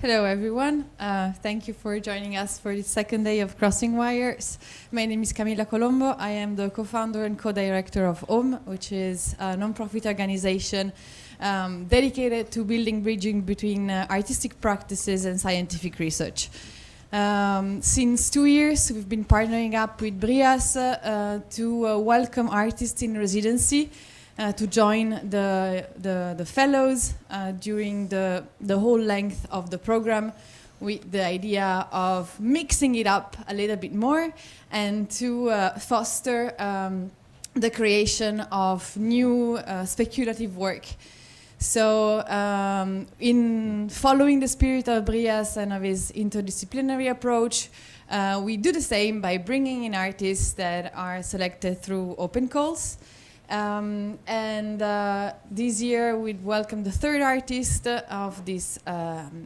Hello, everyone. Thank you for joining us for the second day of Crossing Wires. My name is Camila Colombo. I am the co-founder and co-director of OM, which is a non-profit organization dedicated to bridging between artistic practices and scientific research. Since 2 years, we've been partnering up with BrIAS to welcome artists in residency to join the fellows during the whole length of the program, with the idea of mixing it up a little bit more and to foster the creation of new speculative work. So in following the spirit of BrIAS and of his interdisciplinary approach, we do the same by bringing in artists that are selected through open calls. This year we welcomed the third artist of this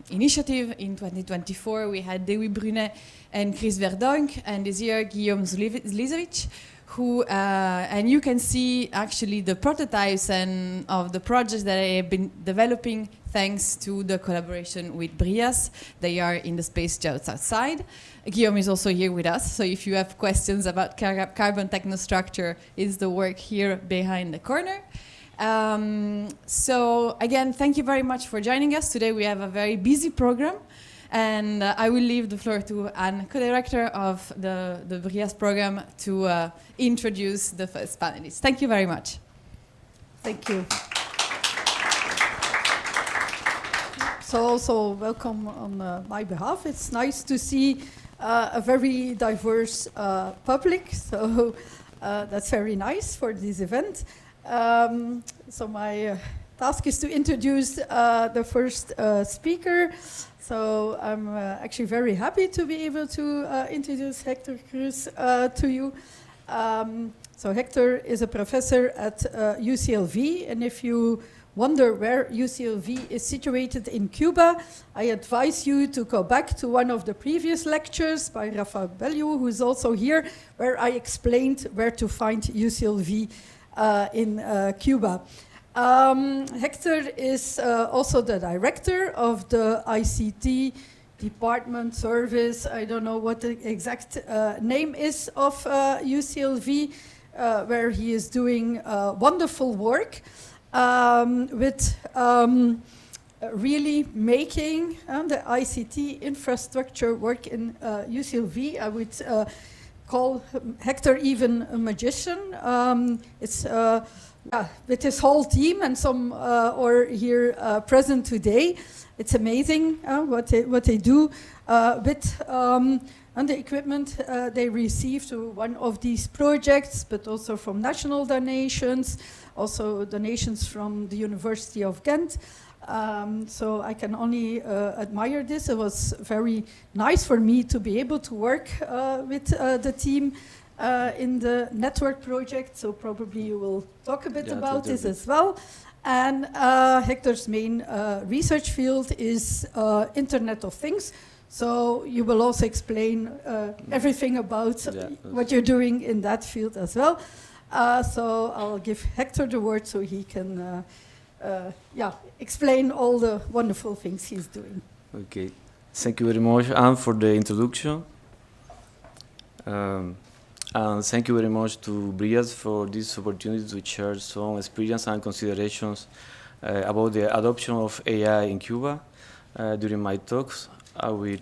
initiative. In 2024 we had Dewi Brunet and Chris Verdonk, and this year Guillaume Zlizovic, who and you can see actually the prototypes and of the projects that I have been developing thanks to the collaboration with BrIAS. They are in the space just outside. Guillaume is also here with us, so if you have questions about carbon technostructure, is the work here behind the corner. So again, thank you very much for joining us. Today we have a very busy program, and I will leave the floor to Anne, co-director of the BrIAS program, to introduce the first panelists. Thank you very much. Thank you. So also welcome on my behalf. It's nice to see a very diverse public, so that's very nice for this event. So my task is to introduce the first speaker. So I'm actually very happy to be able to introduce Hector Cruz to you. So Hector is a professor at UCLV, and if you wonder where UCLV is situated in Cuba, I advise you to go back to one of the previous lectures by Rafa Bellu, who is also here, where I explained where to find UCLV in Cuba. Hector is also the director of the ICT department service. I don't know what the exact name is of UCLV, where he is doing wonderful work. With really making the ICT infrastructure work in UCLV. I would call Hector even a magician. It's with his whole team and some are here present today. It's amazing what they do with and the equipment they receive to one of these projects, but also from national donations, also donations from the University of Ghent. So I can only admire this. It was very nice for me to be able to work with the team in the network project, so probably you will talk a bit about this as well. And Hector's main research field is Internet of Things. So you will also explain everything about what you're doing in that field as well. So I'll give Hector the word so he can explain all the wonderful things he's doing. Okay, thank you very much, Anne, for the introduction. And thank you very much to BrIAS for this opportunity to share some experience and considerations about the adoption of AI in Cuba. During my talks, I will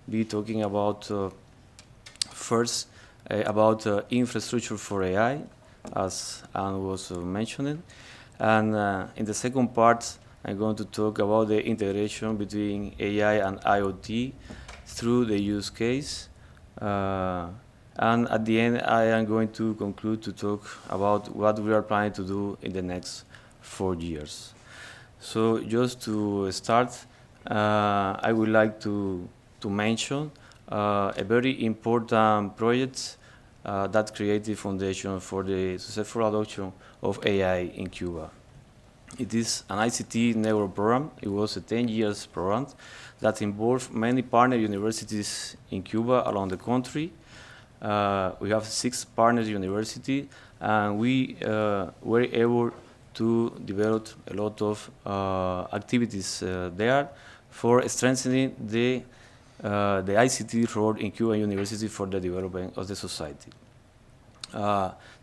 be talking about first about infrastructure for AI, as Anne was mentioning, and in the second part, I'm going to talk about the integration between AI and IoT through the use case. And at the end, I am going to conclude to talk about what we are planning to do in the next 4 years. So just to start, I would like to mention a very important project that created the foundation for the successful adoption of AI in Cuba. It is an ICT network program. It was a 10 years program that involved many partner universities in Cuba around the country. We have 6 partner universities, and we were able to develop a lot of activities there for strengthening the ICT role in Cuban University for the development of the society.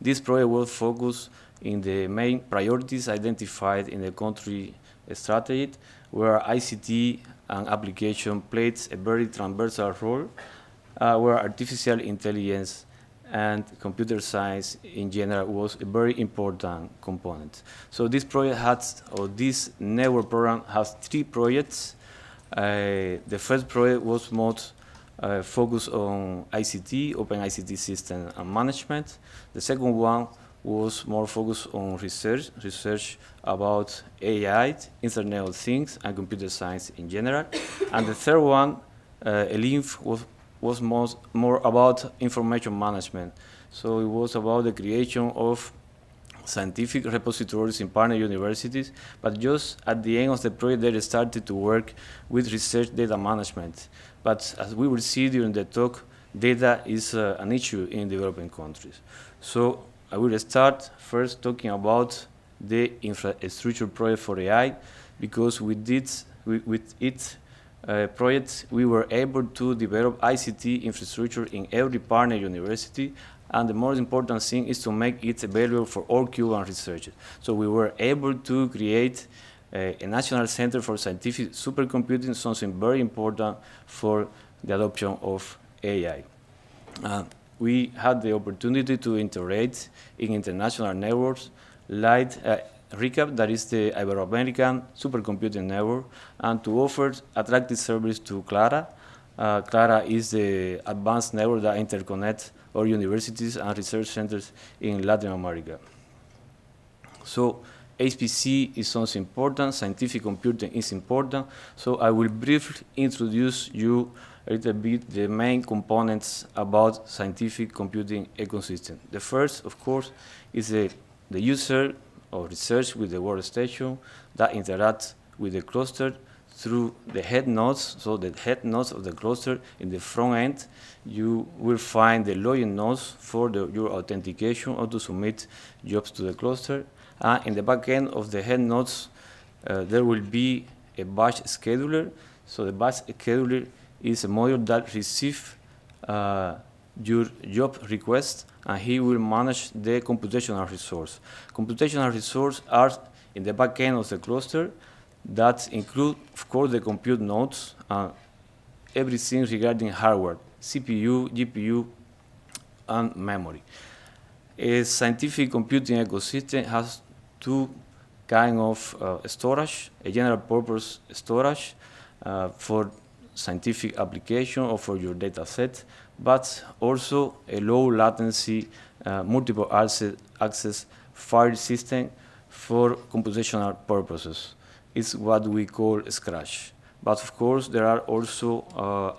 This project will focus in the main priorities identified in the country strategy, where ICT and application played a very transversal role, where artificial intelligence and computer science in general was a very important component. So this project has, or this network program has 3 projects. The first project was more focused on ICT, open ICT system and management. The second one was more focused on research about AI, Internet of Things, and computer science in general. And the third one, ELINF, was more about information management. So it was about the creation of scientific repositories in partner universities, but just at the end of the project they started to work with research data management. But as we will see during the talk, data is an issue in developing countries. So I will start first talking about the infrastructure project for AI, because with its project we were able to develop ICT infrastructure in every partner university, and the most important thing is to make it available for all Cuban researchers. So we were able to create a national center for scientific supercomputing, something very important for the adoption of AI. We had the opportunity to integrate in international networks like RICAP, that is the Ibero-American Supercomputing Network, and to offer attractive service to CLARA. CLARA is the advanced network that interconnects all universities and research centers in Latin America. So HPC is something important, scientific computing is important, so I will briefly introduce you a little bit the main components about scientific computing ecosystem. The first, of course, is the user or research with the workstation that interacts with the cluster through the head nodes. So the head nodes of the cluster in the front end, you will find the login nodes for your authentication or to submit jobs to the cluster. In the back end of the head nodes, there will be a batch scheduler. So the batch scheduler is a module that receives your job request, and he will manage the computational resource. Computational resources are in the back end of the cluster that include, of course, the compute nodes and everything regarding hardware, CPU, GPU, and memory. A scientific computing ecosystem has 2 kinds of storage, a general purpose storage for scientific application or for your data set, but also a low latency multiple access file system for computational purposes. It's what we call Scratch. But of course, there are also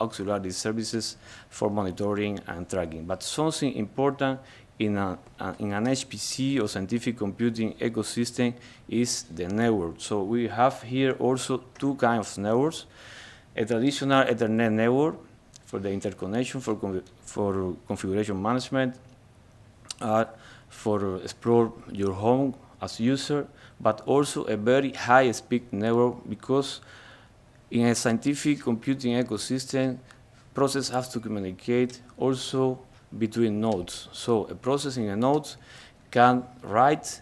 auxiliary services for monitoring and tracking. But something important in an HPC or scientific computing ecosystem is the network. So we have here also 2 kinds of networks. A traditional Ethernet network for the interconnection, for configuration management, for explore your home as user, but also a very high-speed network, because in a scientific computing ecosystem, process has to communicate also between nodes. So a process in a node can write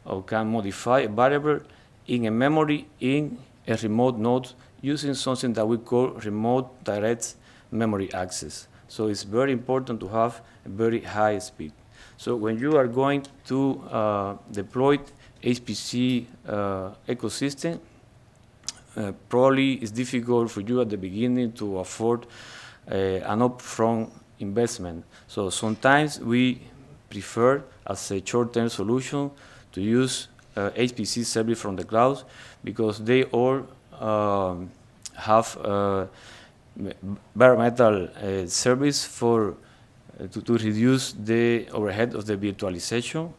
or can modify a variable in a memory in a remote node using something that we call remote direct memory access. So it's very important to have a very high speed. So when you are going to deploy HPC ecosystem, probably it's difficult for you at the beginning to afford an upfront investment. So sometimes we prefer, as a short-term solution, to use HPC service from the cloud, because they all have bare metal service for to reduce the overhead of the virtualization.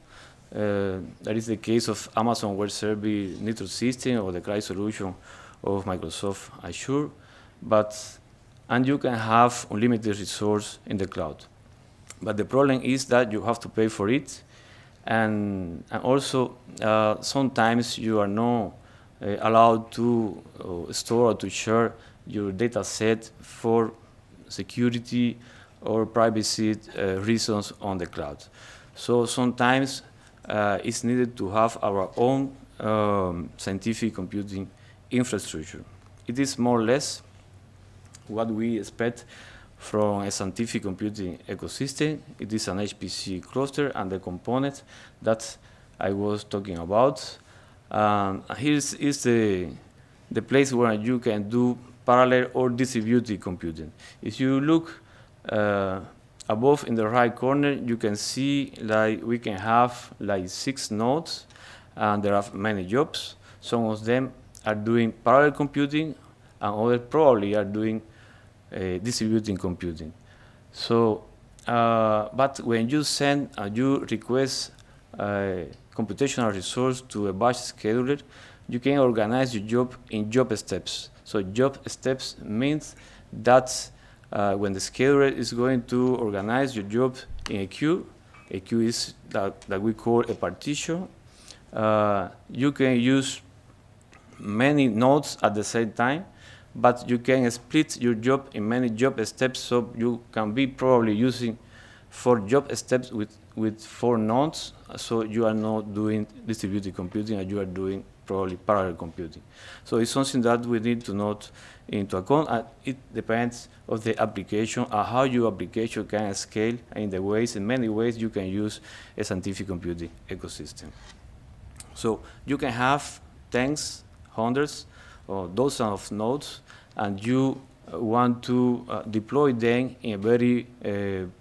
That is the case of Amazon Web Service Nitro System or the cloud solution of Microsoft Azure. And you can have unlimited resource in the cloud. But the problem is that you have to pay for it, and also sometimes you are not allowed to store or to share your data set for security or privacy reasons on the cloud. So sometimes it's needed to have our own scientific computing infrastructure. It is more or less what we expect from a scientific computing ecosystem. It is an HPC cluster and the components that I was talking about. Here is the place where you can do parallel or distributed computing. If you look above in the right corner, you can see like we can have like 6 nodes, and there are many jobs. Some of them are doing parallel computing, and others probably are doing distributed computing. So, but when you send you request computational resource to a batch scheduler, you can organize your job in job steps. So job steps means that when the scheduler is going to organize your job in a queue is that we call a partition. You can use many nodes at the same time, but you can split your job in many job steps, so you can be probably using 4 job steps with 4 nodes, so you are not doing distributed computing, and you are doing probably parallel computing. So it's something that we need to note into account, and it depends on the application and how your application can scale, and in many ways you can use a scientific computing ecosystem. So you can have tens, hundreds, or dozens of nodes, and you want to deploy them in a very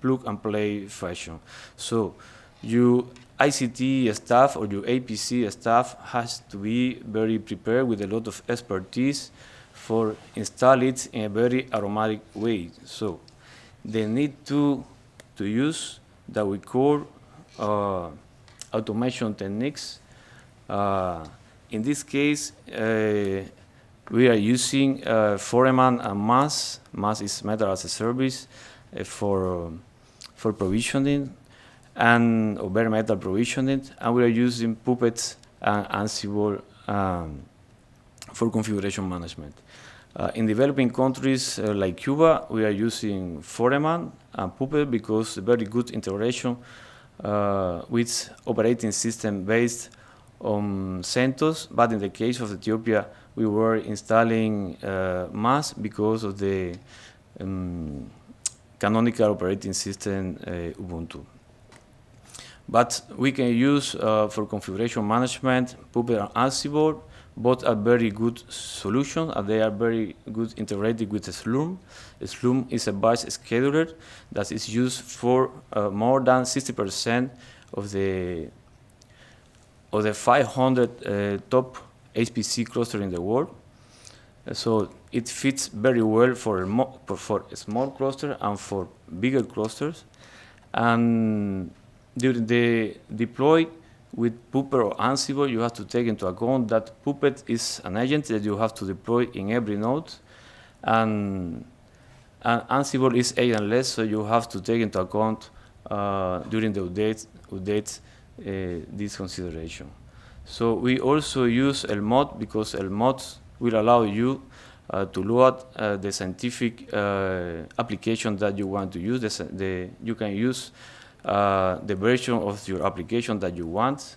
plug-and-play fashion. So your ICT staff or your APC staff has to be very prepared with a lot of expertise for install it in a very automatic way. So they need to use that we call automation techniques. In this case, we are using Foreman and MAS. MAS is Matter as a Service for provisioning or bare metal provisioning, and we are using Puppet and Ansible for configuration management. In developing countries like Cuba, we are using Foreman and Puppet because very good integration with operating system based on CentOS, but in the case of Ethiopia, we were installing MAS because of the canonical operating system Ubuntu. But we can use for configuration management Puppet and Ansible. Both are very good solutions, and they are very good integrated with Slurm. Slurm is a batch scheduler that is used for more than 60% of the 500 top HPC cluster in the world. So it fits very well for a small cluster and for bigger clusters. And during the deploy with Puppet or Ansible, you have to take into account that Puppet is an agent that you have to deploy in every node, and Ansible is agentless, so you have to take into account during the updates this consideration. So we also use LMOD because LMOD will allow you to load the scientific application that you want to use. You can use the version of your application that you want,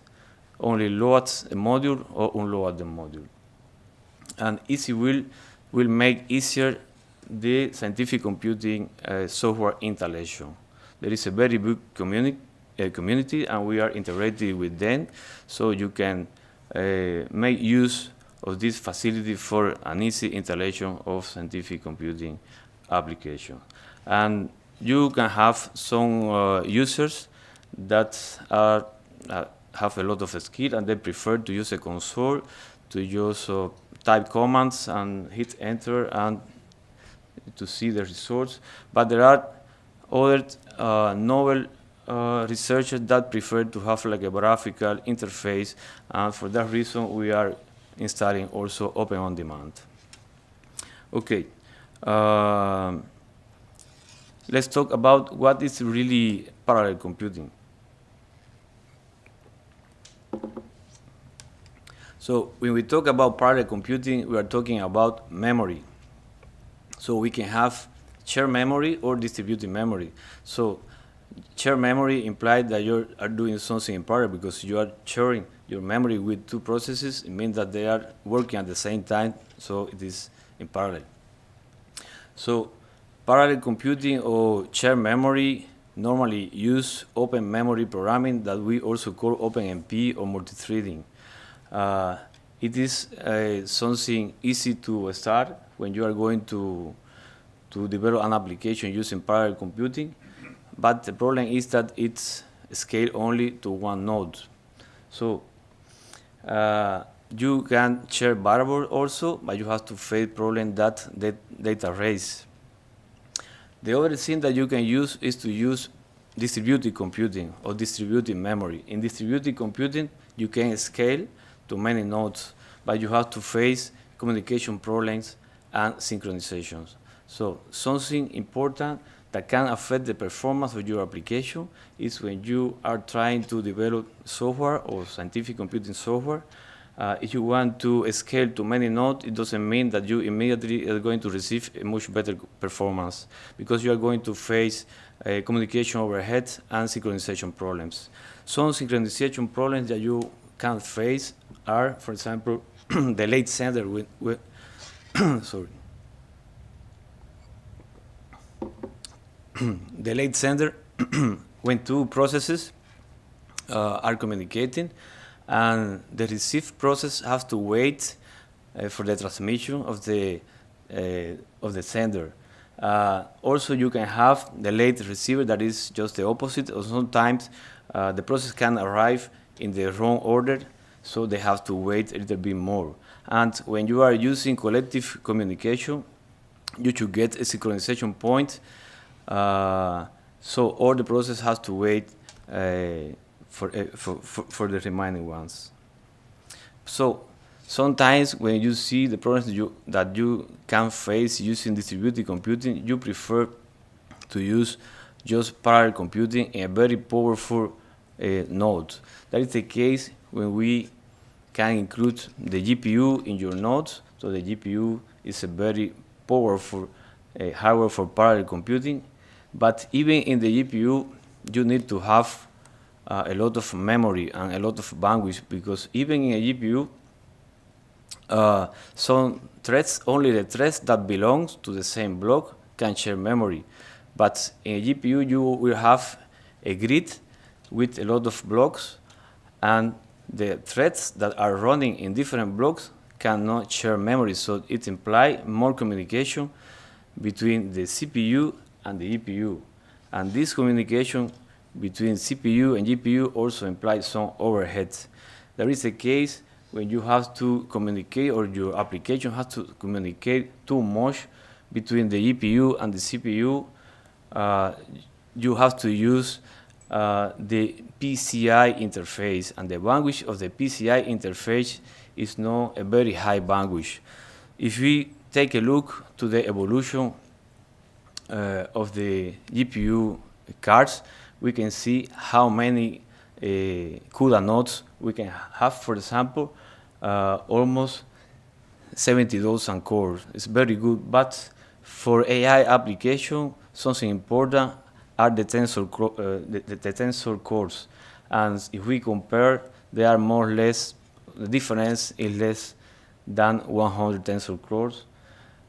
only load a module or unload the module. And Easy will make easier the scientific computing software installation. There is a very big community, and we are integrated with them, so you can make use of this facility for an easy installation of scientific computing application. And you can have some users that have a lot of skill, and they prefer to use a console to just type commands and hit enter and to see the results. But there are other novel researchers that prefer to have like a graphical interface, and for that reason we are installing also Open on Demand. Okay, let's talk about what is really parallel computing. So when we talk about parallel computing, we are talking about memory. So we can have shared memory or distributed memory. So shared memory implies that you are doing something in parallel because you are sharing your memory with two processes. It means that they are working at the same time, so it is in parallel. So parallel computing or shared memory normally use open memory programming that we also call OpenMP or multithreading. It is something easy to start when you are going to develop an application using parallel computing, but the problem is that it's scaled only to one node. So you can share variables also, but you have to face problem that data race. The other thing that you can use is to use distributed computing or distributed memory. In distributed computing, you can scale to many nodes, but you have to face communication problems and synchronizations. So something important that can affect the performance of your application is when you are trying to develop software or scientific computing software. If you want to scale to many nodes, it doesn't mean that you immediately are going to receive a much better performance because you are going to face communication overhead and synchronization problems. Some synchronization problems that you can face are, for example, the late sender with sorry. The late sender when two processes are communicating and the received process has to wait for the transmission of the sender. Also, you can have the late receiver that is just the opposite, or sometimes the process can arrive in the wrong order, so they have to wait a little bit more. And when you are using collective communication, you should get a synchronization point, so all the process has to wait for the remaining ones. So sometimes when you see the problems that you can face using distributed computing, you prefer to use just parallel computing in a very powerful node. That is the case when we can include the GPU in your nodes. So the GPU is a very powerful hardware for parallel computing. But even in the GPU, you need to have a lot of memory and a lot of bandwidth, because even in a GPU, some threads, only the threads that belong to the same block can share memory. But in a GPU, you will have a grid with a lot of blocks, and the threads that are running in different blocks cannot share memory. So it implies more communication between the CPU and the GPU. And this communication between CPU and GPU also implies some overheads. There is a case when you have to communicate, or your application has to communicate too much between the GPU and the CPU. You have to use the PCI interface, and the bandwidth of the PCI interface is not a very high bandwidth. If we take a look to the evolution of the GPU cards, we can see how many CUDA nodes we can have. For example, almost 70,000 cores. It's very good, but for AI application, something important are the tensor cores. And if we compare, they are more or less, the difference is less than 100 tensor cores.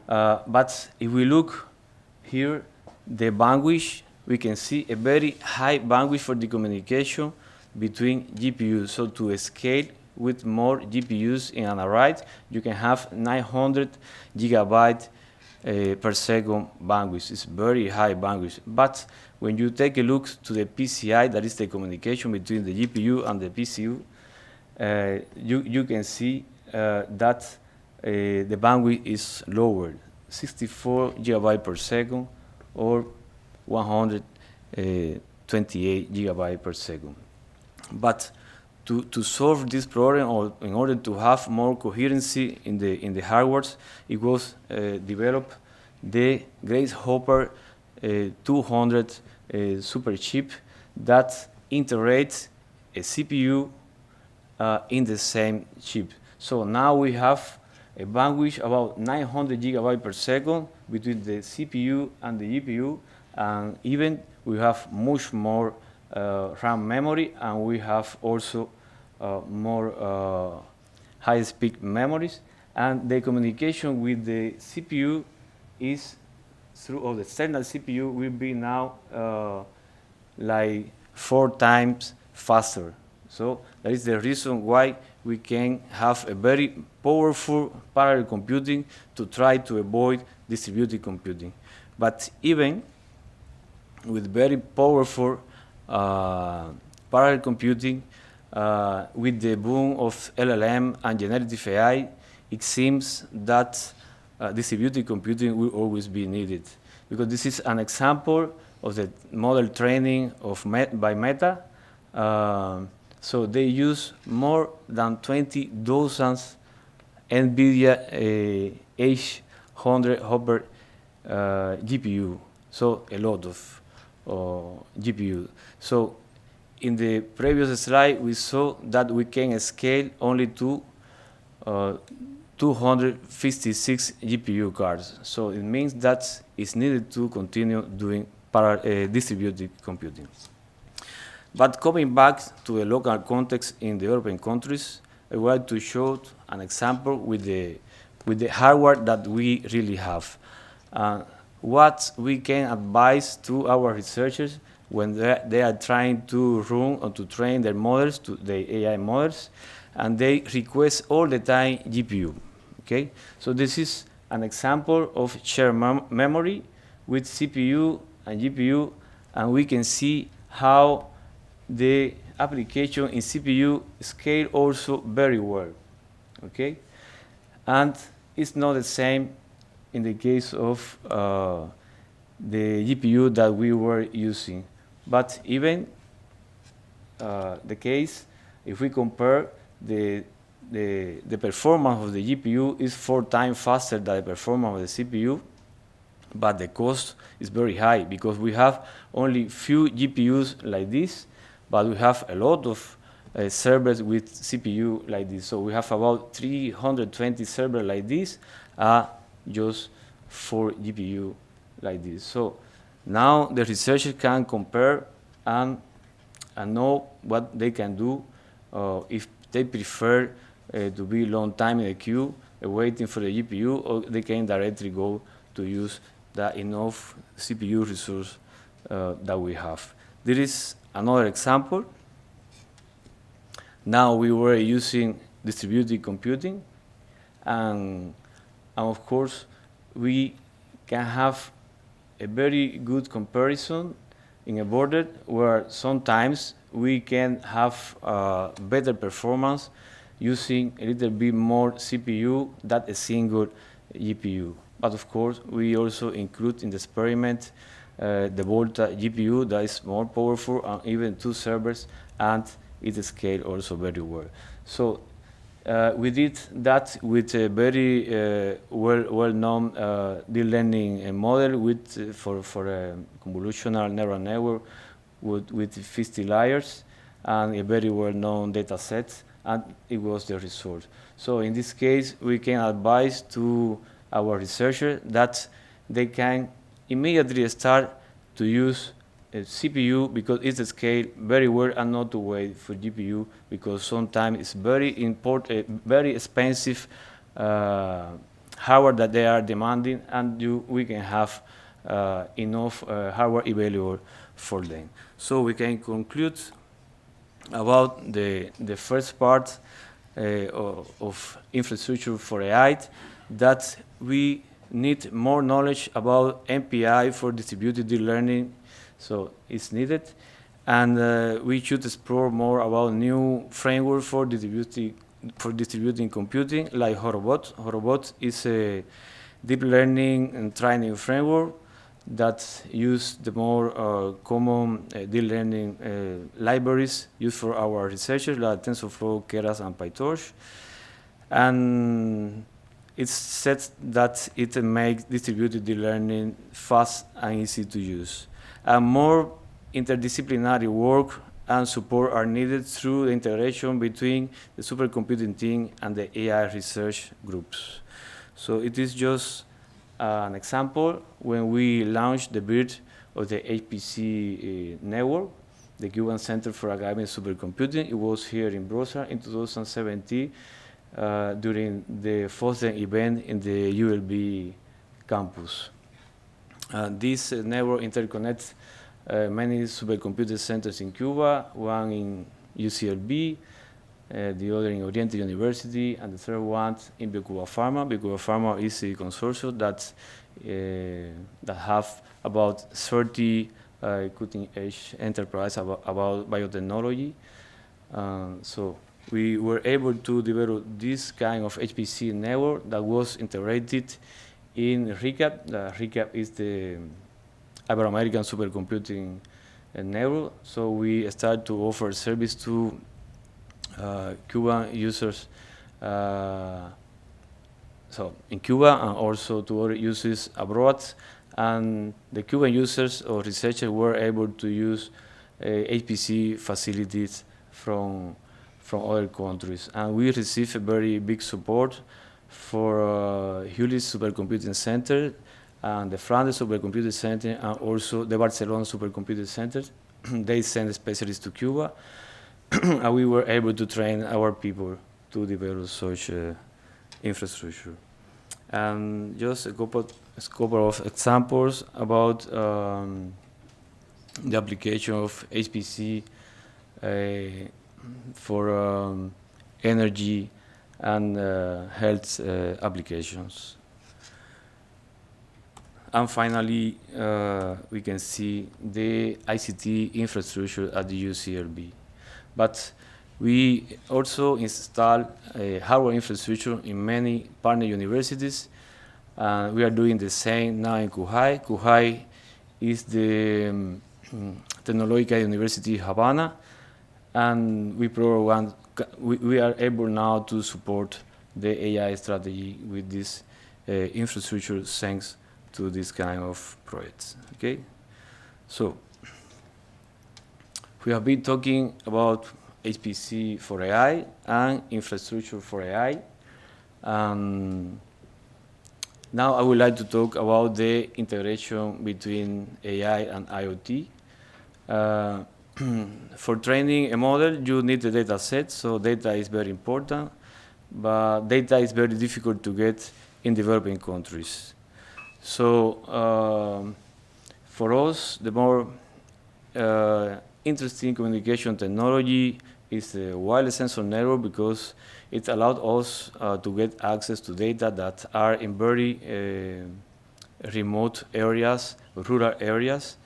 But if we look here, the bandwidth, we can see a very high bandwidth for the communication between GPUs. So to scale with more GPUs in an array, you can have 900 gigabytes per second bandwidth. It's very high bandwidth. But when you take a look to the PCI, that is the communication between the GPU and the PCU, you can see that the bandwidth is lower, 64 gigabytes per second or 128 gigabytes per second. But to solve this problem, or in order to have more coherency in the hardware, it was developed the Grace Hopper 200 super chip that integrates a CPU in the same chip. So now we have a bandwidth about 900 gigabytes per second between the CPU and the GPU, and even we have much more RAM memory, and we have also more high-speed memories. And the communication with the CPU is through, or the external CPU will be now like 4 times faster. So that is the reason why we can have a very powerful parallel computing to try to avoid distributed computing. But even with very powerful parallel computing, with the boom of LLM and generative AI, it seems that distributed computing will always be needed, because this is an example of the model training by Meta. So they use more than 20,000 NVIDIA H100 Hopper GPU, so a lot of GPU. So in the previous slide, we saw that we can scale only to 256 GPU cards. So it means that it's needed to continue doing distributed computing. But coming back to the local context in the European countries, I would like to show an example with the hardware that we really have. What we can advise to our researchers when they are trying to run or to train their models, to the AI models, and they request all the time GPU. Okay, so this is an example of shared memory with CPU and GPU, and we can see how the application in CPU scale also very well. Okay, and it's not the same in the case of the GPU that we were using. But even the case, if we compare the performance of the GPU is 4 times faster than the performance of the CPU, but the cost is very high because we have only few GPUs like this, but we have a lot of servers with CPU like this. So we have about 320 servers like this, just 4 GPU like this. So now the researchers can compare and know what they can do if they prefer to be long time in the queue waiting for the GPU, or they can directly go to use the enough CPU resource that we have. There is another example. Now we were using distributed computing, and of course we can have a very good comparison in a border where sometimes we can have better performance using a little bit more CPU than a single GPU. But of course, we also include in the experiment the Volta GPU that is more powerful, and even 2 servers, and it scales also very well. So we did that with a very well-known deep learning model for a convolutional neural network with 50 layers and a very well-known data set, and it was the result. So in this case, we can advise to our researchers that they can immediately start to use a CPU because it scales very well, and not to wait for GPU because sometimes it's very expensive hardware that they are demanding, and we can have enough hardware available for them. So we can conclude about the first part of infrastructure for AI, that we need more knowledge about MPI for distributed deep learning, so it's needed. And we should explore more about new framework for distributing computing, like Horobot. Horobot is a deep learning and training framework that use the more common deep learning libraries used for our researchers, like TensorFlow, Keras, and PyTorch. And it's said that it makes distributed deep learning fast and easy to use. And more interdisciplinary work and support are needed through the integration between the supercomputing team and the AI research groups. So it is just an example when we launched the birth of the HPC network, the Cuban Center for Academic Supercomputing. It was here in Brosa in 2017 during the FOSDEM event in the ULB campus. This network interconnects many supercomputer centers in Cuba, one in UCLB, the other in Oriental University, and the third one in Cuba Pharma. Cuba Pharma is a consortium that have about 30 cutting-edge enterprise about biotechnology. So we were able to develop this kind of HPC network that was integrated in RICAP. RICAP is the Ibero-American supercomputing network. So we started to offer service to Cuban users so in Cuba and also to other users abroad. And the Cuban users or researchers were able to use HPC facilities from other countries. And we received a very big support for Hewlett Supercomputing Center and the France Supercomputing Center and also the Barcelona Supercomputing Center. They sent specialists to Cuba and we were able to train our people to develop such infrastructure. And just a couple of examples about the application of HPC for energy and health applications. And finally, we can see the ICT infrastructure at the UCLB. But we also install a hardware infrastructure in many partner universities. We are doing the same now in Cuhai. Cuhai is the Technological University Havana, and we are able now to support the AI strategy with this infrastructure thanks to this kind of projects. Okay, so we have been talking about HPC for AI and infrastructure for AI. Now I would like to talk about the integration between AI and IoT. For training a model, you need a data set, so data is very important, but data is very difficult to get in developing countries. So for us, the more interesting communication technology is the wireless sensor network because it allowed us to get access to data that are in very remote areas, rural areas,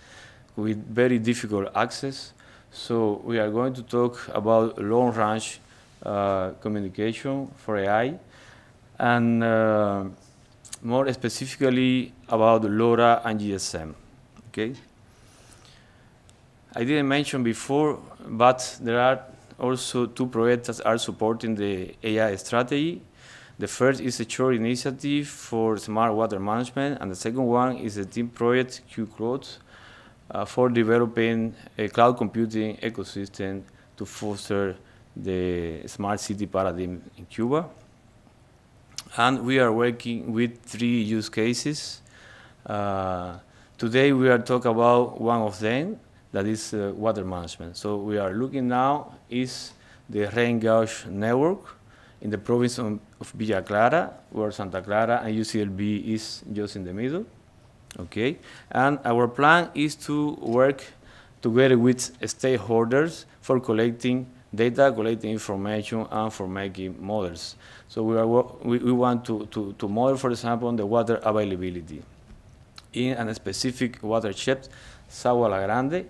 with very difficult access. So we are going to talk about long-range communication for AI, and more specifically about LoRa and GSM. Okay. I didn't mention before, but there are also two projects that are supporting the AI strategy. The first is a short initiative for smart water management, and the second one is a team project, QCloud, for developing a cloud computing ecosystem to foster the smart city paradigm in Cuba. And we are working with 3 use cases. Today we are talking about one of them, that is water management. So we are looking now is the rain gauge network in the province of Villa Clara, where Santa Clara and UCLB is just in the middle. Okay, and our plan is to work together with stakeholders for collecting data, collecting information, and for making models. So we want to model, for example, the water availability in a specific watershed, Sagua La Grande,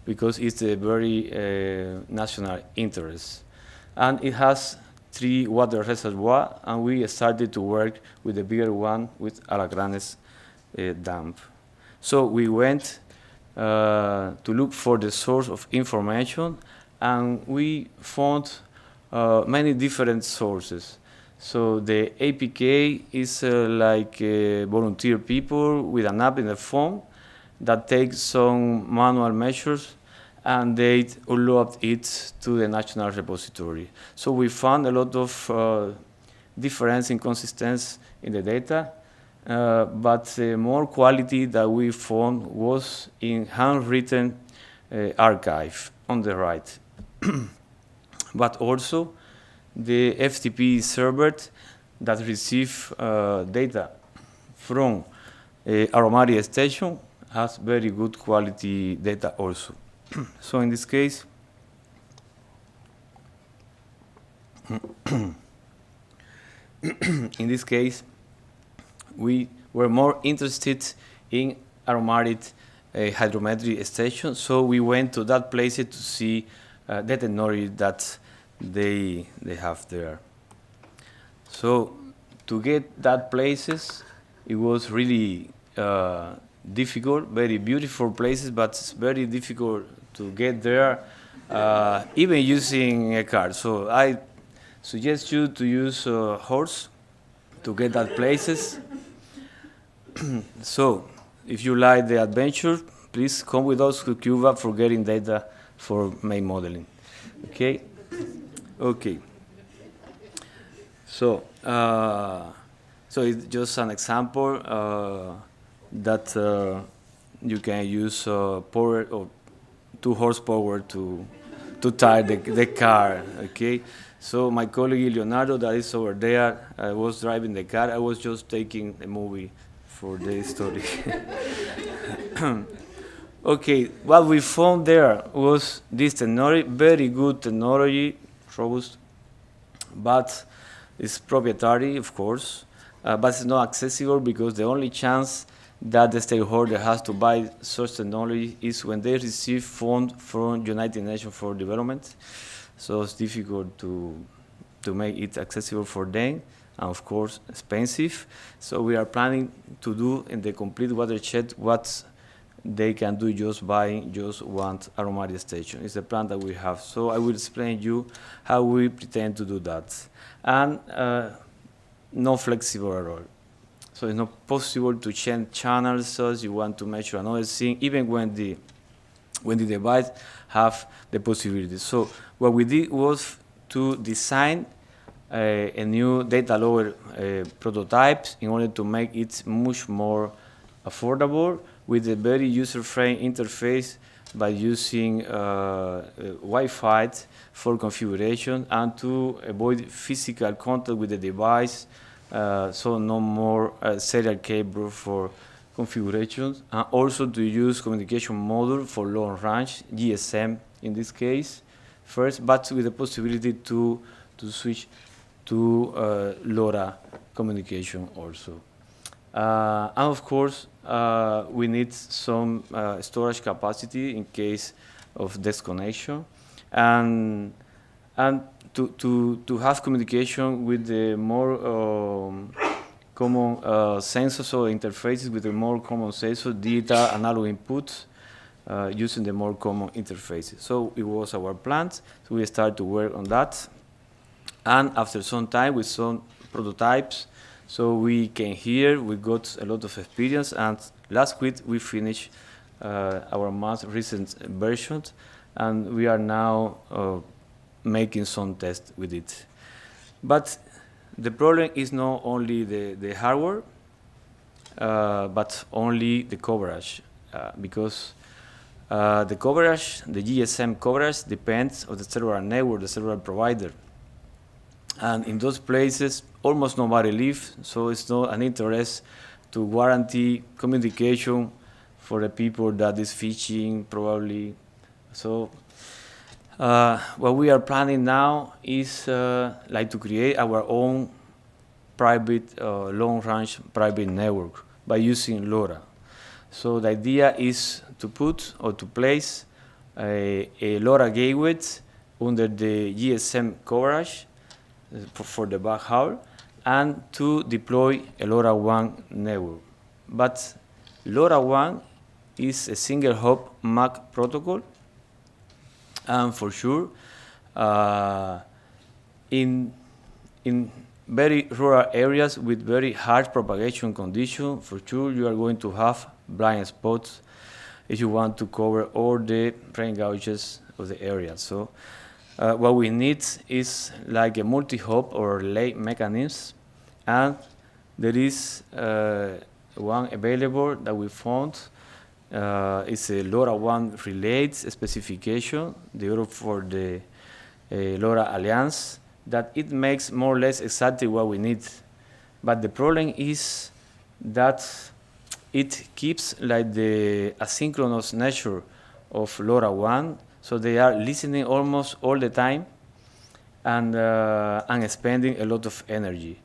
because it's a very national interest. And it has 3 water reservoirs, and we started to work with the bigger one with Alacranes dam. So we went to look for the source of information, and we found many different sources. So the APK is like volunteer people with an app in the phone that takes some manual measures and they upload it to the national repository. So we found a lot of difference in consistency in the data, but the more quality that we found was in handwritten archive on the right. But also the FTP server that receive data from aromatic station has very good quality data also. So in this case, we were more interested in aromatic hydrometry station, so we went to that place to see the technology that they have there. So to get that places, it was really difficult, very beautiful places, but it's very difficult to get there, even using a car. So I suggest you to use a horse to get that places. So if you like the adventure, please come with us to Cuba for getting data for main modeling. Okay? Okay. So, so it's just an example that you can use power or 2 horsepower to tire the car. Okay. So my colleague Leonardo, that is over there, was driving the car. I was just taking a movie for the story. Okay, what we found there was this technology, very good technology, robust, but it's proprietary, of course, but it's not accessible because the only chance that the stakeholder has to buy such technology is when they receive funds from United Nations for Development. So it's difficult to make it accessible for them, and of course expensive. So we are planning to do in the complete watershed what they can do just buying just one aromatic station. It's a plan that we have. So I will explain you how we pretend to do that. And not flexible at all. So it's not possible to change channels so you want to measure another thing, even when the device have the possibility. So what we did was to design a new data lower prototypes in order to make it much more affordable with a very user-friendly interface by using Wi-Fi for configuration and to avoid physical contact with the device, so no more serial cable for configurations, and also to use communication module for long range, GSM in this case, first, but with the possibility to switch to LoRa communication also. And of course, we need some storage capacity in case of disconnection, and to have communication with the more common sensors or interfaces with the more common sensors, digital analog inputs, using the more common interfaces. So it was our plan. So we started to work on that, and after some time with some prototypes. So we came here, we got a lot of experience, and last week we finished our most recent version, and we are now making some tests with it. But the problem is not only the hardware, but only the coverage, because the coverage, the GSM coverage, depends on the cellular network, the cellular provider. And in those places, almost nobody lives, so it's not an interest to guarantee communication for the people that is fishing, probably. So what we are planning now is like to create our own private, long-range private network by using LoRa. So the idea is to put or to place a LoRa gateway under the GSM coverage for the backhaul, and to deploy a LoRaWAN network. But LoRaWAN is a single hop MAC protocol, and for sure, in very rural areas with very harsh propagation conditions, for sure you are going to have blind spots if you want to cover all the rain gauges of the area. So what we need is like a multi-hop or relay mechanism, and there is one available that we found. It's a LoRaWAN relay specification developed for the LoRa Alliance, that it makes more or less exactly what we need. But the problem is that it keeps like the asynchronous nature of LoRaWAN, so they are listening almost all the time and spending a lot of energy.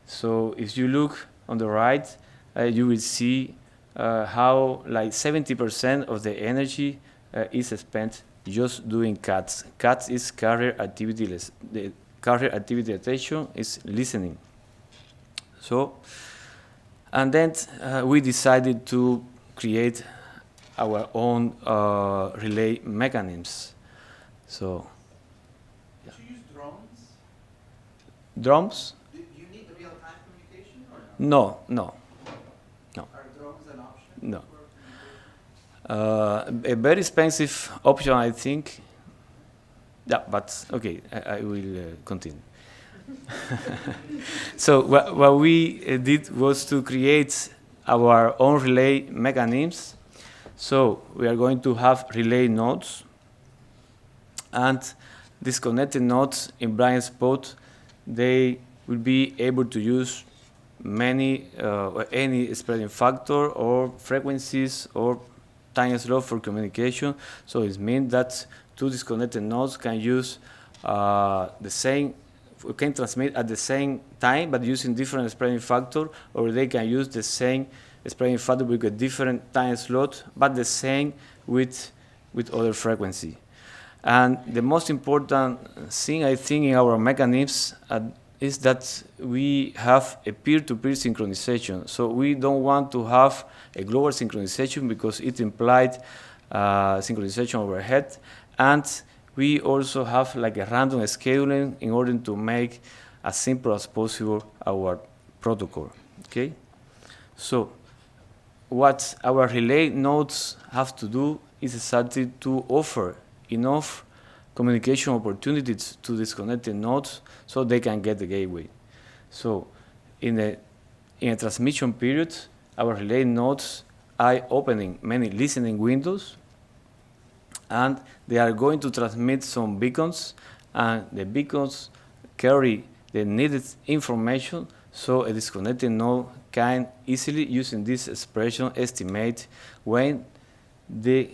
So if you look on the right, you will see how like 70% of the energy is spent just doing CATS. CATS is carrier activity. The carrier activity attention is listening. So, and then we decided to create our own relay mechanisms. So, Did you use drones? drums? Do you need the real-time communication or no? No. Are drones an option No. for communication? A very expensive option, I think. Yeah, but okay, I will continue. So what we did was to create our own relay mechanisms. So we are going to have relay nodes, and these connected nodes in blind spot, they will be able to use many or any spreading factor or frequencies or time slot for communication. So it means that two disconnected nodes can use the same, can transmit at the same time but using different spreading factor, or they can use the same spreading factor with a different time slot but the same with other frequency. And the most important thing I think in our mechanisms is that we have a peer-to-peer synchronization. So we don't want to have a global synchronization because it implied synchronization overhead, and we also have like a random scheduling in order to make as simple as possible our protocol. Okay, so what our relay nodes have to do is exactly to offer enough communication opportunities to disconnected nodes so they can get the gateway. So in a transmission period, our relay nodes are opening many listening windows, and they are going to transmit some beacons, and the beacons carry the needed information so a disconnected node can easily, using this expression, estimate when the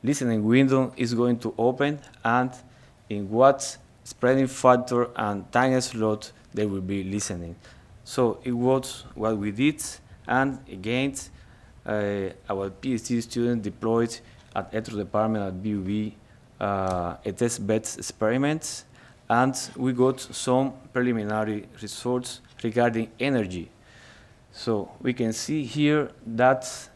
listening window is going to open and in what spreading factor and time slot they will be listening. So it was what we did, and again, our PhD student deployed at Hector department at BUB a test bed experiment, and we got some preliminary results regarding energy. So we can see here that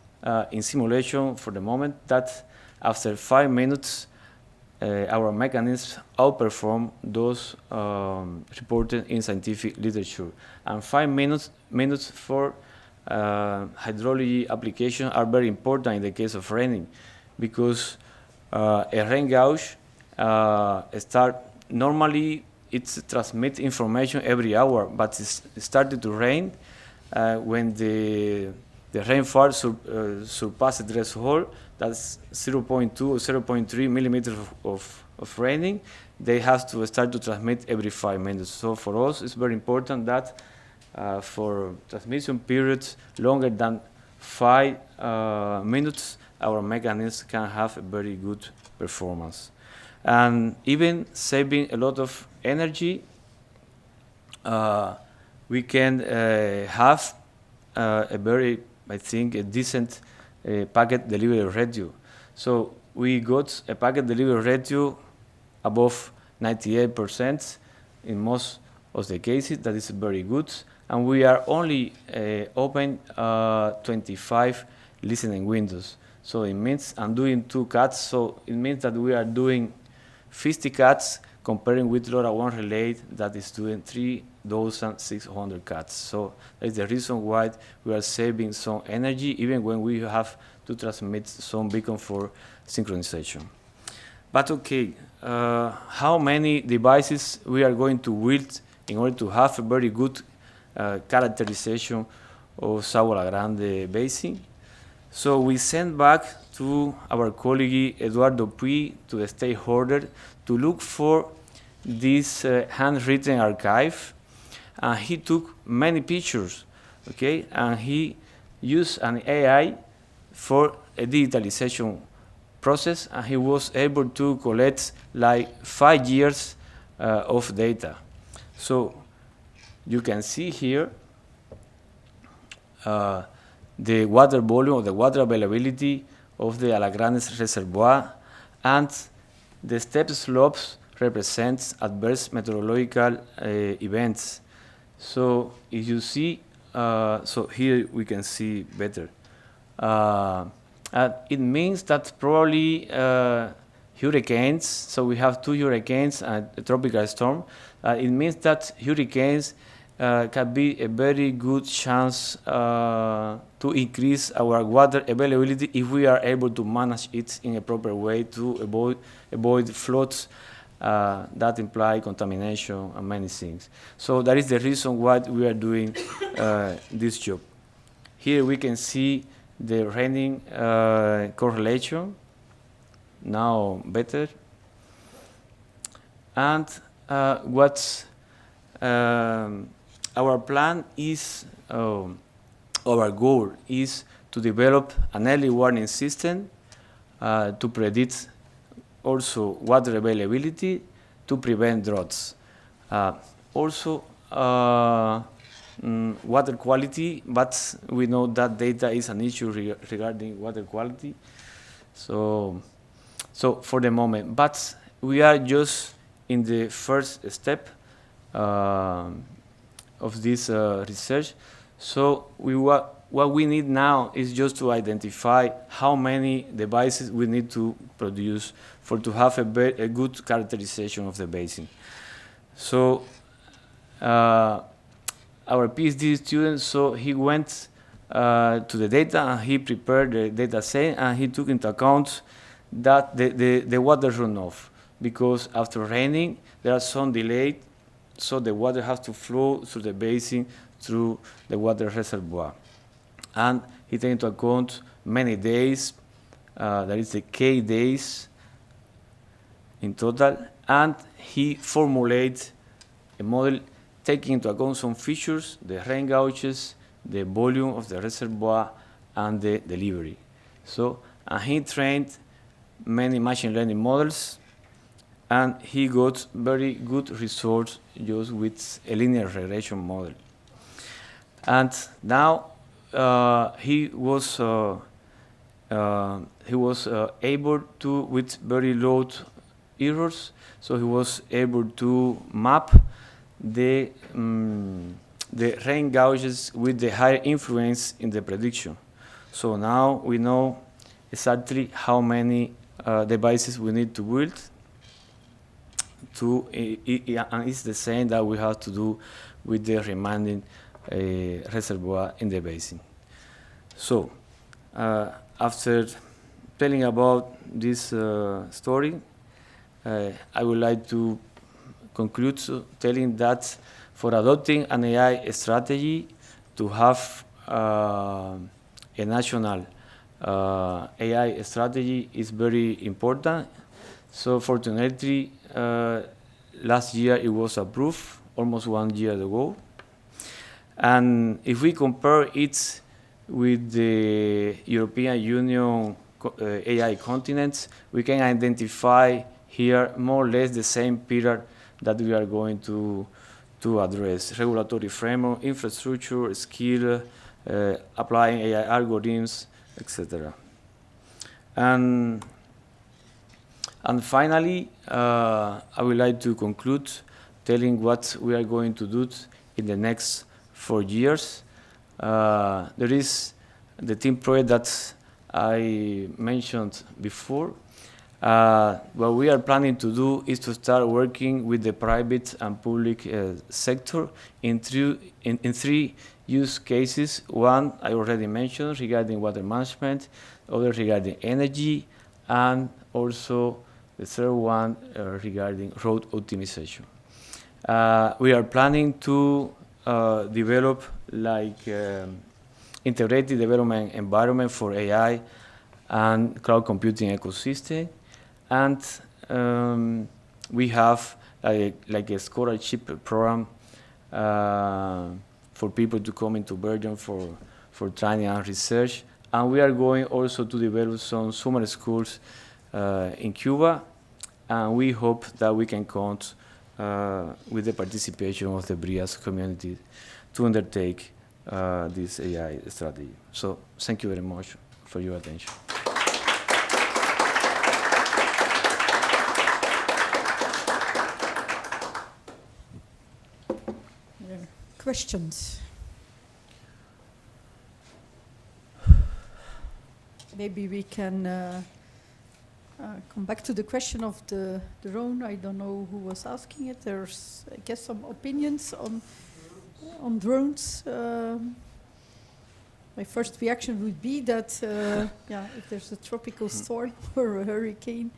in simulation for the moment that after 5 minutes our mechanisms outperform those reported in scientific literature. And 5 minutes for hydrology application are very important in the case of raining, because a rain gauge normally it transmits information every hour, but it started to rain when the rainfall surpassed the threshold. That's 0.2 or 0.3 millimeters of raining. They have to start to transmit every 5 minutes. So for us, it's very important that for transmission periods longer than 5 minutes, our mechanisms can have a very good performance. And even saving a lot of energy, we can have a very, I think, a decent packet delivery ratio. So we got a packet delivery ratio above 98% in most of the cases. That is very good. And we are only open 25 listening windows. So it means I'm doing 2 cuts. So it means that we are doing 50 cuts comparing with LoRaWAN relay that is doing 3,600 cuts. So that's the reason why we are saving some energy even when we have to transmit some beacon for synchronization. But okay, how many devices we are going to build in order to have a very good characterization of Sabana Grande Basin? So we sent back to our colleague Eduardo Puy to the stakeholder to look for this handwritten archive. And he took many pictures, okay? And he used an AI for a digitalization process, and he was able to collect like 5 years of data. So you can see here the water volume or the water availability of the Alagrandes Reservoir, and the step slopes represents adverse meteorological events. So if you see, so here we can see better. It means that probably hurricanes, so we have 2 hurricanes and a tropical storm. It means that hurricanes can be a very good chance to increase our water availability if we are able to manage it in a proper way to avoid floods that imply contamination and many things. So that is the reason why we are doing this job. Here we can see the raining correlation, now better. And what's our plan is, our goal is to develop an early warning system to predict also water availability to prevent droughts. Also, water quality, but we know that data is an issue regarding water quality. So for the moment, but we are just in the first step of this research. So what we need now is just to identify how many devices we need to produce to have a good characterization of the basin. So our PhD student, so he went to the data and he prepared the data set, and he took into account that the water runoff, because after raining there are some delay, so the water has to flow through the basin through the water reservoir. And he took into account many days, that is the K days in total, and he formulated a model taking into account some features, the rain gauges, the volume of the reservoir, and the delivery. So, and he trained many machine learning models, and he got very good results just with a linear regression model. And now he was able to, with very low errors, so he was able to map the rain gauges with the higher influence in the prediction. So now we know exactly how many devices we need to build and it's the same that we have to do with the remaining reservoir in the basin. So after telling about this story, I would like to conclude telling that for adopting an AI strategy to have a national AI strategy is very important. So fortunately, last year it was approved, almost 1 year ago. And if we compare it with the European Union AI continents, we can identify here more or less the same pillar that we are going to address: regulatory framework, infrastructure, skill, applying AI algorithms, etc. And finally, I would like to conclude telling what we are going to do in the next 4 years. There is the team project that I mentioned before. What we are planning to do is to start working with the private and public sector in three use cases. One I already mentioned regarding water management, other regarding energy, and also the third one regarding road optimization. We are planning to develop like integrated development environment for AI and cloud computing ecosystem. And we have like a scholarship program for people to come into Belgium for training and research. And we are going also to develop some summer schools in Cuba. And we hope that we can count with the participation of the BrIAS community to undertake this AI strategy. So thank you very much for your attention. Questions? Maybe we can come back to the question of the drone. I don't know who was asking it. There's, I guess, some opinions on drones. My first reaction would be that, yeah, if there's a tropical storm or a hurricane,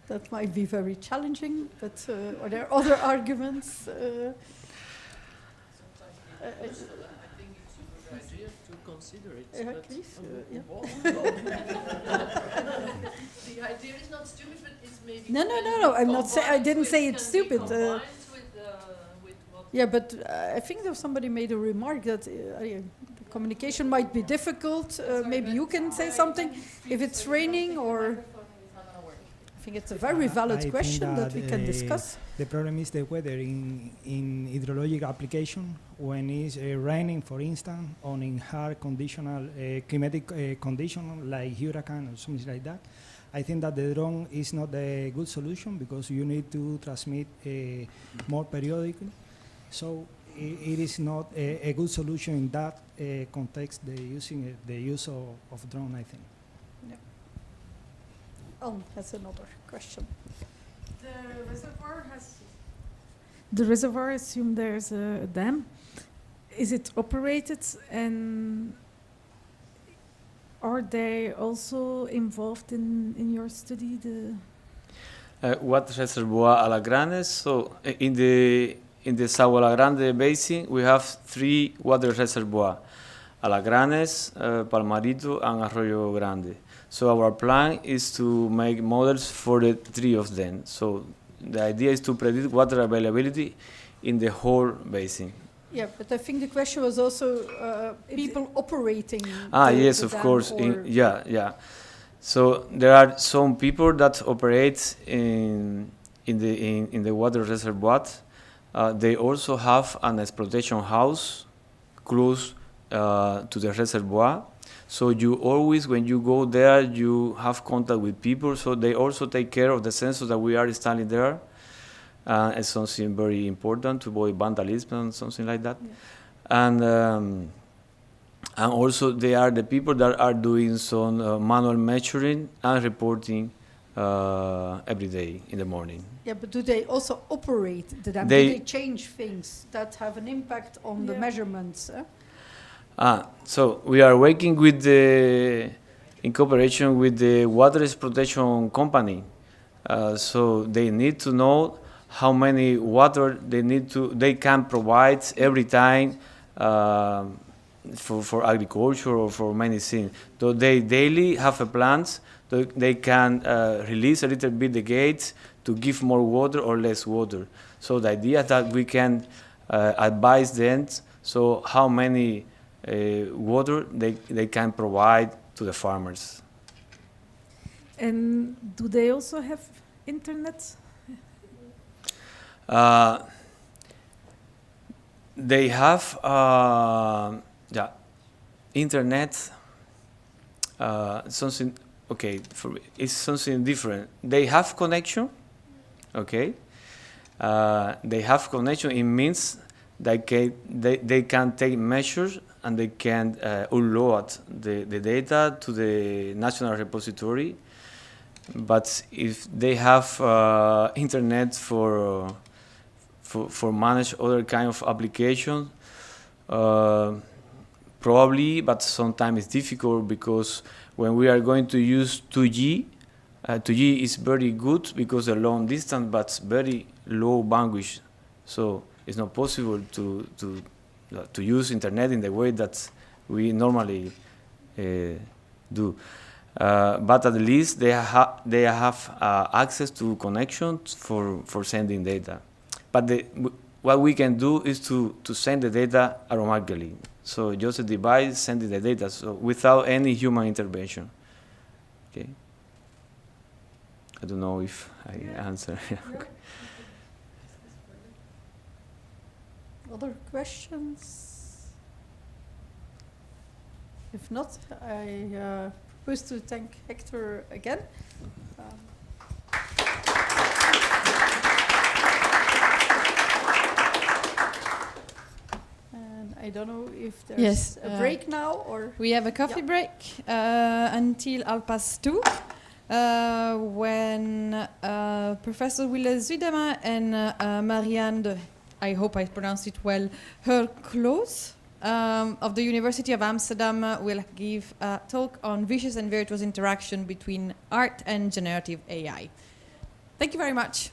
that might be very challenging. But are there other arguments? I think it's a good idea to consider it. But Please, yeah. the idea is not stupid, but it's maybe. No. I'm not saying. I didn't say it's stupid. With what Yeah, but I think there somebody made a remark that the communication might be difficult. Maybe you can say something if it's raining or. I think it's a very valid question that we can discuss. The problem is the weather in hydrologic application when it's raining, for instance, or in hard conditional climatic condition like hurricane or something like that. I think that the drone is not a good solution because you need to transmit more periodically. So it is not a good solution in that context. The use of drone, I think. That's another question. The reservoir, assume there's a dam. Is it operated, and are they also involved in your study? What reservoir Alagranes? So in the Sao Alagrande basin, we have 3 water reservoirs: Alagranes, Palmarito, and Arroyo Grande. So our plan is to make models for the 3 of them. So the idea is to predict water availability in the whole basin. Yeah, but I think the question was also people operating. Yes, of course. Yeah. So there are some people that operate in the water reservoir. They also have an exploitation house close to the reservoir. So you always, when you go there, you have contact with people. So they also take care of the sensors that we are installing there. It's something very important to avoid vandalism and something like that. Yeah. And also they are the people that are doing some manual measuring and reporting every day in the morning. Yeah, but do they also operate the dam? Do they change things that have an impact on the measurements? So we are working with in cooperation with the water exploitation company. So they need to know how many water they can provide every time for agriculture or for many things. So they daily have a plan. So they can release a little bit the gates to give more water or less water. So the idea that we can advise them so how many water they can provide to the farmers. And do they also have internet? They have internet. Something okay. It's something different. They have connection. Okay. They have connection. It means they can take measures and they can upload the data to the national repository. but if they have internet for manage other kind of applications, probably, but sometimes it's difficult because when we are going to use 2G, 2G is very good because of long distance, but very low bandwidth. So it's not possible to use internet in the way that we normally do. But at least they have access to connections for sending data. But what we can do is to send the data automatically. So just a device sending the data, so without any human intervention. Okay. I don't know if I answer. Okay. Other questions? If not, I propose to thank Hector again. And I don't know if there's Yes, a break now or... We have a coffee break until 2:30, when Professor Wille Zuidema and Marianne, I hope I pronounced it well, Cruz of the University of Amsterdam will give a talk on vicious and virtuous interaction between art and generative AI. Thank you very much.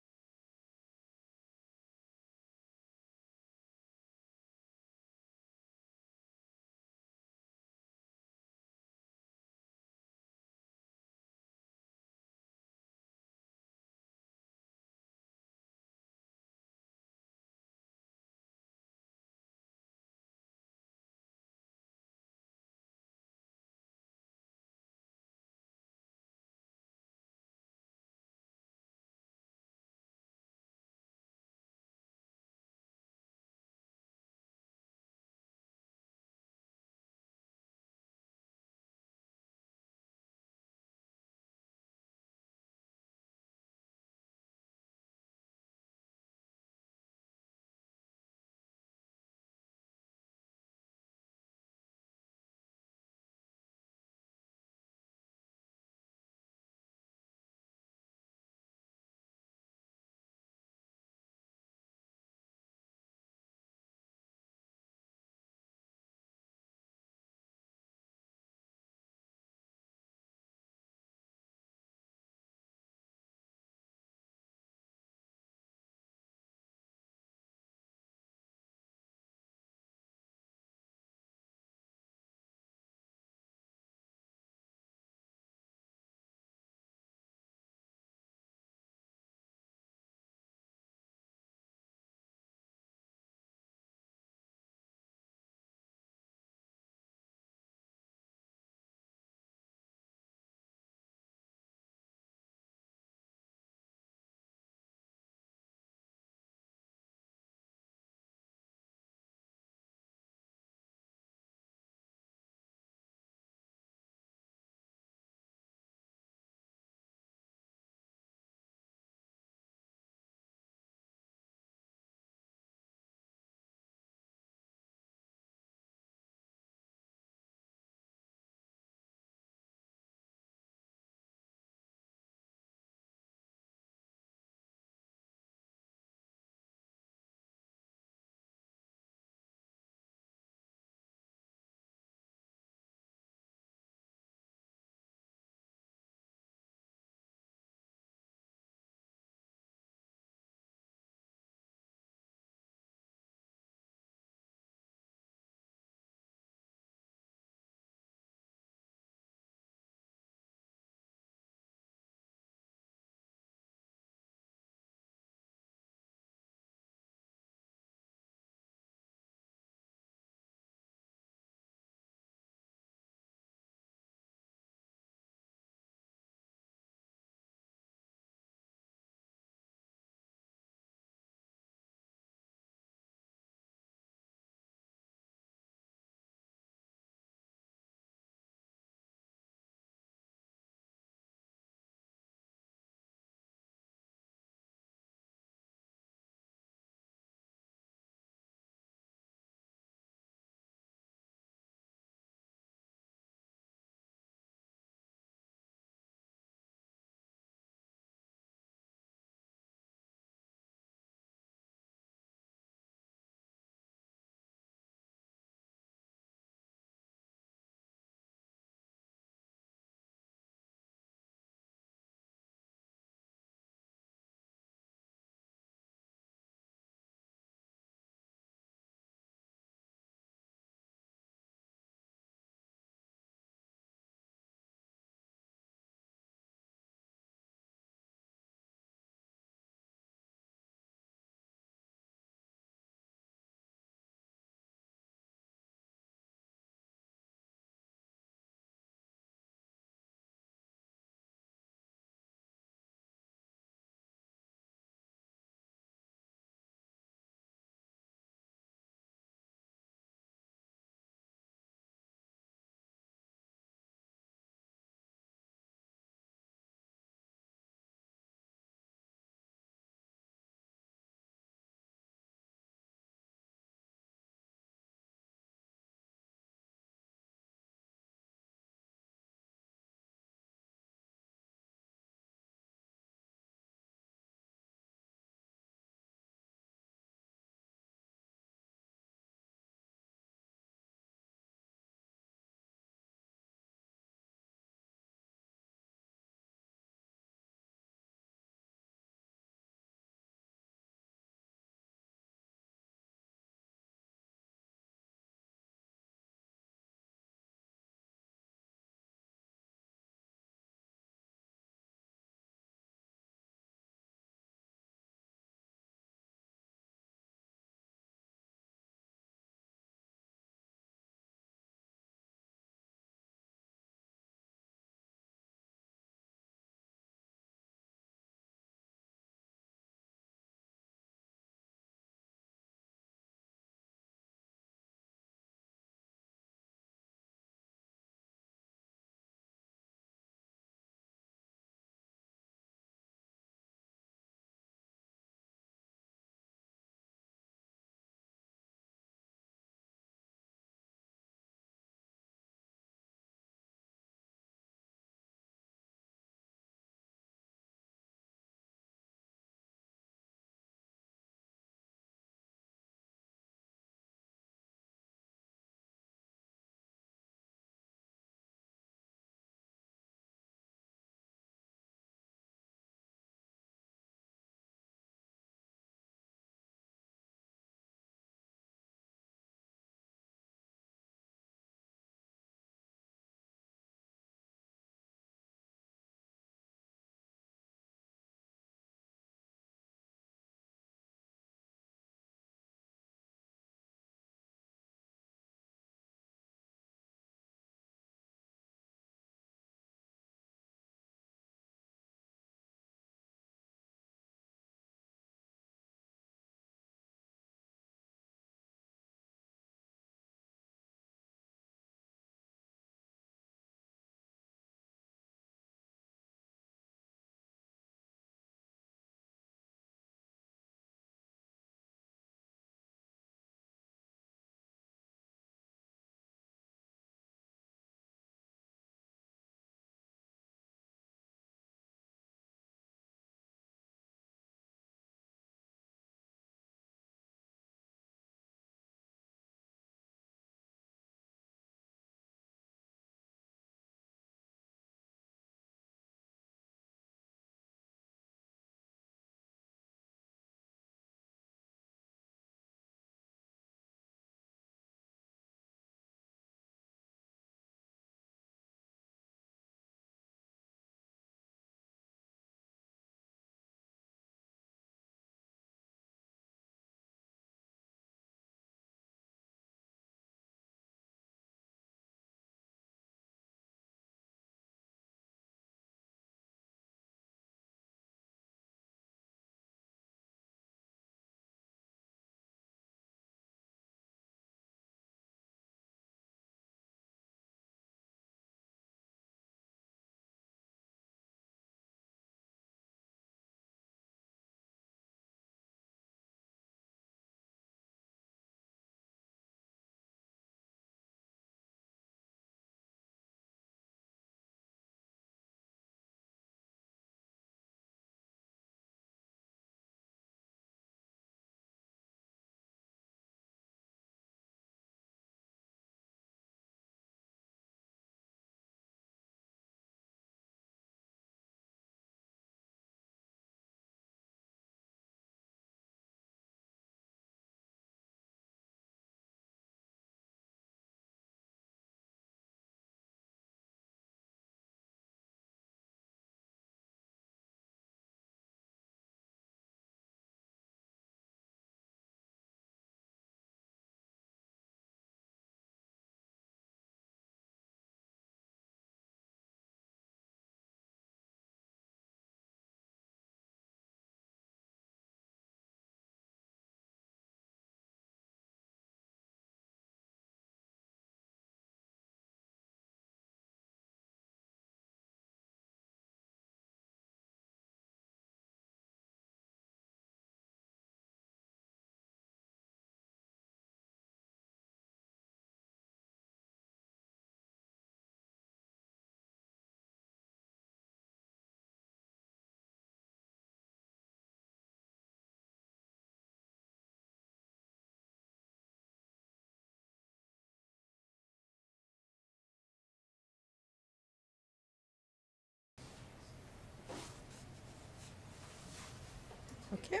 Okay,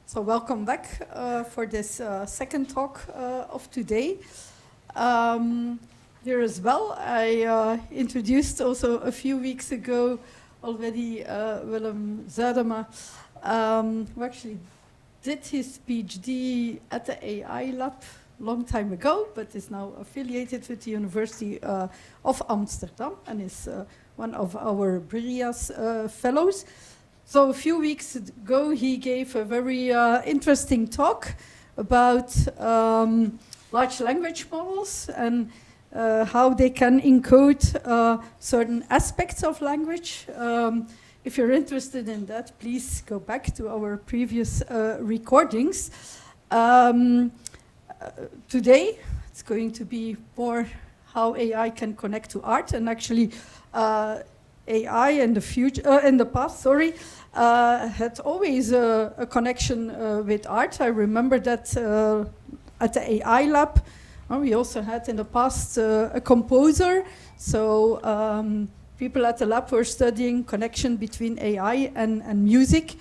so welcome back for this second talk of today. Here as well, I introduced also a few weeks ago already Willem Zuidema, who actually did his PhD at the AI lab long time ago, but is now affiliated with the University of Amsterdam and is one of our BrIAS fellows. So a few weeks ago, he gave a very interesting talk about large language models and how they can encode certain aspects of language. If you're interested in that, please go back to our previous recordings. Today, it's going to be more how AI can connect to art, and actually AI in the past, had always a connection with art. I remember that at the AI lab, we also had in the past a composer. So people at the lab were studying connection between AI and music.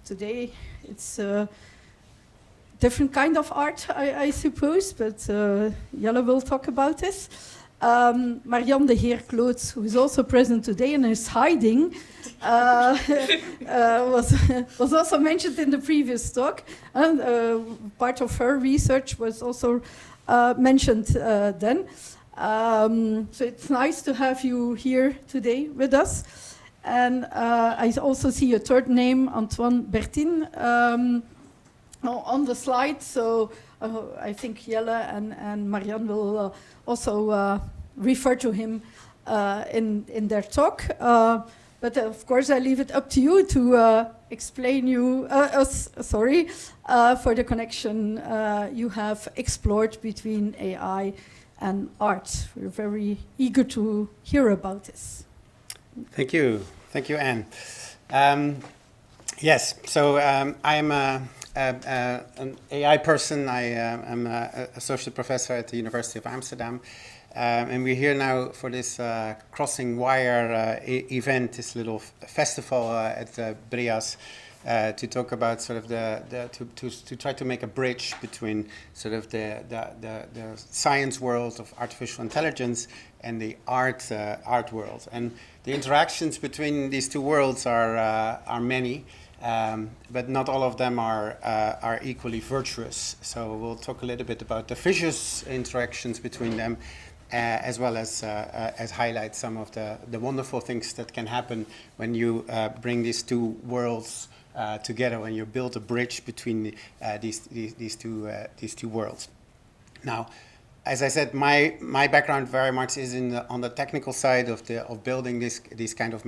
Today, it's different kind of art, I suppose, but Jelle will talk about this. Marianne de Heer-Kloots, who is also present today and is hiding, was also mentioned in the previous talk. And part of her research was also mentioned then. So it's nice to have you here today with us. And I also see a third name, Antoine Bertin, on the slide. So I think Jelle and Marianne will also refer to him in their talk. But of course, I leave it up to you to explain for the connection you have explored between AI and art. We're very eager to hear about this. Thank you, Anne. Yes, so I'm an AI person. I am an associate professor at the University of Amsterdam. And we're here now for this Crossing Wire event, this little festival at BrIAS, to talk about sort of to try to make a bridge between sort of the science world of artificial intelligence and the art world. And the interactions between these two worlds are many. But not all of them are equally virtuous. So we'll talk a little bit about the vicious interactions between them, as well as highlight some of the wonderful things that can happen when you bring these two worlds together, when you build a bridge between these two worlds. Now, as I said, my background very much is on the technical side of building these kind of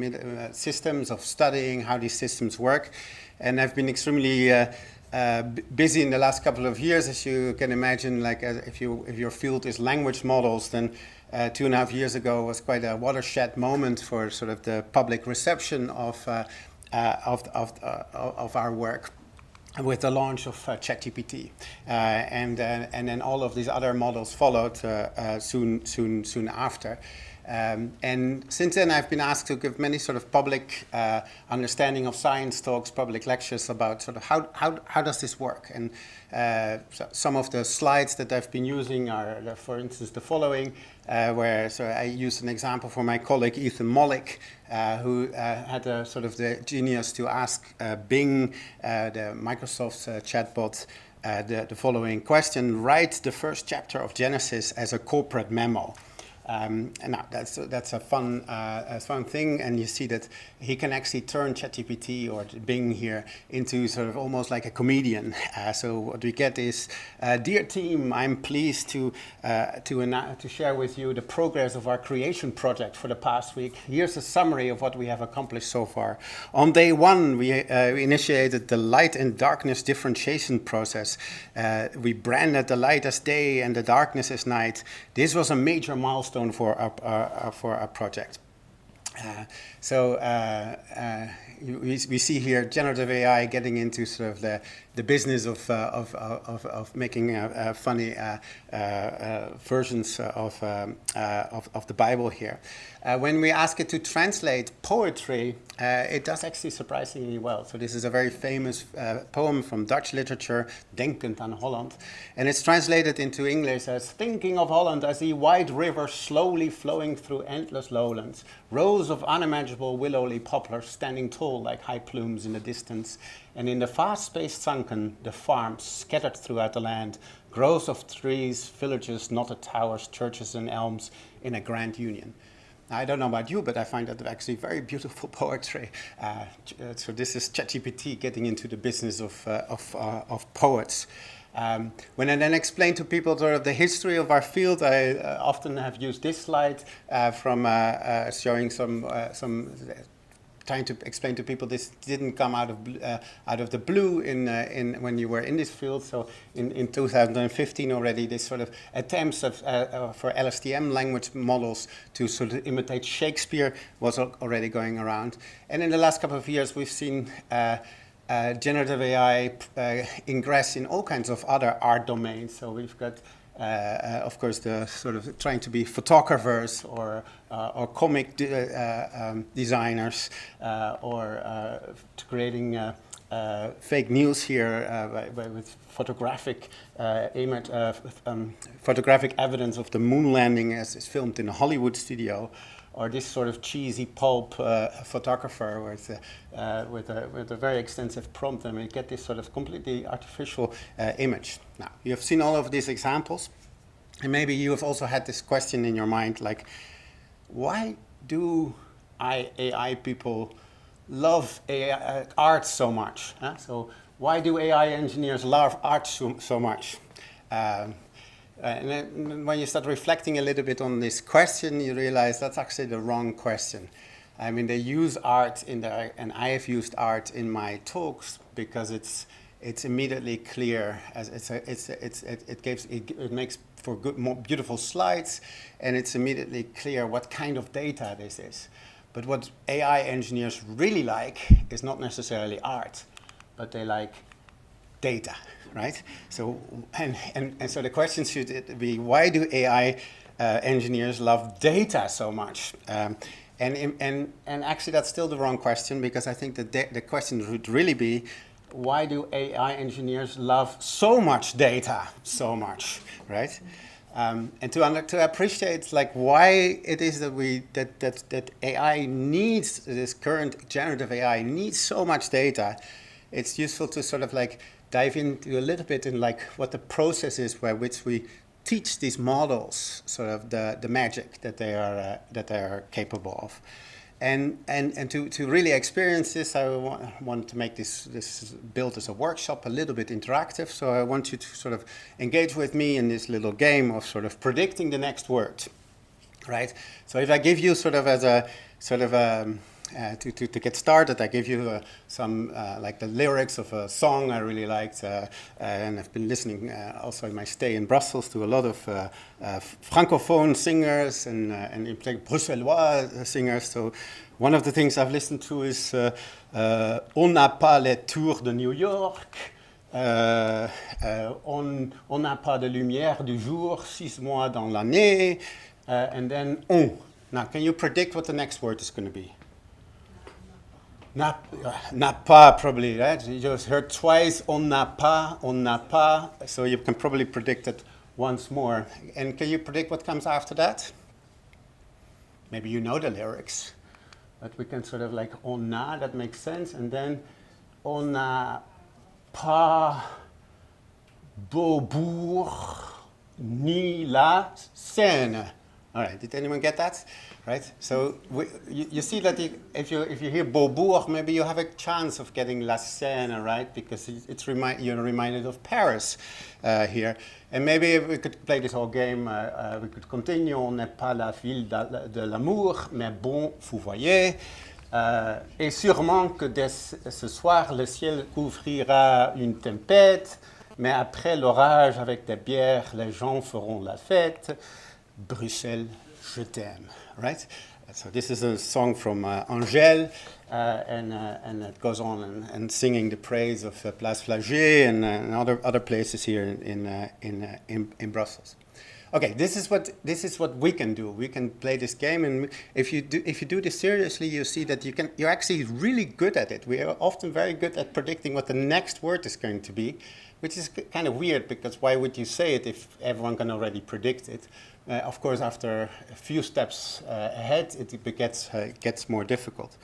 systems, of studying how these systems work, and I've been extremely busy in the last couple of years, as you can imagine. Like if your field is language models, then 2.5 years ago was quite a watershed moment for sort of the public reception of our work, with the launch of ChatGPT, and then all of these other models followed soon after. And since then, I've been asked to give many sort of public understanding of science talks, public lectures about sort of how does this work. And so some of the slides that I've been using are, for instance, the following, where I used an example from my colleague Ethan Mollick, who had sort of the genius to ask Bing, the Microsoft's chatbot, the following question: write the first chapter of Genesis as a corporate memo. And now that's a fun thing, and you see that he can actually turn ChatGPT or Bing here into sort of almost like a comedian. So what we get is, dear team, I'm pleased to share with you the progress of our creation project for the past week. Here's a summary of what we have accomplished so far. On day 1, we initiated the light and darkness differentiation process. We branded the light as day and the darkness as night. This was a major milestone for our project. We see here generative AI getting into sort of the business of making funny versions of the Bible here. When we ask it to translate poetry, it does actually surprisingly well. So this is a very famous poem from Dutch literature, Denkend aan Holland. And it's translated into English as, thinking of Holland, I see wide rivers slowly flowing through endless lowlands, rows of unimaginable willowy poplars standing tall like high plumes in the distance, and in the vast space sunken, the farms scattered throughout the land, groves of trees, villages, knotted towers, churches and elms in a grand union. I don't know about you, but I find that actually very beautiful poetry. So this is ChatGPT getting into the business of poets. When I then explain to people sort of the history of our field, I often have used this slide from showing trying to explain to people this didn't come out of the blue when you were in this field. So in 2015 already, this sort of attempts for LSTM language models to sort of imitate Shakespeare was already going around. And in the last couple of years, we've seen generative AI ingress in all kinds of other art domains. So we've got of course, the sort of trying to be photographers or comic designers or creating fake news here with photographic photographic evidence of the moon landing as is filmed in a Hollywood studio, or this sort of cheesy pulp photographer with a very extensive prompt, and we get this sort of completely artificial image. Now, you have seen all of these examples, and maybe you have also had this question in your mind, like, why do AI people love art so much? Huh? So why do AI engineers love art so much? And then when you start reflecting a little bit on this question, you realize that's actually the wrong question. I mean, they use art in there, and I have used art in my talks because it's immediately clear. As it makes for good, more beautiful slides, and it's immediately clear what kind of data this is. But what AI engineers really like is not necessarily art, but they like data. Right? So, and so the question should be, why do AI engineers love data so much? And actually, that's still the wrong question, because I think the question would really be, why do AI engineers love so much data so much, right? And to appreciate like why it is that AI needs, this current generative AI needs so much data, it's useful to sort of like dive into a little bit in like what the process is by which we teach these models sort of the magic that they are capable of. And to really experience this, I want to make this build as a workshop a little bit interactive. So I want you to sort of engage with me in this little game of sort of predicting the next word, right? So if I give you sort of as a sort of to get started, I give you some like the lyrics of a song I really liked, and I've been listening also in my stay in Brussels to a lot of francophone singers and in particular bruxellois singers. So one of the things I've listened to is On n'a pas les tours de New York, on n'a pas de lumière du jour, 6 mois dans l'année, and then on. Now, can you predict what the next word is going to be? N'a pas, probably, right? You just heard twice, on n'a pas, so you can probably predict it once more. And can you predict what comes after that? Maybe you know the lyrics, but we can sort of like, on n'a, that makes sense, and then, on n'a pas Beaubourg ni la Seine. All right, did anyone get that? Right, so you see that if you hear Beaubourg, maybe you have a chance of getting La Seine, right? Because you're reminded of Paris here. And maybe we could play this whole game. We could continue. On n'est pas la ville de l'amour, mais bon, vous voyez. Et sûrement que dès ce soir, le ciel couvrira une tempête, mais après l'orage, avec des bières, les gens feront la fête. Bruxelles, Je t'aime, right? So this is a song from Angèle, and it goes on and singing the praise of Place Flagey and other places here in Brussels. Okay, this is what we can do. We can play this game, and if you do this seriously, you see that you're actually really good at it. We are often very good at predicting what the next word is going to be, which is kind of weird, because why would you say it if everyone can already predict it? Of course, after a few steps ahead, it gets more difficult.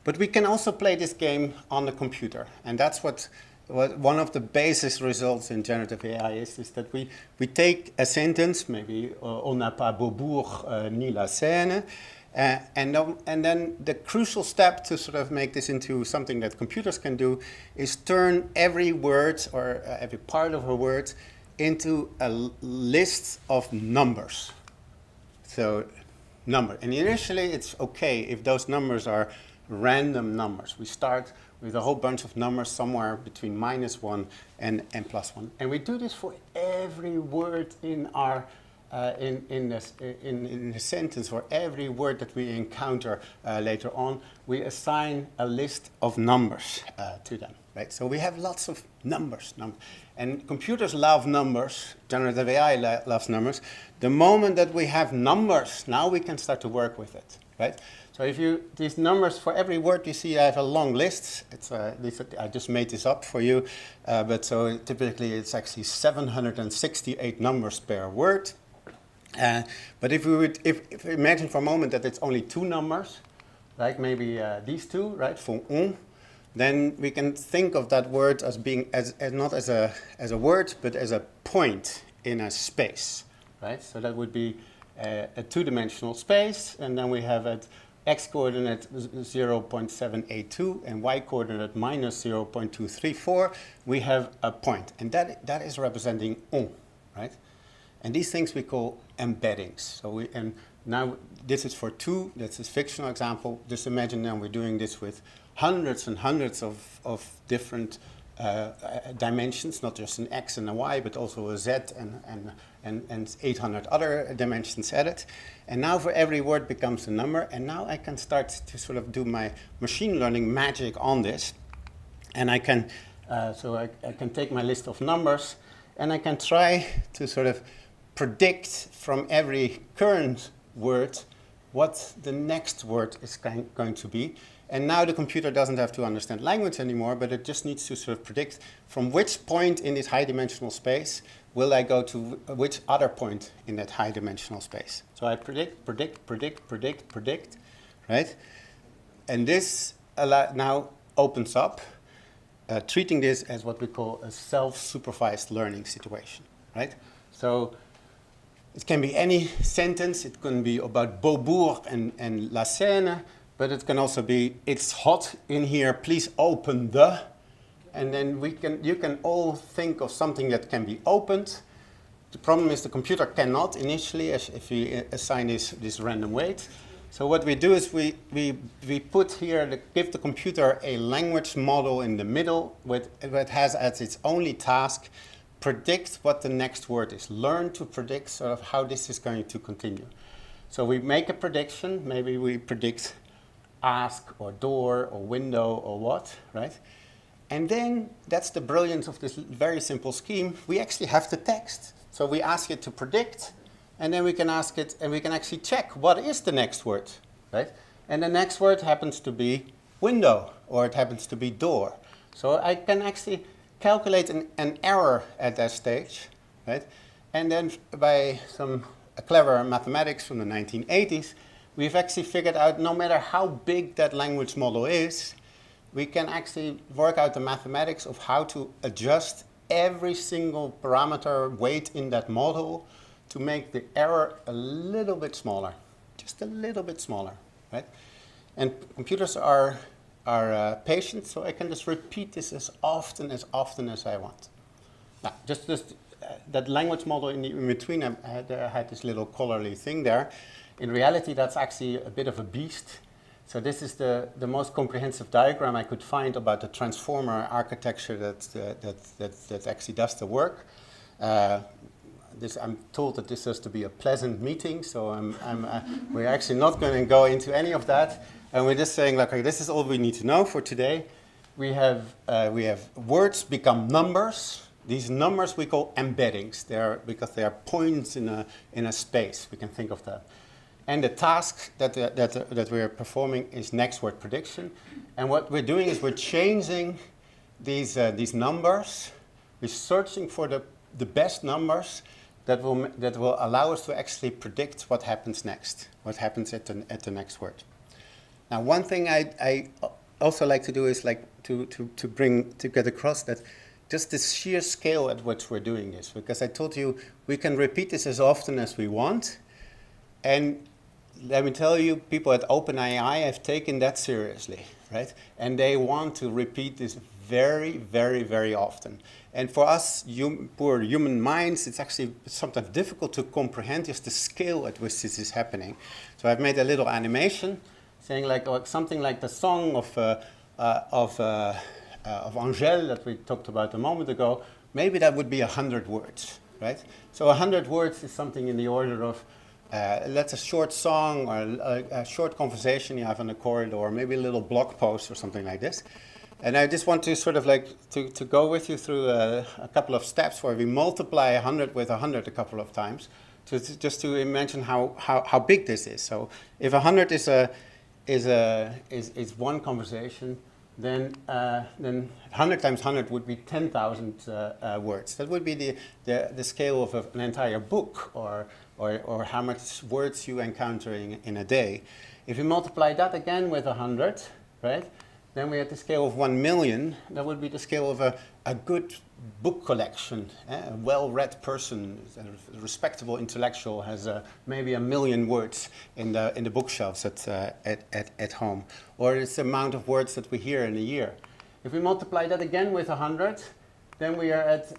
But we can also play this game on the computer, and that's what one of the basis results in generative AI is that we take a sentence, maybe on n'a pas Beaubourg ni la Seine, and then the crucial step to sort of make this into something that computers can do is turn every word or every part of a word into a list of numbers. So number, and initially it's okay if those numbers are random numbers. We start with a whole bunch of numbers somewhere between -1 and +1, and we do this for every word in our in the sentence. For every word that we encounter later on, we assign a list of numbers to them. Right? So we have lots of numbers, and computers love numbers. Generative AI loves numbers. The moment that we have numbers, now we can start to work with it. Right? So if these numbers, for every word you see, I have a long list. I just made this up for you, but so typically it's actually 768 numbers per word. But if we imagine for a moment that it's only 2 numbers, like maybe these two, right, for on, then we can think of that word as being not as a word, but as a point in a space, right? So that would be a 2-dimensional space, and then we have at x-coordinate 0.782 and y-coordinate -0.234. We have a point, and that is representing on, right? And these things we call embeddings. And now this is for 2. That's a fictional example. Just imagine now we're doing this with hundreds and hundreds of different dimensions, not just an x and a y, but also a z and 800 other dimensions added. And now for every word becomes a number, and now I can start to sort of do my machine learning magic on this. And I can take my list of numbers, and I can try to sort of predict from every current word what the next word is going to be. And now the computer doesn't have to understand language anymore, but it just needs to sort of predict from which point in this high-dimensional space will I go to which other point in that high-dimensional space. So I predict, right? And this now opens up, treating this as what we call a self-supervised learning situation, right? So it can be any sentence. It can be about Beaubourg and La Seine, but it can also be, it's hot in here, please open the. And then you can all think of something that can be opened. The problem is the computer cannot initially, if we assign this random weight. So what we do is we put here, give the computer a language model in the middle, that has as its only task, predict what the next word is. Learn to predict sort of how this is going to continue. So we make a prediction. Maybe we predict ask or door or window or what, right? And then that's the brilliance of this very simple scheme. We actually have the text. So we ask it to predict, and then we can ask it, and we can actually check what is the next word, right? And the next word happens to be window, or it happens to be door. So I can actually calculate an error at that stage, right? And then by some clever mathematics from the 1980s, we've actually figured out no matter how big that language model is, we can actually work out the mathematics of how to adjust every single parameter weight in that model to make the error a little bit smaller, just a little bit smaller, right? And computers are patient, so I can just repeat this as often as I want. Now, just that language model in between, I had this little colorly thing there. In reality, that's actually a bit of a beast. So this is the most comprehensive diagram I could find about the transformer architecture that actually does the work. I'm told that this has to be a pleasant meeting, so we're actually not going to go into any of that. And we're just saying, like, okay, this is all we need to know for today. We have words become numbers. These numbers we call embeddings. Because they are points in a space. We can think of that. And the task that we are performing is next word prediction. And what we're doing is we're changing these numbers. We're searching for the best numbers that will allow us to actually predict what happens next, what happens at the next word. Now, one thing I also like to do is like to get across that just the sheer scale at which we're doing this, because I told you we can repeat this as often as we want, and let me tell you, people at OpenAI have taken that seriously, right? And they want to repeat this very, very, very often. And for us, poor human minds, it's actually sometimes difficult to comprehend just the scale at which this is happening. So I've made a little animation saying like something like the song of Angèle that we talked about a moment ago. Maybe that would be 100 words, right? So 100 words is something in the order of let's a short song or a short conversation you have on the corridor, or maybe a little blog post or something like this. And I just want to sort of like to go with you through a couple of steps where we multiply 100 with 100 a couple of times, just to imagine how big this is. So if 100 is one conversation, then 100 times 100 would be 10,000 words. That would be the scale of an entire book, or how much words you encounter in a day. If you multiply that again with 100, right? Then we have the scale of 1 million. That would be the scale of a good book collection. A well-read person, a respectable intellectual, has maybe 1 million words in the bookshelves at home. Or it's the amount of words that we hear in a year. If we multiply that again with 100, then we are at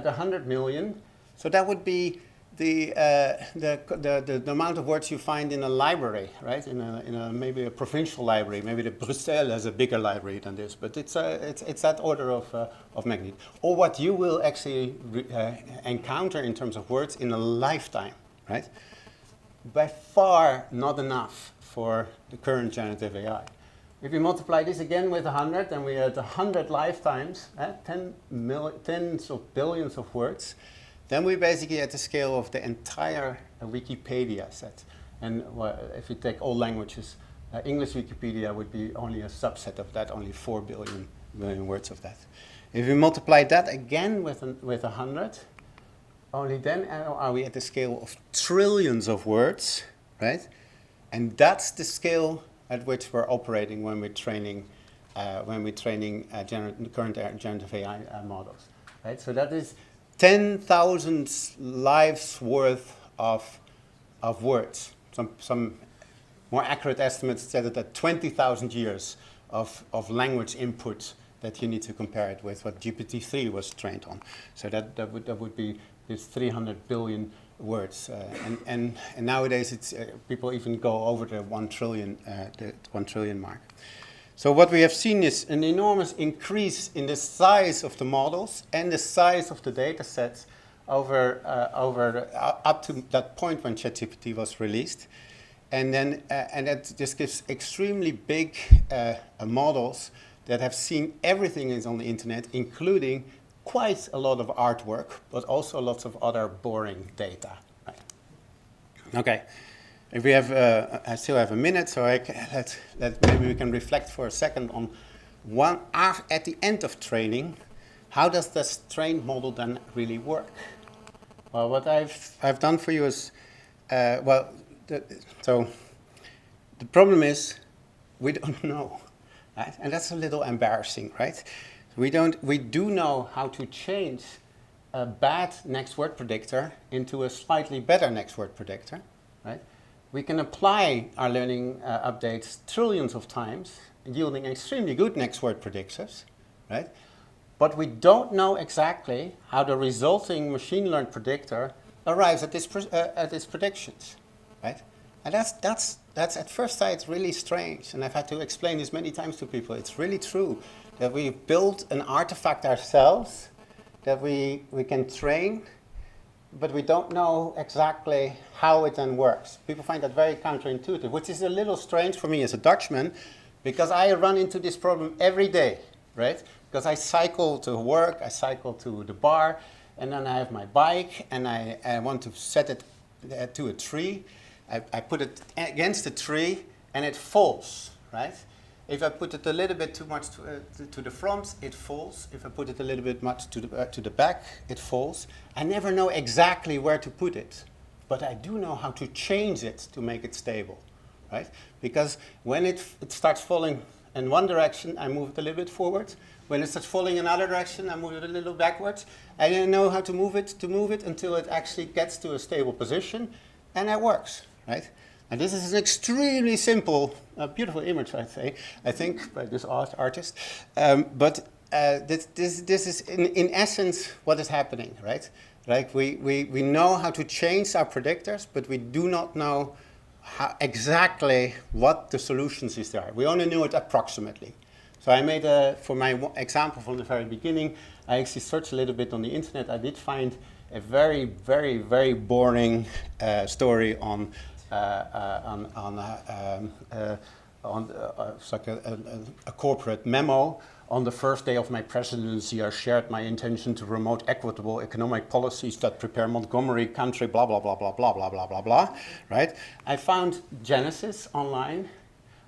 100 million. So that would be the amount of words you find in a library, right? In a maybe a provincial library. Maybe the Brussels has a bigger library than this, but it's that order of magnitude. Or what you will actually encounter in terms of words in a lifetime, right? By far not enough for the current generative AI. If you multiply this again with 100, then we are at 100 lifetimes, tens of billions of words. Then we're basically at the scale of the entire Wikipedia set. And if you take all languages, English Wikipedia would be only a subset of that, only 4 billion words of that. If we multiply that again with 100, only then are we at the scale of trillions of words, right? And that's the scale at which we're operating when we're training current generative AI models, right? So that is 10,000 lives worth of words. Some more accurate estimates said that 20,000 years of language input that you need to compare it with what GPT-3 was trained on. So that would be this 300 billion words. And nowadays it's people even go over the 1 trillion mark. So what we have seen is an enormous increase in the size of the models and the size of the data sets up to that point when ChatGPT was released. And then that just gives extremely big models that have seen everything is on the internet, including quite a lot of artwork, but also lots of other boring data. Right. Okay. If we have, I still have a minute, so maybe we can reflect for a second on at the end of training, how does this trained model then really work? Well, what I've done for you is, so the problem is we don't know, right? And that's a little embarrassing, right? We do know how to change a bad next word predictor into a slightly better next word predictor, right? We can apply our learning updates trillions of times, yielding extremely good next word predictors, right? But we don't know exactly how the resulting machine learned predictor arrives at its predictions, right? And that's at first sight really strange. And I've had to explain this many times to people. It's really true that we built an artifact ourselves that we can train but we don't know exactly how it then works. People find that very counterintuitive, which is a little strange for me as a Dutchman, because I run into this problem every day, right? Because I cycle to work, I cycle to the bar, and then I have my bike, and I want to set it to a tree. I put it against the tree, and it falls, right? If I put it a little bit too much to the front, it falls. If I put it a little bit much to the back, it falls. I never know exactly where to put it, but I do know how to change it to make it stable, right? Because when it starts falling in one direction, I move it a little bit forward. When it starts falling in another direction, I move it a little backwards. I don't know how to move it until it actually gets to a stable position, and it works, right? And this is an extremely simple, beautiful image, I think, by this artist. But this is, in essence, what is happening, right? Like we know how to change our predictors, but we do not know exactly what the solutions is there. We only know it approximately. So I made, for my example from the very beginning, I actually searched a little bit on the internet. I did find a very, very, very boring story on it's like a corporate memo. On the first day of my presidency, I shared my intention to promote equitable economic policies that prepare Montgomery country, blah, blah, blah, blah, blah, blah, blah, blah, blah, right? I found Genesis online,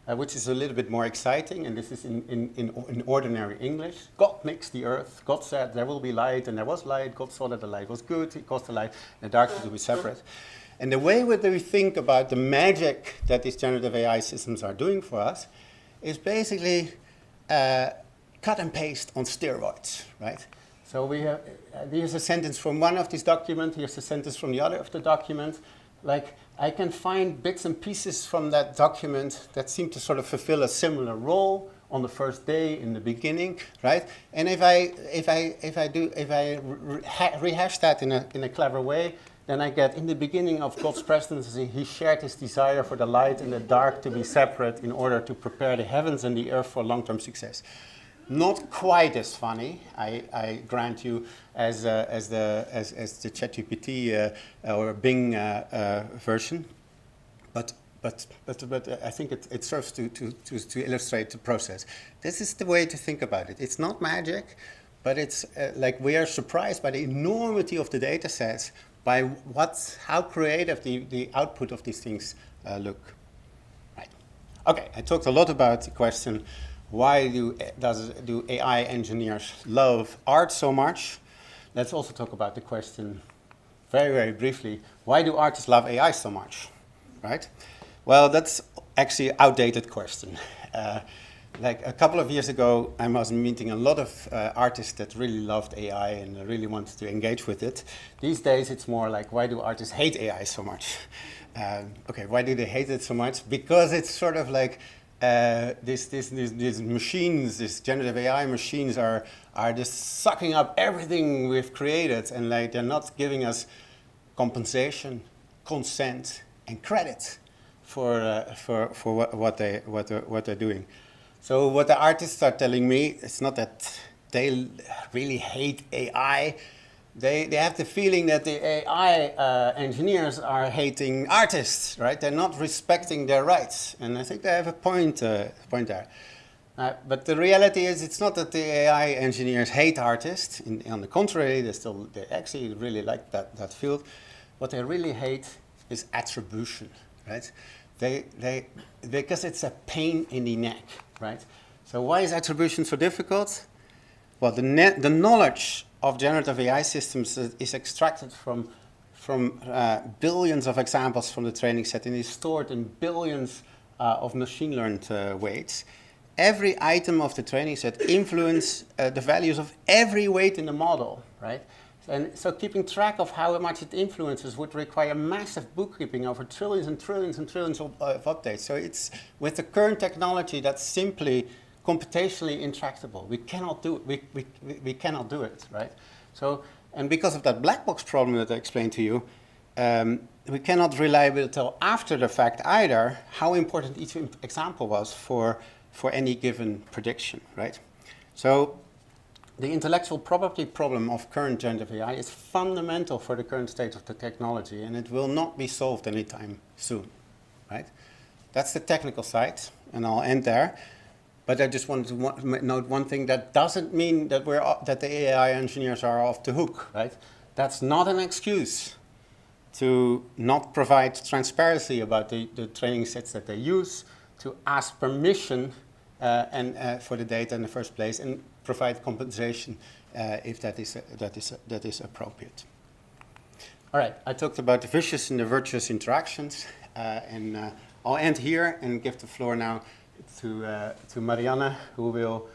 which is a little bit more exciting, and this is in ordinary English. God makes the earth. God said there will be light, and there was light. God saw that the light was good. He caused the light and the darkness to be separate. And the way that we think about the magic that these generative AI systems are doing for us is basically cut and paste on steroids, right? So we have, here's a sentence from one of these documents, here's a sentence from the other of the document. Like, I can find bits and pieces from that document that seem to sort of fulfill a similar role on the first day in the beginning, right? And if I rehash that in a clever way, then I get, in the beginning of God's presidency, he shared his desire for the light and the dark to be separate in order to prepare the heavens and the earth for long-term success. Not quite as funny, I grant you, as the ChatGPT or Bing version, but I think it serves to illustrate the process. This is the way to think about it. It's not magic, but it's like we are surprised by the enormity of the data sets, by how creative the output of these things look. Right. Okay, I talked a lot about the question, why do AI engineers love art so much? Let's also talk about the question, very, very briefly, why do artists love AI so much, right? Well, that's actually an outdated question. Like a couple of years ago, I was meeting a lot of artists that really loved AI and really wanted to engage with it. These days, it's more like, why do artists hate AI so much? Okay, why do they hate it so much? Because it's sort of like these machines, these generative AI machines are just sucking up everything we've created, and like they're not giving us compensation, consent, and credit for what they're doing. So what the artists are telling me, it's not that they really hate AI. They have the feeling that the AI engineers are hating artists, right? They're not respecting their rights. And I think they have a point there. But the reality is, it's not that the AI engineers hate artists. On the contrary, they actually really like that field. What they really hate is attribution, right? Because it's a pain in the neck, right? So why is attribution so difficult? Well, the knowledge of generative AI systems is extracted from billions of examples from the training set and is stored in billions of machine learned weights. Every item of the training set influences the values of every weight in the model, right? And so keeping track of how much it influences would require massive bookkeeping over trillions and trillions and trillions of updates. So it's, with the current technology, that's simply computationally intractable. We cannot do it. We cannot do it, right? So, and because of that black box problem that I explained to you, we cannot reliably tell after the fact either how important each example was for any given prediction, right? So the intellectual property problem of current generative AI is fundamental for the current state of the technology, and it will not be solved anytime soon, right? That's the technical side, and I'll end there. But I just wanted to note one thing. That doesn't mean that that the AI engineers are off the hook, right? That's not an excuse to not provide transparency about the training sets that they use, to ask permission for the data in the first place, and provide compensation if that is appropriate. All right, I talked about the vicious and the virtuous interactions, and I'll end here and give the floor now to Marianne, who will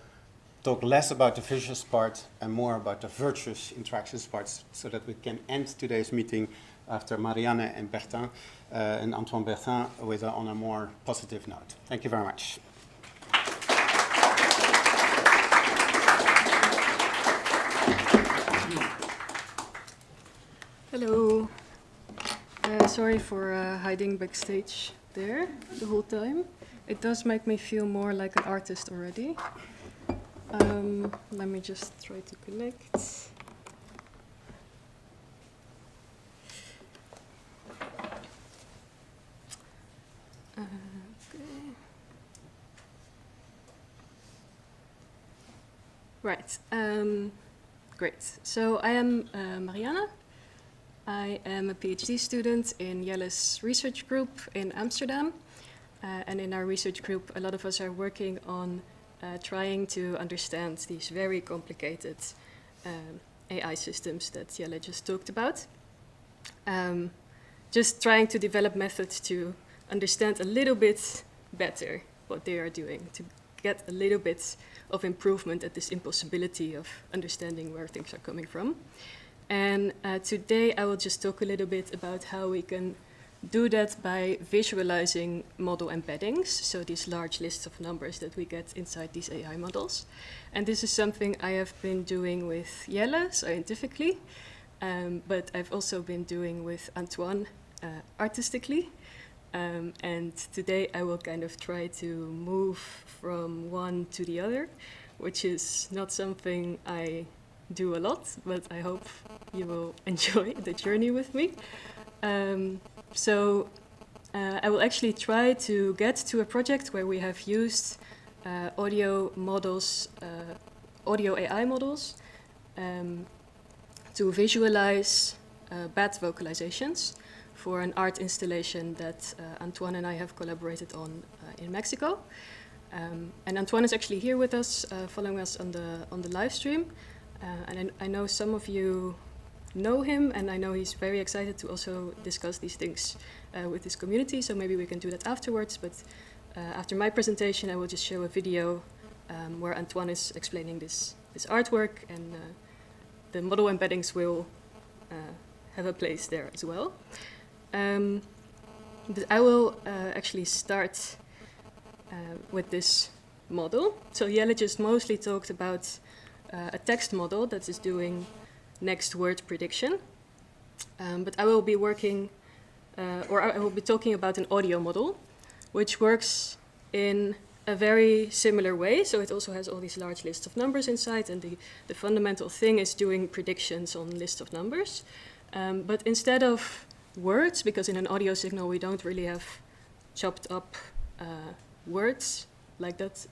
talk less about the vicious part and more about the virtuous interactions parts, so that we can end today's meeting after Marianne and Bertin and Antoine Bertin on a more positive note. Thank you very much. Hello. Sorry for hiding backstage there the whole time. It does make me feel more like an artist already. Let me just try to connect. Okay. Right. Great. So I am Marianne. I am a PhD student in Jelle's research group in Amsterdam. And in our research group, a lot of us are working on trying to understand these very complicated AI systems that Jelle just talked about. Just trying to develop methods to understand a little bit better what they are doing, to get a little bit of improvement at this impossibility of understanding where things are coming from. And today I will just talk a little bit about how we can do that by visualizing model embeddings, so these large lists of numbers that we get inside these AI models. And this is something I have been doing with Jelle scientifically, but I've also been doing with Antoine artistically. And today I will kind of try to move from one to the other, which is not something I do a lot, but I hope you will enjoy the journey with me. So I will actually try to get to a project where we have used audio models, audio AI models, to visualize bat vocalizations for an art installation that Antoine and I have collaborated on in Mexico. And Antoine is actually here with us, following us on the live stream. And I know some of you know him, and I know he's very excited to also discuss these things with his community, so maybe we can do that afterwards. But after my presentation, I will just show a video where Antoine is explaining this artwork, and the model embeddings will have a place there as well. But I will actually start with this model. So Jelle just mostly talked about a text model that is doing next word prediction. But I will be working, or I will be talking about an audio model, which works in a very similar way. So it also has all these large lists of numbers inside, and the fundamental thing is doing predictions on lists of numbers. But instead of words, because in an audio signal we don't really have chopped up words like that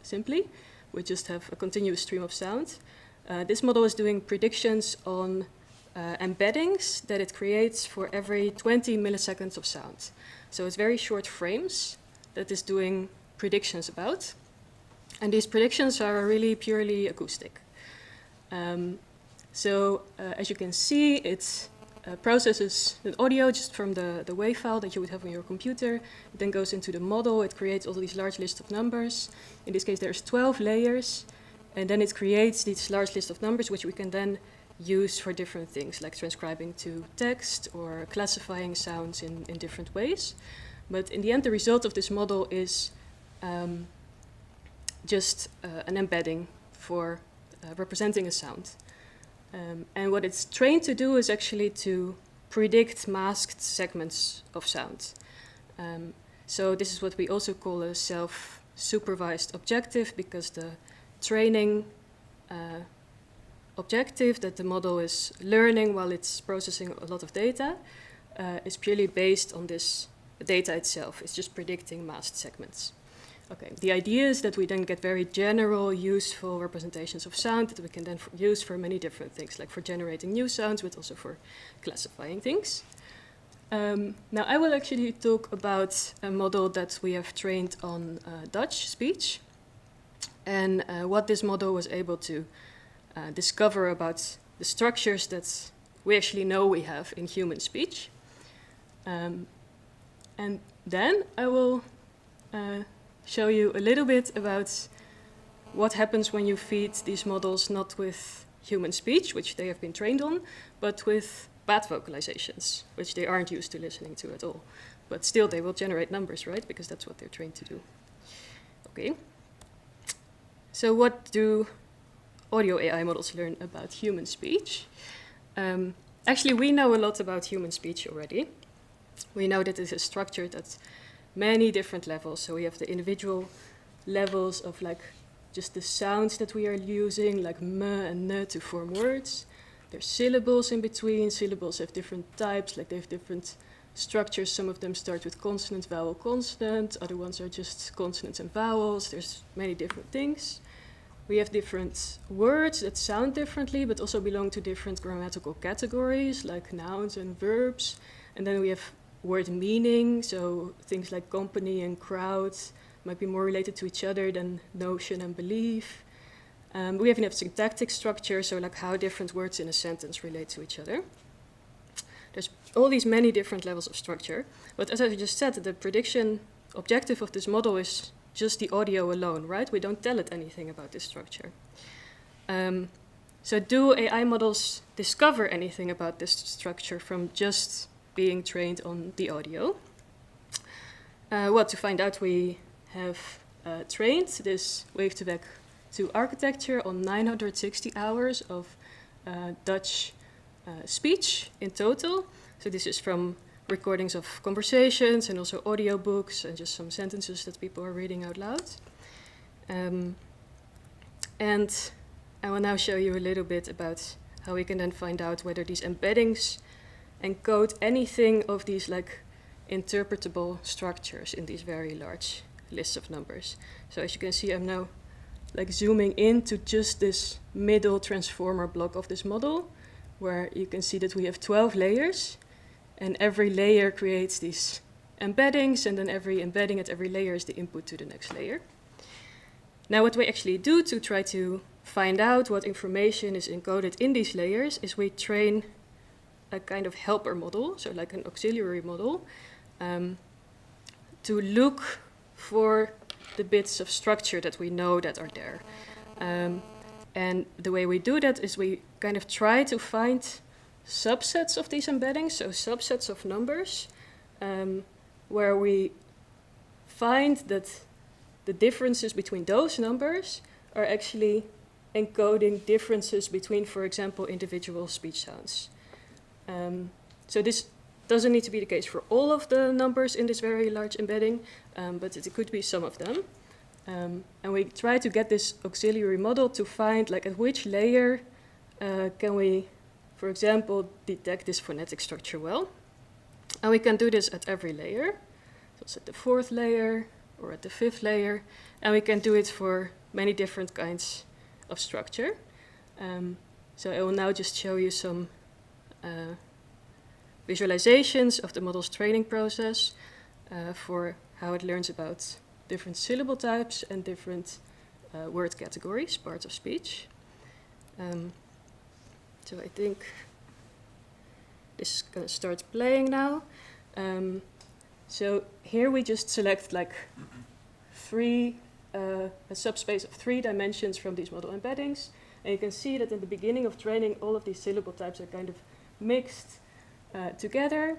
simply, we just have a continuous stream of sound. This model is doing predictions on embeddings that it creates for every 20 milliseconds of sound. So it's very short frames that is doing predictions about. And these predictions are really purely acoustic. As you can see, it processes the audio just from the WAV file that you would have on your computer. It then goes into the model. It creates all these large lists of numbers. In this case, there's 12 layers. And then it creates these large lists of numbers, which we can then use for different things, like transcribing to text or classifying sounds in different ways. But in the end, the result of this model is just an embedding for representing a sound. And what it's trained to do is actually to predict masked segments of sound. So this is what we also call a self-supervised objective, because the training objective that the model is learning while it's processing a lot of data is purely based on this data itself. It's just predicting masked segments. Okay, the idea is that we then get very general, useful representations of sound that we can then use for many different things, like for generating new sounds, but also for classifying things. Now, I will actually talk about a model that we have trained on Dutch speech, and what this model was able to discover about the structures that we actually know we have in human speech. And then I will show you a little bit about what happens when you feed these models not with human speech, which they have been trained on, but with bad vocalizations, which they aren't used to listening to at all. But still, they will generate numbers, right? Because that's what they're trained to do. Okay. So what do audio AI models learn about human speech? Actually, we know a lot about human speech already. We know that it is structured at many different levels. So we have the individual levels of like just the sounds that we are using, like m and n to form words. There's syllables in between. Syllables have different types, like they have different structures. Some of them start with consonant, vowel, consonant. Other ones are just consonants and vowels. There's many different things. We have different words that sound differently, but also belong to different grammatical categories, like nouns and verbs. And then we have word meaning, so things like company and crowd might be more related to each other than notion and belief. We even have syntactic structure, so like how different words in a sentence relate to each other. There's all these many different levels of structure, but as I just said, the prediction objective of this model is just the audio alone, right? We don't tell it anything about this structure. So do AI models discover anything about this structure from just being trained on the audio? Well, to find out, we have trained this wave-to-vec-2 architecture on 960 hours of Dutch speech in total. So this is from recordings of conversations and also audiobooks and just some sentences that people are reading out loud. And I will now show you a little bit about how we can then find out whether these embeddings encode anything of these like interpretable structures in these very large lists of numbers. So as you can see, I'm now like zooming into just this middle transformer block of this model, where you can see that we have 12 layers, and every layer creates these embeddings, and then every embedding at every layer is the input to the next layer. Now what we actually do to try to find out what information is encoded in these layers is we train a kind of helper model, so like an auxiliary model, to look for the bits of structure that we know that are there. And the way we do that is we kind of try to find subsets of these embeddings, so subsets of numbers, where we find that the differences between those numbers are actually encoding differences between, for example, individual speech sounds. So this doesn't need to be the case for all of the numbers in this very large embedding, but it could be some of them. And we try to get this auxiliary model to find, like, at which layer can we, for example, detect this phonetic structure well. And we can do this at every layer. So it's at the 4th layer or at the 5th layer. And we can do it for many different kinds of structure. So I will now just show you some visualizations of the model's training process for how it learns about different syllable types and different word categories, parts of speech. So I think this is going to start playing now. So here we just select like a subspace of 3 dimensions from these model embeddings. And you can see that in the beginning of training, all of these syllable types are kind of mixed together.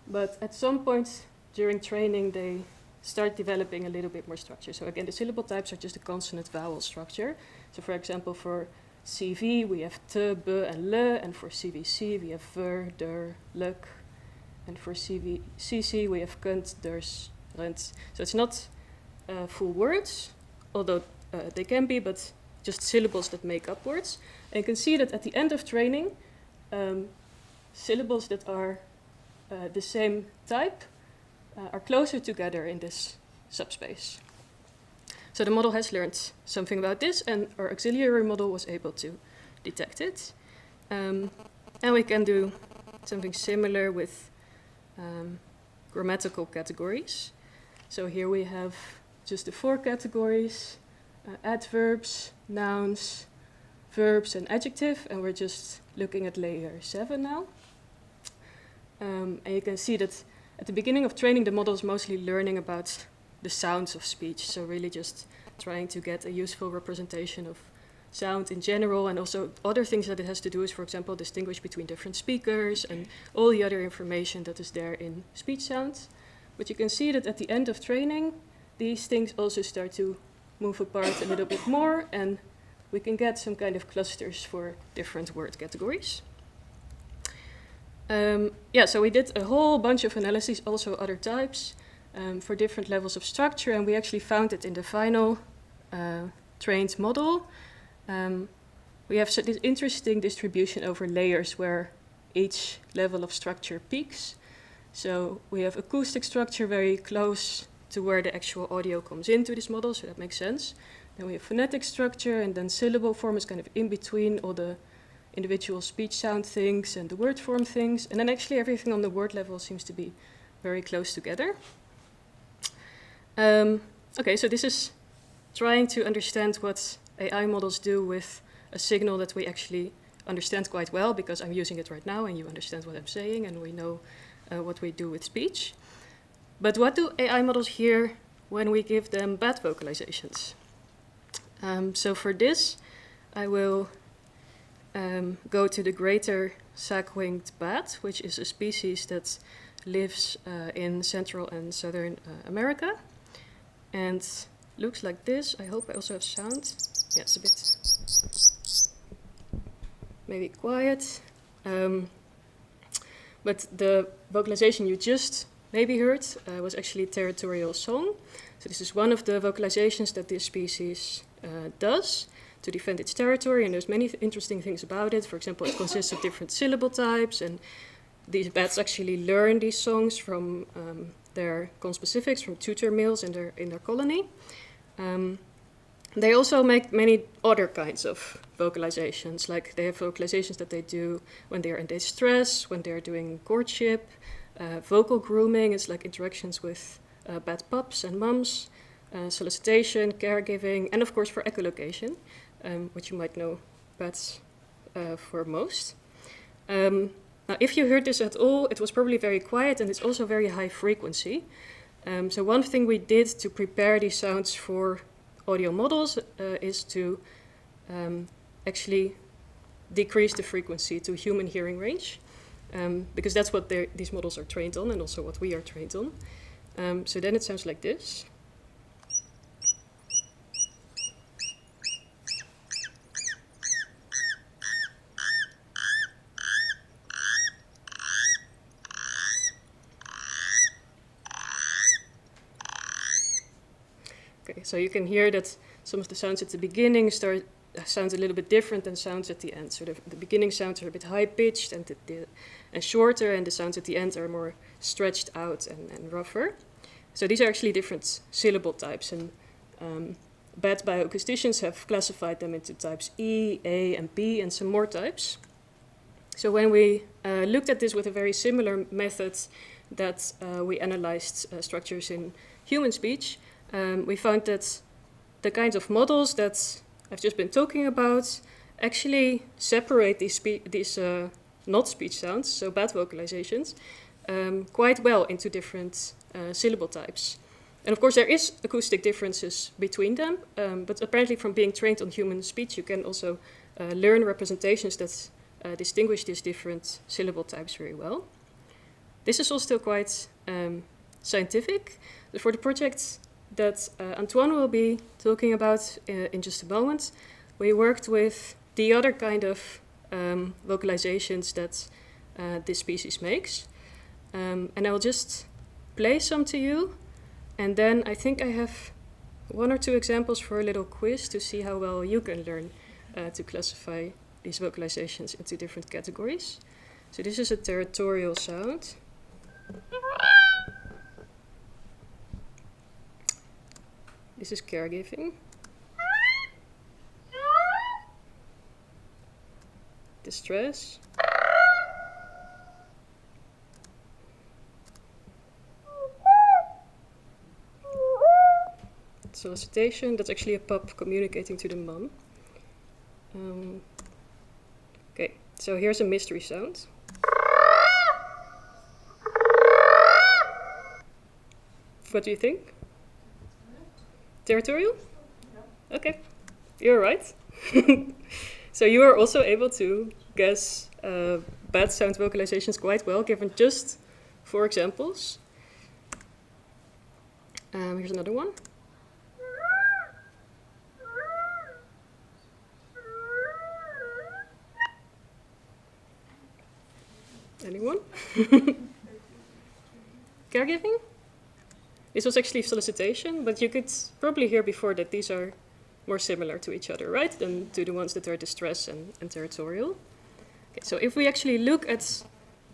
But at some point during training, they start developing a little bit more structure. So again, the syllable types are just a consonant-vowel structure. So for example, for CV, we have t, b, and l, and for CVC, we have ver, der, luk, and for CC, we have kunt, ders, rent. So it's not full words, although they can be, but just syllables that make up words. And you can see that at the end of training, syllables that are the same type are closer together in this subspace. So the model has learned something about this, and our auxiliary model was able to detect it. And we can do something similar with grammatical categories. So here we have just the 4 categories, adverbs, nouns, verbs, and adjective, and we're just looking at layer 7 now. And you can see that at the beginning of training, the model is mostly learning about the sounds of speech, so really just trying to get a useful representation of sound in general, and also other things that it has to do is, for example, distinguish between different speakers and all the other information that is there in speech sounds. But you can see that at the end of training, these things also start to move apart a little bit more, and we can get some kind of clusters for different word categories. So we did a whole bunch of analyses, also other types, for different levels of structure, and we actually found it in the final trained model. We have this interesting distribution over layers where each level of structure peaks. So we have acoustic structure very close to where the actual audio comes into this model, so that makes sense. Then we have phonetic structure, and then syllable form is kind of in between all the individual speech sound things and the word form things. And then actually everything on the word level seems to be very close together. Okay, so this is trying to understand what AI models do with a signal that we actually understand quite well, because I'm using it right now and you understand what I'm saying and we know what we do with speech. But what do AI models hear when we give them bat vocalizations? So for this, I will go to the greater sac-winged bat, which is a species that lives in Central and Southern America. And looks like this. I hope I also have sound. Yeah, it's a bit maybe quiet. But the vocalization you just maybe heard was actually territorial song. So this is one of the vocalizations that this species does to defend its territory, and there's many interesting things about it. For example, it consists of different syllable types, and these bats actually learn these songs from their conspecifics, from tutor males in their colony. They also make many other kinds of vocalizations, like they have vocalizations that they do when they are in distress, when they are doing courtship, vocal grooming is like interactions with bat pups and mums, solicitation, caregiving, and of course for echolocation, which you might know bats for most. Now, if you heard this at all, it was probably very quiet, and it's also very high frequency. So one thing we did to prepare these sounds for audio models is to actually decrease the frequency to human hearing range, because that's what these models are trained on, and also what we are trained on. So then it sounds like this. Okay, so you can hear that some of the sounds at the beginning sounds a little bit different than sounds at the end. So the beginning sounds are a bit high-pitched and shorter, and the sounds at the end are more stretched out and rougher. So these are actually different syllable types, and bat bioacousticians have classified them into types E, A, and B, and some more types. So when we looked at this with a very similar method that we analyzed structures in human speech, we found that the kinds of models that I've just been talking about actually separate these not speech sounds, so bat vocalizations, quite well into different syllable types. And of course there is acoustic differences between them, but apparently from being trained on human speech you can also learn representations that distinguish these different syllable types very well. This is all still quite scientific. For the project that Antoine will be talking about in just a moment, we worked with the other kind of vocalizations that this species makes. And I will just play some to you, and then I think I have one or two examples for a little quiz to see how well you can learn to classify these vocalizations into different categories. So this is a territorial sound. This is caregiving. Distress. Solicitation, that's actually a pup communicating to the mom. Okay, so here's a mystery sound. What do you think? Territorial? Okay, you're right. So you are also able to guess bad sound vocalizations quite well, given just 4 examples. Here's another one. Anyone? Caregiving? This was actually solicitation, but you could probably hear before that these are more similar to each other, right? Than to the ones that are distress and territorial. Okay, so if we actually look at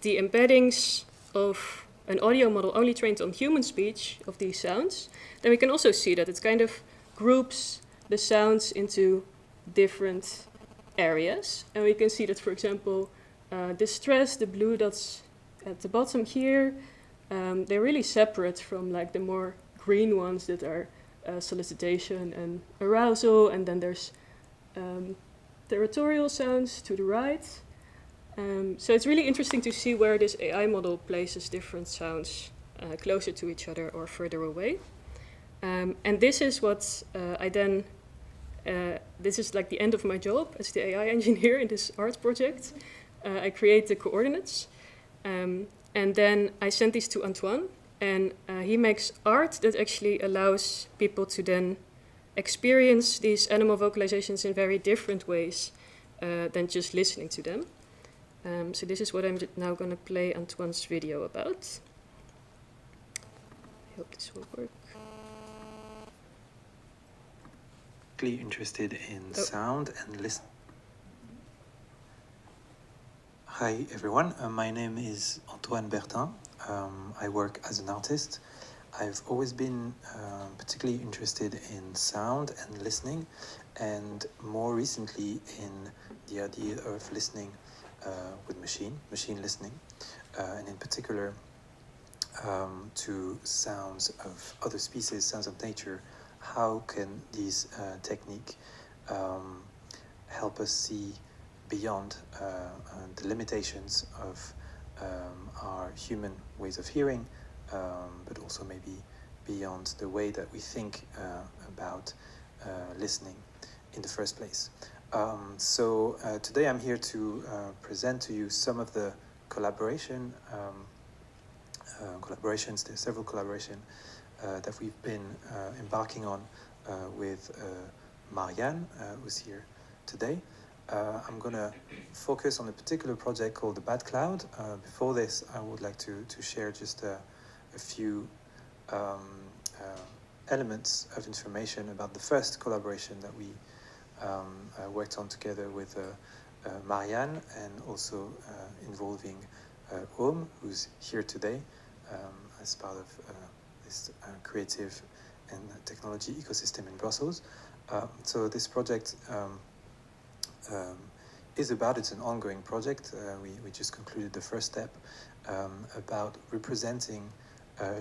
the embeddings of an audio model only trained on human speech of these sounds, then we can also see that it kind of groups the sounds into different areas. And we can see that, for example, distress, the blue dots at the bottom here, they're really separate from like the more green ones that are solicitation and arousal, and then there's territorial sounds to the right. So it's really interesting to see where this AI model places different sounds closer to each other or further away. And this is what this is like the end of my job as the AI engineer in this art project. I create the coordinates, and then I send these to Antoine, and he makes art that actually allows people to then experience these animal vocalizations in very different ways than just listening to them. So this is what I'm now going to play Antoine's video about. I hope this will work. Interested in sound and listen. Hi everyone, my name is Antoine Bertin. I work as an artist. I've always been particularly interested in sound and listening, and more recently in the idea of listening with machine listening, and in particular to sounds of other species, sounds of nature. How can these technique help us see beyond the limitations of our human ways of hearing, but also maybe beyond the way that we think about listening in the first place. So today I'm here to present to you some of the collaborations. There's several collaborations that we've been embarking on with Marianne, who's here today. I'm going to focus on a particular project called the Bad Cloud. Before this, I would like to share just a few elements of information about the first collaboration that we worked on together with Marianne, and also involving Om, who's here today as part of this creative and technology ecosystem in Brussels. So this project it's an ongoing project. We just concluded the first step about representing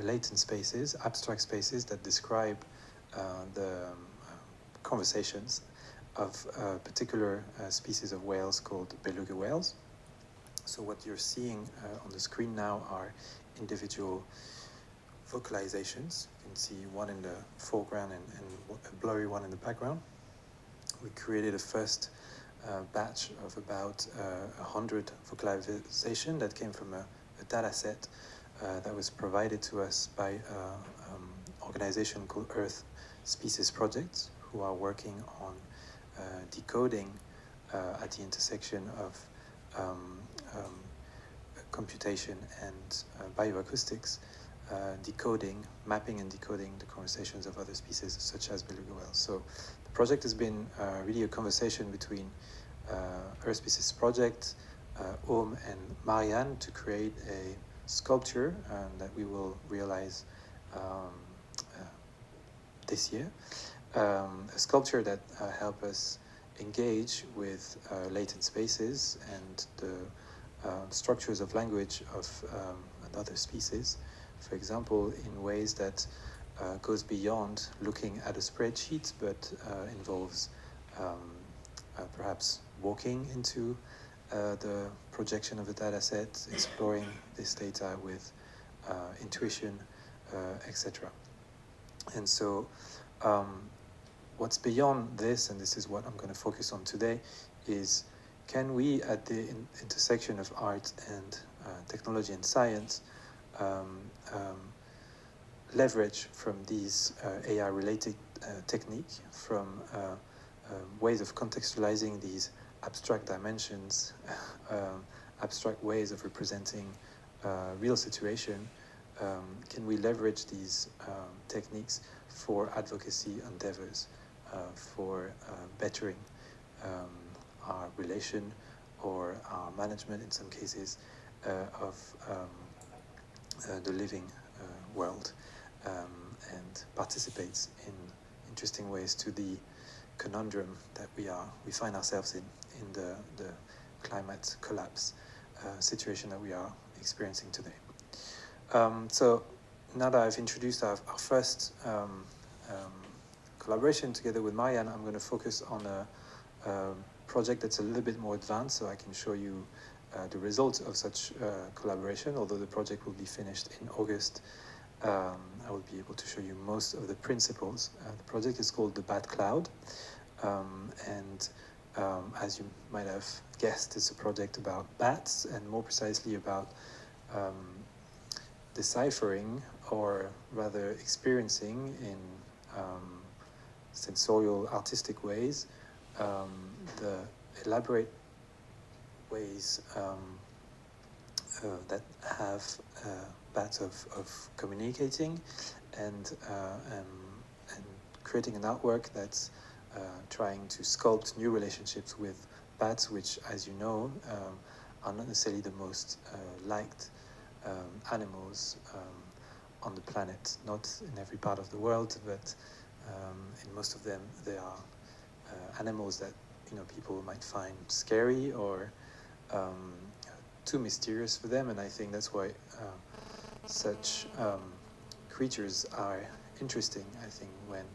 latent spaces, abstract spaces that describe the conversations of a particular species of whales called beluga whales. So what you're seeing on the screen now are individual vocalizations. You can see one in the foreground and a blurry one in the background. We created a first batch of about 100 vocalization that came from a data set that was provided to us by an organization called Earth Species Project, who are working on decoding at the intersection of computation and bioacoustics decoding, mapping and decoding the conversations of other species such as beluga whales. So the project has been really a conversation between Earth Species Project, and Marianne to create a sculpture that we will realize this year. A sculpture that help us engage with latent spaces and the structures of language of another species, for example, in ways that goes beyond looking at a spreadsheet, but involves perhaps walking into the projection of a data set, exploring this data with intuition, etc. And so what's beyond this, and this is what I'm going to focus on today, is can we, at the intersection of art and technology and science, leverage from these AI-related technique, from ways of contextualizing these abstract dimensions, abstract ways of representing real situation, can we leverage these techniques for advocacy endeavors, for bettering our relation or our management, in some cases, of the living world, and participates in interesting ways to the conundrum that we find ourselves in the climate collapse situation that we are experiencing today. So now that I've introduced our first collaboration together with Marianne, I'm going to focus on a project that's a little bit more advanced, so I can show you the results of such collaboration. Although the project will be finished in August, I will be able to show you most of the principles. The project is called the Bat Cloud, and as you might have guessed, it's a project about bats, and more precisely about deciphering, or rather experiencing in sensorial, artistic ways, the elaborate ways that have bats of communicating and creating an artwork that's trying to sculpt new relationships with bats, which, as you know, are not necessarily the most liked animals on the planet. Not in every part of the world, but in most of them, they are animals that people might find scary or too mysterious for them, and I think that's why such creatures are interesting. I think when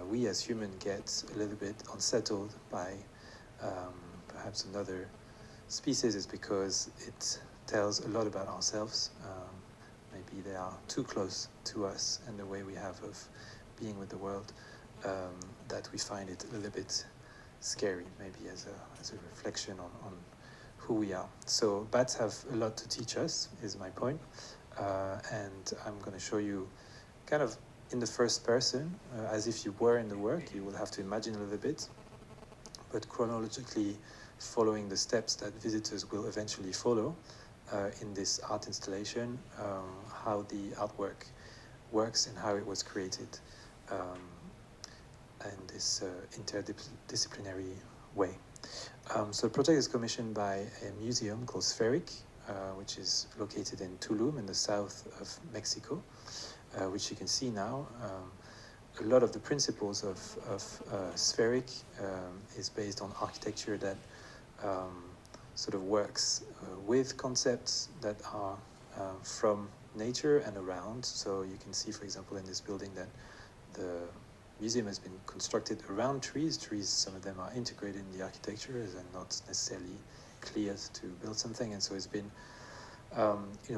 we as humans get a little bit unsettled by perhaps another species, is because it tells a lot about ourselves. Maybe they are too close to us and the way we have of being with the world, that we find it a little bit scary, maybe as a reflection on who we are. So bats have a lot to teach us, is my point, and I'm going to show you kind of in the first person, as if you were in the work. You will have to imagine a little bit, but chronologically following the steps that visitors will eventually follow in this art installation, how the artwork works and how it was created in this interdisciplinary way. So the project is commissioned by a museum called Spheric, which is located in Tulum in the south of Mexico, which you can see now. A lot of the principles of Spheric is based on architecture that sort of works with concepts that are from nature and around. So you can see, for example, in this building that the museum has been constructed around trees. Trees, some of them are integrated in the architecture and not necessarily cleared to build something. And so it's been,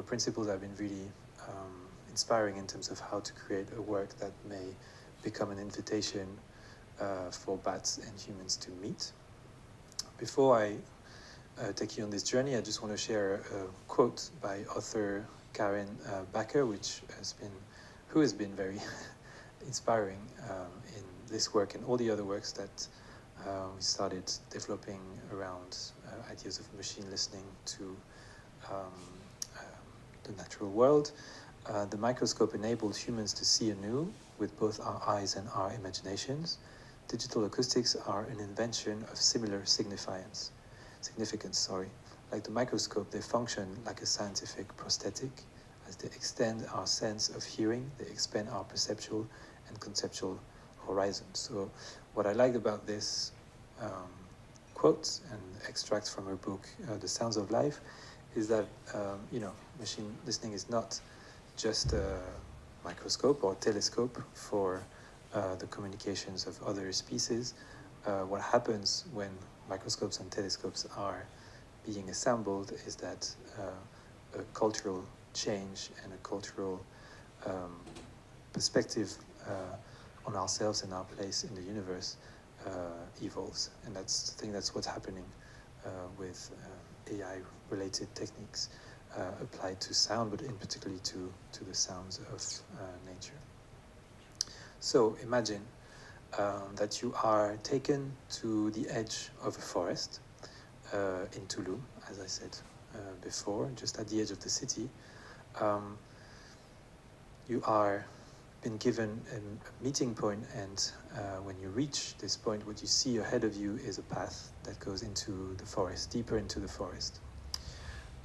principles have been really inspiring in terms of how to create a work that may become an invitation for bats and humans to meet. Before I take you on this journey, I just want to share a quote by author Karen Backer, who has been very inspiring in this work and all the other works that we started developing around ideas of machine listening to the natural world. The microscope enables humans to see anew with both our eyes and our imaginations. Digital acoustics are an invention of similar significance. Like the microscope, they function like a scientific prosthetic. As they extend our sense of hearing, they expand our perceptual and conceptual horizons. So what I like about this quote and extracts from her book, The Sounds of Life, is that, machine listening is not just a microscope or telescope for the communications of other species. What happens when microscopes and telescopes are being assembled is that a cultural change and a cultural perspective on ourselves and our place in the universe evolves. And I think that's what's happening with AI-related techniques applied to sound, but in particularly to the sounds of nature. So imagine that you are taken to the edge of a forest in Tulum, as I said before, just at the edge of the city. You are been given a meeting point, and when you reach this point, what you see ahead of you is a path that goes into the forest, deeper into the forest.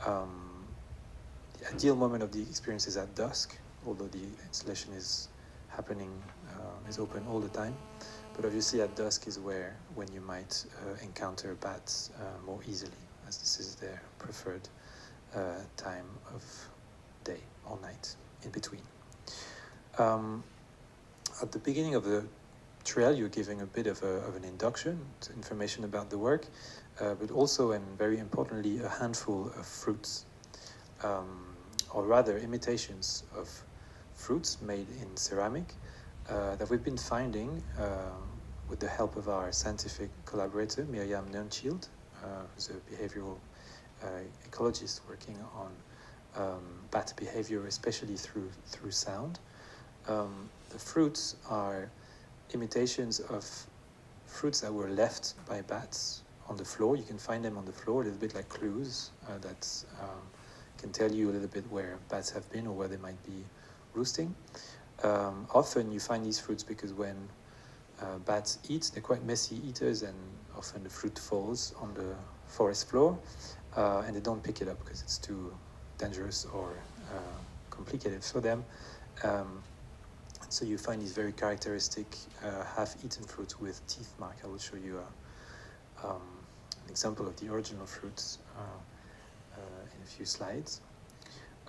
The ideal moment of the experience is at dusk, although the installation is happening, is open all the time. But obviously at dusk is when you might encounter bats more easily, as this is their preferred time of day or night, in between. At the beginning of the trail, you're giving a bit of an induction to information about the work, but also, and very importantly, a handful of fruits, or rather imitations of fruits made in ceramic that we've been finding with the help of our scientific collaborator, Miriam Nernchild, who's a behavioral ecologist working on bat behavior, especially through sound. The fruits are imitations of fruits that were left by bats on the floor. You can find them on the floor, a little bit like clues that can tell you a little bit where bats have been or where they might be roosting. Often you find these fruits because when bats eat, they're quite messy eaters, and often the fruit falls on the forest floor, and they don't pick it up because it's too dangerous or complicated for them. So you find these very characteristic half-eaten fruits with teeth mark. I will show you an example of the original fruits in a few slides.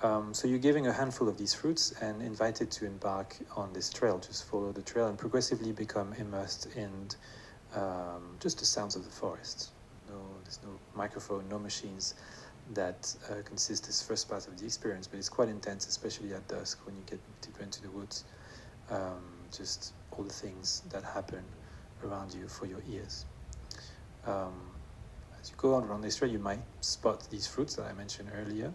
So you're giving a handful of these fruits and invited to embark on this trail. Just follow the trail and progressively become immersed in just the sounds of the forest. There's no microphone, no machines. That consists this first part of the experience, but it's quite intense, especially at dusk when you get deeper into the woods. Just all the things that happen around you for your ears. As you go on around this trail, you might spot these fruits that I mentioned earlier.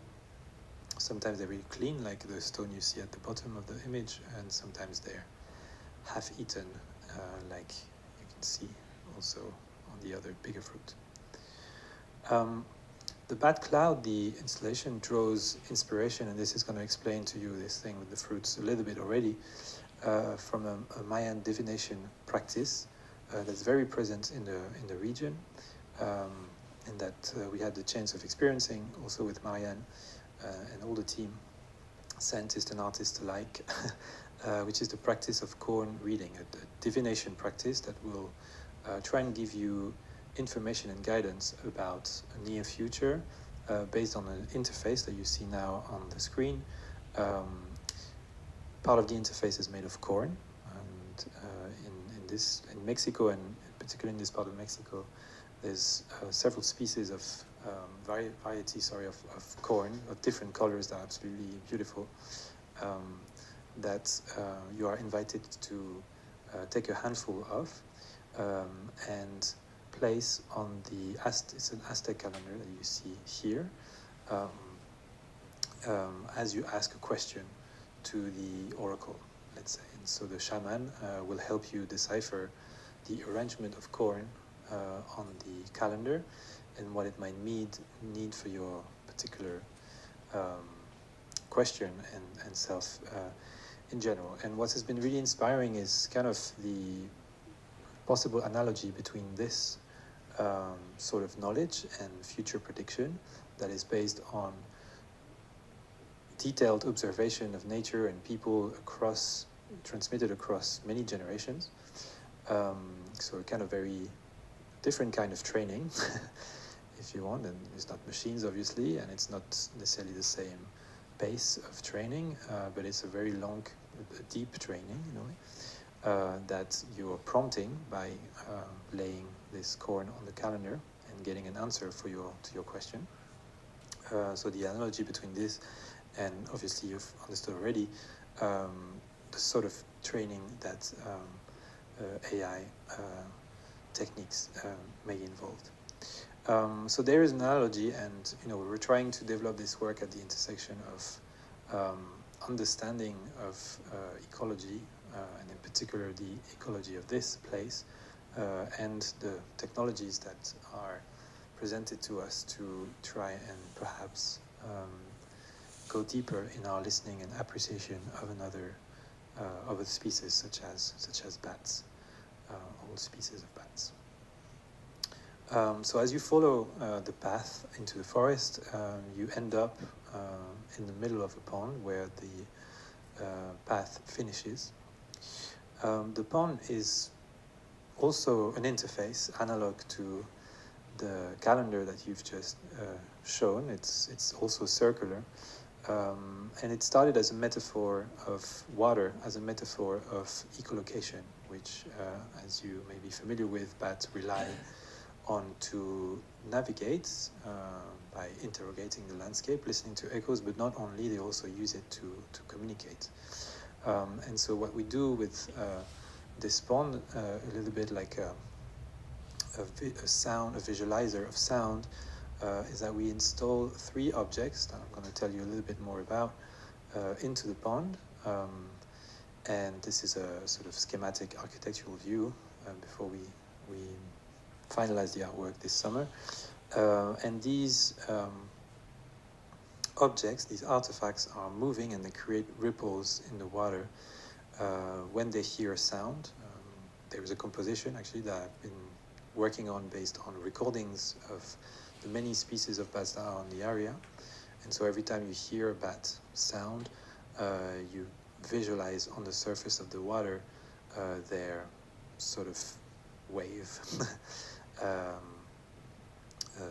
Sometimes they're really clean, like the stone you see at the bottom of the image, and sometimes they're half-eaten, like you can see also on the other bigger fruit. The bat cloud, the installation, draws inspiration, and this is going to explain to you this thing with the fruits a little bit already, from a Mayan divination practice that's very present in the region, and that we had the chance of experiencing also with Marianne and all the team, scientists and artists alike, which is the practice of corn reading, a divination practice that will try and give you information and guidance about a near future based on an interface that you see now on the screen. Part of the interface is made of corn, and in Mexico, and particularly in this part of Mexico, there's several species of varieties of corn of different colors that are absolutely beautiful, that you are invited to take a handful of and place on it's an Aztec calendar that you see here, as you ask a question to the oracle, let's say. And so the shaman will help you decipher the arrangement of corn on the calendar and what it might need for your particular question and self in general. And what has been really inspiring is kind of the possible analogy between this sort of knowledge and future prediction that is based on detailed observation of nature and people transmitted across many generations. So a kind of very different kind of training, if you want, and it's not machines obviously, and it's not necessarily the same pace of training, but it's a very long, deep training in a way, that you're prompting by laying this corn on the calendar and getting an answer to your question. So the analogy between this and obviously you've understood already the sort of training that AI techniques may involve. So there is an analogy, and we're trying to develop this work at the intersection of understanding of ecology, and in particular the ecology of this place, and the technologies that are presented to us to try and perhaps go deeper in our listening and appreciation of other species, such as bats, all species of bats. So as you follow the path into the forest, you end up in the middle of a pond where the path finishes. The pond is also an interface analog to the calendar that you've just shown. It's also circular. And it started as a metaphor of water, as a metaphor of echolocation, which, as you may be familiar with, bats rely on to navigate by interrogating the landscape, listening to echoes, but not only, they also use it to communicate. And so what we do with this pond, a little bit like a visualizer of sound, is that we install 3 objects that I'm going to tell you a little bit more about into the pond. And this is a sort of schematic architectural view before we finalize the artwork this summer. And these objects, these artifacts, are moving and they create ripples in the water when they hear a sound. There is a composition actually that I've been working on based on recordings of the many species of bats that are in the area. And so every time you hear a bat sound, you visualize on the surface of the water their sort of wave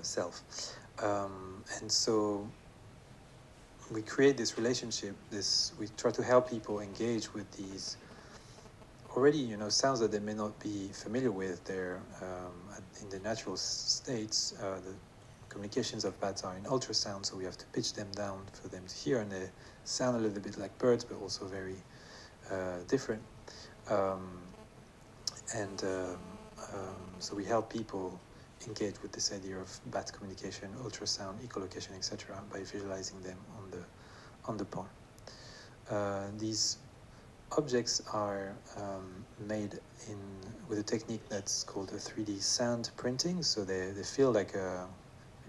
self. And so we create this relationship, we try to help people engage with these already, sounds that they may not be familiar with. They're in the natural states. The communications of bats are in ultrasound, so we have to pitch them down for them to hear, and they sound a little bit like birds, but also very different. So we help people engage with this idea of bat communication, ultrasound, echolocation, etc., by visualizing them on the pond. These objects are made with a technique that's called a 3D sand printing. So they feel like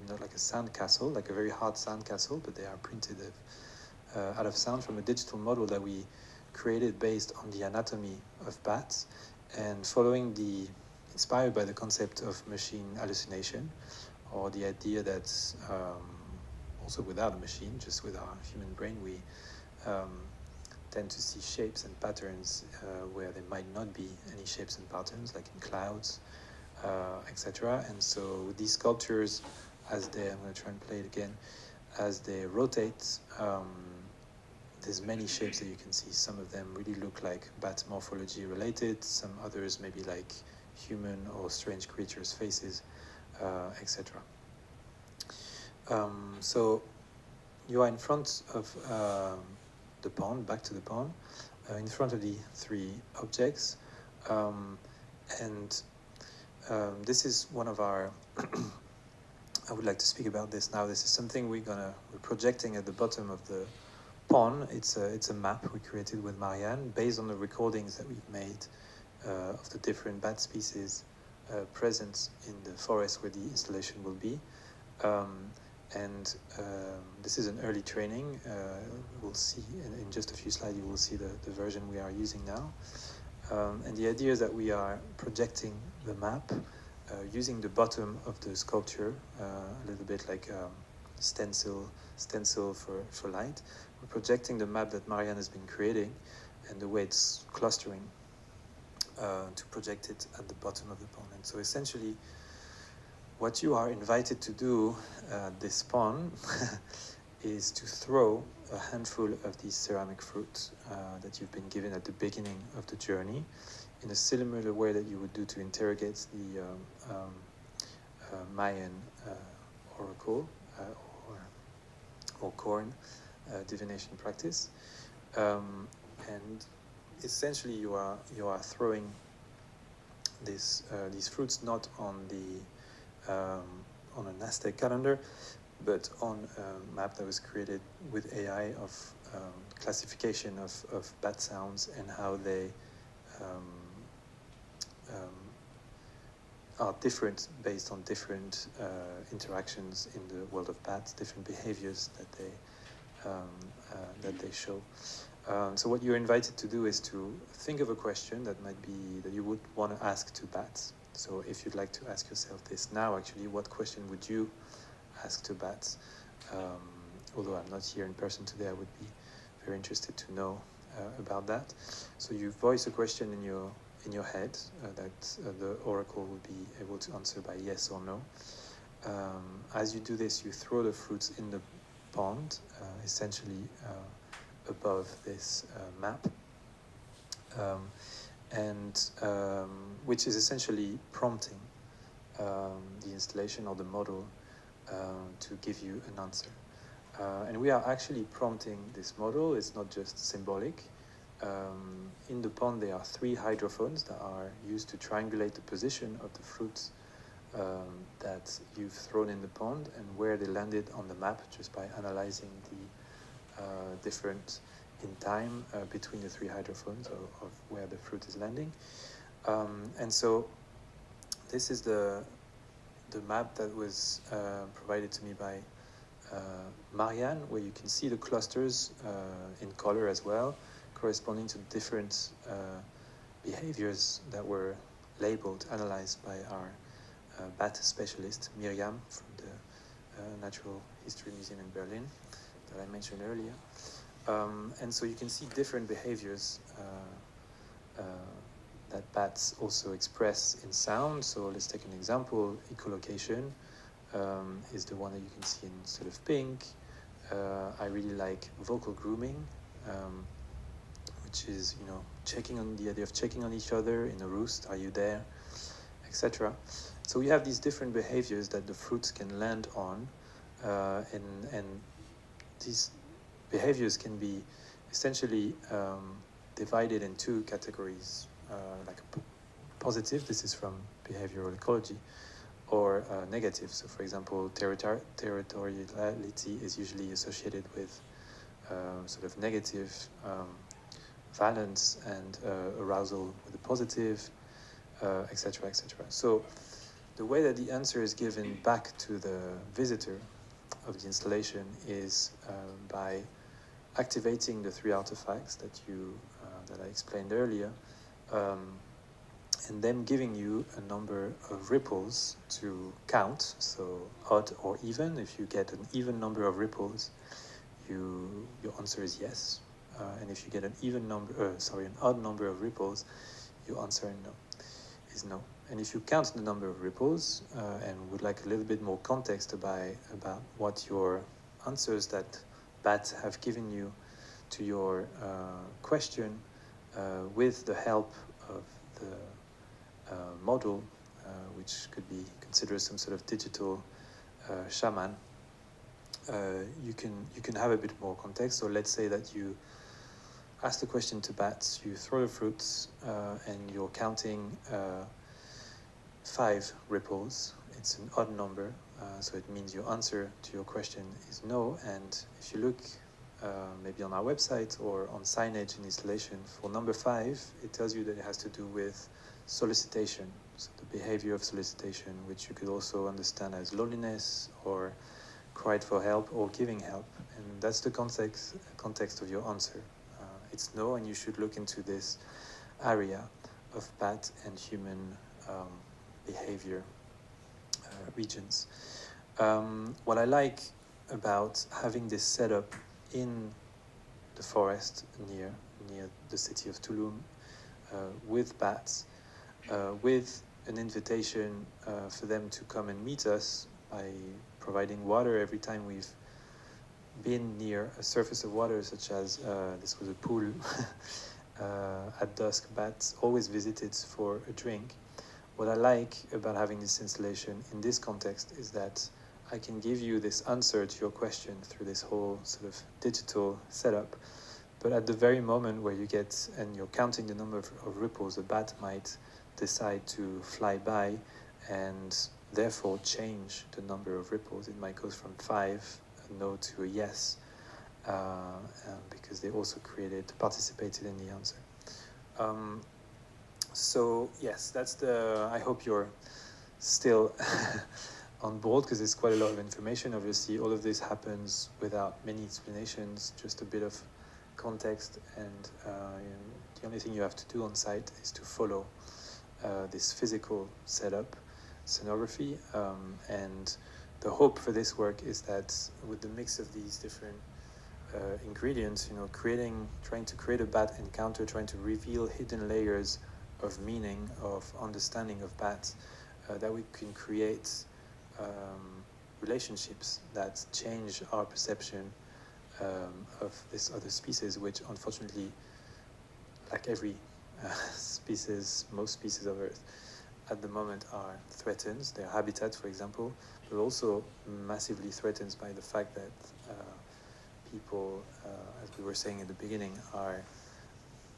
not like a sand castle, like a very hard sand castle, but they are printed out of sound from a digital model that we created based on the anatomy of bats, and inspired by the concept of machine hallucination, or the idea that also without a machine, just with our human brain, we tend to see shapes and patterns where there might not be any shapes and patterns, like in clouds, etc. And so these sculptures, I'm going to try and play it again, as they rotate, there's many shapes that you can see. Some of them really look like bat morphology related, some others maybe like human or strange creatures' faces, etc. So you are in front of the pond, back to the pond, in front of the 3 objects. This is one of our I would like to speak about this now. This is something we're projecting at the bottom of the pond. It's a map we created with Marianne based on the recordings that we've made of the different bat species present in the forest where the installation will be. And this is an early training. We'll see in just a few slides, you will see the version we are using now. And the idea is that we are projecting the map using the bottom of the sculpture, a little bit like stencil for light. We're projecting the map that Marianne has been creating and the way it's clustering to project it at the bottom of the pond. And so essentially, what you are invited to do at this pond is to throw a handful of these ceramic fruits that you've been given at the beginning of the journey in a similar way that you would do to interrogate the Mayan oracle or corn divination practice. And essentially you are throwing these fruits not on an Aztec calendar, but on a map that was created with AI of classification of bat sounds and how they are different based on different interactions in the world of bats, different behaviors that they show. So what you're invited to do is to think of a question that you would want to ask to bats. So if you'd like to ask yourself this now, actually, what question would you ask to bats? Although I'm not here in person today, I would be very interested to know about that. So you voice a question in your head that the oracle will be able to answer by yes or no. As you do this, you throw the fruits in the pond, essentially above this map, which is essentially prompting the installation or the model to give you an answer. And we are actually prompting this model. It's not just symbolic. In the pond, there are 3 hydrophones that are used to triangulate the position of the fruits that you've thrown in the pond and where they landed on the map just by analyzing the difference in time between the 3 hydrophones of where the fruit is landing. And so this is the map that was provided to me by Marianne, where you can see the clusters in color as well, corresponding to different behaviors that were labeled, analyzed by our bat specialist, Miriam, from the Natural History Museum in Berlin, that I mentioned earlier. And so you can see different behaviors that bats also express in sound. So let's take an example. Echolocation is the one that you can see in sort of pink. I really like vocal grooming, which is, checking on the idea of checking on each other in a roost. Are you there, etc. So we have these different behaviors that the fruits can land on, and these behaviors can be essentially divided in 2 categories, like a positive, this is from behavioral ecology, or negative. So for example, territoriality is usually associated with sort of negative violence and arousal with the positive, etc., etc. So the way that the answer is given back to the visitor of the installation is by activating the 3 artifacts that I explained earlier, and them giving you a number of ripples to count, so odd or even. If you get an even number of ripples, your answer is yes, and if you get an odd number of ripples, your answer is no. And if you count the number of ripples and would like a little bit more context about what your answers that bats have given you to your question, with the help of the model, which could be considered some sort of digital shaman, you can have a bit more context. So let's say that you ask the question to bats, you throw the fruits, and you're counting 5 ripples. It's an odd number, so it means your answer to your question is no. And if you look maybe on our website or on signage in installation for number 5, it tells you that it has to do with solicitation, so the behavior of solicitation, which you could also understand as loneliness or cried for help or giving help. And that's the context of your answer. It's no, and you should look into this area of bat and human behavior regions. What I like about having this setup in the forest near the city of Tulum with bats, with an invitation for them to come and meet us by providing water every time we've been near a surface of water, such as this was a pool at dusk. Bats always visited for a drink. What I like about having this installation in this context is that I can give you this answer to your question through this whole sort of digital setup. But at the very moment where you get, and you're counting the number of ripples, a bat might decide to fly by and therefore change the number of ripples. It might go from 5, a no, to a yes, because they also participated in the answer. So yes, that's I hope you're still on board, because it's quite a lot of information. Obviously, all of this happens without many explanations, just a bit of context, and the only thing you have to do on site is to follow this physical setup, scenography, and the hope for this work is that with the mix of these different ingredients, trying to create a bat encounter, trying to reveal hidden layers of meaning, of understanding of bats, that we can create relationships that change our perception of this other species, which unfortunately, like every species, most species of Earth, at the moment are threatened. Their habitat, for example, but also massively threatened by the fact that people, as we were saying at the beginning, are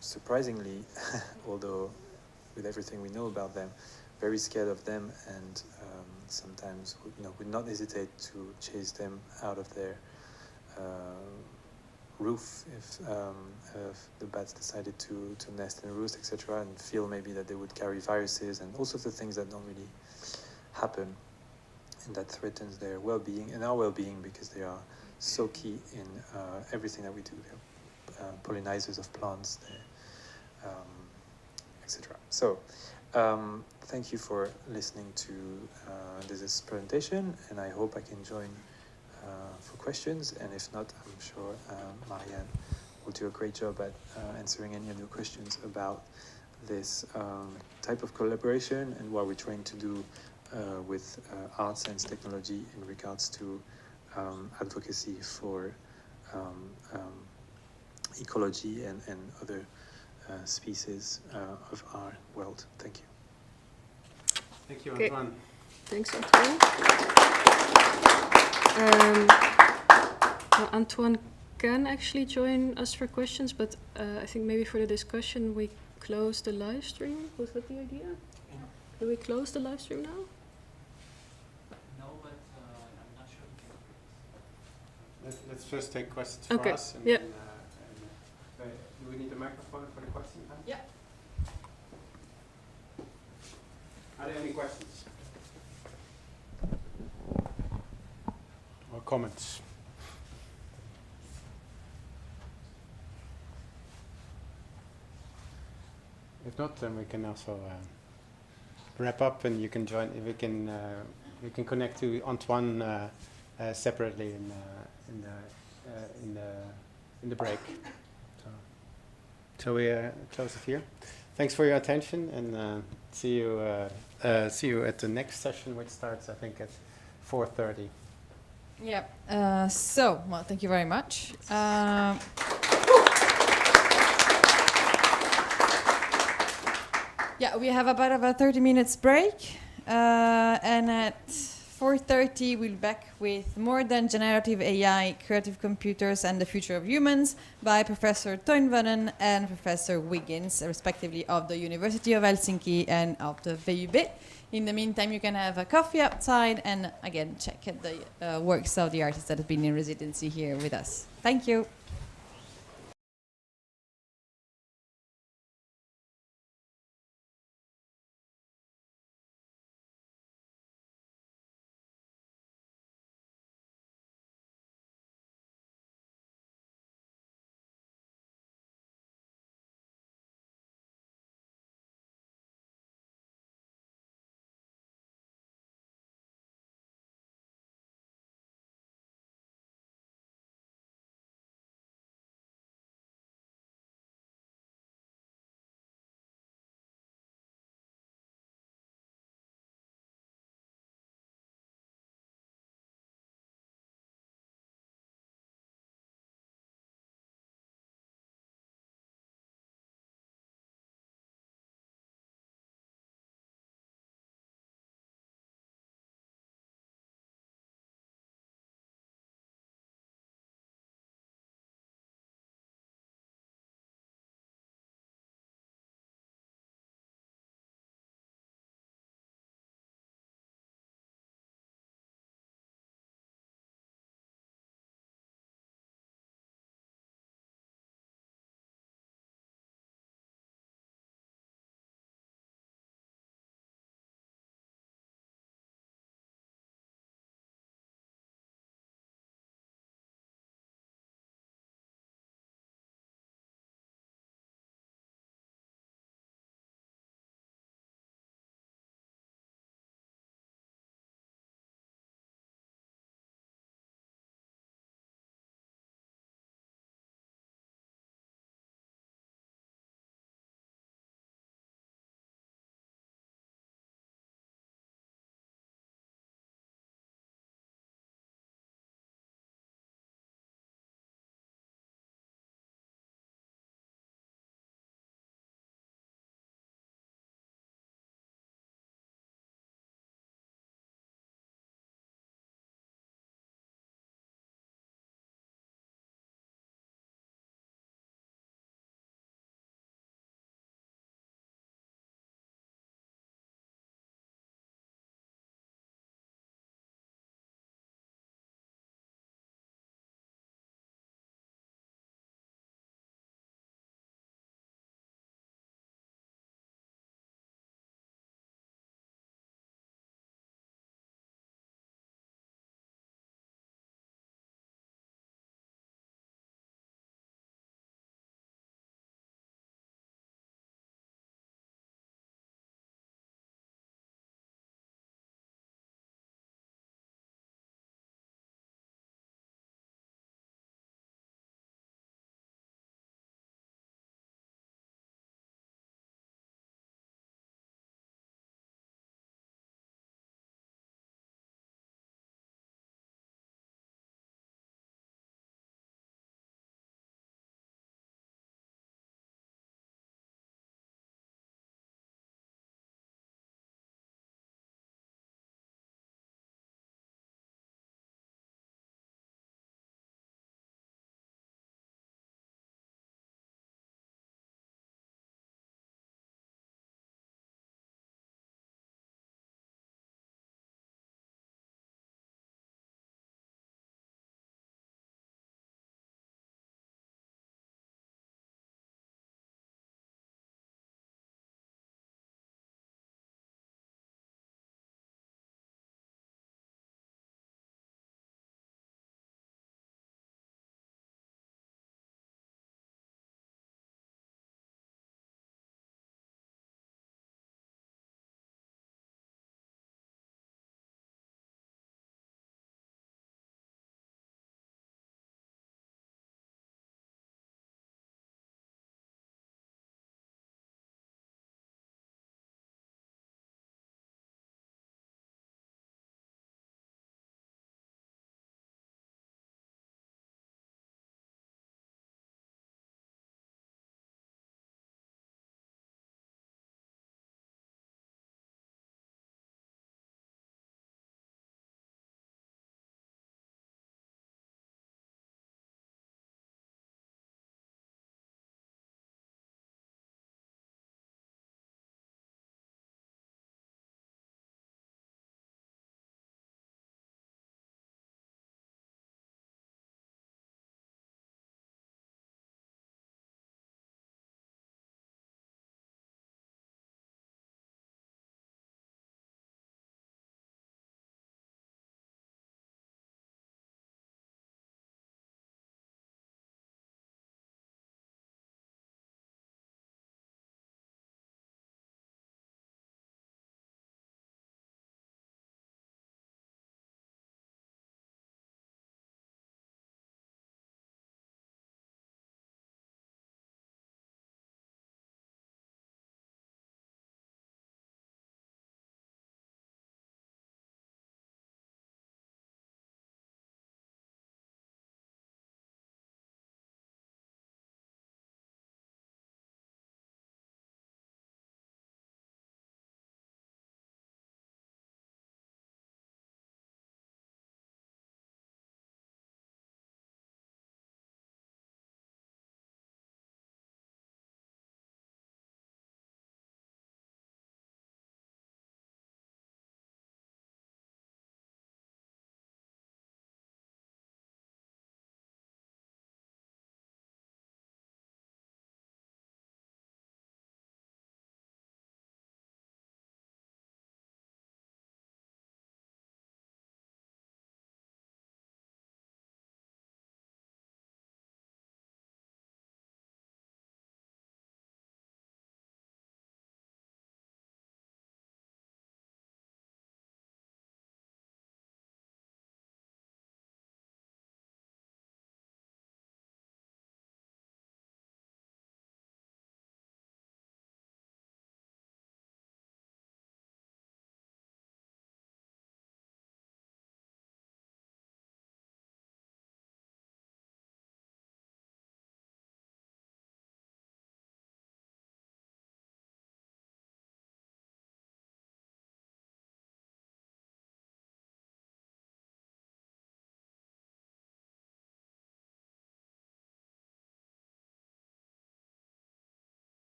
surprisingly, although with everything we know about them, very scared of them, and sometimes would not hesitate to chase them out of their roof if the bats decided to nest and roost, etc., and feel maybe that they would carry viruses and all sorts of things that don't really happen, and that threatens their well-being and our well-being, because they are so key in everything that we do. They're pollinizers of plants, etc. So thank you for listening to this presentation, and I hope I can join for questions, and if not, I'm sure Marianne will do a great job at answering any of your questions about this type of collaboration and what we're trying to do with arts and technology in regards to advocacy for ecology and other species of our world. Thank you. Thank you, Antoine. Okay. Thanks, Antoine. Antoine can actually join us for questions, but I think maybe for the discussion we close the live stream. Was that the idea? Yeah. Do we close the live stream now? No, but I'm not sure. Let's first take questions Okay. for us. And Yeah. Do we need a microphone for the question? Huh? Yeah. Are there any questions? Or comments? If not, then we can also wrap up, and you can join. If we can connect to Antoine separately in the break. So we close it here. Thanks for your attention, and see you at the next session, which starts, I think, at 4:30. Yeah. Well, thank you very much. Yeah, we have about a 30 minutes break, and at 4:30 we'll be back with More Than Generative AI, Creative Computers and the Future of Humans by Professor Toinvanen and Professor Wiggins, respectively, of the University of Helsinki and of the VUB. In the meantime, you can have a coffee outside and, again, check out the works of the artists that have been in residency here with us. Thank you.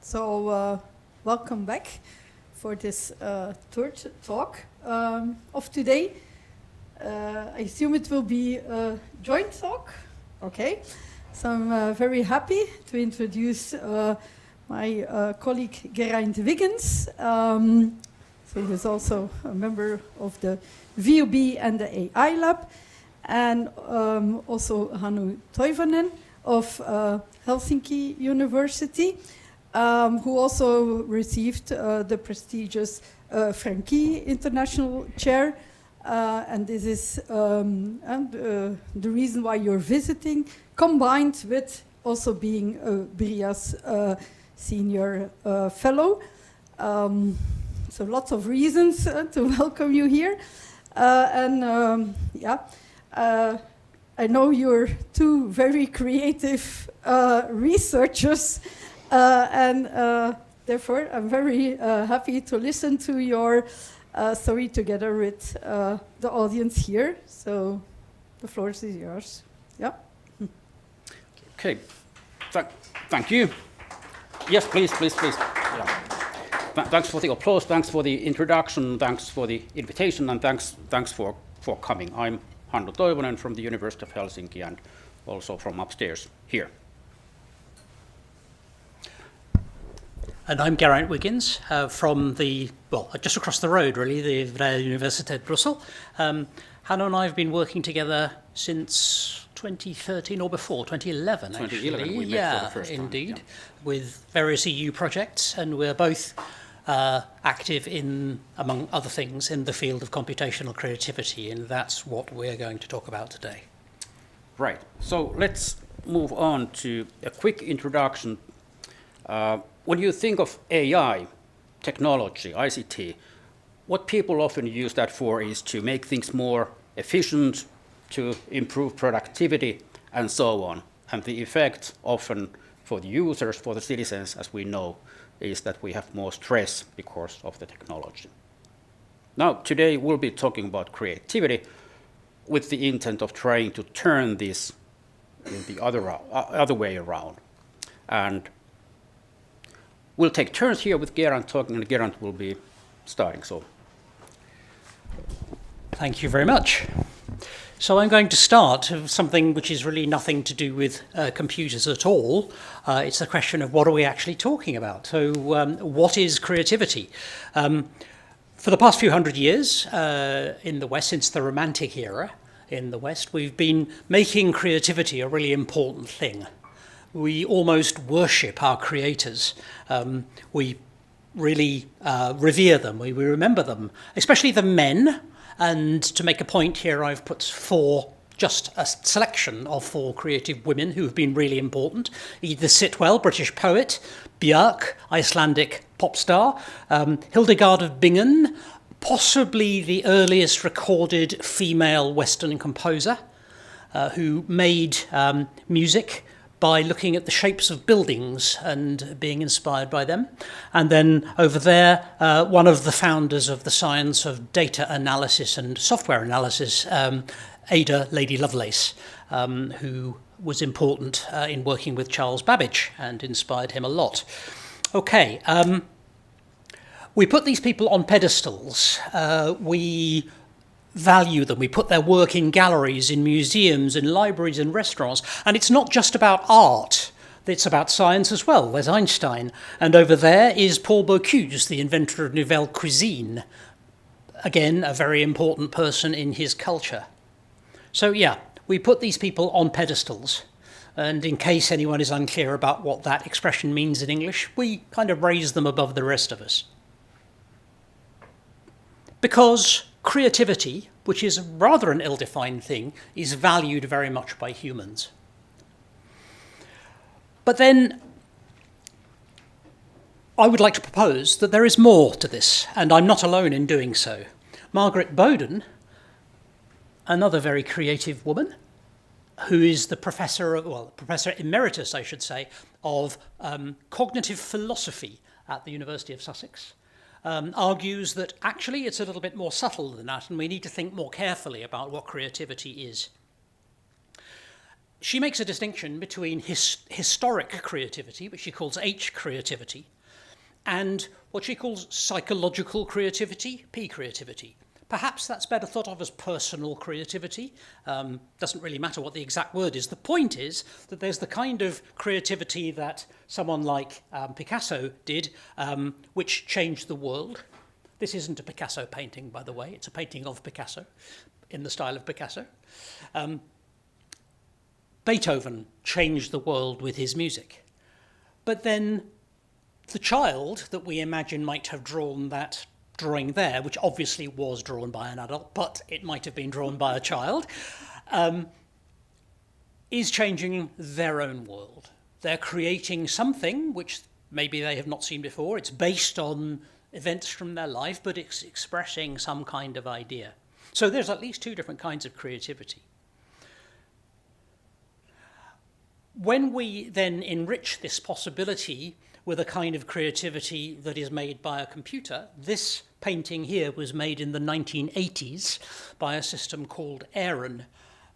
So welcome back for this third talk of today. I assume it will be a joint talk. Okay. So I'm very happy to introduce my colleague Geraint Wiggins. So he's also a member of the VUB and the AI Lab. And also Hannu Toivonen of Helsinki University, who also received the prestigious Franke International Chair. And this is the reason why you're visiting, combined with also being a BrIAS senior fellow. So lots of reasons to welcome you here. I know you're two very creative researchers, and therefore I'm very happy to listen to your story together with the audience here. So the floor is yours. Yeah. Okay. Thank you. Yes, please. Yeah. Thanks for the applause. Thanks for the introduction. Thanks for the invitation, and thanks for coming. I'm Hannu Toivonen from the University of Helsinki and also from upstairs here. And I'm Geraint Wiggins from just across the road, really, the Universidad Brussels. Hannu and I have been working together since 2013 or before, 2011 actually. 2011 we met for the first time. Indeed, with various EU projects, and we're both active in, among other things, in the field of computational creativity, and that's what we're going to talk about today. Right. So let's move on to a quick introduction. When you think of AI, technology, ICT, what people often use that for is to make things more efficient, to improve productivity, and so on. And the effect often for the users, for the citizens, as we know, is that we have more stress because of the technology. Now, today we'll be talking about creativity with the intent of trying to turn this in the other way around. And we'll take turns here with Geraint talking, and Geraint will be starting. So, thank you very much. So I'm going to start with something which is really nothing to do with computers at all. It's the question of what are we actually talking about? So what is creativity? For the past few hundred years in the West, since the Romantic era in the West, we've been making creativity a really important thing. We almost worship our creators. We really revere them. We remember them, especially the men. And to make a point here, I've put just a selection of 4 creative women who have been really important. Edith Sitwell, British poet, Björk, Icelandic pop star, Hildegard of Bingen, possibly the earliest recorded female Western composer, who made music by looking at the shapes of buildings and being inspired by them. And then over there, one of the founders of the science of data analysis and software analysis, Ada Lady Lovelace, who was important in working with Charles Babbage and inspired him a lot. Okay, we put these people on pedestals. We value them. We put their work in galleries, in museums, in libraries, in restaurants. And it's not just about art. It's about science as well. There's Einstein. And over there is Paul Bocuse, the inventor of Nouvelle Cuisine. Again, a very important person in his culture. So yeah, we put these people on pedestals. And in case anyone is unclear about what that expression means in English, we kind of raise them above the rest of us. Because creativity, which is rather an ill-defined thing, is valued very much by humans. But then I would like to propose that there is more to this, and I'm not alone in doing so. Margaret Bowden, another very creative woman, who is the professor emeritus, I should say, of cognitive philosophy at the University of Sussex, argues that actually it's a little bit more subtle than that, and we need to think more carefully about what creativity is. She makes a distinction between historic creativity, which she calls H creativity, and what she calls psychological creativity, P creativity. Perhaps that's better thought of as personal creativity. Doesn't really matter what the exact word is. The point is that there's the kind of creativity that someone like Picasso did, which changed the world. This isn't a Picasso painting, by the way. It's a painting of Picasso, in the style of Picasso. Beethoven changed the world with his music. But then the child that we imagine might have drawn that drawing there, which obviously was drawn by an adult, but it might have been drawn by a child, is changing their own world. They're creating something which maybe they have not seen before. It's based on events from their life, but it's expressing some kind of idea. So there's at least two different kinds of creativity. When we then enrich this possibility with a kind of creativity that is made by a computer, this painting here was made in the 1980s by a system called Aaron,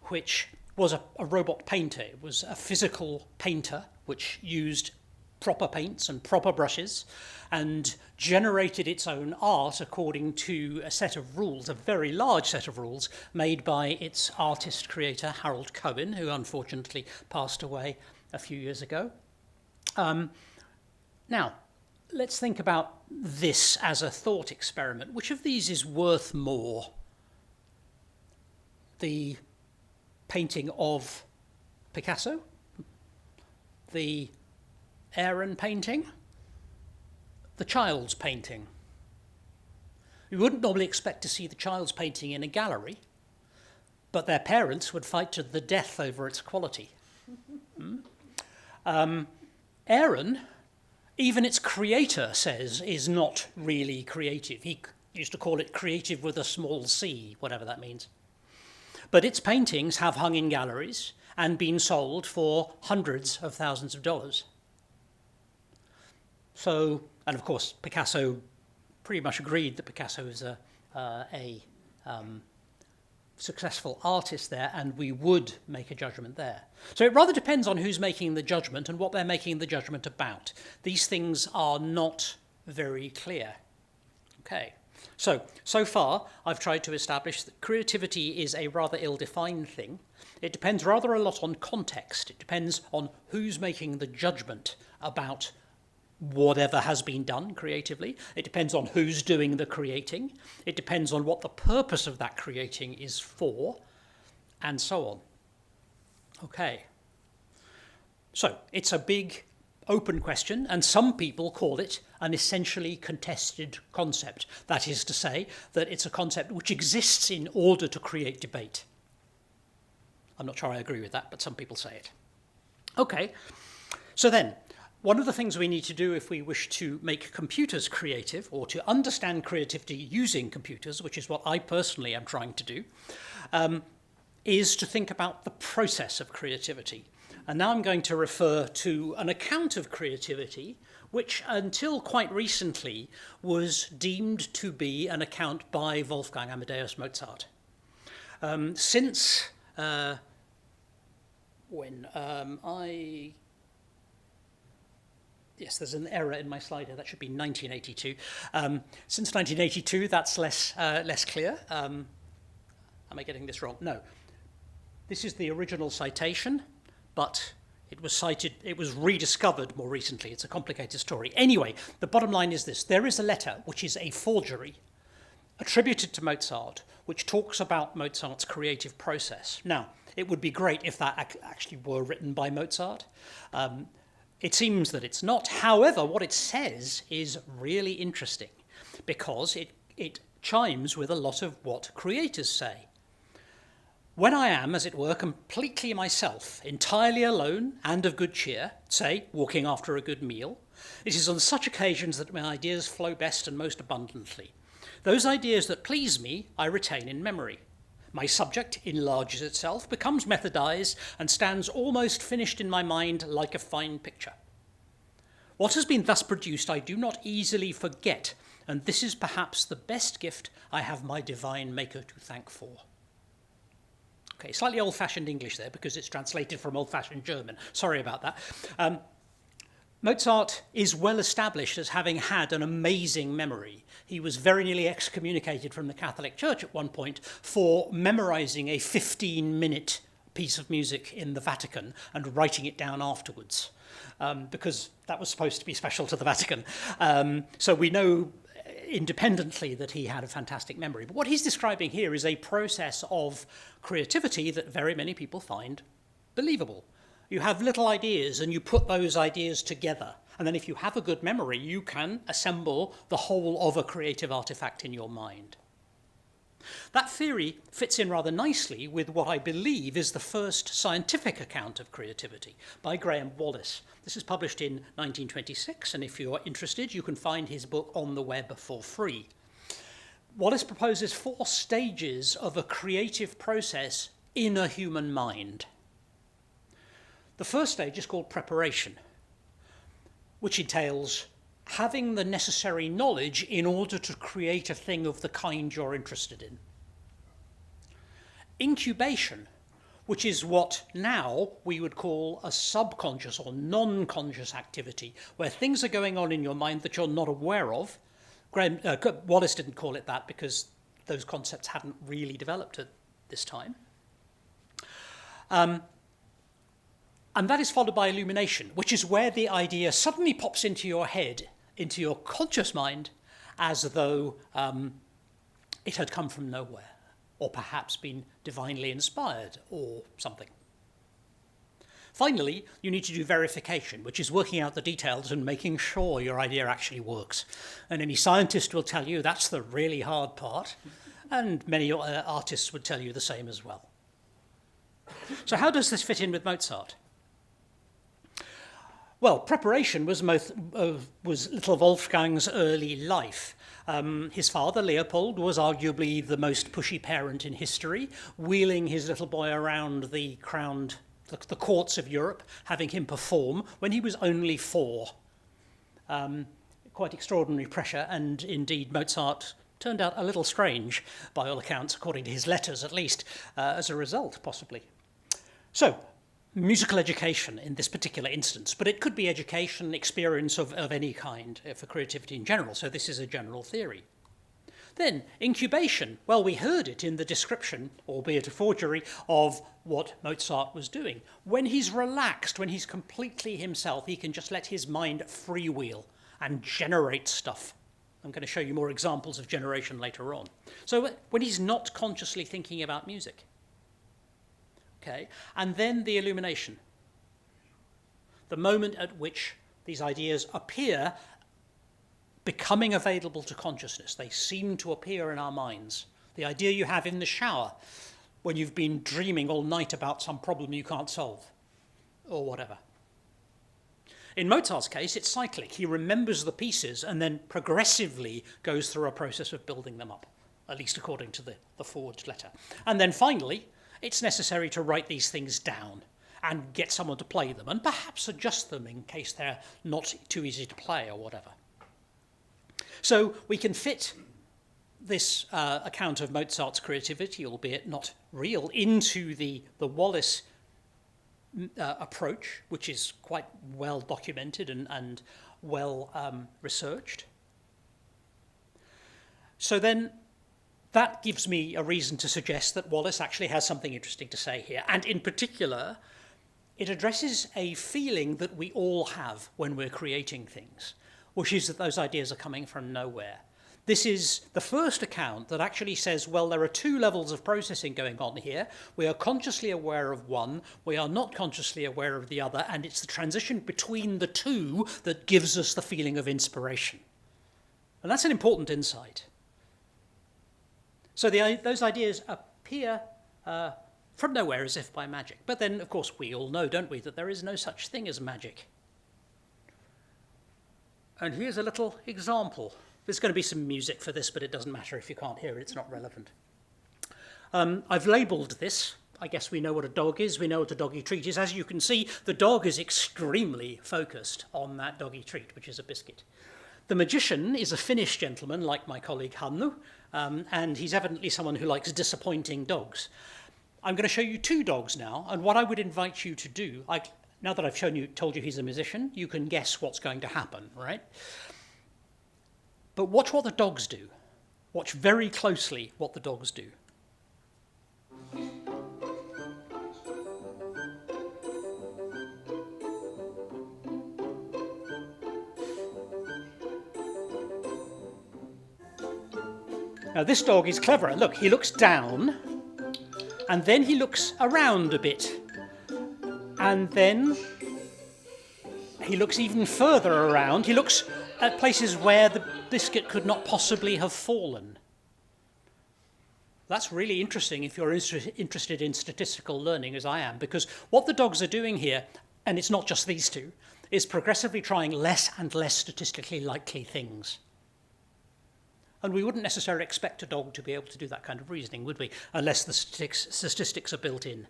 which was a robot painter. It was a physical painter which used proper paints and proper brushes and generated its own art according to a set of rules, a very large set of rules made by its artist creator, Harold Cohen, who unfortunately passed away a few years ago. Now, let's think about this as a thought experiment. Which of these is worth more? The painting of Picasso? The Aaron painting? The child's painting? You wouldn't normally expect to see the child's painting in a gallery, but their parents would fight to the death over its quality. Aaron, even its creator says, is not really creative. He used to call it creative with a small c, whatever that means. But its paintings have hung in galleries and been sold for hundreds of thousands of dollars. So, and of course, Picasso pretty much agreed that Picasso is a successful artist there, and we would make a judgment there. So it rather depends on who's making the judgment and what they're making the judgment about. These things are not very clear. Okay, so far I've tried to establish that creativity is a rather ill-defined thing. It depends rather a lot on context. It depends on who's making the judgment about whatever has been done creatively. It depends on who's doing the creating. It depends on what the purpose of that creating is for, and so on. Okay. So it's a big open question, and some people call it an essentially contested concept. That is to say that it's a concept which exists in order to create debate. I'm not sure I agree with that, but some people say it. Okay. So then, one of the things we need to do if we wish to make computers creative, or to understand creativity using computers, which is what I personally am trying to do, is to think about the process of creativity. And now I'm going to refer to an account of creativity, which until quite recently was deemed to be an account by Wolfgang Amadeus Mozart. Yes, there's an error in my slide here. That should be 1982. Since 1982, that's less clear. Am I getting this wrong? No. This is the original citation, but it was rediscovered more recently. It's a complicated story. Anyway, the bottom line is this. There is a letter which is a forgery attributed to Mozart, which talks about Mozart's creative process. Now, it would be great if that actually were written by Mozart. It seems that it's not. However, what it says is really interesting because it chimes with a lot of what creators say. When I am, as it were, completely myself, entirely alone and of good cheer, say, walking after a good meal, it is on such occasions that my ideas flow best and most abundantly. Those ideas that please me, I retain in memory. My subject enlarges itself, becomes methodized, and stands almost finished in my mind like a fine picture. What has been thus produced I do not easily forget, and this is perhaps the best gift I have my divine Maker to thank for. Okay, slightly old-fashioned English there because it's translated from old-fashioned German. Sorry about that. Mozart is well established as having had an amazing memory. He was very nearly excommunicated from the Catholic Church at one point for memorizing a 15-minute piece of music in the Vatican and writing it down afterwards, because that was supposed to be special to the Vatican. So we know independently that he had a fantastic memory. But what he's describing here is a process of creativity that very many people find believable. You have little ideas and you put those ideas together. And then if you have a good memory, you can assemble the whole of a creative artifact in your mind. That theory fits in rather nicely with what I believe is the first scientific account of creativity by Graham Wallis. This is published in 1926, and if you're interested, you can find his book on the web for free. Wallis proposes 4 stages of a creative process in a human mind. The first stage is called preparation, which entails having the necessary knowledge in order to create a thing of the kind you're interested in. Incubation, which is what now we would call a subconscious or non-conscious activity, where things are going on in your mind that you're not aware of. Wallis didn't call it that because those concepts hadn't really developed at this time. And that is followed by illumination, which is where the idea suddenly pops into your head, into your conscious mind, as though it had come from nowhere, or perhaps been divinely inspired, or something. Finally, you need to do verification, which is working out the details and making sure your idea actually works. And any scientist will tell you that's the really hard part, and many artists would tell you the same as well. So how does this fit in with Mozart? Well, preparation was little Wolfgang's early life. His father, Leopold, was arguably the most pushy parent in history, wheeling his little boy around the courts of Europe, having him perform when he was only 4. Quite extraordinary pressure, and indeed Mozart turned out a little strange, by all accounts, according to his letters at least, as a result, possibly. So, musical education in this particular instance, but it could be education, experience of any kind for creativity in general, so this is a general theory. Then, incubation. Well, we heard it in the description, albeit a forgery, of what Mozart was doing. When he's relaxed, when he's completely himself, he can just let his mind freewheel and generate stuff. I'm going to show you more examples of generation later on. So when he's not consciously thinking about music. Okay, and then the illumination. The moment at which these ideas appear becoming available to consciousness. They seem to appear in our minds. The idea you have in the shower when you've been dreaming all night about some problem you can't solve, or whatever. In Mozart's case, it's cyclic. He remembers the pieces and then progressively goes through a process of building them up, at least according to the forged letter. And then finally, it's necessary to write these things down and get someone to play them, and perhaps adjust them in case they're not too easy to play or whatever. So we can fit this account of Mozart's creativity, albeit not real, into the Wallis approach, which is quite well documented and well researched. So then that gives me a reason to suggest that Wallis actually has something interesting to say here. And in particular, it addresses a feeling that we all have when we're creating things, which is that those ideas are coming from nowhere. This is the first account that actually says, well, there are 2 levels of processing going on here. We are consciously aware of one, we are not consciously aware of the other, and it's the transition between the 2 that gives us the feeling of inspiration. And that's an important insight. So those ideas appear from nowhere as if by magic. But then, of course, we all know, don't we, that there is no such thing as magic. And here's a little example. There's going to be some music for this, but it doesn't matter if you can't hear it, it's not relevant. I've labelled this. I guess we know what a dog is, we know what a doggy treat is. As you can see, the dog is extremely focused on that doggy treat, which is a biscuit. The magician is a Finnish gentleman, like my colleague Hannu, and he's evidently someone who likes disappointing dogs. I'm going to show you 2 dogs now, and what I would invite you to do, now that I've told you he's a musician, you can guess what's going to happen, right? But watch what the dogs do. Watch very closely what the dogs do. Now this dog is cleverer. Look, he looks down, and then he looks around a bit, and then he looks even further around. He looks at places where the biscuit could not possibly have fallen. That's really interesting if you're interested in statistical learning, as I am, because what the dogs are doing here, and it's not just these two, is progressively trying less and less statistically likely things. And we wouldn't necessarily expect a dog to be able to do that kind of reasoning, would we, unless the statistics are built in.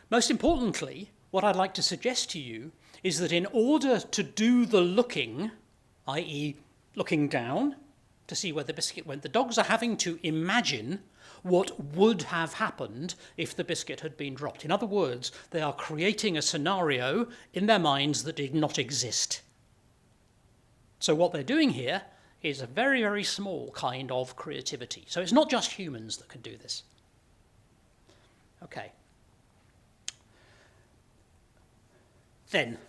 Most importantly, what I'd like to suggest to you is that in order to do the looking, i.e. looking down to see where the biscuit went, the dogs are having to imagine what would have happened if the biscuit had been dropped. In other words, they are creating a scenario in their minds that did not exist. So what they're doing here is a very, very small kind of creativity. So it's not just humans that can do this. Okay. Then,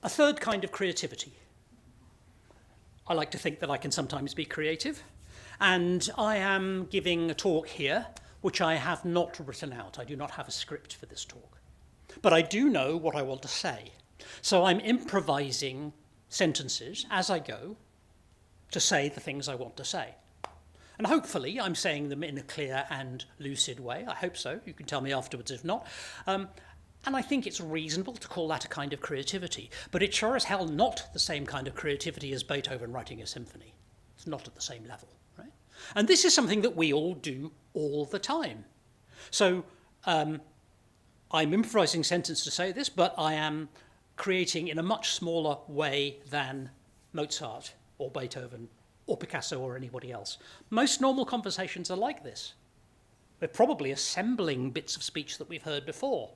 a third kind of creativity. I like to think that I can sometimes be creative, and I am giving a talk here which I have not written out. I do not have a script for this talk. But I do know what I want to say. So I'm improvising sentences as I go to say the things I want to say. And hopefully I'm saying them in a clear and lucid way. I hope so. You can tell me afterwards if not. And I think it's reasonable to call that a kind of creativity. But it's sure as hell not the same kind of creativity as Beethoven writing a symphony. It's not at the same level, right? And this is something that we all do all the time. So I'm improvising sentences to say this, but I am creating in a much smaller way than Mozart or Beethoven, or Picasso, or anybody else. Most normal conversations are like this. We're probably assembling bits of speech that we've heard before.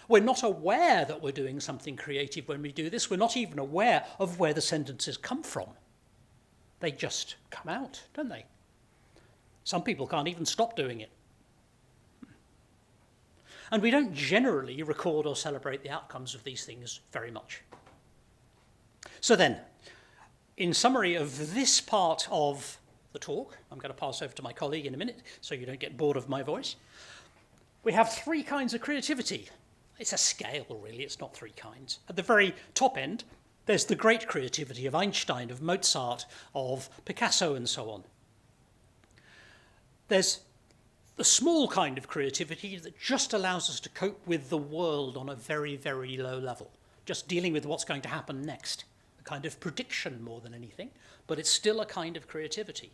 We're not aware that we're doing something creative when we do this. We're not even aware of where the sentences come from. They just come out, don't they? Some people can't even stop doing it. And we don't generally record or celebrate the outcomes of these things very much. So then, in summary of this part of the talk, I'm going to pass over to my colleague in a minute so you don't get bored of my voice. We have three kinds of creativity. It's a scale, really, it's not three kinds. At the very top end, there's the great creativity of Einstein, of Mozart, of Picasso, and so on. There's the small kind of creativity that just allows us to cope with the world on a very, very low level, just dealing with what's going to happen next. A kind of prediction more than anything, but it's still a kind of creativity.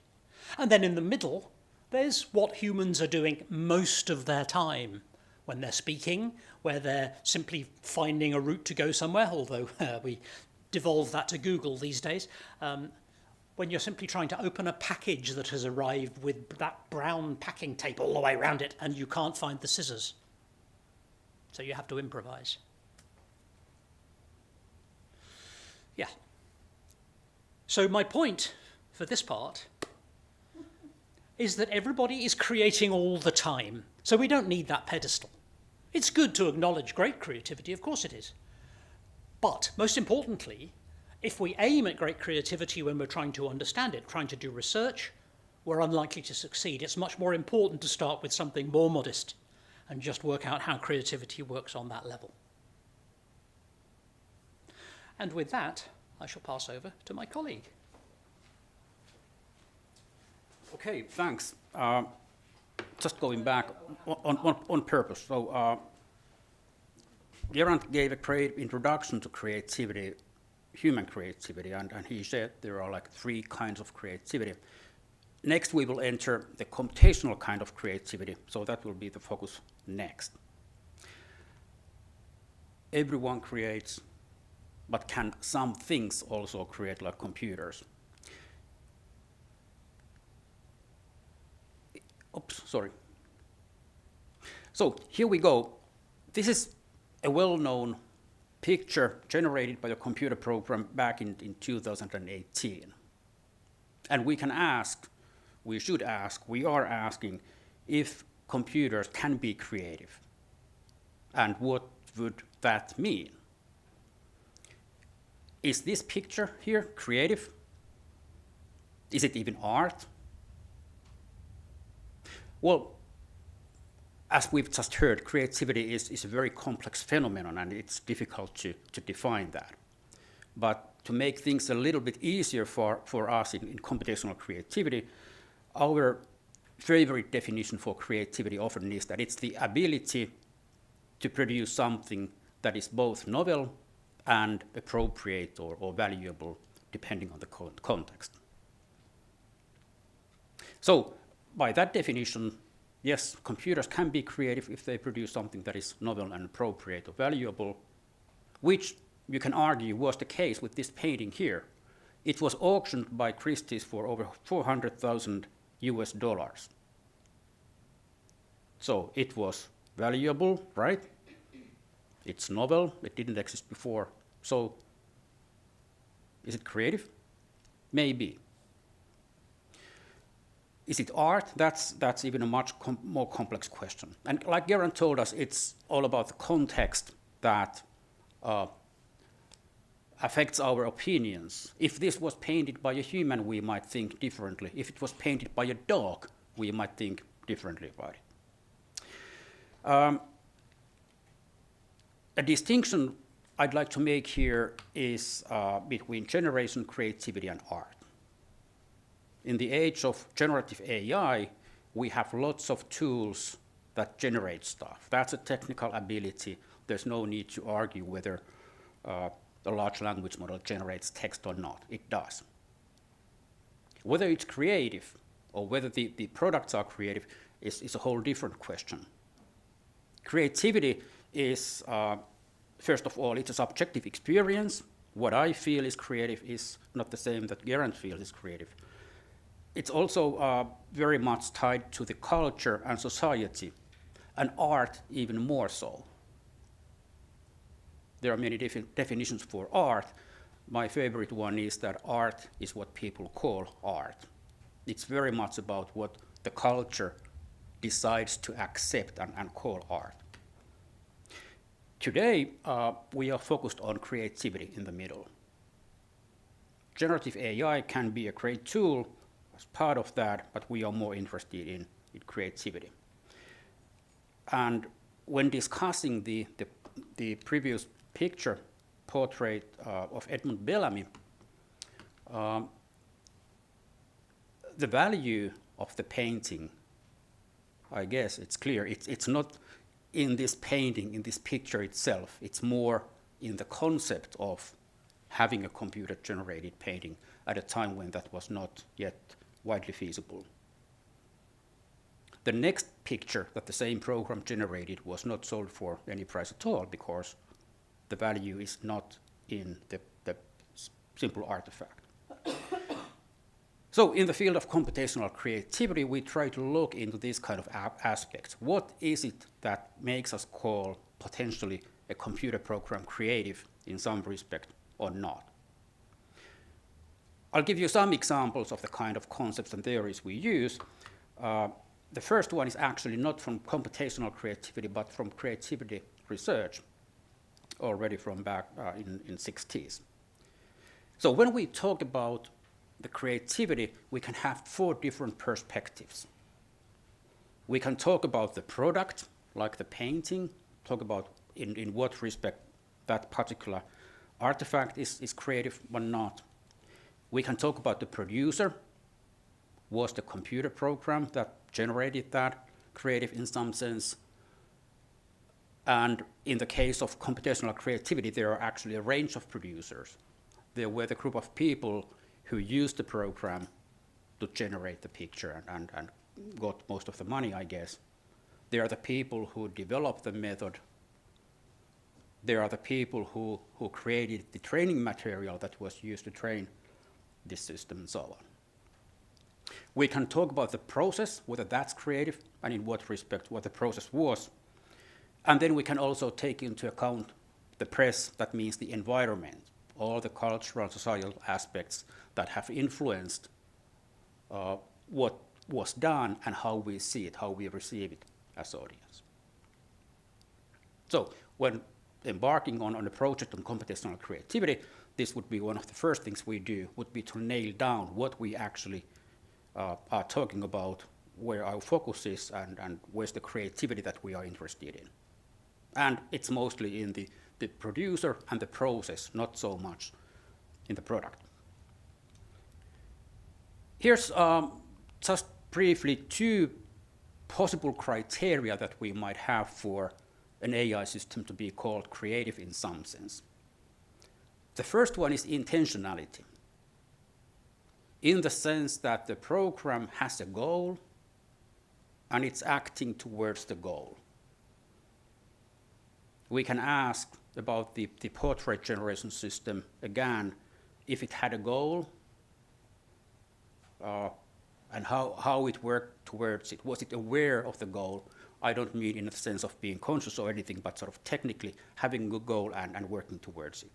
And then in the middle, there's what humans are doing most of their time when they're speaking, where they're simply finding a route to go somewhere, although we devolve that to Google these days. When you're simply trying to open a package that has arrived with that brown packing tape all the way around it, and you can't find the scissors. So you have to improvise. Yeah. So my point for this part is that everybody is creating all the time. So we don't need that pedestal. It's good to acknowledge great creativity, of course it is. But most importantly, if we aim at great creativity when we're trying to understand it, trying to do research, we're unlikely to succeed. It's much more important to start with something more modest and just work out how creativity works on that level. And with that, I shall pass over to my colleague. Okay, thanks. Just going back on purpose. So Gerant gave a great introduction to creativity, human creativity, and he said there are like three kinds of creativity. Next, we will enter the computational kind of creativity, so that will be the focus next. Everyone creates, but can some things also create like computers? Oops, sorry. So here we go. This is a well-known picture generated by a computer program back in 2018. And we can ask, we should ask, we are asking if computers can be creative. And what would that mean? Is this picture here creative? Is it even art? Well, as we've just heard, creativity is a very complex phenomenon, and it's difficult to define that. But to make things a little bit easier for us in computational creativity, our favorite definition for creativity often is that it's the ability to produce something that is both novel and appropriate or valuable, depending on the context. So, by that definition, yes, computers can be creative if they produce something that is novel and appropriate or valuable, which you can argue was the case with this painting here. It was auctioned by Christie's for over $400,000 US. So it was valuable, right? It's novel, it didn't exist before. So is it creative? Maybe. Is it art? That's even a much more complex question. And like Geraint told us, it's all about the context that affects our opinions. If this was painted by a human, we might think differently. If it was painted by a dog, we might think differently about it. A distinction I'd like to make here is between generation creativity and art. In the age of generative AI, we have lots of tools that generate stuff. That's a technical ability. There's no need to argue whether the large language model generates text or not. It does. Whether it's creative or whether the products are creative is a whole different question. Creativity is, first of all, it's a subjective experience. What I feel is creative is not the same that Geraint feels is creative. It's also very much tied to the culture and society, and art even more so. There are many different definitions for art. My favorite one is that art is what people call art. It's very much about what the culture decides to accept and call art. Today, we are focused on creativity in the middle. Generative AI can be a great tool as part of that, but we are more interested in creativity. And when discussing the previous picture, portrait of Edmund Bellamy, the value of the painting, I guess it's clear, it's not in this painting, in this picture itself, it's more in the concept of having a computer-generated painting at a time when that was not yet widely feasible. The next picture that the same program generated was not sold for any price at all because the value is not in the simple artifact. So in the field of computational creativity, we try to look into these kind of aspects. What is it that makes us call potentially a computer program creative in some respect or not? I'll give you some examples of the kind of concepts and theories we use. The first one is actually not from computational creativity, but from creativity research, already from back in 60s. So when we talk about the creativity, we can have 4 different perspectives. We can talk about the product, like the painting, talk about in what respect that particular artifact is creative or not. We can talk about the producer. Was the computer program that generated that creative in some sense? And in the case of computational creativity, there are actually a range of producers. There were the group of people who used the program to generate the picture and got most of the money, I guess. There are the people who developed the method. There are the people who created the training material that was used to train this system and so on. We can talk about the process, whether that's creative, and in what respect what the process was. And then we can also take into account the press, that means the environment, all the cultural, societal aspects that have influenced what was done and how we see it, how we receive it as audience. So when embarking on a project on computational creativity, this would be one of the first things we do, would be to nail down what we actually are talking about, where our focus is, and where's the creativity that we are interested in. And it's mostly in the producer and the process, not so much in the product. Here's just briefly 2 possible criteria that we might have for an AI system to be called creative in some sense. The first one is intentionality, in the sense that the program has a goal and it's acting towards the goal. We can ask about the portrait generation system again, if it had a goal and how it worked towards it. Was it aware of the goal? I don't mean in the sense of being conscious or anything, but sort of technically having a goal and working towards it.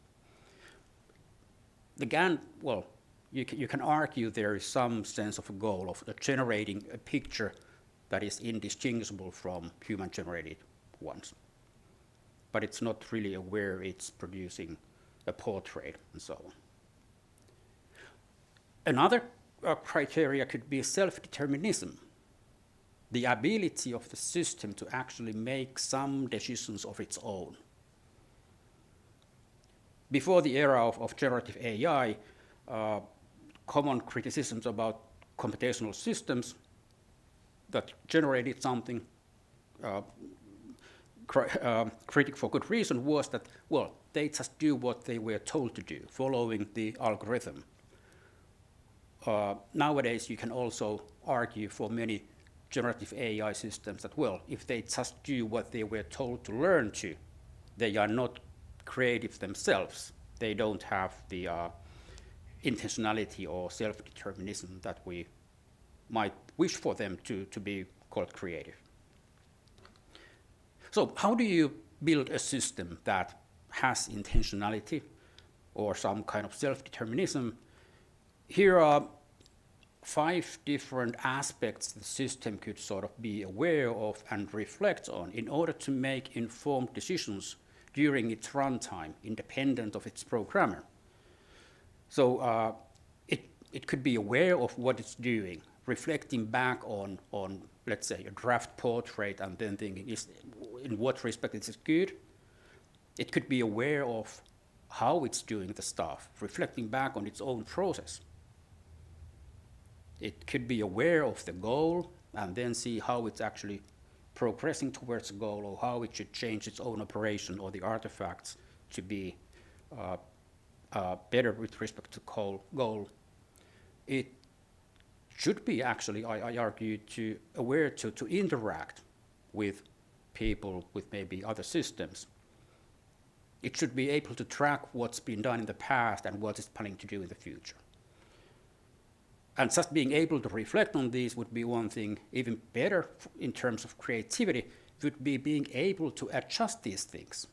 Again, well, you can argue there is some sense of a goal of generating a picture that is indistinguishable from human-generated ones. But it's not really aware it's producing a portrait and so on. Another criteria could be self-determinism, the ability of the system to actually make some decisions of its own. Before the era of generative AI, common criticisms about computational systems that generated something, critic for good reason, was that, well, they just do what they were told to do, following the algorithm. Nowadays, you can also argue for many generative AI systems that, well, if they just do what they were told to learn to, they are not creative themselves. They don't have the intentionality or self-determinism that we might wish for them to be called creative. So how do you build a system that has intentionality or some kind of self-determinism? Here are 5 different aspects the system could sort of be aware of and reflect on in order to make informed decisions during its runtime, independent of its programmer. So it could be aware of what it's doing, reflecting back on let's say, a draft portrait and then thinking, in what respect is it good? It could be aware of how it's doing the stuff, reflecting back on its own process. It could be aware of the goal and then see how it's actually progressing towards the goal, or how it should change its own operation or the artifacts to be better with respect to goal. It should be actually, I argue, aware to interact with people, with maybe other systems. It should be able to track what's been done in the past and what it's planning to do in the future. And just being able to reflect on these would be one thing. Even better in terms of creativity would be being able to adjust these things.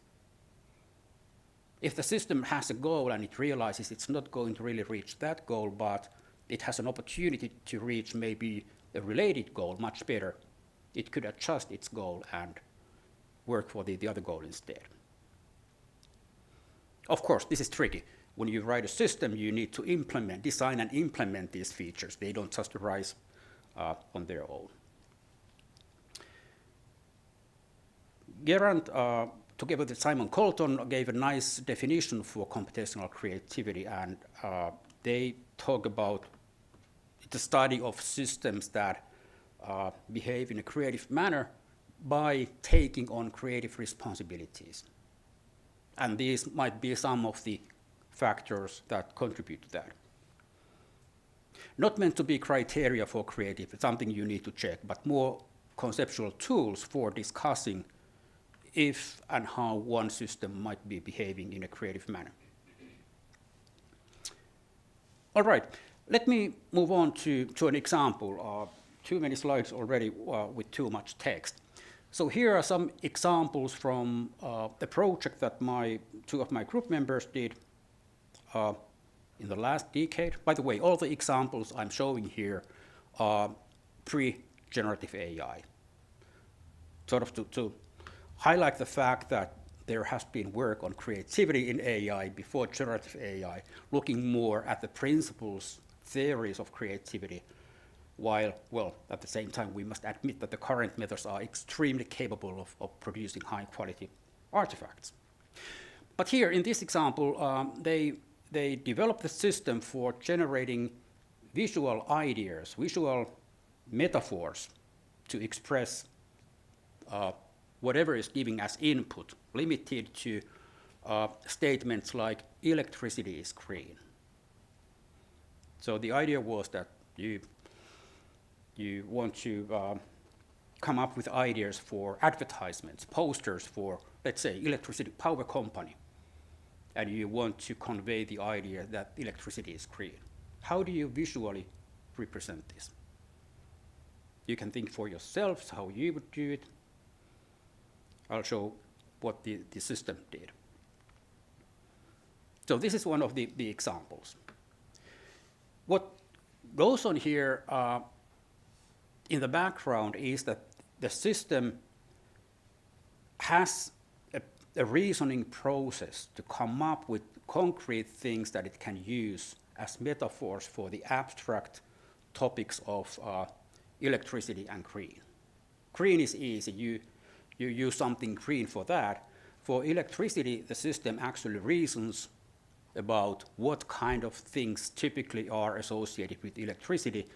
If the system has a goal and it realizes it's not going to really reach that goal, but it has an opportunity to reach maybe a related goal much better, it could adjust its goal and work for the other goal instead. Of course, this is tricky. When you write a system, you need to design and implement these features. They don't just arise on their own. Gerant, together with Simon Colton, gave a nice definition for computational creativity, and they talk about the study of systems that behave in a creative manner by taking on creative responsibilities. And these might be some of the factors that contribute to that. Not meant to be criteria for creative, it's something you need to check, but more conceptual tools for discussing if and how one system might be behaving in a creative manner. All right, let me move on to an example. Too many slides already with too much text. So here are some examples from the project that two of my group members did in the last decade. By the way, all the examples I'm showing here are pre-generative AI. Sort of to highlight the fact that there has been work on creativity in AI before generative AI, looking more at the principles, theories of creativity, while, well, at the same time, we must admit that the current methods are extremely capable of producing high-quality artifacts. But here, in this example, they developed a system for generating visual ideas, visual metaphors to express whatever is giving as input, limited to statements like electricity is green. So the idea was that you want to come up with ideas for advertisements, posters for, let's say, electricity power company, and you want to convey the idea that electricity is green. How do you visually represent this? You can think for yourselves how you would do it. I'll show what the system did. So this is one of the examples. What goes on here in the background is that the system has a reasoning process to come up with concrete things that it can use as metaphors for the abstract topics of electricity and green. Green is easy. You use something green for that. For electricity, the system actually reasons about what kind of things typically are associated with electricity,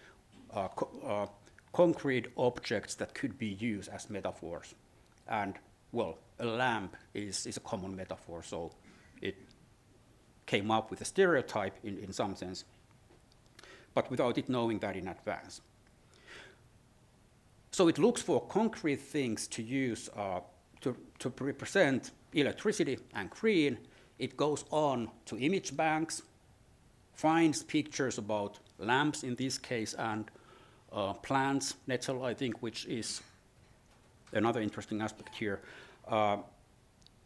concrete objects that could be used as metaphors. And, well, a lamp is a common metaphor, so it came up with a stereotype in some sense, but without it knowing that in advance. So it looks for concrete things to use to represent electricity and green. It goes on to image banks, finds pictures about lamps in this case, and plants, nettle, I think, which is another interesting aspect here.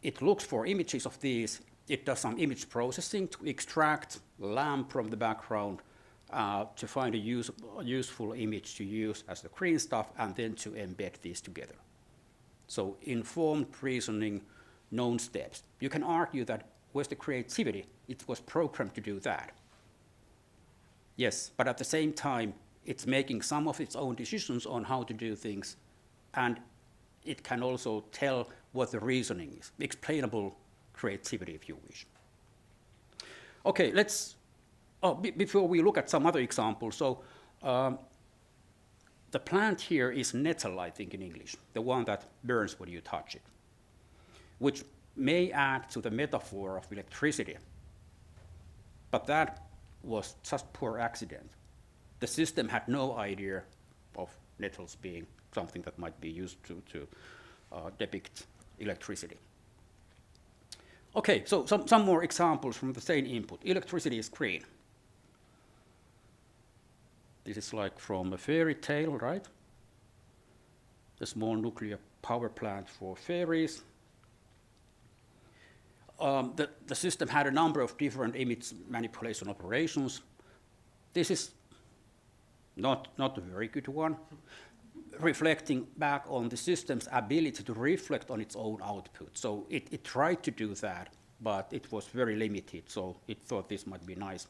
It looks for images of these. It does some image processing to extract lamp from the background, to find a useful image to use as the green stuff, and then to embed these together. So informed reasoning, known steps. You can argue that with the creativity, it was programmed to do that. Yes, but at the same time, it's making some of its own decisions on how to do things, and it can also tell what the reasoning is, explainable creativity, if you wish. Okay, before we look at some other examples, so the plant here is nettle, I think, in English, the one that burns when you touch it, which may add to the metaphor of electricity. But that was just poor accident. The system had no idea of nettles being something that might be used to depict electricity. Okay, so some more examples from the same input. Electricity is green. This is like from a fairy tale, right? A small nuclear power plant for fairies. The system had a number of different image manipulation operations. This is not a very good one, reflecting back on the system's ability to reflect on its own output. So it tried to do that, but it was very limited, so it thought this might be nice.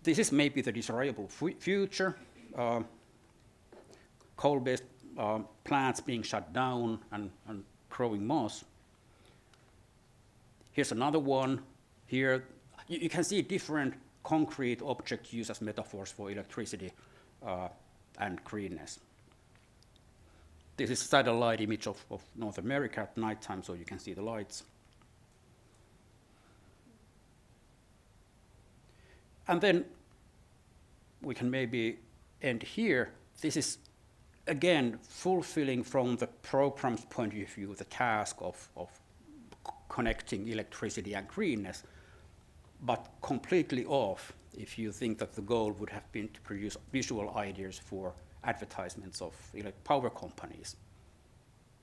This is maybe the desirable future, coal-based plants being shut down and growing moss. Here's another one. Here, you can see different concrete objects used as metaphors for electricity and greenness. This is a satellite image of North America at nighttime, so you can see the lights. And then we can maybe end here. This is, again, fulfilling from the program's point of view the task of connecting electricity and greenness, but completely off if you think that the goal would have been to produce visual ideas for advertisements of power companies.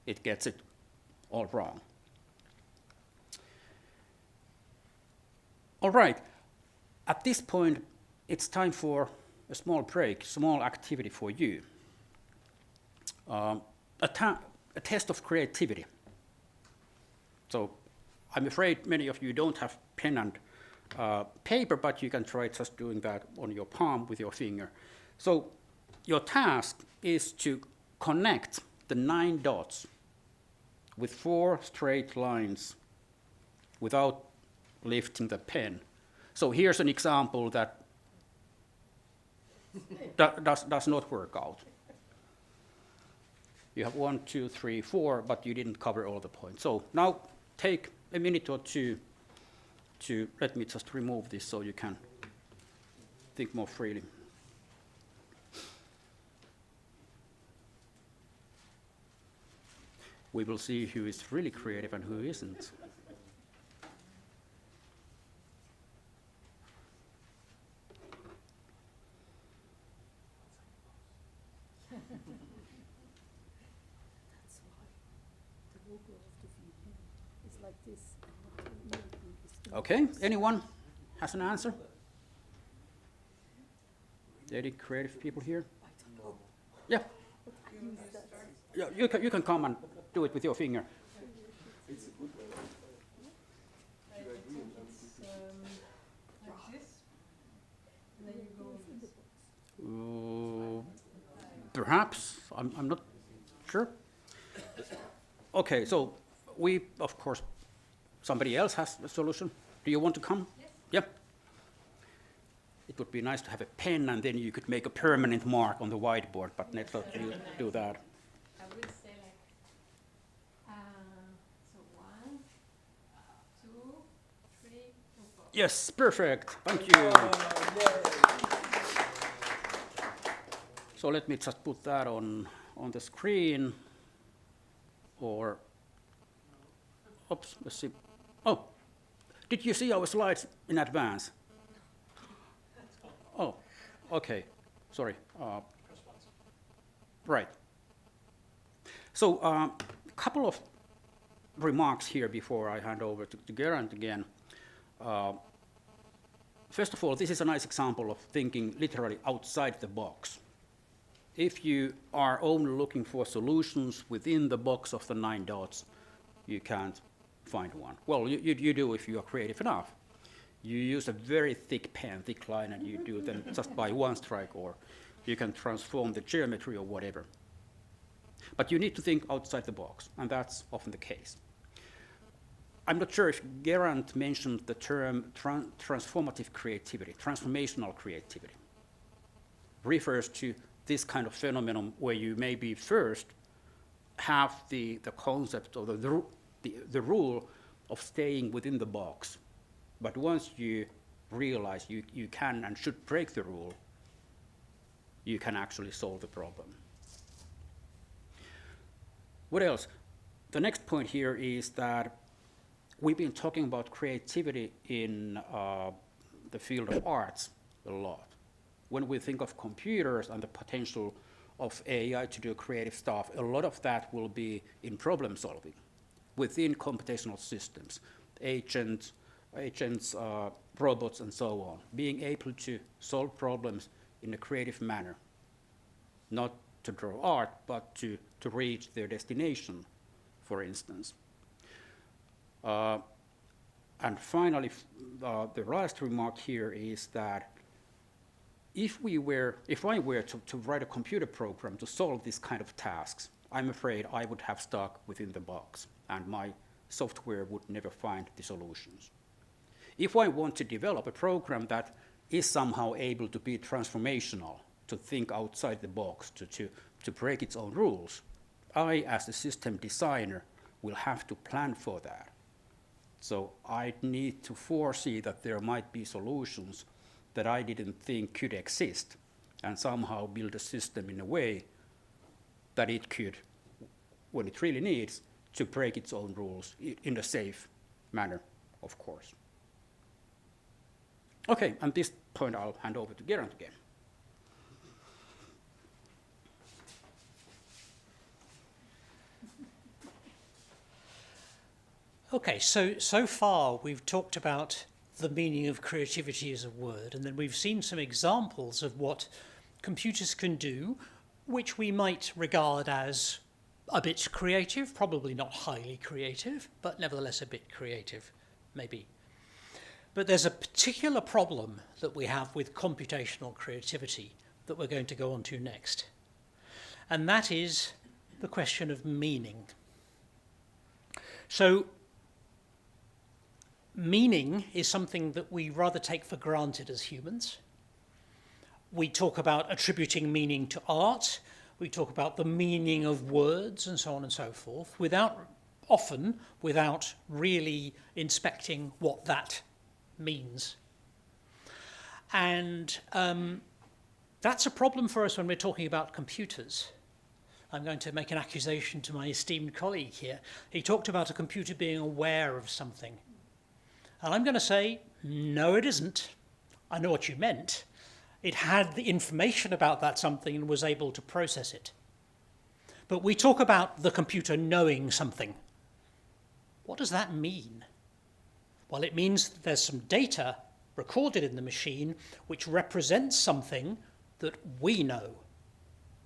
It gets it all wrong. All right, at this point, it's time for a small break, small activity for you. A test of creativity. So I'm afraid many of you don't have pen and paper, but you can try just doing that on your palm with your finger. So your task is to connect the 9 dots with 4 straight lines without lifting the pen. So here's an example that does not work out. You have 1, 2, 3, 4, but you didn't cover all the points. So now take a minute or two to, let me just remove this so you can think more freely. We will see who is really creative and who isn't. Okay, anyone has an answer? Any creative people here? Yeah. Yeah, you can come and do it with your finger. Perhaps, I'm not sure. Okay, so we, of course, somebody else has a solution. Do you want to come? Yes. Yep. It would be nice to have a pen, and then you could make a permanent mark on the whiteboard, but let's not do that. I would say so 1, 2, 3, 4. Yes, perfect. Thank you. So let me just put that on the screen, or, oops, let's see. Oh, did you see our slides in advance? Oh, okay, sorry. Right. So a couple of remarks here before I hand over to Gerant again. First of all, this is a nice example of thinking literally outside the box. If you are only looking for solutions within the box of the 9 dots, you can't find one. Well, you do if you are creative enough. You use a very thick pen, thick line, and you do them just by one strike, or you can transform the geometry or whatever. But you need to think outside the box, and that's often the case. I'm not sure if Gerant mentioned the term transformative creativity, transformational creativity. Refers to this kind of phenomenon where you maybe first have the concept or the rule of staying within the box. But once you realize you can and should break the rule, you can actually solve the problem. What else? The next point here is that we've been talking about creativity in the field of arts a lot. When we think of computers and the potential of AI to do creative stuff, a lot of that will be in problem solving within computational systems, agents, robots, and so on, being able to solve problems in a creative manner, not to draw art, but to reach their destination, for instance. And finally, the last remark here is that if I were to write a computer program to solve this kind of tasks, I'm afraid I would have stuck within the box, and my software would never find the solutions. If I want to develop a program that is somehow able to be transformational, to think outside the box, to break its own rules, I, as a system designer, will have to plan for that. So I need to foresee that there might be solutions that I didn't think could exist, and somehow build a system in a way that it could, when it really needs, to break its own rules in a safe manner, of course. Okay, at this point I'll hand over to Geraint again. Okay, so far we've talked about the meaning of creativity as a word, and then we've seen some examples of what computers can do, which we might regard as a bit creative, probably not highly creative, but nevertheless a bit creative, maybe. But there's a particular problem that we have with computational creativity that we're going to go on to next, and that is the question of meaning. So, meaning is something that we rather take for granted as humans. We talk about attributing meaning to art, we talk about the meaning of words and so on and so forth, often without really inspecting what that means. And that's a problem for us when we're talking about computers. I'm going to make an accusation to my esteemed colleague here. He talked about a computer being aware of something. And I'm going to say, no, it isn't. I know what you meant. It had the information about that something and was able to process it. But we talk about the computer knowing something. What does that mean? Well, it means that there's some data recorded in the machine which represents something that we know.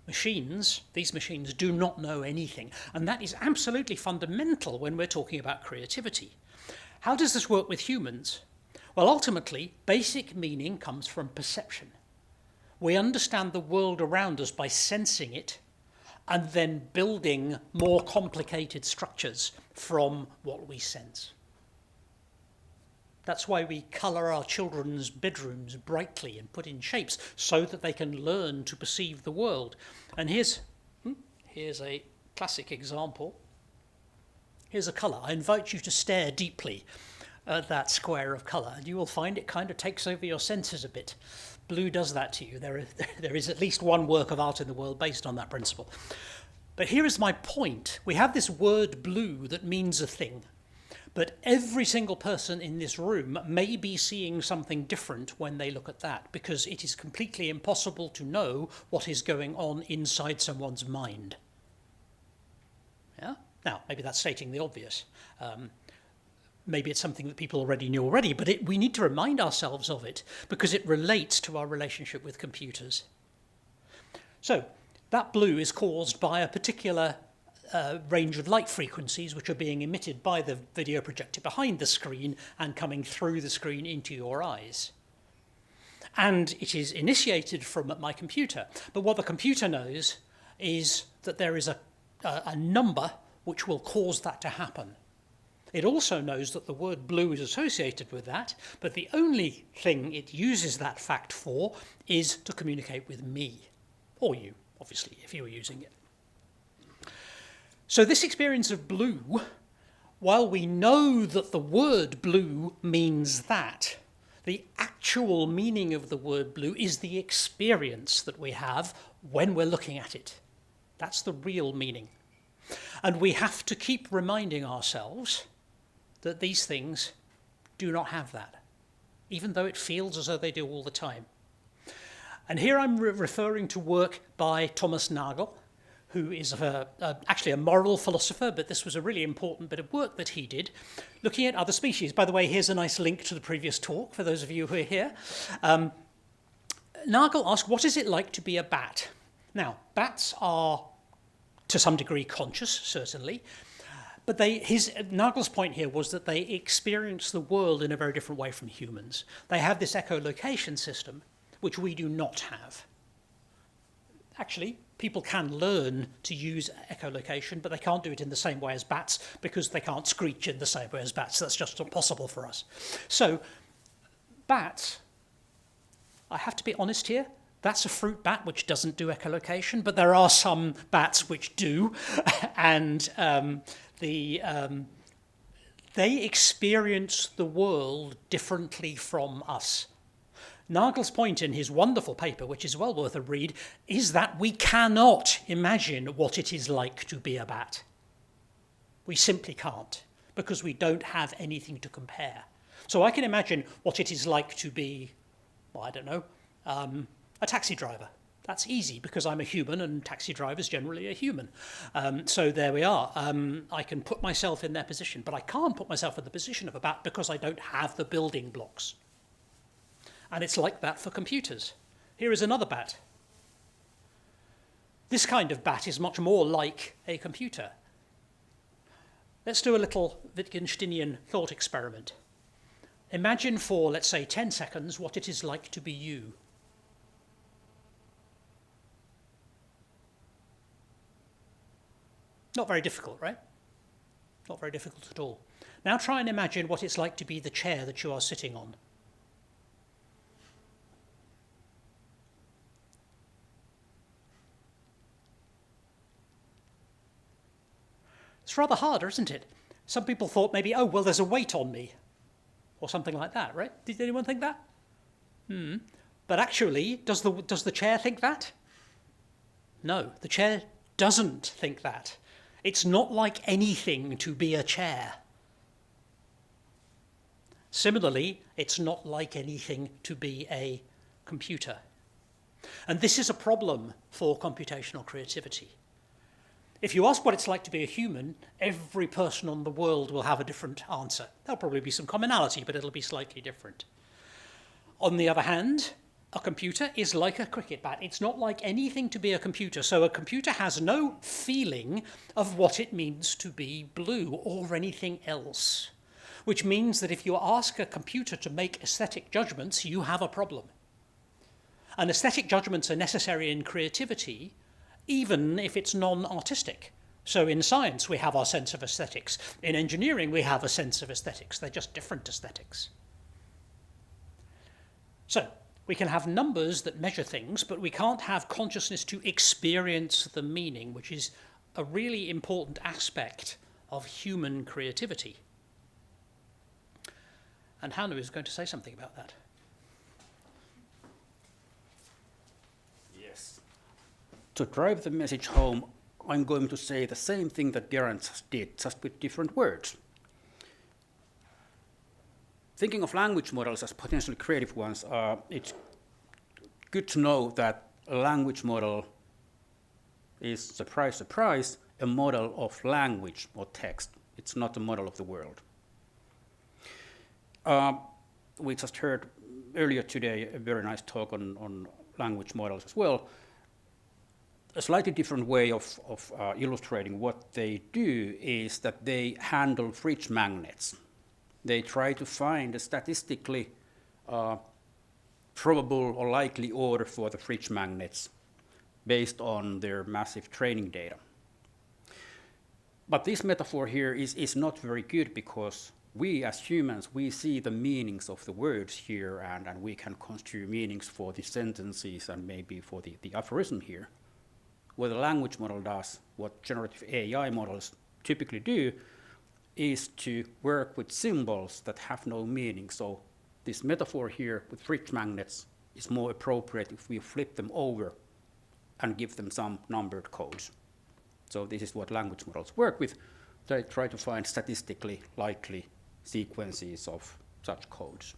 These machines do not know anything. And that is absolutely fundamental when we're talking about creativity. How does this work with humans? Well, ultimately, basic meaning comes from perception. We understand the world around us by sensing it and then building more complicated structures from what we sense. That's why we colour our children's bedrooms brightly and put in shapes so that they can learn to perceive the world. And here's a classic example. Here's a colour. I invite you to stare deeply at that square of colour, and you will find it kind of takes over your senses a bit. Blue does that to you. There is at least one work of art in the world based on that principle. But here is my point. We have this word blue that means a thing, but every single person in this room may be seeing something different when they look at that, because it is completely impossible to know what is going on inside someone's mind. Yeah? Now, maybe that's stating the obvious. Maybe it's something that people already knew already, but we need to remind ourselves of it because it relates to our relationship with computers. So, that blue is caused by a particular range of light frequencies which are being emitted by the video projector behind the screen and coming through the screen into your eyes. And it is initiated from my computer. But what the computer knows is that there is a number which will cause that to happen. It also knows that the word blue is associated with that, but the only thing it uses that fact for is to communicate with me, or you, obviously, if you were using it. So this experience of blue, while we know that the word blue means that, the actual meaning of the word blue is the experience that we have when we're looking at it. That's the real meaning. And we have to keep reminding ourselves that these things do not have that, even though it feels as though they do all the time. And here I'm referring to work by Thomas Nagel, who is actually a moral philosopher, but this was a really important bit of work that he did, looking at other species. By the way, here's a nice link to the previous talk for those of you who are here. Nagel asked, what is it like to be a bat? Now, bats are, to some degree, conscious, certainly, but Nagel's point here was that they experience the world in a very different way from humans. They have this echolocation system, which we do not have. Actually, people can learn to use echolocation, but they can't do it in the same way as bats because they can't screech in the same way as bats. That's just not possible for us. So, bats, I have to be honest here, that's a fruit bat which doesn't do echolocation, but there are some bats which do, and they experience the world differently from us. Nagel's point in his wonderful paper, which is well worth a read, is that we cannot imagine what it is like to be a bat. We simply can't, because we don't have anything to compare. So I can imagine what it is like to be, well, I don't know, a taxi driver. That's easy because I'm a human and taxi drivers generally are human. So there we are. I can put myself in their position, but I can't put myself in the position of a bat because I don't have the building blocks. And it's like that for computers. Here is another bat. This kind of bat is much more like a computer. Let's do a little Wittgensteinian thought experiment. Imagine for, let's say, 10 seconds what it is like to be you. Not very difficult, right? Not very difficult at all. Now try and imagine what it's like to be the chair that you are sitting on. It's rather harder, isn't it? Some people thought maybe, oh, well, there's a weight on me, or something like that, right? Did anyone think that? But actually, does the chair think that? No, the chair doesn't think that. It's not like anything to be a chair. Similarly, it's not like anything to be a computer. And this is a problem for computational creativity. If you ask what it's like to be a human, every person on the world will have a different answer. There'll probably be some commonality, but it'll be slightly different. On the other hand, a computer is like a cricket bat. It's not like anything to be a computer. So a computer has no feeling of what it means to be blue or anything else, which means that if you ask a computer to make aesthetic judgments, you have a problem. And aesthetic judgments are necessary in creativity, even if it's non-artistic. So in science, we have our sense of aesthetics. In engineering, we have a sense of aesthetics. They're just different aesthetics. So we can have numbers that measure things, but we can't have consciousness to experience the meaning, which is a really important aspect of human creativity. And Hannu is going to say something about that. Yes. To drive the message home, I'm going to say the same thing that Geraint just did, just with different words. Thinking of language models as potentially creative ones, it's good to know that a language model is, surprise, surprise, a model of language or text. It's not a model of the world. We just heard earlier today a very nice talk on language models as well. A slightly different way of illustrating what they do is that they handle fridge magnets. They try to find a statistically probable or likely order for the fridge magnets based on their massive training data. But this metaphor here is not very good because we as humans, we see the meanings of the words here and we can construe meanings for the sentences and maybe for the aphorism here. What the language model does, what generative AI models typically do, is to work with symbols that have no meaning. So this metaphor here with fridge magnets is more appropriate if we flip them over and give them some numbered codes. So this is what language models work with. They try to find statistically likely sequences of such codes.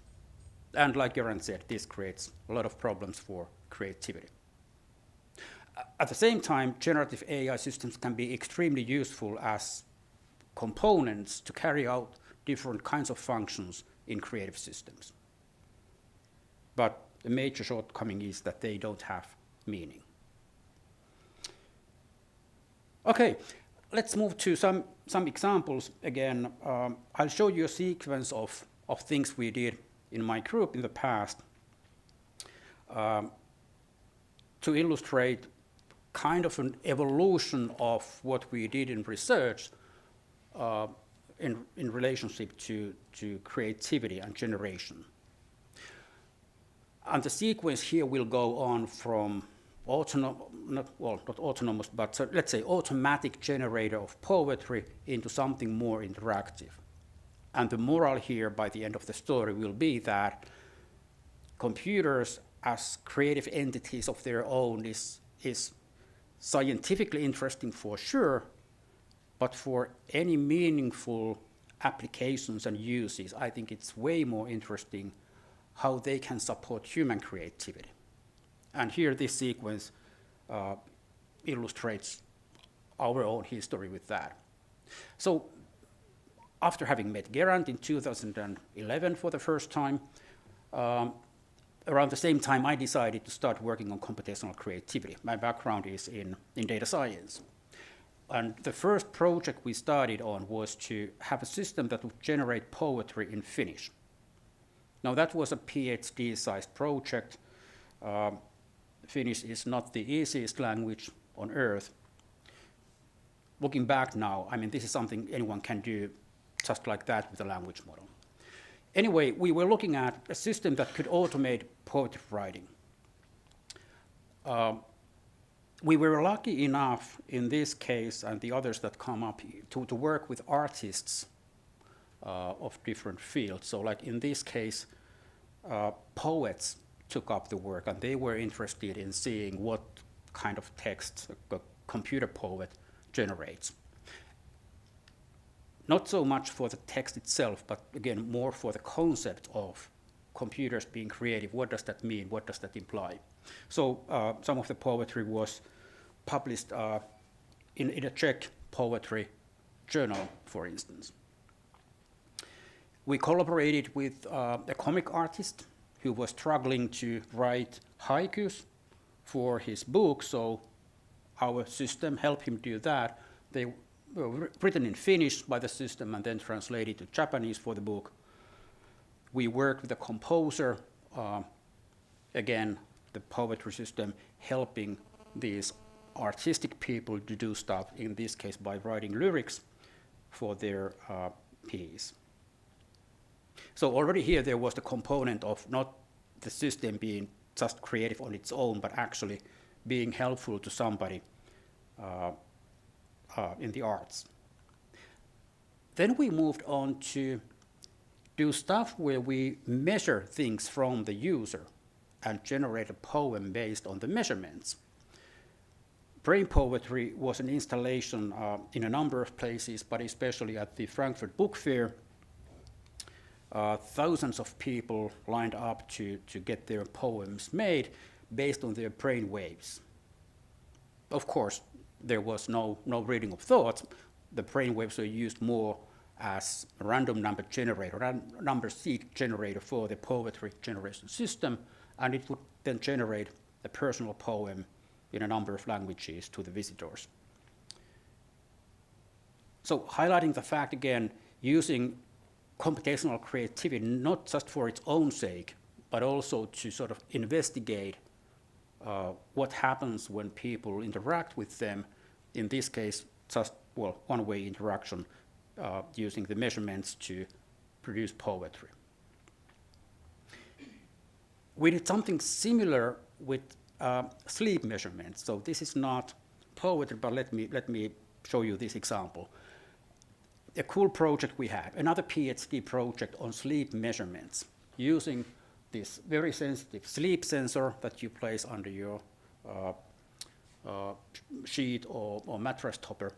And like Geraint said, this creates a lot of problems for creativity. At the same time, generative AI systems can be extremely useful as components to carry out different kinds of functions in creative systems. But the major shortcoming is that they don't have meaning. Okay, let's move to some examples again. I'll show you a sequence of things we did in my group in the past to illustrate kind of an evolution of what we did in research in relationship to creativity and generation. And the sequence here will go on from not autonomous, but let's say automatic generator of poetry into something more interactive. And the moral here by the end of the story will be that computers as creative entities of their own is scientifically interesting for sure, but for any meaningful applications and uses, I think it's way more interesting how they can support human creativity. And here this sequence illustrates our own history with that. So after having met Gerant in 2011 for the first time, around the same time I decided to start working on computational creativity. My background is in data science. And the first project we started on was to have a system that would generate poetry in Finnish. Now that was a PhD-sized project. Finnish is not the easiest language on earth. Looking back now, I mean, this is something anyone can do just like that with a language model. Anyway, we were looking at a system that could automate poetry writing. We were lucky enough in this case and the others that come up to work with artists of different fields. So like in this case, poets took up the work and they were interested in seeing what kind of text a computer poet generates. Not so much for the text itself, but again, more for the concept of computers being creative. What does that mean? What does that imply? So some of the poetry was published in a Czech poetry journal, for instance. We collaborated with a comic artist who was struggling to write haikus for his book, so our system helped him do that. They were written in Finnish by the system and then translated to Japanese for the book. We worked with a composer, again, the poetry system helping these artistic people to do stuff, in this case by writing lyrics for their piece. So already here there was the component of not the system being just creative on its own, but actually being helpful to somebody in the arts. Then we moved on to do stuff where we measure things from the user and generate a poem based on the measurements. Brain Poetry was an installation in a number of places, but especially at the Frankfurt Book Fair. Thousands of people lined up to get their poems made based on their brain waves. Of course, there was no reading of thoughts. The brain waves were used more as a random number generator, number seed generator for the poetry generation system, and it would then generate a personal poem in a number of languages to the visitors. So highlighting the fact again, using computational creativity not just for its own sake, but also to sort of investigate what happens when people interact with them. In this case, just one-way interaction using the measurements to produce poetry. We did something similar with sleep measurements. So this is not poetry, but let me show you this example. A cool project we had, another PhD project on sleep measurements, using this very sensitive sleep sensor that you place under your sheet or mattress topper.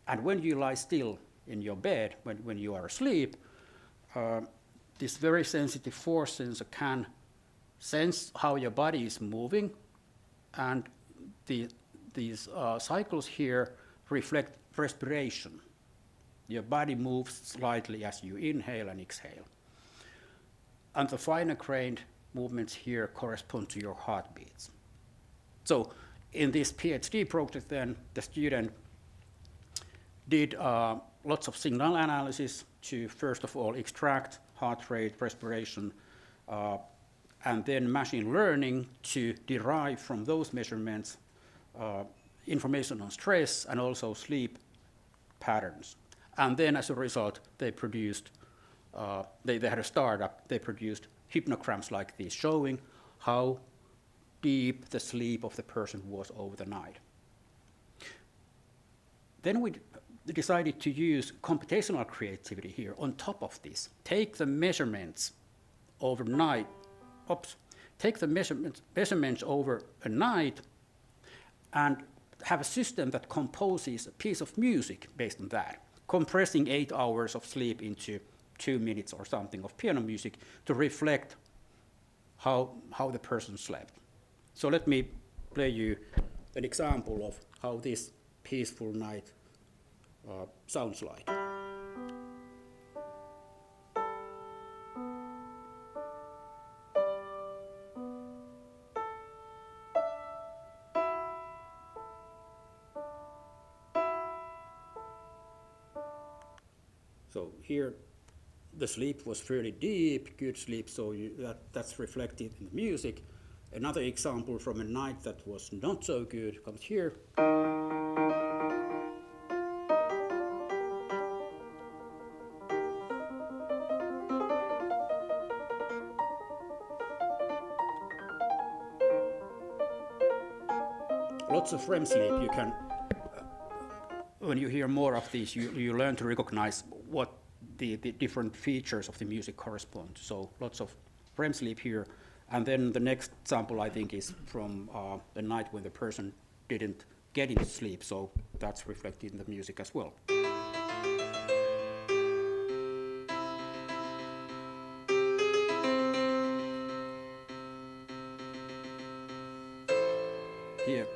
And when you lie still in your bed, when you are asleep, this very sensitive force sensor can sense how your body is moving, and these cycles here reflect respiration. Your body moves slightly as you inhale and exhale. And the finer-grained movements here correspond to your heartbeats. So in this PhD project then, the student did lots of signal analysis to, first of all, extract heart rate, respiration, and then machine learning to derive from those measurements information on stress and also sleep patterns. And then as a result, they produced, they had a startup, they produced hypnograms like this, showing how deep the sleep of the person was over the night. Then we decided to use computational creativity here on top of this. Take the measurements overnight, take the measurements over a night and have a system that composes a piece of music based on that. compressing 8 hours of sleep into 2 minutes or something of piano music to reflect how the person slept. So let me play you an example of how this peaceful night sounds like. So here the sleep was fairly deep, good sleep, so that's reflected in the music. Another example from a night that was not so good comes here. Lots of REM sleep. You can, when you hear more of these, you learn to recognize what the different features of the music correspond to. So lots of REM sleep here. And then the next example, I think, is from the night when the person didn't get into sleep. So that's reflected in the music as well.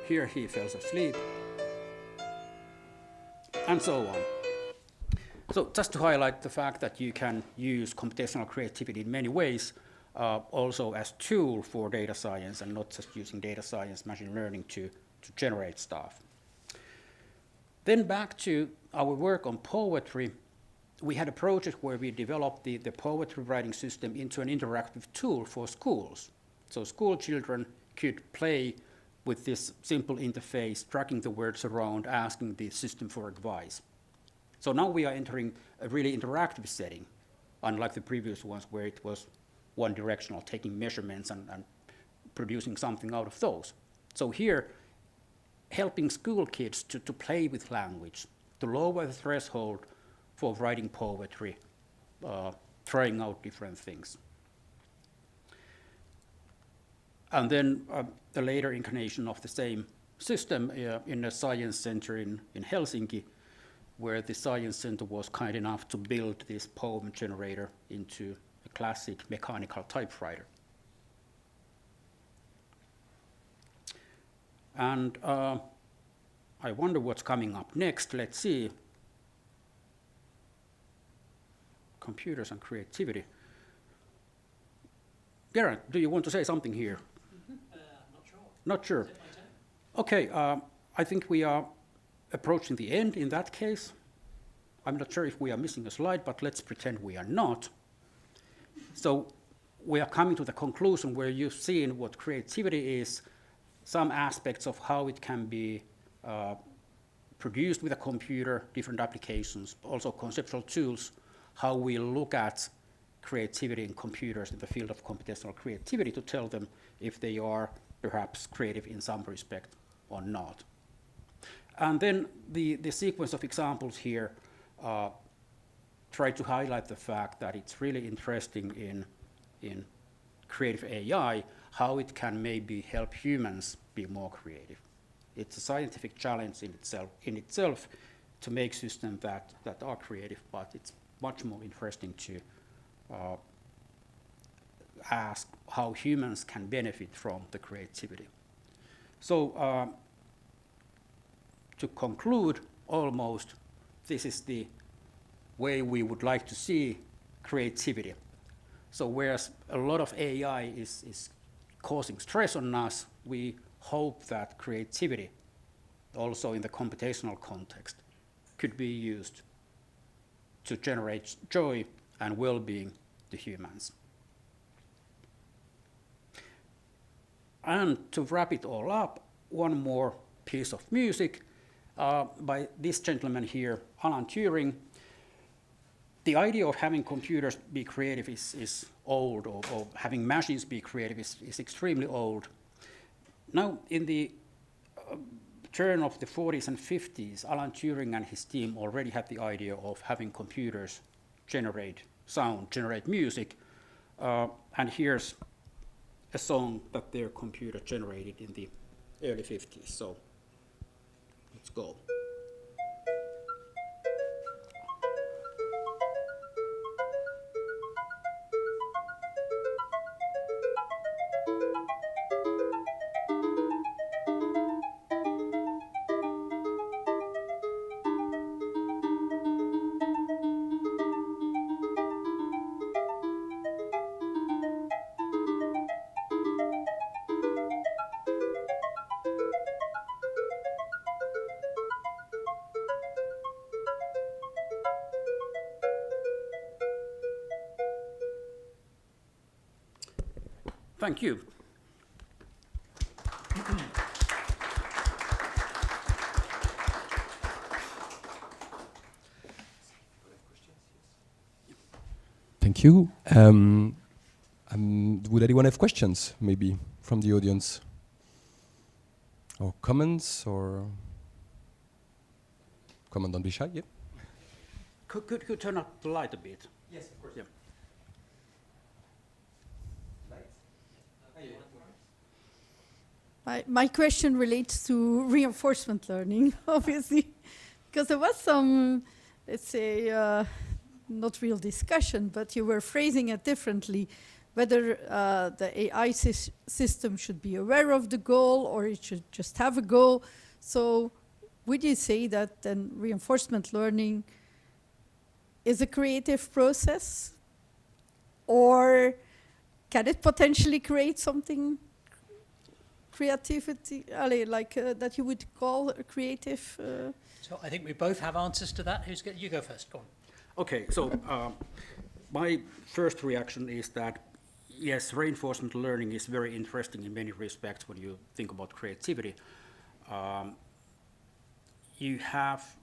Here he fell asleep, and so on. So just to highlight the fact that you can use computational creativity in many ways, also as tool for data science, and not just using data science, machine learning to generate stuff. Then back to our work on poetry, we had a project where we developed the poetry writing system into an interactive tool for schools. So school children could play with this simple interface, tracking the words around, asking the system for advice. So now we are entering a really interactive setting, unlike the previous ones where it was one directional, taking measurements and producing something out of those. So here, helping school kids to play with language, to lower the threshold for writing poetry, trying out different things. And then a later incarnation of the same system in a science center in Helsinki, where the science center was kind enough to build this poem generator into a classic mechanical typewriter. And I wonder what's coming up next. Let's see. Computers and creativity. Gerard, do you want to say something here? Not sure. Not sure. Okay, I think we are approaching the end in that case. I'm not sure if we are missing a slide, but let's pretend we are not. So we are coming to the conclusion where you've seen what creativity is, some aspects of how it can be produced with a computer, different applications, also conceptual tools, how we look at creativity in computers in the field of computational creativity to tell them if they are perhaps creative in some respect or not. And then the sequence of examples here try to highlight the fact that it's really interesting in creative AI, how it can maybe help humans be more creative. It's a scientific challenge in itself to make systems that are creative, but it's much more interesting to ask how humans can benefit from the creativity. So to conclude, almost, this is the way we would like to see creativity. So whereas a lot of AI is causing stress on us, we hope that creativity, also in the computational context, could be used to generate joy and well-being to humans. And to wrap it all up, one more piece of music by this gentleman here, Alan Turing. The idea of having computers be creative is old, or having machines be creative is extremely old. Now, in the turn of the 40s and 50s, Alan Turing and his team already had the idea of having computers generate sound, generate music. And here's a song that their computer generated in the early 50s. So let's go. Thank you. Thank you. Would anyone have questions, maybe, from the audience? Or comments, or... Comment, don't be shy, yeah? Could you turn up the light a bit? Yes, of course. Yeah. My question relates to reinforcement learning, obviously, because there was some, let's say, not real discussion, but you were phrasing it differently, whether the AI system should be aware of the goal or it should just have a goal. So would you say that then reinforcement learning is a creative process, or can it potentially create something creativity, like that you would call a creative? So I think we both have answers to that. You go first, go on. Okay, so my first reaction is that, yes, reinforcement learning is very interesting in many respects when you think about creativity. You have,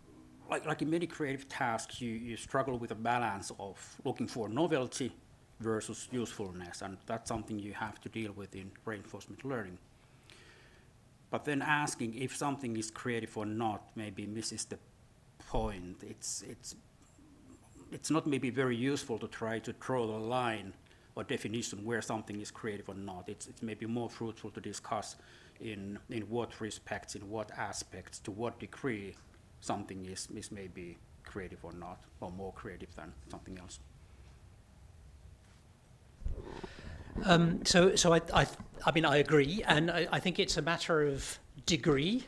like in many creative tasks, you struggle with a balance of looking for novelty versus usefulness, and that's something you have to deal with in reinforcement learning. But then asking if something is creative or not maybe misses the point. It's not maybe very useful to try to draw the line or definition where something is creative or not. It's maybe more fruitful to discuss in what respects, in what aspects, to what degree something is maybe creative or not, or more creative than something else. So I mean, I agree, and I think it's a matter of degree,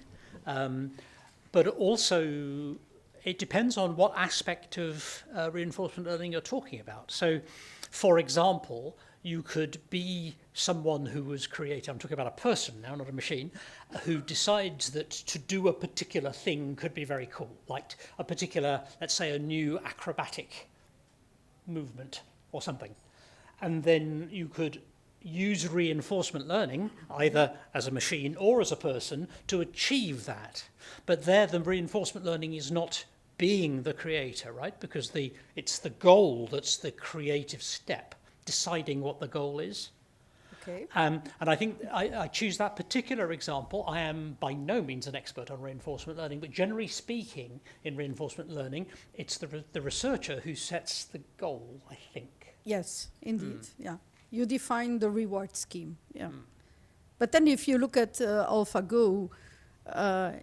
but also it depends on what aspect of reinforcement learning you're talking about. So, for example, you could be someone who was creative, I'm talking about a person now, not a machine, who decides that to do a particular thing could be very cool, like a particular, let's say, a new acrobatic movement or something. And then you could use reinforcement learning, either as a machine or as a person, to achieve that. But there the reinforcement learning is not being the creator, right? Because it's the goal that's the creative step, deciding what the goal is. Okay. And I think I choose that particular example. I am by no means an expert on reinforcement learning, but generally speaking, in reinforcement learning, it's the researcher who sets the goal, I think. Yes, indeed, yeah. You define the reward scheme, yeah. But then if you look at AlphaGo,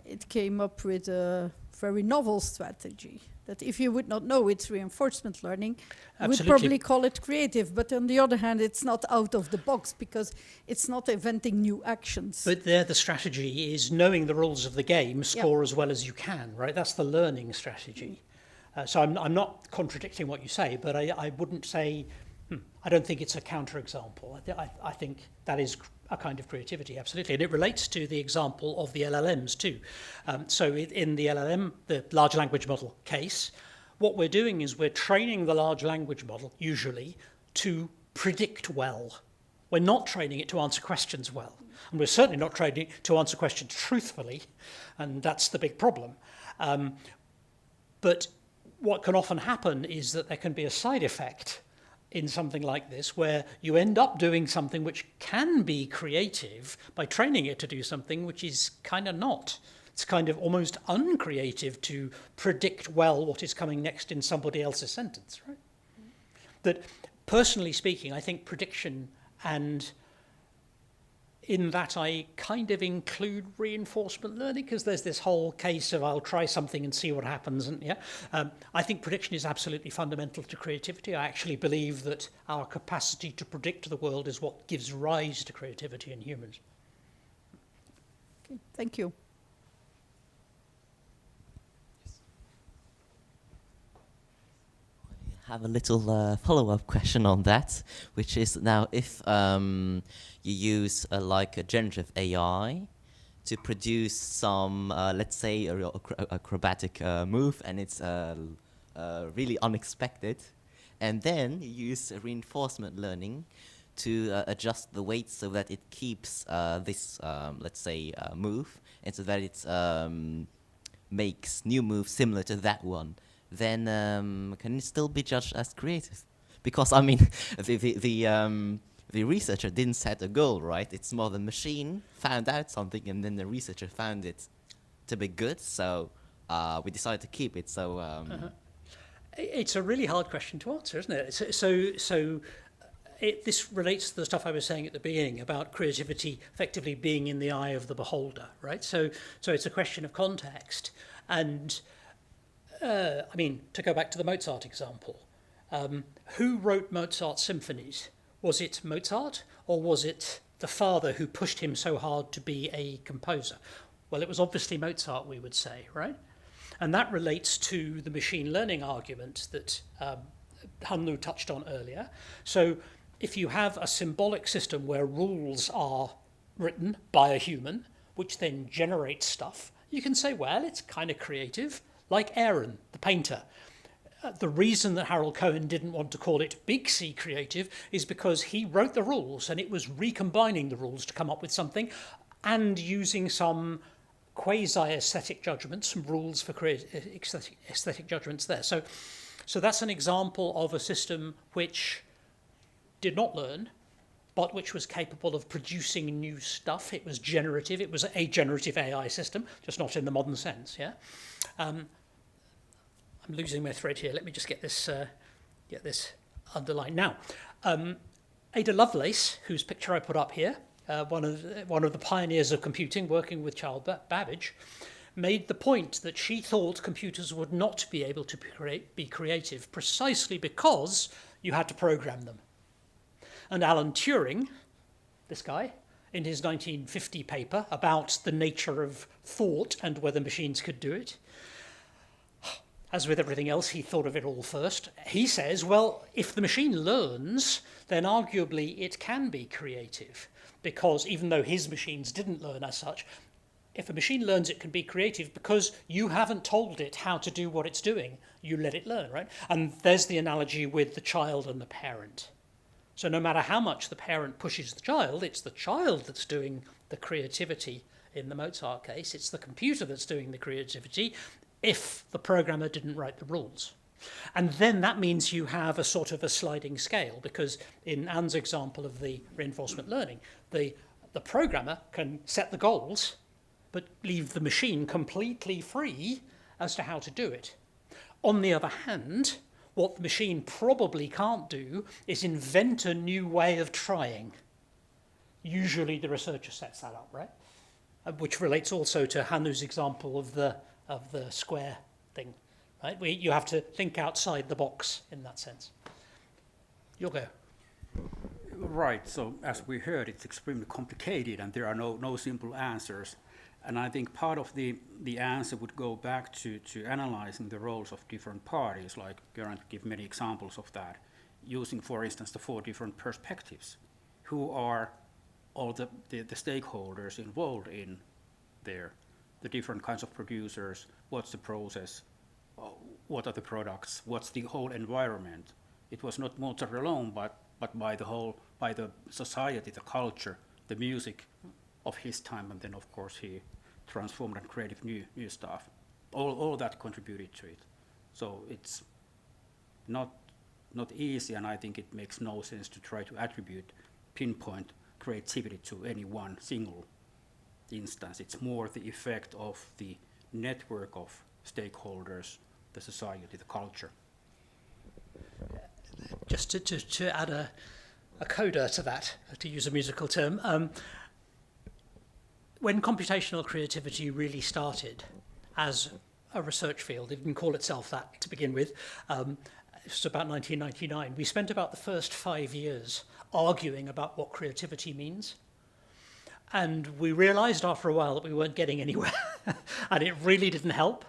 it came up with a very novel strategy that if you would not know it's reinforcement learning, you would probably call it creative. But on the other hand, it's not out of the box because it's not inventing new actions. But there the strategy is knowing the rules of the game, score as well as you can, right? That's the learning strategy. So I'm not contradicting what you say, but I wouldn't say, I don't think it's a counterexample. I think that is a kind of creativity, absolutely. And it relates to the example of the LLMs too. So in the LLM, the large language model case, what we're doing is we're training the large language model, usually, to predict well. We're not training it to answer questions well. And we're certainly not training it to answer questions truthfully, and that's the big problem. But what can often happen is that there can be a side effect in something like this where you end up doing something which can be creative by training it to do something which is kind of not. It's kind of almost uncreative to predict well what is coming next in somebody else's sentence, right? That, personally speaking, I think prediction, and in that I kind of include reinforcement learning, because there's this whole case of I'll try something and see what happens. And I think prediction is absolutely fundamental to creativity. I actually believe that our capacity to predict the world is what gives rise to creativity in humans. Okay, thank you. I have a little follow-up question on that, which is now if you use like a generative AI to produce some, let's say, a acrobatic move, and it's really unexpected, and then you use reinforcement learning to adjust the weight so that it keeps this, let's say, move, and so that it makes new moves similar to that one, then can it still be judged as creative? Because I mean, the researcher didn't set a goal, right? It's more the machine found out something, and then the researcher found it to be good, so we decided to keep it. So it's a really hard question to answer, isn't it? This relates to the stuff I was saying at the beginning about creativity effectively being in the eye of the beholder, right? So it's a question of context. And I mean, to go back to the Mozart example, who wrote Mozart's symphonies? Was it Mozart, or was it the father who pushed him so hard to be a composer? Well, it was obviously Mozart, we would say, right? And that relates to the machine learning argument that Hannu touched on earlier. So if you have a symbolic system where rules are written by a human, which then generates stuff, you can say, well, it's kind of creative, like Aaron, the painter. The reason that Harold Cohen didn't want to call it Big C creative is because he wrote the rules, and it was recombining the rules to come up with something and using some quasi-aesthetic judgments, some rules for aesthetic judgments there. So that's an example of a system which did not learn, but which was capable of producing new stuff. It was generative. It was a generative AI system, just not in the modern sense, yeah? I'm losing my thread here. Let me just get this underlined. Now, Ada Lovelace, whose picture I put up here, one of the pioneers of computing, working with Charles Babbage, made the point that she thought computers would not be able to be creative precisely because you had to program them. And Alan Turing, this guy, in his 1950 paper about the nature of thought and whether machines could do it, as with everything else, he thought of it all first. He says, well, if the machine learns, then arguably it can be creative, because even though his machines didn't learn as such, if a machine learns, it can be creative because you haven't told it how to do what it's doing. You let it learn, right? And there's the analogy with the child and the parent. So no matter how much the parent pushes the child, it's the child that's doing the creativity. In the Mozart case, it's the computer that's doing the creativity if the programmer didn't write the rules. And then that means you have a sort of a sliding scale, because in Anne's example of the reinforcement learning, the programmer can set the goals, but leave the machine completely free as to how to do it. On the other hand, what the machine probably can't do is invent a new way of trying. Usually the researcher sets that up, right? Which relates also to Hannu's example of the square thing, right? You have to think outside the box in that sense. You'll go. Right, so as we heard, it's extremely complicated and there are no simple answers. And I think part of the answer would go back to analyzing the roles of different parties, like Geraint give many examples of that, using, for instance, the 4 different perspectives. Who are all the stakeholders involved in there? The different kinds of producers, what's the process, what are the products, what's the whole environment. It was not Mozart alone, but by the society, the culture, the music of his time, and then of course he transformed and created new stuff. All that contributed to it. So it's not easy, and I think it makes no sense to try to pinpoint creativity to any one single instance. It's more the effect of the network of stakeholders, the society, the culture. Just to add a coda to that, to use a musical term, when computational creativity really started as a research field, it didn't call itself that to begin with, it was about 1999, we spent about the first 5 years arguing about what creativity means. And we realized after a while that we weren't getting anywhere, and it really didn't help.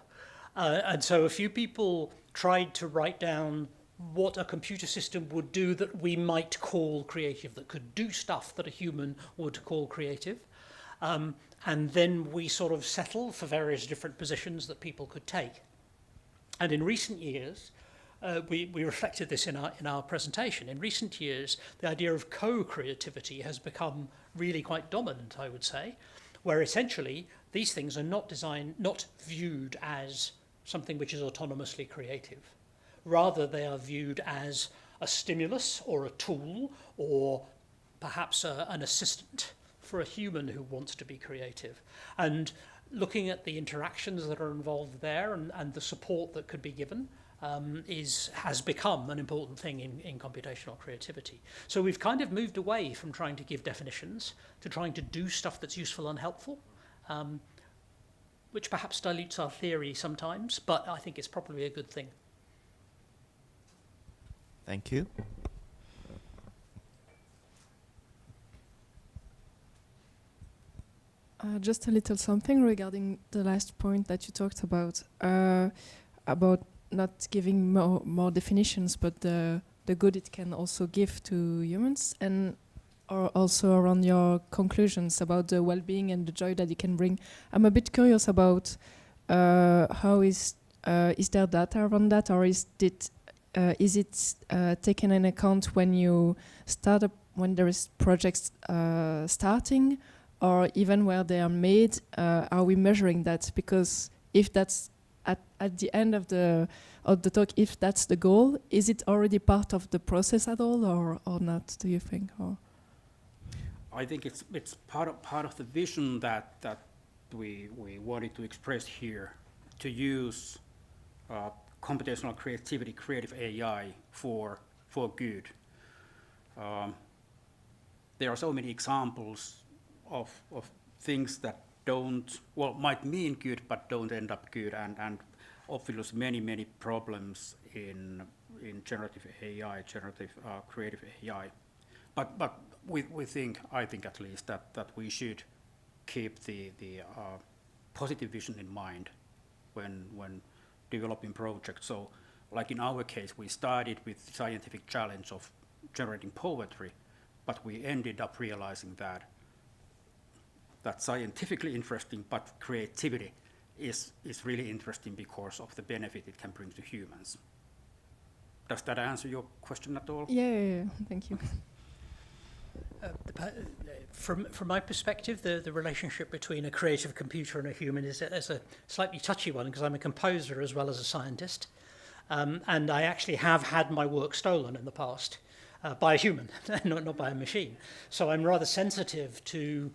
And so a few people tried to write down what a computer system would do that we might call creative, that could do stuff that a human would call creative. And then we sort of settled for various different positions that people could take. And in recent years, we reflected this in our presentation. In recent years, the idea of co-creativity has become really quite dominant, I would say, where essentially these things are not viewed as something which is autonomously creative. Rather, they are viewed as a stimulus or a tool or perhaps an assistant for a human who wants to be creative. And looking at the interactions that are involved there and the support that could be given has become an important thing in computational creativity. So we've kind of moved away from trying to give definitions to trying to do stuff that's useful and helpful, which perhaps dilutes our theory sometimes, but I think it's probably a good thing. Thank you. Just a little something regarding the last point that you talked about not giving more definitions, but the good it can also give to humans, and also around your conclusions about the well-being and the joy that it can bring. I'm a bit curious about how is there data around that, or is it taken in account when you start up, when there is projects starting, or even where they are made? Are we measuring that? Because if that's at the end of the talk, if that's the goal, is it already part of the process at all, or not? Do you think? Or I think it's part of the vision that we wanted to express here, to use computational creativity, creative AI for good. There are so many examples of things that might mean good but don't end up good, and obviously many problems in generative AI, generative creative AI. But we think, I think at least, that we should keep the positive vision in mind when developing projects. So, like in our case, we started with the scientific challenge of generating poetry, but we ended up realizing that that's scientifically interesting, but creativity is really interesting because of the benefit it can bring to humans. Does that answer your question at all? Yeah. Thank you. From my perspective, the relationship between a creative computer and a human is a slightly touchy one, because I'm a composer as well as a scientist, and I actually have had my work stolen in the past by a human, not by a machine. So I'm rather sensitive to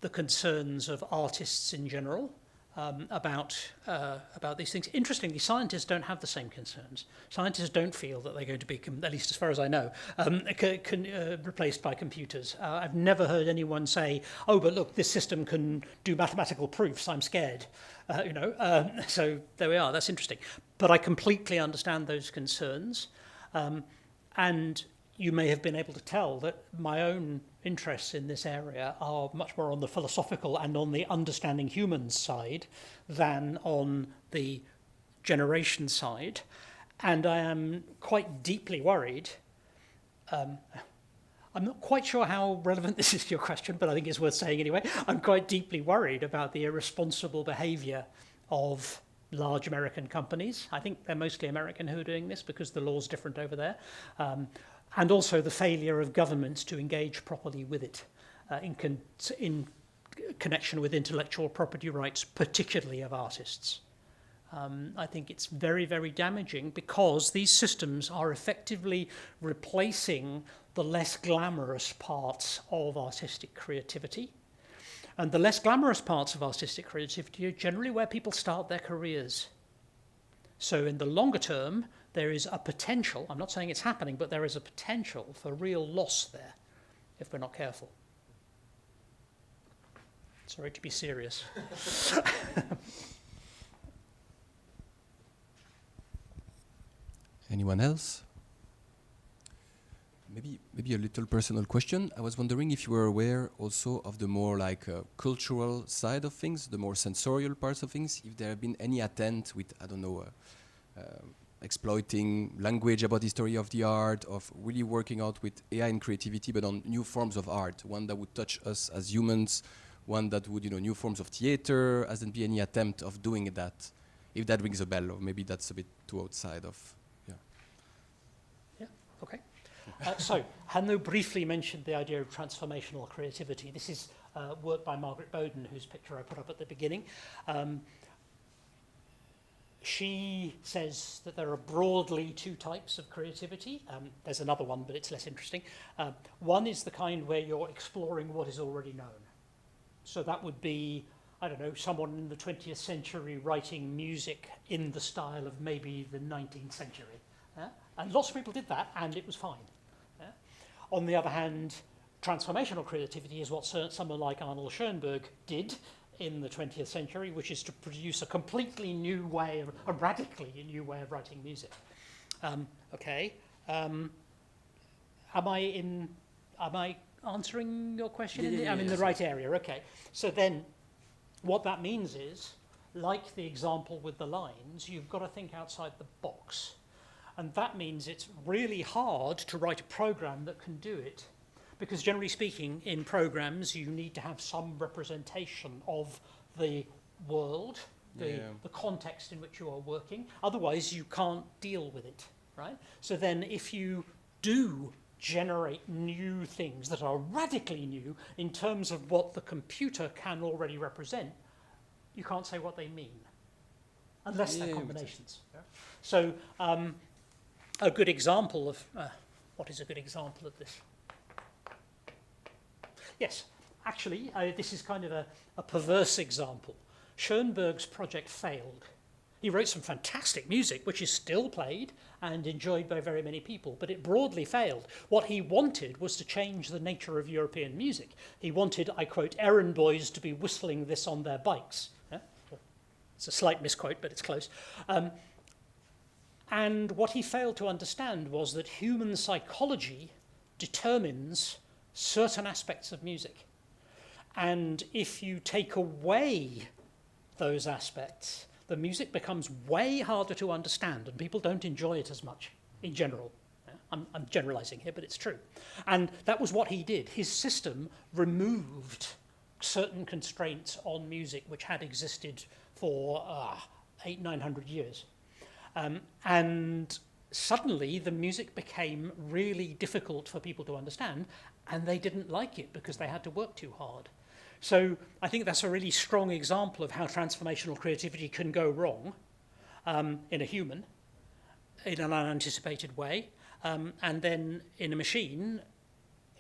the concerns of artists in general about these things. Interestingly, scientists don't have the same concerns. Scientists don't feel that they're going to be, at least as far as I know, replaced by computers. I've never heard anyone say, "Oh, but look, this system can do mathematical proofs. I'm scared." So there we are. That's interesting. But I completely understand those concerns, and you may have been able to tell that my own interests in this area are much more on the philosophical and on the understanding humans side than on the generation side. And I am quite deeply worried. I'm not quite sure how relevant this is to your question, but I think it's worth saying anyway. I'm quite deeply worried about the irresponsible behavior of large American companies. I think they're mostly American who are doing this because the law's different over there. And also the failure of governments to engage properly with it in connection with intellectual property rights, particularly of artists. I think it's very, very damaging because these systems are effectively replacing the less glamorous parts of artistic creativity. And the less glamorous parts of artistic creativity are generally where people start their careers. So in the longer term, there is a potential, I'm not saying it's happening, but there is a potential for real loss there if we're not careful. Sorry to be serious. Anyone else? Maybe a little personal question. I was wondering if you were aware also of the more cultural side of things, the more sensorial parts of things, if there have been any attempt with, I don't know, exploiting language about the history of the art, of really working out with AI and creativity, but on new forms of art, one that would touch us as humans, one that would, new forms of theater. Hasn't been any attempt of doing that, if that rings a bell, or maybe that's a bit too outside of, yeah. Okay. So, Hanno briefly mentioned the idea of transformational creativity. This is work by Margaret Bowden, whose picture I put up at the beginning. She says that there are broadly two types of creativity. There's another one, but it's less interesting. One is the kind where you're exploring what is already known. So that would be, I don't know, someone in the 20th century writing music in the style of maybe the 19th century. And lots of people did that, and it was fine. On the other hand, transformational creativity is what someone like Arnold Schoenberg did in the 20th century, which is to produce a completely new way, a radically new way of writing music. Okay. Am I answering your question? I'm in the right area. Okay. So then, what that means is, like the example with the lines, you've got to think outside the box. And that means it's really hard to write a program that can do it. Because generally speaking, in programs, you need to have some representation of the world, the context in which you are working. Otherwise, you can't deal with it, right? So then if you do generate new things that are radically new in terms of what the computer can already represent, you can't say what they mean, unless they're combinations. So a good example of, what is a good example of this? Yes, actually, this is kind of a perverse example. Schoenberg's project failed. He wrote some fantastic music, which is still played and enjoyed by very many people, but it broadly failed. What he wanted was to change the nature of European music. He wanted, I quote, errand boys to be whistling this on their bikes. It's a slight misquote, but it's close. And what he failed to understand was that human psychology determines certain aspects of music. And if you take away those aspects, the music becomes way harder to understand, and people don't enjoy it as much in general. I'm generalizing here, but it's true. And that was what he did. His system removed certain constraints on music which had existed for 800-900 years. And suddenly the music became really difficult for people to understand, and they didn't like it because they had to work too hard. So I think that's a really strong example of how transformational creativity can go wrong in a human, in an unanticipated way. And then in a machine,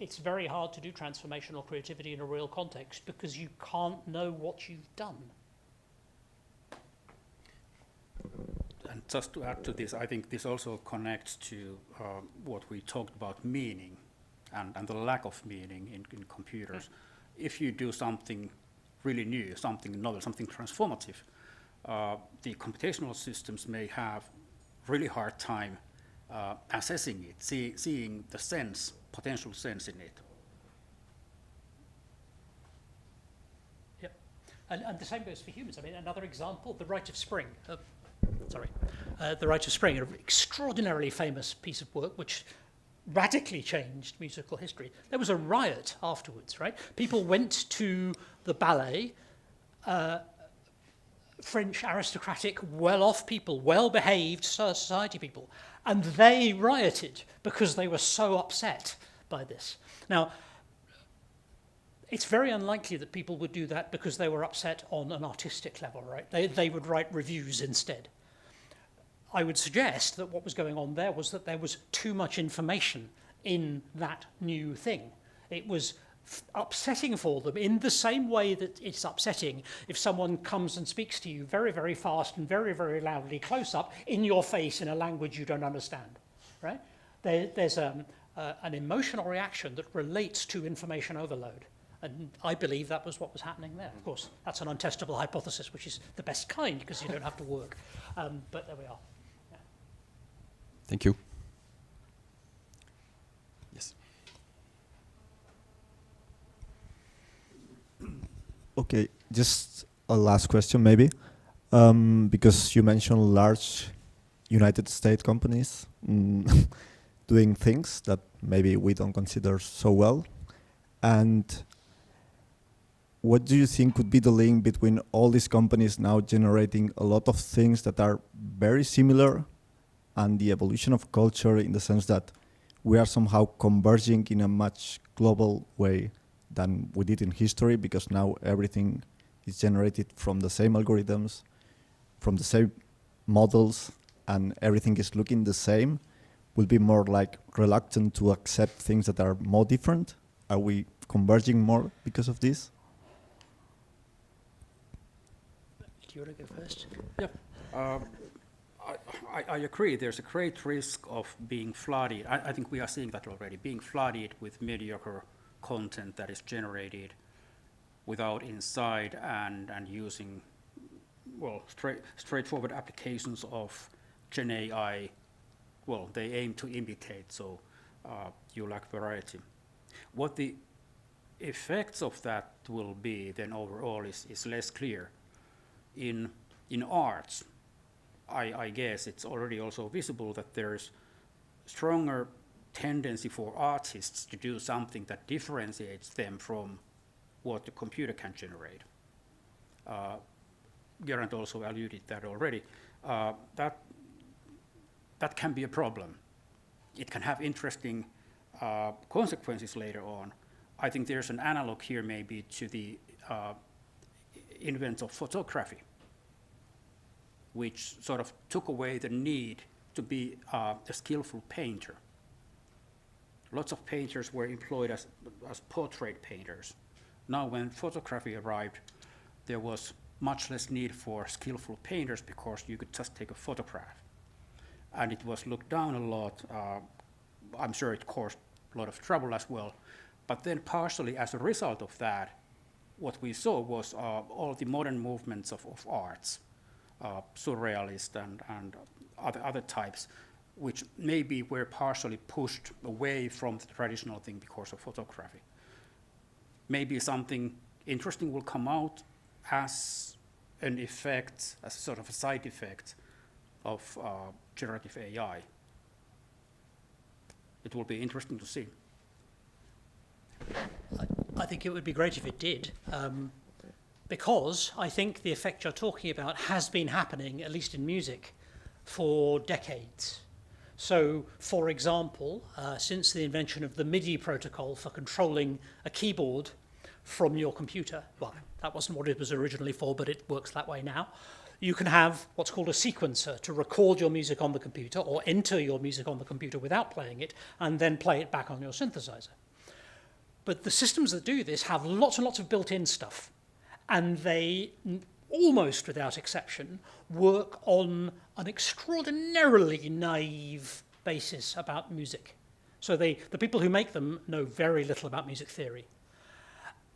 it's very hard to do transformational creativity in a real context because you can't know what you've done. And just to add to this, I think this also connects to what we talked about meaning and the lack of meaning in computers. If you do something really new, something novel, something transformative, the computational systems may have really hard time assessing it, seeing the sense, potential sense in it. Yep. And the same goes for humans. I mean, another example, The Rite of Spring. The Rite of Spring, an extraordinarily famous piece of work which radically changed musical history. There was a riot afterwards, right? People went to the ballet, French aristocratic, well-off people, well-behaved society people, and they rioted because they were so upset by this. Now, it's very unlikely that people would do that because they were upset on an artistic level, right? They would write reviews instead. I would suggest that what was going on there was that there was too much information in that new thing. It was upsetting for them in the same way that it's upsetting if someone comes and speaks to you very, very fast and very, very loudly, close up, in your face in a language you don't understand, right? There's an emotional reaction that relates to information overload. And I believe that was what was happening there. Of course, that's an untestable hypothesis, which is the best kind because you don't have to work. But there we are. Yeah. Thank you. Yes. Okay, just a last question maybe. Because you mentioned large United States companies doing things that maybe we don't consider so well. And what do you think could be the link between all these companies now generating a lot of things that are very similar and the evolution of culture, in the sense that we are somehow converging in a much global way than we did in history, because now everything is generated from the same algorithms, from the same models, and everything is looking the same. Will be more like reluctant to accept things that are more different? Are we converging more because of this? Do you want to go first? Yeah. I agree. There's a great risk of being flooded. I think we are seeing that already, being flooded with mediocre content that is generated without insight and using, well, straightforward applications of Gen AI. Well, they aim to imitate, so you lack variety. What the effects of that will be then overall is less clear. In arts, I guess it's already also visible that there's stronger tendency for artists to do something that differentiates them from what the computer can generate. Gerard also alluded that already. That can be a problem. It can have interesting consequences later on. I think there's an analog here maybe to the invent of photography, which sort of took away the need to be a skillful painter. Lots of painters were employed as portrait painters. Now when photography arrived, there was much less need for skillful painters because you could just take a photograph. And it was looked down a lot. I'm sure it caused a lot of trouble as well. But then partially as a result of that, what we saw was all the modern movements of arts, surrealist and other types, which maybe were partially pushed away from the traditional thing because of photography. Maybe something interesting will come out as an effect, as sort of a side effect of generative AI. It will be interesting to see. I think it would be great if it did, because I think the effect you're talking about has been happening, at least in music, for decades. So, for example, since the invention of the MIDI protocol for controlling a keyboard from your computer, well, that wasn't what it was originally for, but it works that way now. You can have what's called a sequencer to record your music on the computer or enter your music on the computer without playing it and then play it back on your synthesizer. But the systems that do this have lots and lots of built-in stuff, and they, almost without exception, work on an extraordinarily naive basis about music. So the people who make them know very little about music theory.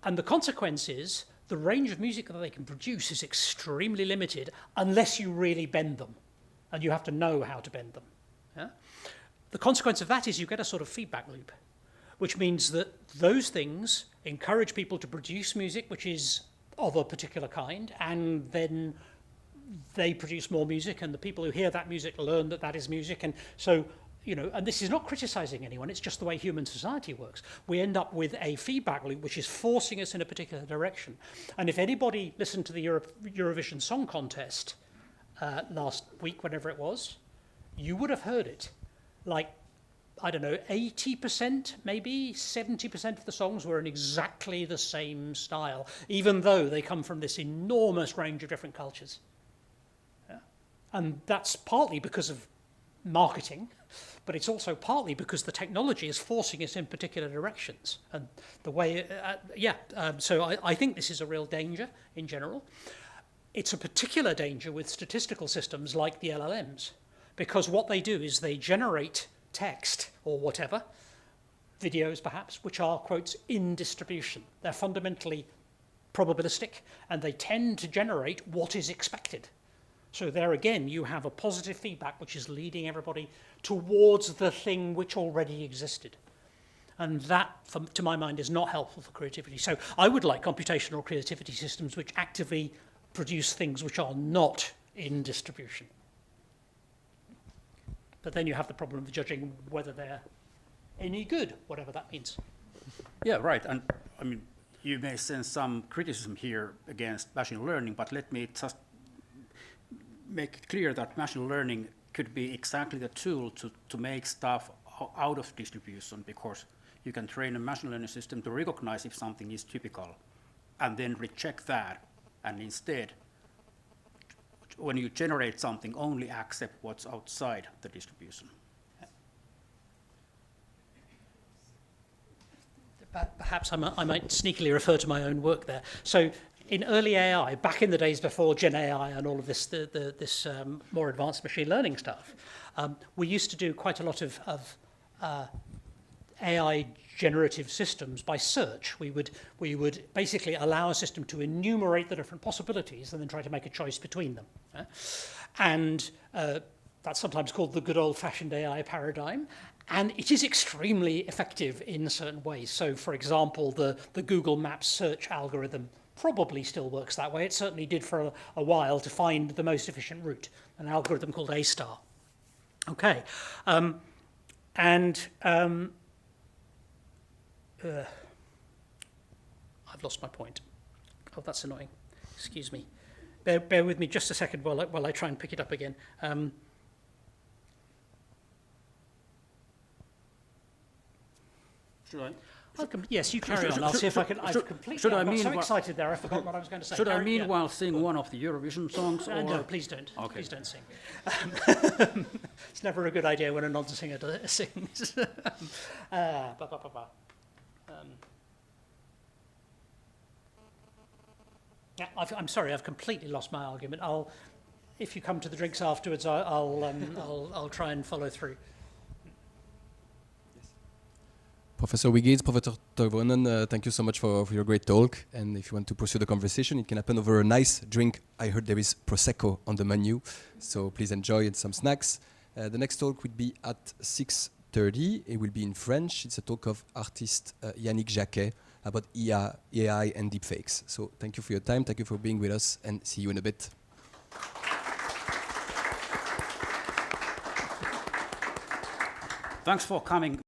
And the consequence is the range of music that they can produce is extremely limited unless you really bend them, and you have to know how to bend them. Yeah? The consequence of that is you get a sort of feedback loop, which means that those things encourage people to produce music which is of a particular kind, and then they produce more music, and the people who hear that music learn that that is music. And so, you know, and this is not criticizing anyone, it's just the way human society works. We end up with a feedback loop which is forcing us in a particular direction. And if anybody listened to the Eurovision Song Contest last week, whenever it was, you would have heard it. Like, I don't know, 80%, maybe 70% of the songs were in exactly the same style, even though they come from this enormous range of different cultures. Yeah. And that's partly because of marketing, but it's also partly because the technology is forcing us in particular directions. And the way, so I think this is a real danger in general. It's a particular danger with statistical systems like the LLMs, because what they do is they generate text or whatever, videos perhaps, which are, quotes, in distribution. They're fundamentally probabilistic, and they tend to generate what is expected. So there again, you have a positive feedback which is leading everybody towards the thing which already existed. And that, to my mind, is not helpful for creativity. So I would like computational creativity systems which actively produce things which are not in distribution. But then you have the problem of judging whether they're any good, whatever that means. Yeah, right. And I mean, you may sense some criticism here against machine learning, but let me just make it clear that machine learning could be exactly the tool to make stuff out of distribution, because you can train a machine learning system to recognize if something is typical and then reject that, and instead, when you generate something, only accept what's outside the distribution. Perhaps I might sneakily refer to my own work there. So in early AI, back in the days before Gen AI and all of this, this more advanced machine learning stuff, we used to do quite a lot of AI generative systems by search. We would basically allow a system to enumerate the different possibilities and then try to make a choice between them. And that's sometimes called the good old-fashioned AI paradigm. And it is extremely effective in certain ways. So, for example, the Google Maps search algorithm probably still works that way. It certainly did for a while to find the most efficient route, an algorithm called A*. Okay. I've lost my point. Oh, that's annoying. Excuse me. Bear with me just a second while I try and pick it up again. Should I? Yes, you carry on. I'll see if I can. I've completely. I got so excited there, I forgot what I was going to say. Should I meanwhile sing one of the Eurovision songs? No, please don't. Okay. Please don't sing. It's never a good idea when a non-singer sings. Yeah, I'm sorry, I've completely lost my argument. If you come to the drinks afterwards, I'll try and follow through. Professor Wiggins, Professor Toivonen, thank you so much for your great talk. And if you want to pursue the conversation, it can happen over a nice drink. I heard there is Prosecco on the menu, so please enjoy and some snacks. The next talk will be at 6:30. It will be in French. It's a talk of artist Yannick Jacquet about AI and deepfakes. So thank you for your time, thank you for being with us, and see you in a bit. Thanks for coming.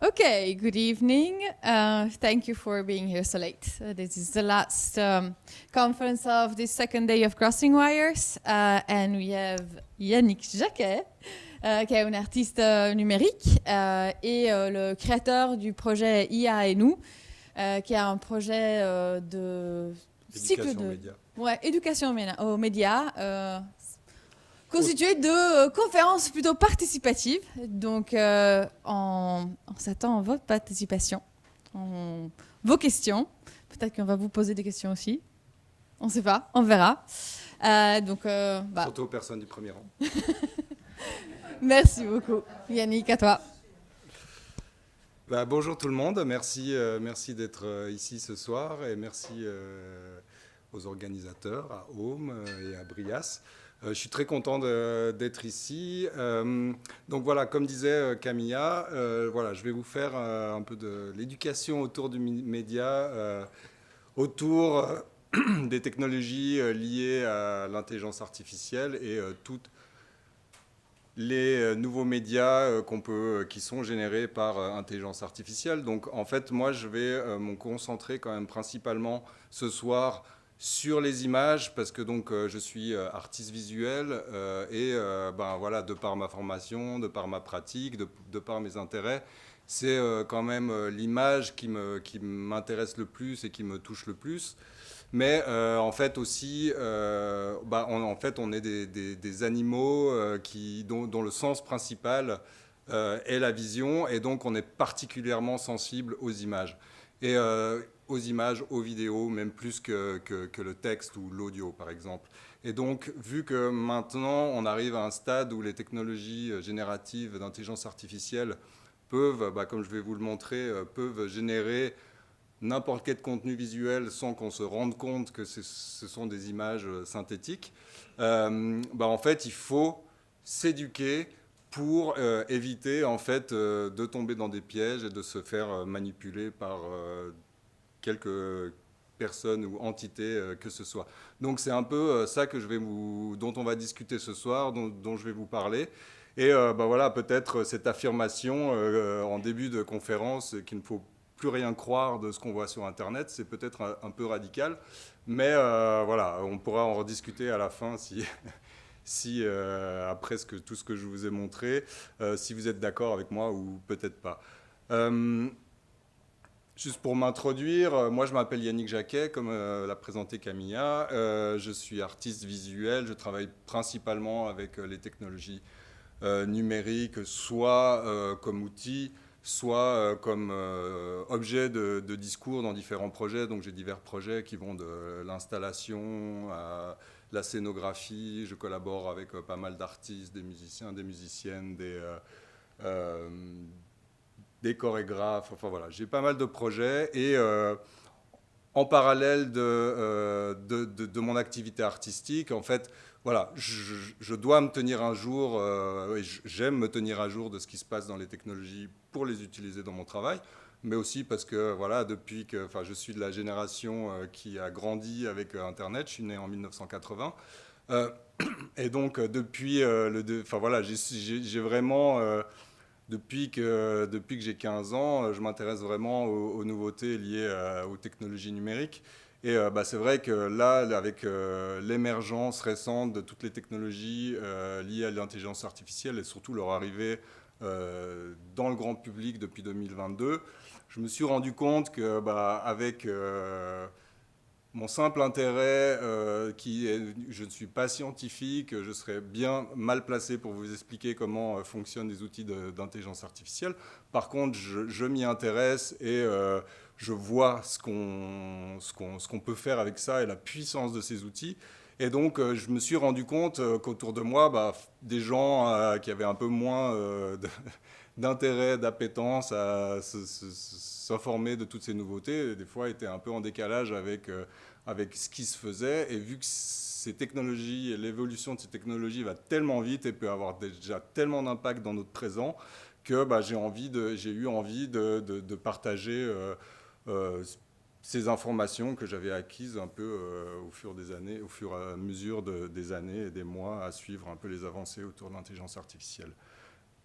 Okay, good evening. Thank you for being here so late. This is the last conference of this second day of Crossing Wires. And we have Yannick Jacquet, qui est un artiste numérique et le créateur du projet IA et nous, qui est un projet de cycle de... Média. Ouais, éducation aux médias. Constitué de conférences plutôt participatives. Donc, on s'attend à votre participation, vos questions. Peut-être qu'on va vous poser des questions aussi. On ne sait pas, on verra. Surtout aux personnes du premier rang. Merci beaucoup. Yannick, à toi. Bonjour tout le monde. Merci d'être ici ce soir et merci aux organisateurs, à Home et à BrIAS. Je suis très content d'être ici. Donc voilà, comme disait Camilla, voilà, je vais vous faire un peu de l'éducation autour du média, autour des technologies liées à l'intelligence artificielle et toutes les nouveaux médias qui sont générés par intelligence artificielle. Donc en fait, moi, je vais me concentrer quand même principalement ce soir sur les images, parce que donc je suis artiste visuel et voilà, de par ma formation, de par ma pratique, de par mes intérêts, c'est quand même l'image qui m'intéresse le plus et qui me touche le plus. Mais en fait aussi, on est des animaux dont le sens principal est la vision, et donc on est particulièrement sensible aux images. Et aux images, aux vidéos, même plus que le texte ou l'audio, par exemple. Et donc, vu que maintenant, on arrive à un stade où les technologies génératives d'intelligence artificielle peuvent, comme je vais vous le montrer, peuvent générer n'importe quel contenu visuel sans qu'on se rende compte que ce sont des images synthétiques, en fait, il faut s'éduquer pour éviter en fait, de tomber dans des pièges et de se faire manipuler par quelques personnes ou entités que ce soit. Donc c'est un peu ça que dont on va discuter ce soir, dont je vais vous parler. Et voilà, peut-être cette affirmation en début de conférence qu'il ne faut plus rien croire de ce qu'on voit sur Internet, c'est peut-être un peu radical, mais voilà, on pourra en rediscuter à la fin si après tout ce que je vous ai montré, si vous êtes d'accord avec moi ou peut-être pas. Juste pour m'introduire, moi je m'appelle Yannick Jacquet, comme l'a présenté Camilla. Je suis artiste visuel, je travaille principalement avec les technologies numériques, soit comme outil, soit comme objet de discours dans différents projets. Donc j'ai divers projets qui vont de l'installation à la scénographie. Je collabore avec pas mal d'artistes, des musiciens, des musiciennes, des chorégraphes, enfin voilà, j'ai pas mal de projets et en parallèle de mon activité artistique, en fait, voilà, je dois me tenir un jour, et j'aime me tenir à jour de ce qui se passe dans les technologies pour les utiliser dans mon travail, mais aussi parce que, voilà, je suis de la génération qui a grandi avec Internet, je suis né en 1980, et donc depuis, voilà, j'ai vraiment... Depuis que j'ai 15 ans, je m'intéresse vraiment aux nouveautés liées aux technologies numériques. Et c'est vrai que là, avec l'émergence récente de toutes les technologies liées à l'intelligence artificielle et surtout leur arrivée dans le grand public depuis 2022, je me suis rendu compte que avec mon simple intérêt, je ne suis pas scientifique, je serais bien mal placé pour vous expliquer comment fonctionnent les outils d'intelligence artificielle. Par contre, je m'y intéresse et je vois ce qu'on peut faire avec ça et la puissance de ces outils. Et donc, je me suis rendu compte qu'autour de moi, des gens qui avaient un peu moins d'intérêt, d'appétence à s'informer de toutes ces nouveautés, des fois étaient un peu en décalage avec ce qui se faisait. Et vu que ces technologies et l'évolution de ces technologies va tellement vite et peut avoir déjà tellement d'impact dans notre présent que j'ai eu envie de partager ces informations que j'avais acquises un peu au fur et à mesure des années et des mois à suivre un peu les avancées autour de l'intelligence artificielle.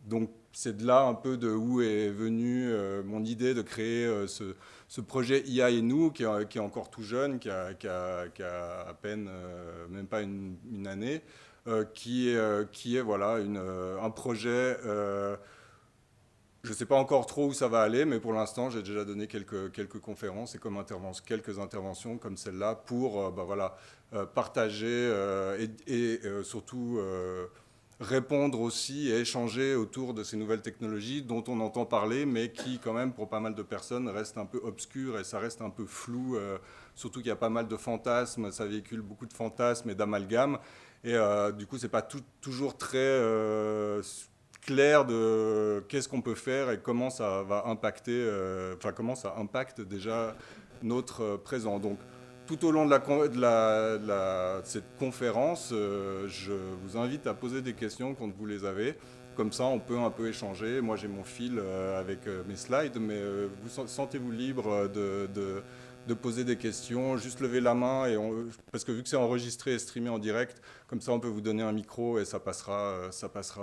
donc c'est de là un peu de où est venue mon idée de créer ce projet IA et nous, qui est encore tout jeune, qui a à peine, même pas une année, qui est voilà, un projet. Je ne sais pas encore trop où ça va aller, mais pour l'instant, j'ai déjà donné quelques conférences et quelques interventions comme celle-là pour voilà, partager et surtout répondre aussi et échanger autour de ces nouvelles technologies dont on entend parler, mais qui, quand même, pour pas mal de personnes, restent un peu obscures et ça reste un peu flou, surtout qu'il y a pas mal de fantasmes, ça véhicule beaucoup de fantasmes et d'amalgames. Et du coup, ce n'est pas toujours très clair de qu'est-ce qu'on peut faire et comment ça va impacter, comment ça impacte déjà notre présent. Donc, tout au long de cette conférence, je vous invite à poser des questions quand vous les avez. Comme ça, on peut un peu échanger. Moi, j'ai mon fil avec mes slides, mais vous sentez-vous libre de poser des questions. Juste lever la main, parce que vu que c'est enregistré et streamé en direct, comme ça, on peut vous donner un micro et ça passera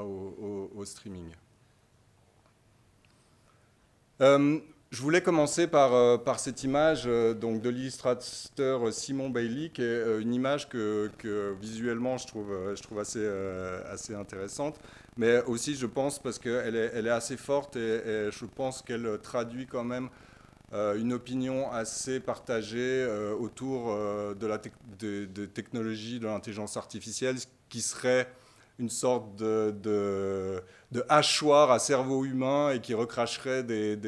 au streaming. Je voulais commencer par cette image donc de l'illustrateur Simon Bailey, qui est une image que visuellement je trouve assez intéressante, mais aussi je pense parce qu'elle est assez forte et je pense qu'elle traduit quand même une opinion assez partagée autour de technologie de l'intelligence artificielle, qui serait une sorte de hachoir à cerveau humain et qui recracherait des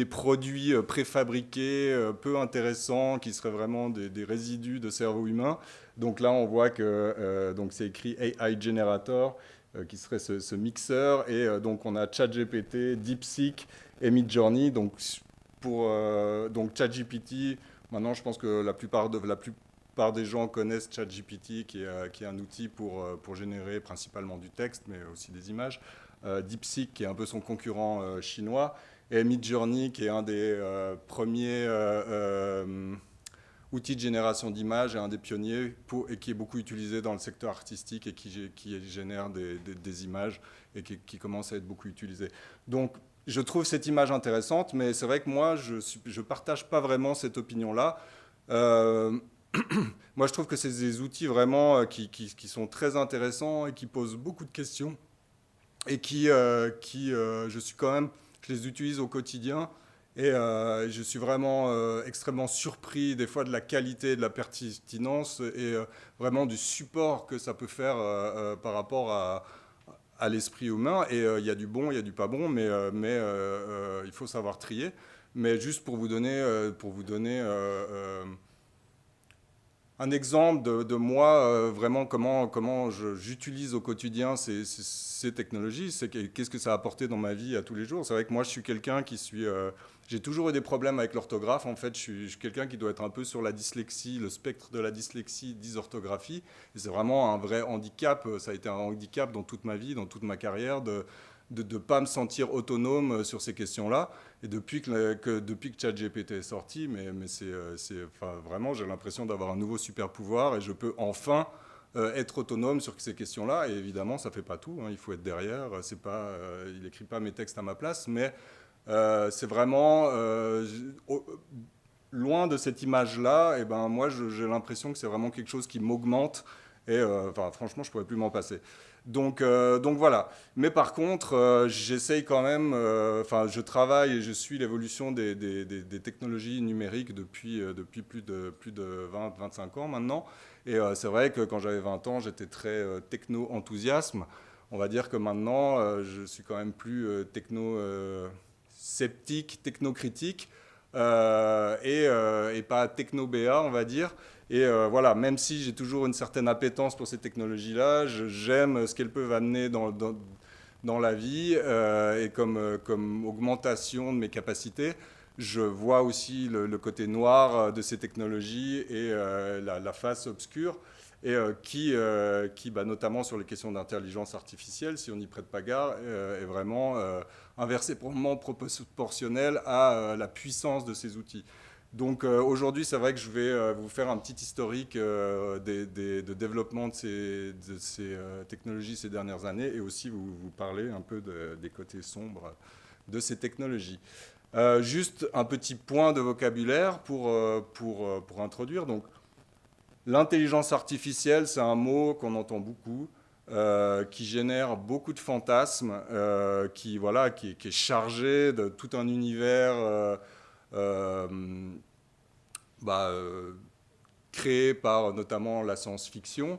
produits préfabriqués, peu intéressants, qui seraient vraiment des résidus de cerveau humain. Donc là, on voit que c'est écrit AI Generator, qui serait ce mixeur. Et donc, on a ChatGPT, DeepSeek et Midjourney. Donc ChatGPT, maintenant, je pense que la plupart des gens connaissent ChatGPT, qui est un outil pour générer principalement du texte, mais aussi des images. DeepSeek, qui est un peu son concurrent chinois, et Midjourney, qui est un des premiers outils de génération d'images et un des pionniers, et qui est beaucoup utilisé dans le secteur artistique et qui génère des images et qui commence à être beaucoup utilisé. Donc, je trouve cette image intéressante, mais c'est vrai que moi, je ne partage pas vraiment cette opinion-là. Moi, je trouve que c'est des outils vraiment qui sont très intéressants et qui posent beaucoup de questions et je les utilise au quotidien et je suis vraiment extrêmement surpris des fois de la qualité et de la pertinence et vraiment du support que ça peut faire par rapport à l'esprit humain. Et il y a du bon, il y a du pas bon, mais il faut savoir trier. Mais juste pour vous donner un exemple de moi, vraiment comment j'utilise au quotidien ces technologies, qu'est-ce que ça a apporté dans ma vie à tous les jours. C'est vrai que moi, je suis quelqu'un j'ai toujours eu des problèmes avec l'orthographe. En fait, je suis quelqu'un qui doit être un peu sur la dyslexie, le spectre de la dyslexie, dysorthographie. Et c'est vraiment un vrai handicap. Ça a été un handicap dans toute ma vie, dans toute ma carrière, de ne pas me sentir autonome sur ces questions-là. Et depuis que ChatGPT est sorti, vraiment, j'ai l'impression d'avoir un nouveau super pouvoir et je peux enfin être autonome sur ces questions-là. Et évidemment, ça ne fait pas tout, hein, il faut être derrière. Il n'écrit pas mes textes à ma place, mais c'est vraiment loin de cette image-là. Et ben, moi, j'ai l'impression que c'est vraiment quelque chose qui m'augmente. Et franchement, je ne pourrais plus m'en passer. Donc voilà. Mais par contre, j'essaye quand même, je travaille et je suis l'évolution des technologies numériques depuis plus de 20-25 ans maintenant. Et c'est vrai que quand j'avais 20 ans, j'étais très techno-enthousiasme. On va dire que maintenant, je suis quand même plus techno-sceptique, techno-critique et pas techno-BA, on va dire. Et voilà, même si j'ai toujours une certaine appétence pour ces technologies-là, j'aime ce qu'elles peuvent amener dans la vie et comme augmentation de mes capacités. Je vois aussi le côté noir de ces technologies et la face obscure, et qui notamment sur les questions d'intelligence artificielle, si on n'y prête pas garde, est vraiment inversement proportionnelle à la puissance de ces outils. Donc aujourd'hui, c'est vrai que je vais vous faire un petit historique de développement de ces technologies ces dernières années et aussi vous parler un peu des côtés sombres de ces technologies. Juste un petit point de vocabulaire pour introduire. Donc, l'intelligence artificielle, c'est un mot qu'on entend beaucoup, qui génère beaucoup de fantasmes, qui est chargé de tout un univers créé par notamment la science-fiction.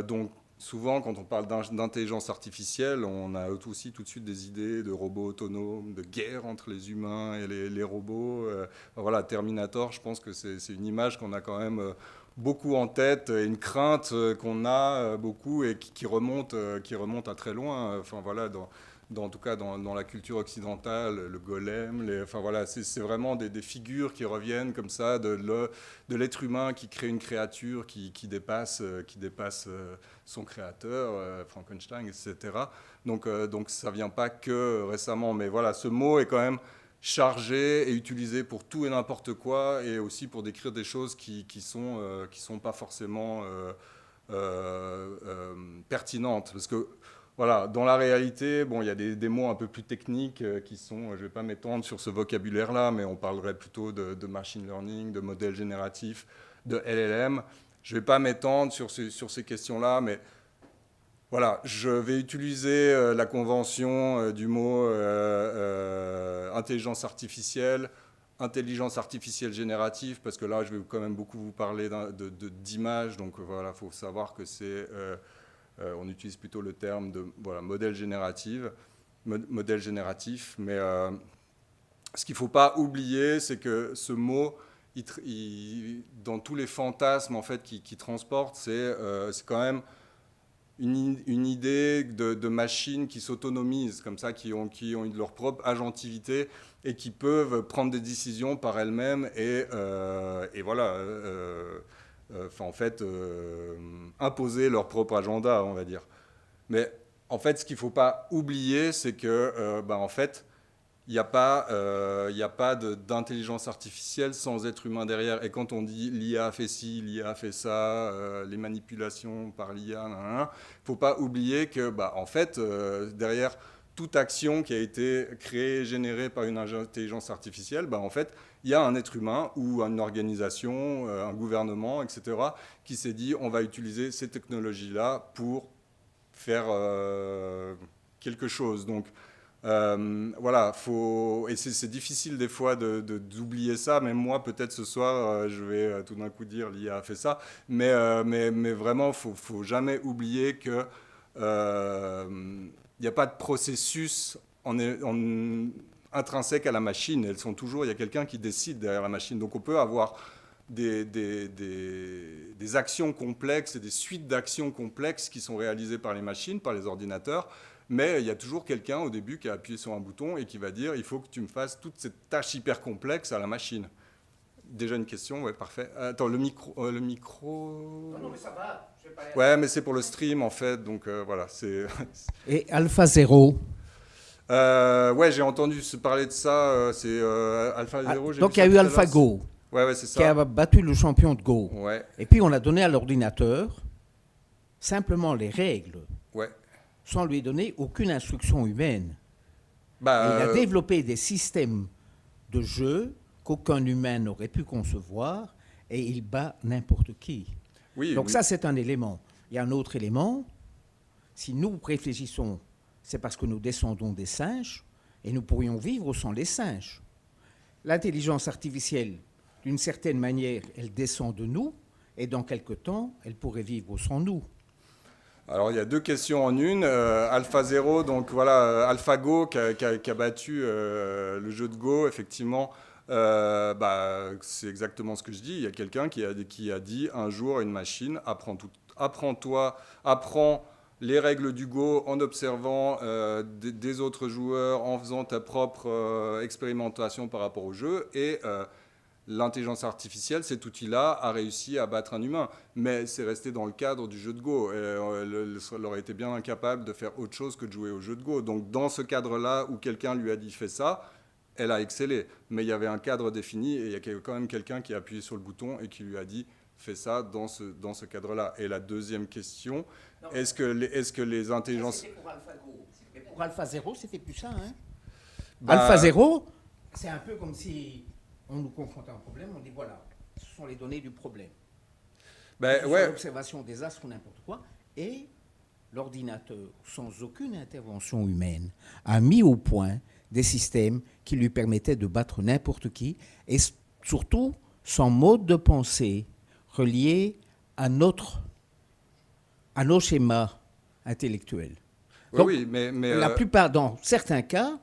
Donc, souvent, quand on parle d'intelligence artificielle, on a aussi tout de suite des idées de robots autonomes, de guerre entre les humains et les robots. Voilà, Terminator, je pense que c'est une image qu'on a quand même beaucoup en tête, et une crainte qu'on a beaucoup et qui remonte à très loin. Enfin, voilà, en tout cas dans la culture occidentale, le golem, enfin voilà, c'est vraiment des figures qui reviennent comme ça de l'être humain qui crée une créature qui dépasse son créateur, Frankenstein, etc. Donc ça vient pas que récemment, mais voilà, ce mot est quand même chargé et utilisé pour tout et n'importe quoi, et aussi pour décrire des choses qui sont pas forcément pertinentes, parce que voilà, dans la réalité, bon, il y a des mots un peu plus techniques qui sont, je ne vais pas m'étendre sur ce vocabulaire-là, mais on parlerait plutôt de machine learning, de modèles génératifs, de LLM. Je ne vais pas m'étendre sur ces questions-là, mais voilà, je vais utiliser la convention du mot intelligence artificielle générative, parce que là, je vais quand même beaucoup vous parler d'images, donc voilà, il faut savoir que c'est... on utilise plutôt le terme de modèle génératif, mais ce qu'il ne faut pas oublier, c'est que ce mot, dans tous les fantasmes en fait, qui transporte, c'est quand même une idée de machines qui s'autonomisent, comme ça, qui ont leur propre agentivité et qui peuvent prendre des décisions par elles-mêmes et voilà... en fait, imposer leur propre agenda, on va dire. Mais en fait, ce qu'il ne faut pas oublier, c'est que, en fait, il n'y a pas d'intelligence artificielle sans être humain derrière. Et quand on dit l'IA a fait ci, l'IA a fait ça, les manipulations par l'IA, il ne faut pas oublier que, en fait, derrière toute action qui a été créée, générée par une intelligence artificielle, en fait, il y a un être humain ou une organisation, un gouvernement, etc., qui s'est dit on va utiliser ces technologies-là pour faire quelque chose. Donc voilà, et c'est difficile des fois d'oublier ça. Même moi, peut-être ce soir, je vais tout d'un coup dire l'IA a fait ça. Mais vraiment, il ne faut jamais oublier que il n'y a pas de processus intrinsèque à la machine. Elles sont toujours, il y a quelqu'un qui décide derrière la machine. Donc on peut avoir des actions complexes et des suites d'actions complexes qui sont réalisées par les machines, par les ordinateurs, mais il y a toujours quelqu'un au début qui a appuyé sur un bouton et qui va dire il faut que tu me fasses toute cette tâche hyper complexe à la machine. Déjà une question, ouais, parfait. Attends, le micro... Non, mais ça va. Ouais, mais c'est pour le stream, en fait, donc voilà. Et AlphaZero ouais, j'ai entendu parler de ça, c'est AlphaZero. Donc il y a eu AlphaGo, ouais, c'est ça. qui a battu le champion de Go. Ouais. Et puis on a donné à l'ordinateur simplement les règles, sans lui donner aucune instruction humaine. Il a développé des systèmes de jeu qu'aucun humain n'aurait pu concevoir, et il bat n'importe qui. Donc ça, c'est un élément. Il y a un autre élément. Si nous réfléchissons, c'est parce que nous descendons des singes, et nous pourrions vivre sans les singes. L'intelligence artificielle, d'une certaine manière, elle descend de nous, et dans quelque temps, elle pourrait vivre sans nous. Alors, il y a deux questions en une. AlphaZero, donc voilà, AlphaGo qui a battu le jeu de Go, effectivement. C'est exactement ce que je dis. Il y a quelqu'un qui a dit un jour à une machine, apprends les règles du Go en observant des autres joueurs, en faisant ta propre expérimentation par rapport au jeu, et l'intelligence artificielle, cet outil-là, a réussi à battre un humain. Mais c'est resté dans le cadre du jeu de Go. Elle aurait été bien incapable de faire autre chose que de jouer au jeu de Go. Donc dans ce cadre-là, où quelqu'un lui a dit « fais ça », elle a excellé. Mais il y avait un cadre défini et il y a quand même quelqu'un qui a appuyé sur le bouton et qui lui a dit « fais ça dans ce cadre-là ». Et la deuxième question, est-ce que les intelligences... C'était pour AlphaGo. Mais pour AlphaZero, c'était plus ça. Hein, bah, AlphaZero, c'est un peu comme si on nous confrontait à un problème, on dit voilà, ce sont les données du problème. Ben, ouais. L'observation des astres ou n'importe quoi. Et l'ordinateur, sans aucune intervention humaine, a mis au point des systèmes qui lui permettaient de battre n'importe qui et surtout son mode de pensée relié à nos schémas intellectuels. Oui, Donc, oui, mais la plupart, dans certains cas,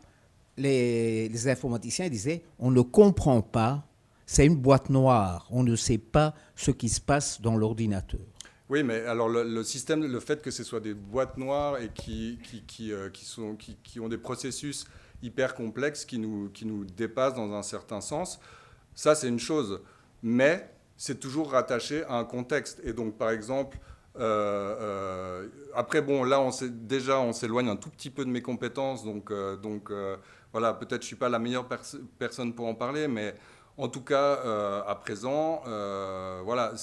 les informaticiens disaient on ne comprend pas, c'est une boîte noire, on ne sait pas ce qui se passe dans l'ordinateur. Oui, mais alors le système, le fait que ce soit des boîtes noires et qui ont des processus hyper complexes qui nous dépassent dans un certain sens, ça c'est une chose, mais c'est toujours rattaché à un contexte. Et donc par exemple, après bon, là on s'éloigne un tout petit peu de mes compétences, donc voilà, peut-être je suis pas la meilleure personne pour en parler, mais en tout cas à présent, voilà.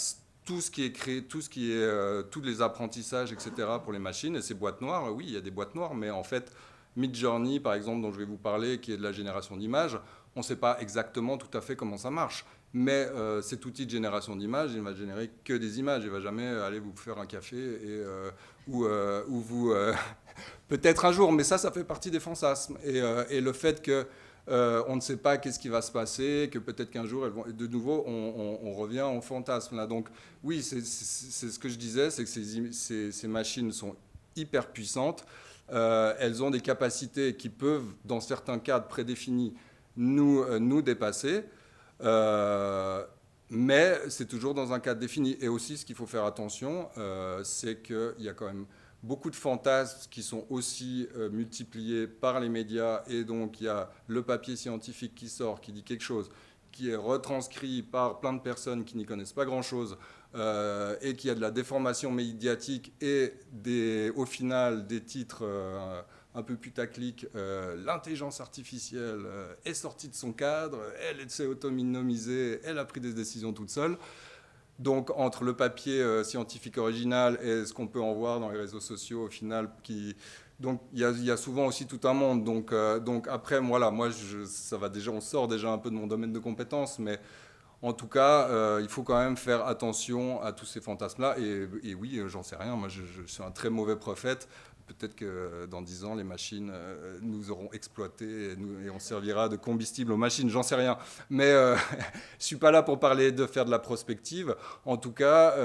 Tout ce qui est créé, tous les apprentissages, etc. pour les machines, et ces boîtes noires, oui, il y a des boîtes noires, mais en fait, Midjourney, par exemple, dont je vais vous parler, qui est de la génération d'images, on ne sait pas exactement tout à fait comment ça marche. Mais cet outil de génération d'images, il ne va générer que des images. Il ne va jamais aller vous faire un café ou vous... peut-être un jour, mais ça fait partie des fantasmes. Et le fait que on ne sait pas qu'est-ce qui va se passer, que peut-être qu'un jour, de nouveau, on revient au fantasme. Là. Donc oui, c'est ce que je disais, c'est que ces machines sont hyper puissantes. Elles ont des capacités qui peuvent, dans certains cadres prédéfinis, nous dépasser. Mais c'est toujours dans un cadre défini. Et aussi, ce qu'il faut faire attention, c'est qu'il y a quand même beaucoup de fantasmes qui sont aussi multipliés par les médias, et donc il y a le papier scientifique qui sort, qui dit quelque chose, qui est retranscrit par plein de personnes qui n'y connaissent pas grand-chose, et qui a de la déformation médiatique et au final des titres un peu putaclic. L'intelligence artificielle est sortie de son cadre, elle s'est autonomisée, elle a pris des décisions toute seule. Donc, entre le papier scientifique original et ce qu'on peut en voir dans les réseaux sociaux, au final, donc il y a souvent aussi tout un monde. Donc après, voilà, moi, on sort déjà un peu de mon domaine de compétences, mais en tout cas, il faut quand même faire attention à tous ces fantasmes-là. Et oui, j'en sais rien. Moi, je suis un très mauvais prophète. Peut-être que dans 10 ans, les machines nous auront exploités et on servira de combustible aux machines, j'en sais rien. Mais je ne suis pas là pour parler de faire de la prospective. En tout cas,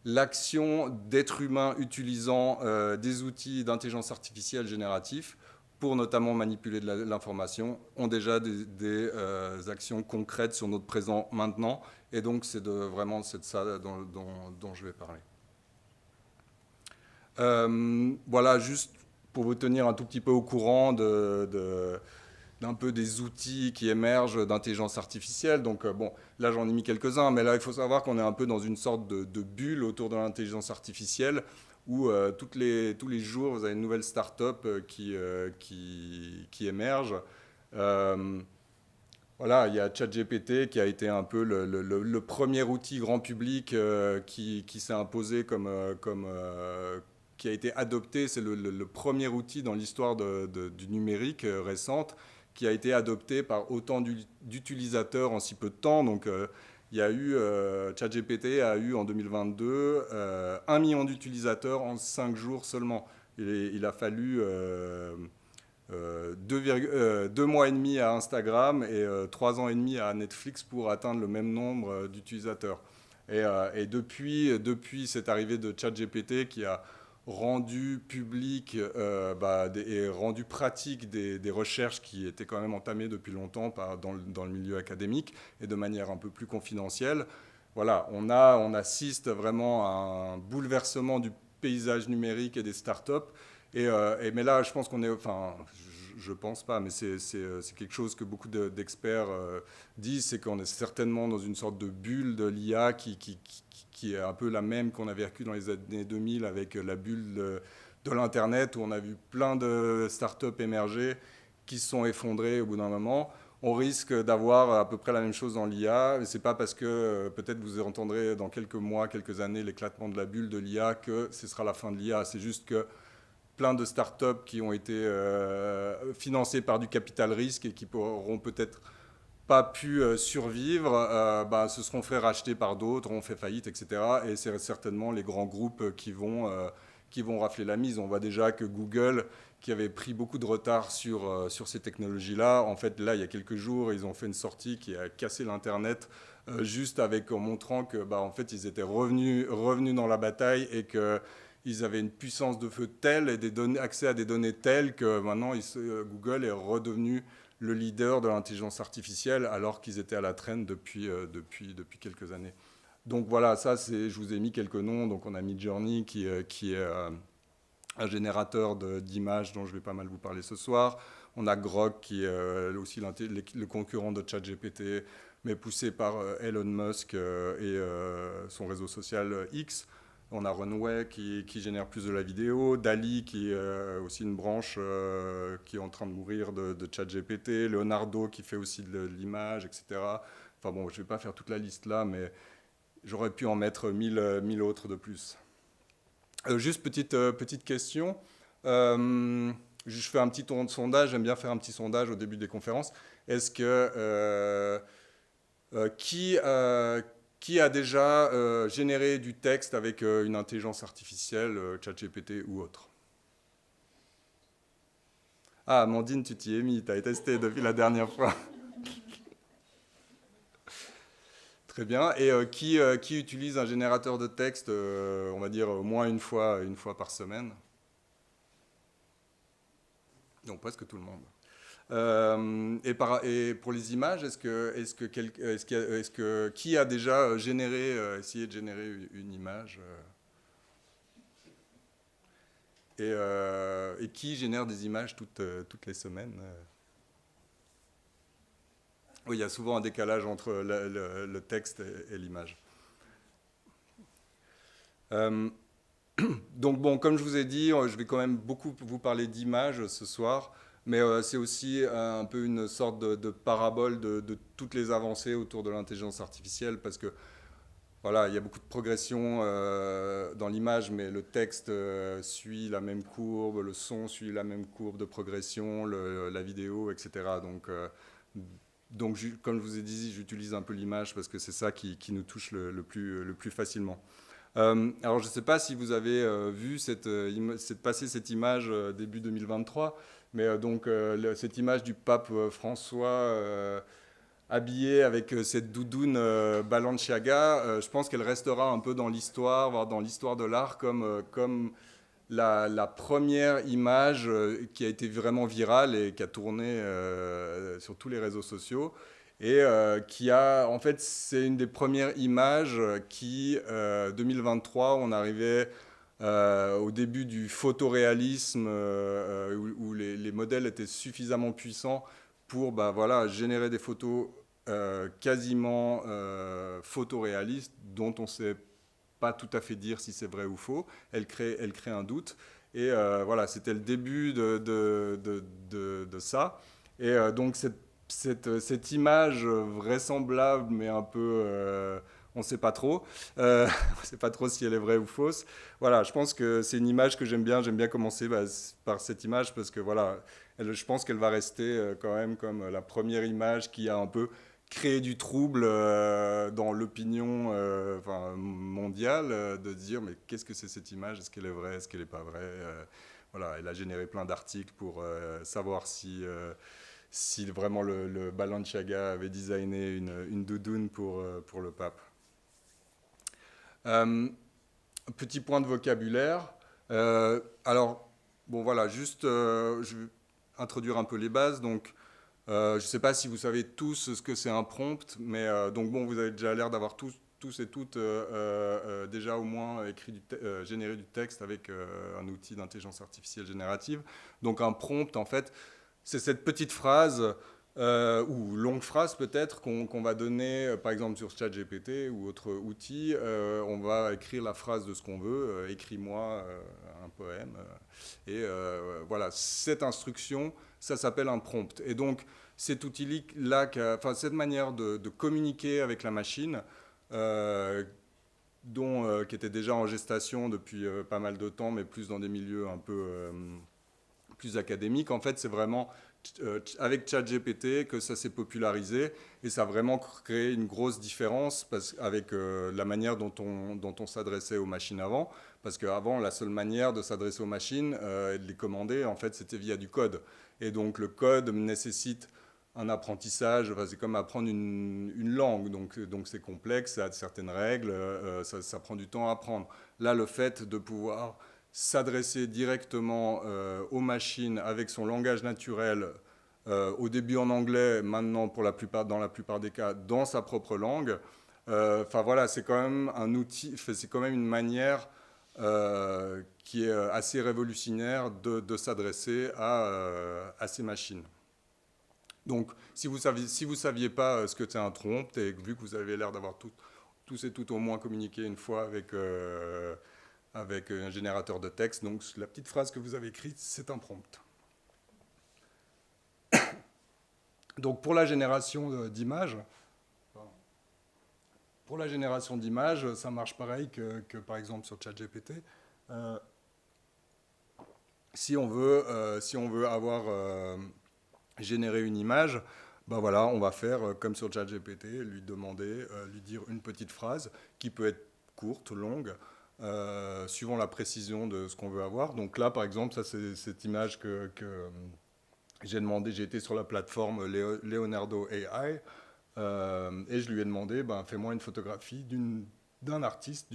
l'action d'êtres humains utilisant des outils d'intelligence artificielle génératifs pour notamment manipuler de l'information ont déjà des actions concrètes sur notre présent maintenant. Et donc, c'est vraiment de ça dont je vais parler. Voilà, juste pour vous tenir un tout petit peu au courant d'un peu des outils qui émergent d'intelligence artificielle. Donc bon, là j'en ai mis quelques-uns, mais là il faut savoir qu'on est un peu dans une sorte de bulle autour de l'intelligence artificielle où tous les jours vous avez une nouvelle start-up qui émerge. Voilà, il y a ChatGPT qui a été un peu le premier outil grand public qui s'est imposé qui a été adopté. C'est le premier outil dans l'histoire du numérique récente qui a été adopté par autant d'utilisateurs en si peu de temps. Donc, il y a eu, ChatGPT a eu en 2022 1 million d'utilisateurs en 5 jours seulement. Il a fallu 2 mois et demi à Instagram et 3 ans et demi à Netflix pour atteindre le même nombre d'utilisateurs. Et depuis cette arrivée de ChatGPT qui a rendu public et rendu pratique des recherches qui étaient quand même entamées depuis longtemps dans le milieu académique et de manière un peu plus confidentielle. Voilà, on assiste vraiment à un bouleversement du paysage numérique et des startups. Mais là, je pense qu'on est... Enfin, je pense pas, mais c'est quelque chose que beaucoup d'experts disent, c'est qu'on est certainement dans une sorte de bulle de l'IA qui est un peu la même qu'on avait vécue dans les années 2000 avec la bulle de l'Internet, où on a vu plein de startups émerger qui se sont effondrés au bout d'un moment. On risque d'avoir à peu près la même chose dans l'IA. Ce n'est pas parce que peut-être vous entendrez dans quelques mois, quelques années l'éclatement de la bulle de l'IA que ce sera la fin de l'IA. C'est juste que plein de startups qui ont été financées par du capital risque et qui n'auront peut-être pas pu survivre, se seront fait racheter par d'autres, ont fait faillite, etc. Et c'est certainement les grands groupes qui vont rafler la mise. On voit déjà que Google, qui avait pris beaucoup de retard sur ces technologies-là, en fait, là, il y a quelques jours, ils ont fait une sortie qui a cassé l'Internet, juste en montrant que, en fait, ils étaient revenus dans la bataille et qu'ils avaient une puissance de feu telle et accès à des données telles que maintenant, Google est redevenu le leader de l'intelligence artificielle, alors qu'ils étaient à la traîne depuis quelques années. Donc voilà, je vous ai mis quelques noms. Donc on a Midjourney qui est un générateur d'images dont je vais pas mal vous parler ce soir. On a Grok qui est aussi le concurrent de ChatGPT, mais poussé par Elon Musk et son réseau social X. On a Runway qui génère plus de la vidéo, Dali qui est aussi une branche qui est en train de mourir de ChatGPT, Leonardo qui fait aussi de l'image, etc. Enfin bon, je ne vais pas faire toute la liste là, mais j'aurais pu en mettre 1000 autres de plus. Juste petite question. Je fais un petit tour de sondage, j'aime bien faire un petit sondage au début des conférences. Est-ce que qui a déjà généré du texte avec une intelligence artificielle, ChatGPT ou autre? Ah, Amandine, tu t'y es mis, tu as testé depuis la dernière fois. Très bien. Et qui utilise un générateur de texte, on va dire, au moins une fois par semaine? Donc, presque tout le monde. Et pour les images, qui a déjà essayé de générer une image et qui génère des images toutes les semaines? Oui, il y a souvent un décalage entre le texte et l'image. Donc bon, comme je vous ai dit, je vais quand même beaucoup vous parler d'images ce soir. Mais c'est aussi un peu une sorte de parabole de toutes les avancées autour de l'intelligence artificielle, parce que voilà, il y a beaucoup de progression dans l'image, mais le texte suit la même courbe, le son suit la même courbe de progression, la vidéo, etc. Donc comme je vous ai dit, j'utilise un peu l'image parce que c'est ça qui nous touche le plus facilement. Alors je ne sais pas si vous avez vu passer cette image début 2023, mais donc cette image du pape François habillé avec cette doudoune Balenciaga, je pense qu'elle restera un peu dans l'histoire, voire dans l'histoire de l'art, comme la première image qui a été vraiment virale et qui a tourné sur tous les réseaux sociaux. Et en fait, c'est une des premières images qui, 2023, on arrivait au début du photoréalisme, où les modèles étaient suffisamment puissants pour générer des photos quasiment photoréalistes, dont on ne sait pas tout à fait dire si c'est vrai ou faux. Elle crée un doute. Et voilà, c'était le début de ça. Et donc, cette image vraisemblable, mais un peu... on ne sait pas trop. On ne sait pas trop si elle est vraie ou fausse. Voilà, je pense que c'est une image que j'aime bien. J'aime bien commencer par cette image parce que voilà, je pense qu'elle va rester quand même comme la première image qui a un peu créé du trouble dans l'opinion mondiale, de dire mais qu'est-ce que c'est cette image? Est-ce qu'elle est vraie? Est-ce qu'elle n'est pas vraie? Voilà, elle a généré plein d'articles pour savoir si vraiment le Balenciaga avait designé une doudoune pour le pape. Petit point de vocabulaire. Alors, bon voilà, juste, je vais introduire un peu les bases. Donc, je ne sais pas si vous savez tous ce que c'est un prompt, mais donc bon, vous avez déjà l'air d'avoir tous et toutes déjà au moins généré du texte avec un outil d'intelligence artificielle générative. Donc un prompt, en fait, c'est cette petite phrase ou longues phrases peut-être qu'on va donner, par exemple sur ChatGPT ou autre outil, on va écrire la phrase de ce qu'on veut, écris-moi un poème, et voilà, cette instruction, ça s'appelle un prompt. Et donc, cet outil-là, enfin, cette manière de communiquer avec la machine, qui était déjà en gestation depuis pas mal de temps, mais plus dans des milieux un peu plus académiques, en fait, c'est vraiment avec ChatGPT que ça s'est popularisé, et ça a vraiment créé une grosse différence avec la manière dont on s'adressait aux machines avant, parce qu'avant, la seule manière de s'adresser aux machines et de les commander, en fait, c'était via du code. Et donc, le code nécessite un apprentissage, enfin, c'est comme apprendre une langue, donc c'est complexe, ça a certaines règles, ça prend du temps à apprendre. Là, le fait de pouvoir s'adresser directement aux machines avec son langage naturel, au début en anglais, maintenant dans la plupart des cas dans sa propre langue, enfin voilà, c'est quand même un outil, c'est quand même une manière qui est assez révolutionnaire de s'adresser à ces machines. Donc, si vous saviez pas ce que c'est un prompt, et vu que vous avez l'air d'avoir tous et toutes au moins communiqué une fois avec un générateur de texte, donc la petite phrase que vous avez écrite, c'est un prompt. Donc, pour la génération d'images, ça marche pareil que par exemple sur ChatGPT. Si on veut avoir générer une image, ben voilà, on va faire comme sur ChatGPT, lui dire une petite phrase qui peut être courte, longue, suivant la précision de ce qu'on veut avoir. Donc là, par exemple, ça c'est cette image que j'ai demandé, j'ai été sur la plateforme Leonardo AI, et je lui ai demandé, ben, fais-moi une photographie d'une artiste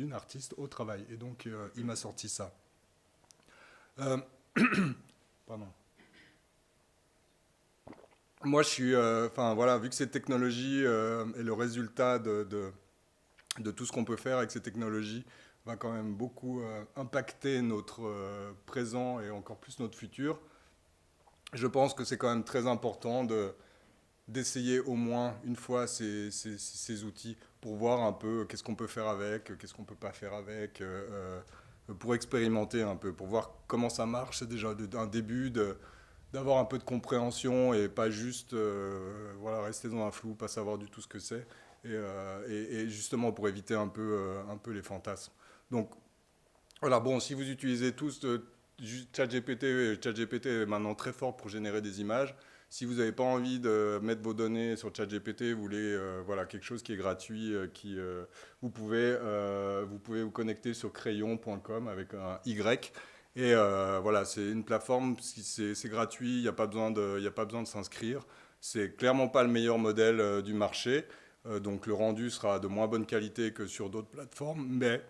au travail. Et donc, il m'a sorti ça. Pardon. Moi, je suis, voilà, vu que cette technologie est le résultat de tout ce qu'on peut faire avec ces technologies, va quand même beaucoup impacter notre présent et encore plus notre futur. Je pense que c'est quand même très important d'essayer au moins une fois ces outils pour voir un peu qu'est-ce qu'on peut faire avec, qu'est-ce qu'on ne peut pas faire avec, pour expérimenter un peu, pour voir comment ça marche. C'est déjà un début d'avoir un peu de compréhension et pas juste voilà, rester dans un flou, pas savoir du tout ce que c'est, et justement pour éviter un peu les fantasmes. Donc voilà, bon, si vous utilisez tous ChatGPT est maintenant très fort pour générer des images. Si vous n'avez pas envie de mettre vos données sur ChatGPT, vous voulez voilà, quelque chose qui est gratuit, vous pouvez vous connecter sur crayon.com avec un Y. Et voilà, c'est une plateforme, c'est gratuit, il n'y a pas besoin de s'inscrire. C'est clairement pas le meilleur modèle du marché, donc le rendu sera de moins bonne qualité que sur d'autres plateformes, mais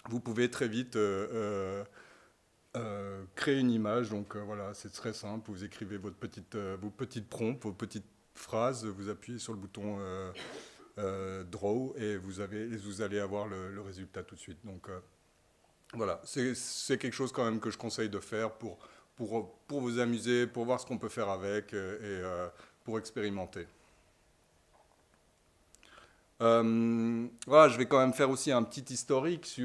vous pouvez très vite créer une image. Donc voilà, c'est très simple, vous écrivez vos petites prompts, vos petites phrases, vous appuyez sur le bouton Draw et vous allez avoir le résultat tout de suite. Donc voilà, c'est quelque chose quand même que je conseille de faire pour vous amuser, pour voir ce qu'on peut faire avec et pour expérimenter. Voilà, je vais quand même faire aussi un petit historique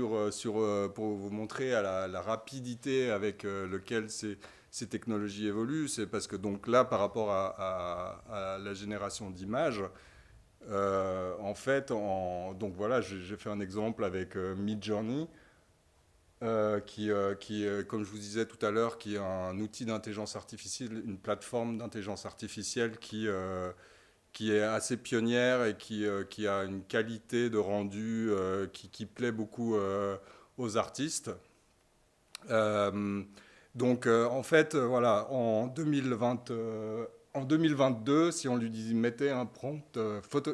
pour vous montrer à la rapidité avec laquelle ces technologies évoluent. C'est parce que donc là, par rapport à la génération d'images, en fait, donc voilà, j'ai fait un exemple avec Midjourney, qui comme je vous disais tout à l'heure, qui est un outil d'intelligence artificielle, une plateforme d'intelligence artificielle qui est assez pionnière et qui a une qualité de rendu qui plaît beaucoup aux artistes. Donc en fait, voilà, en 2022, si on lui disait mettez un prompt,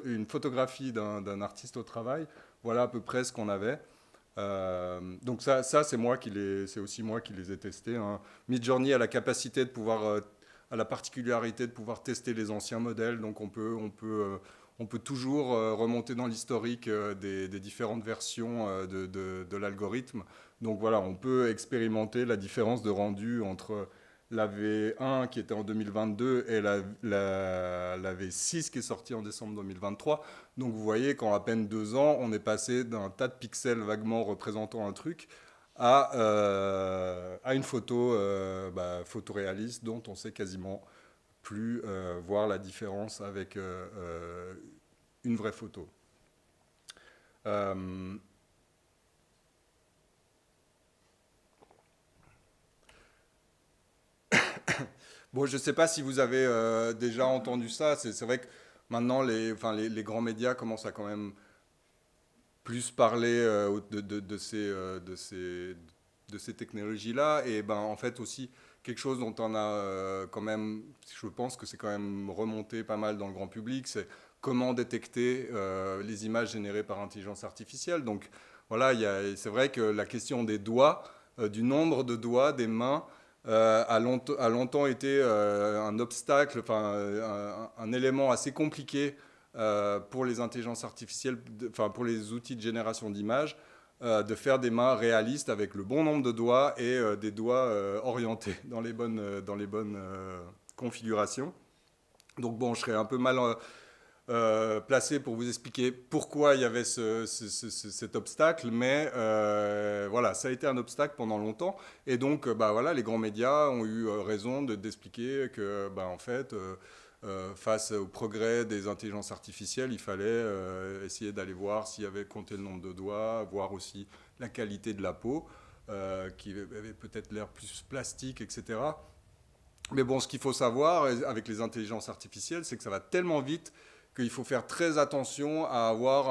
une photographie d'un artiste au travail, voilà à peu près ce qu'on avait. Donc ça c'est aussi moi qui les ai testés. Hein. Midjourney a la capacité de pouvoir à la particularité de pouvoir tester les anciens modèles, donc on peut toujours remonter dans l'historique des différentes versions de l'algorithme. Donc voilà, on peut expérimenter la différence de rendu entre la V1 qui était en 2022 et la V6 qui est sortie en décembre 2023. Donc vous voyez qu'en à peine 2 ans, on est passé d'un tas de pixels vaguement représentant un truc à une photo photoréaliste dont on sait quasiment plus voir la différence avec une vraie photo. Bon, je ne sais pas si vous avez déjà entendu ça. C'est vrai que maintenant, les grands médias commencent à quand même plus parler de ces technologies-là. Et ben, en fait, aussi, quelque chose dont on a quand même, je pense que c'est quand même remonté pas mal dans le grand public, c'est comment détecter les images générées par intelligence artificielle. Donc, voilà, c'est vrai que la question des doigts, du nombre de doigts, des mains, a longtemps été un obstacle, un élément assez compliqué pour les intelligences artificielles, pour les outils de génération d'images, de faire des mains réalistes avec le bon nombre de doigts et des doigts orientés dans les bonnes configurations. Donc bon, je serais un peu mal placé pour vous expliquer pourquoi il y avait cet obstacle, mais voilà, ça a été un obstacle pendant longtemps. Et donc, voilà, les grands médias ont eu raison d'expliquer que, en fait, face au progrès des intelligences artificielles, il fallait essayer d'aller voir s'il y avait compté le nombre de doigts, voir aussi la qualité de la peau, qui avait peut-être l'air plus plastique, etc. Mais bon, ce qu'il faut savoir avec les intelligences artificielles, c'est que ça va tellement vite qu'il faut faire très attention à avoir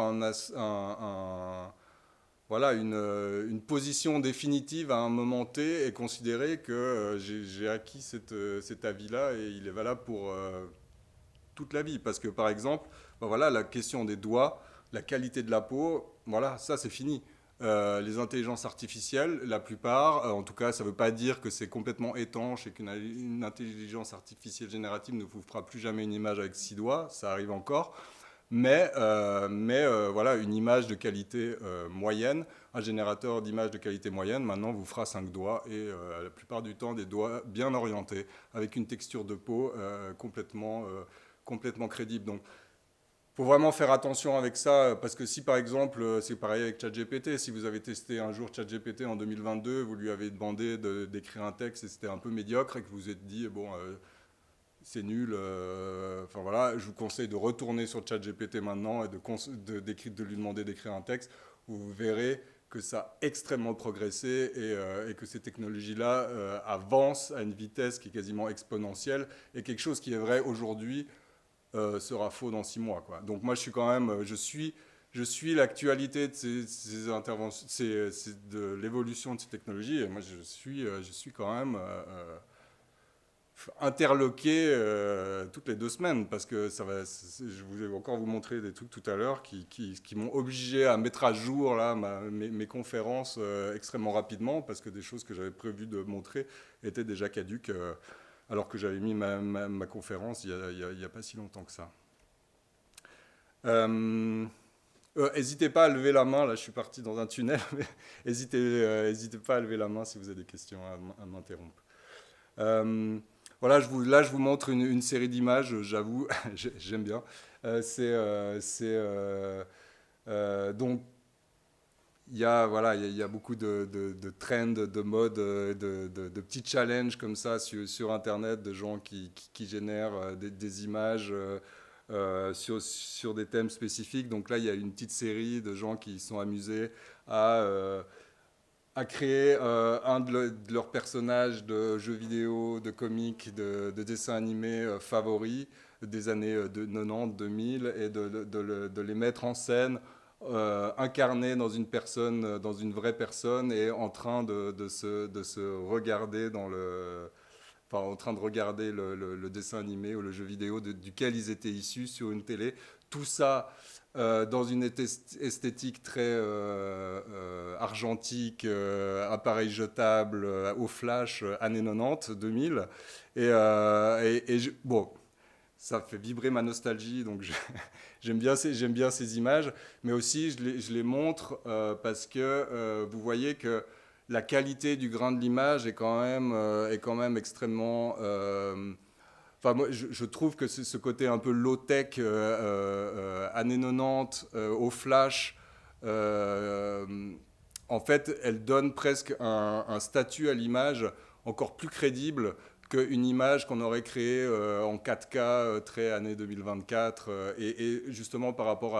une position définitive à un moment T et considérer que j'ai acquis cet avis-là et il est valable pour toute la vie. Parce que, par exemple, voilà, la question des doigts, la qualité de la peau, voilà, ça c'est fini. Les intelligences artificielles, la plupart, en tout cas, ça ne veut pas dire que c'est complètement étanche et qu'une intelligence artificielle générative ne vous fera plus jamais une image avec 6 doigts, ça arrive encore. Mais voilà, une image de qualité moyenne, un générateur d'images de qualité moyenne, maintenant vous fera 5 doigts et la plupart du temps des doigts bien orientés, avec une texture de peau complètement crédible. Donc, il faut vraiment faire attention avec ça, parce que si par exemple, c'est pareil avec ChatGPT, si vous avez testé un jour ChatGPT en 2022, vous lui avez demandé d'écrire un texte et c'était un peu médiocre et que vous vous êtes dit, bon, c'est nul, enfin voilà, je vous conseille de retourner sur ChatGPT maintenant et de lui demander d'écrire un texte, où vous verrez que ça a extrêmement progressé et que ces technologies-là avancent à une vitesse qui est quasiment exponentielle, et quelque chose qui est vrai aujourd'hui sera faux dans 6 mois, quoi. Donc moi, je suis quand même, je suis l'actualité de ces interventions, de l'évolution de ces technologies, et moi, je suis quand même interloqué toutes les 2 semaines, parce que je vais encore vous montrer des trucs tout à l'heure qui m'ont obligé à mettre à jour là, mes conférences extrêmement rapidement, parce que des choses que j'avais prévu de montrer étaient déjà caduques. Alors que j'avais mis ma conférence il n'y a pas si longtemps que ça. N'hésitez pas à lever la main, là je suis parti dans un tunnel, mais n'hésitez pas à lever la main si vous avez des questions à m'interrompre. Voilà, là je vous montre une série d'images, j'avoue, j'aime bien. Donc, il y a beaucoup de trends, de modes, de petits challenges comme ça sur Internet, de gens qui génèrent des images sur des thèmes spécifiques. Donc là, il y a une petite série de gens qui sont amusés à créer un de leurs personnages de jeux vidéo, de comics, de dessins animés favoris des années 90, 2000, et de les mettre en scène, incarné dans une personne, dans une vraie personne, et en train de se regarder en train de regarder le dessin animé ou le jeu vidéo duquel ils étaient issus sur une télé. Tout ça dans une esthétique très argentique, appareil jetable, au flash, années 90, 2000. Bon, ça fait vibrer ma nostalgie, donc j'aime bien ces images, mais aussi je les montre parce que vous voyez qu'il la qualité du grain de l'image est quand même extrêmement... Enfin, moi, je trouve que c'est ce côté un peu low-tech, années 90, au flash, en fait, elle donne presque un statut à l'image encore plus crédible qu'une image qu'on aurait créée en 4K, très année 2024. Et justement, par rapport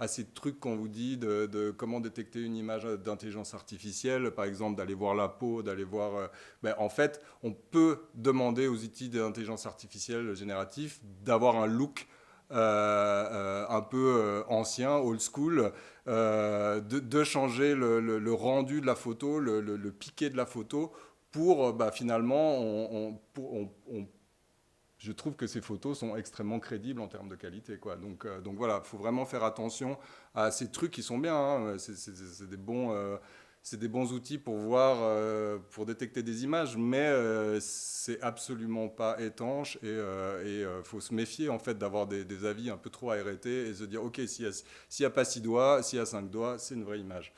à ces trucs qu'on vous dit de comment détecter une image d'intelligence artificielle, par exemple, d'aller voir la peau, d'aller voir... en fait, on peut demander aux outils d'intelligence artificielle générative d'avoir un look un peu ancien, old school, de changer le rendu de la photo, le piqué de la photo, pour finalement, je trouve que ces photos sont extrêmement crédibles en termes de qualité, quoi. Donc voilà, il faut vraiment faire attention à ces trucs qui sont bien, hein. C'est des bons outils pour voir, pour détecter des images, mais c'est absolument pas étanche, et faut se méfier en fait d'avoir des avis un peu trop arrêtés et se dire ok, s'il y a pas 6 doigts, s'il y a 5 doigts, c'est une vraie image.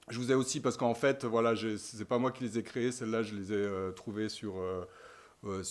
Je vous ai aussi, parce qu'en fait, voilà, c'est pas moi qui les ai créés, celles-là, je les ai trouvées sur le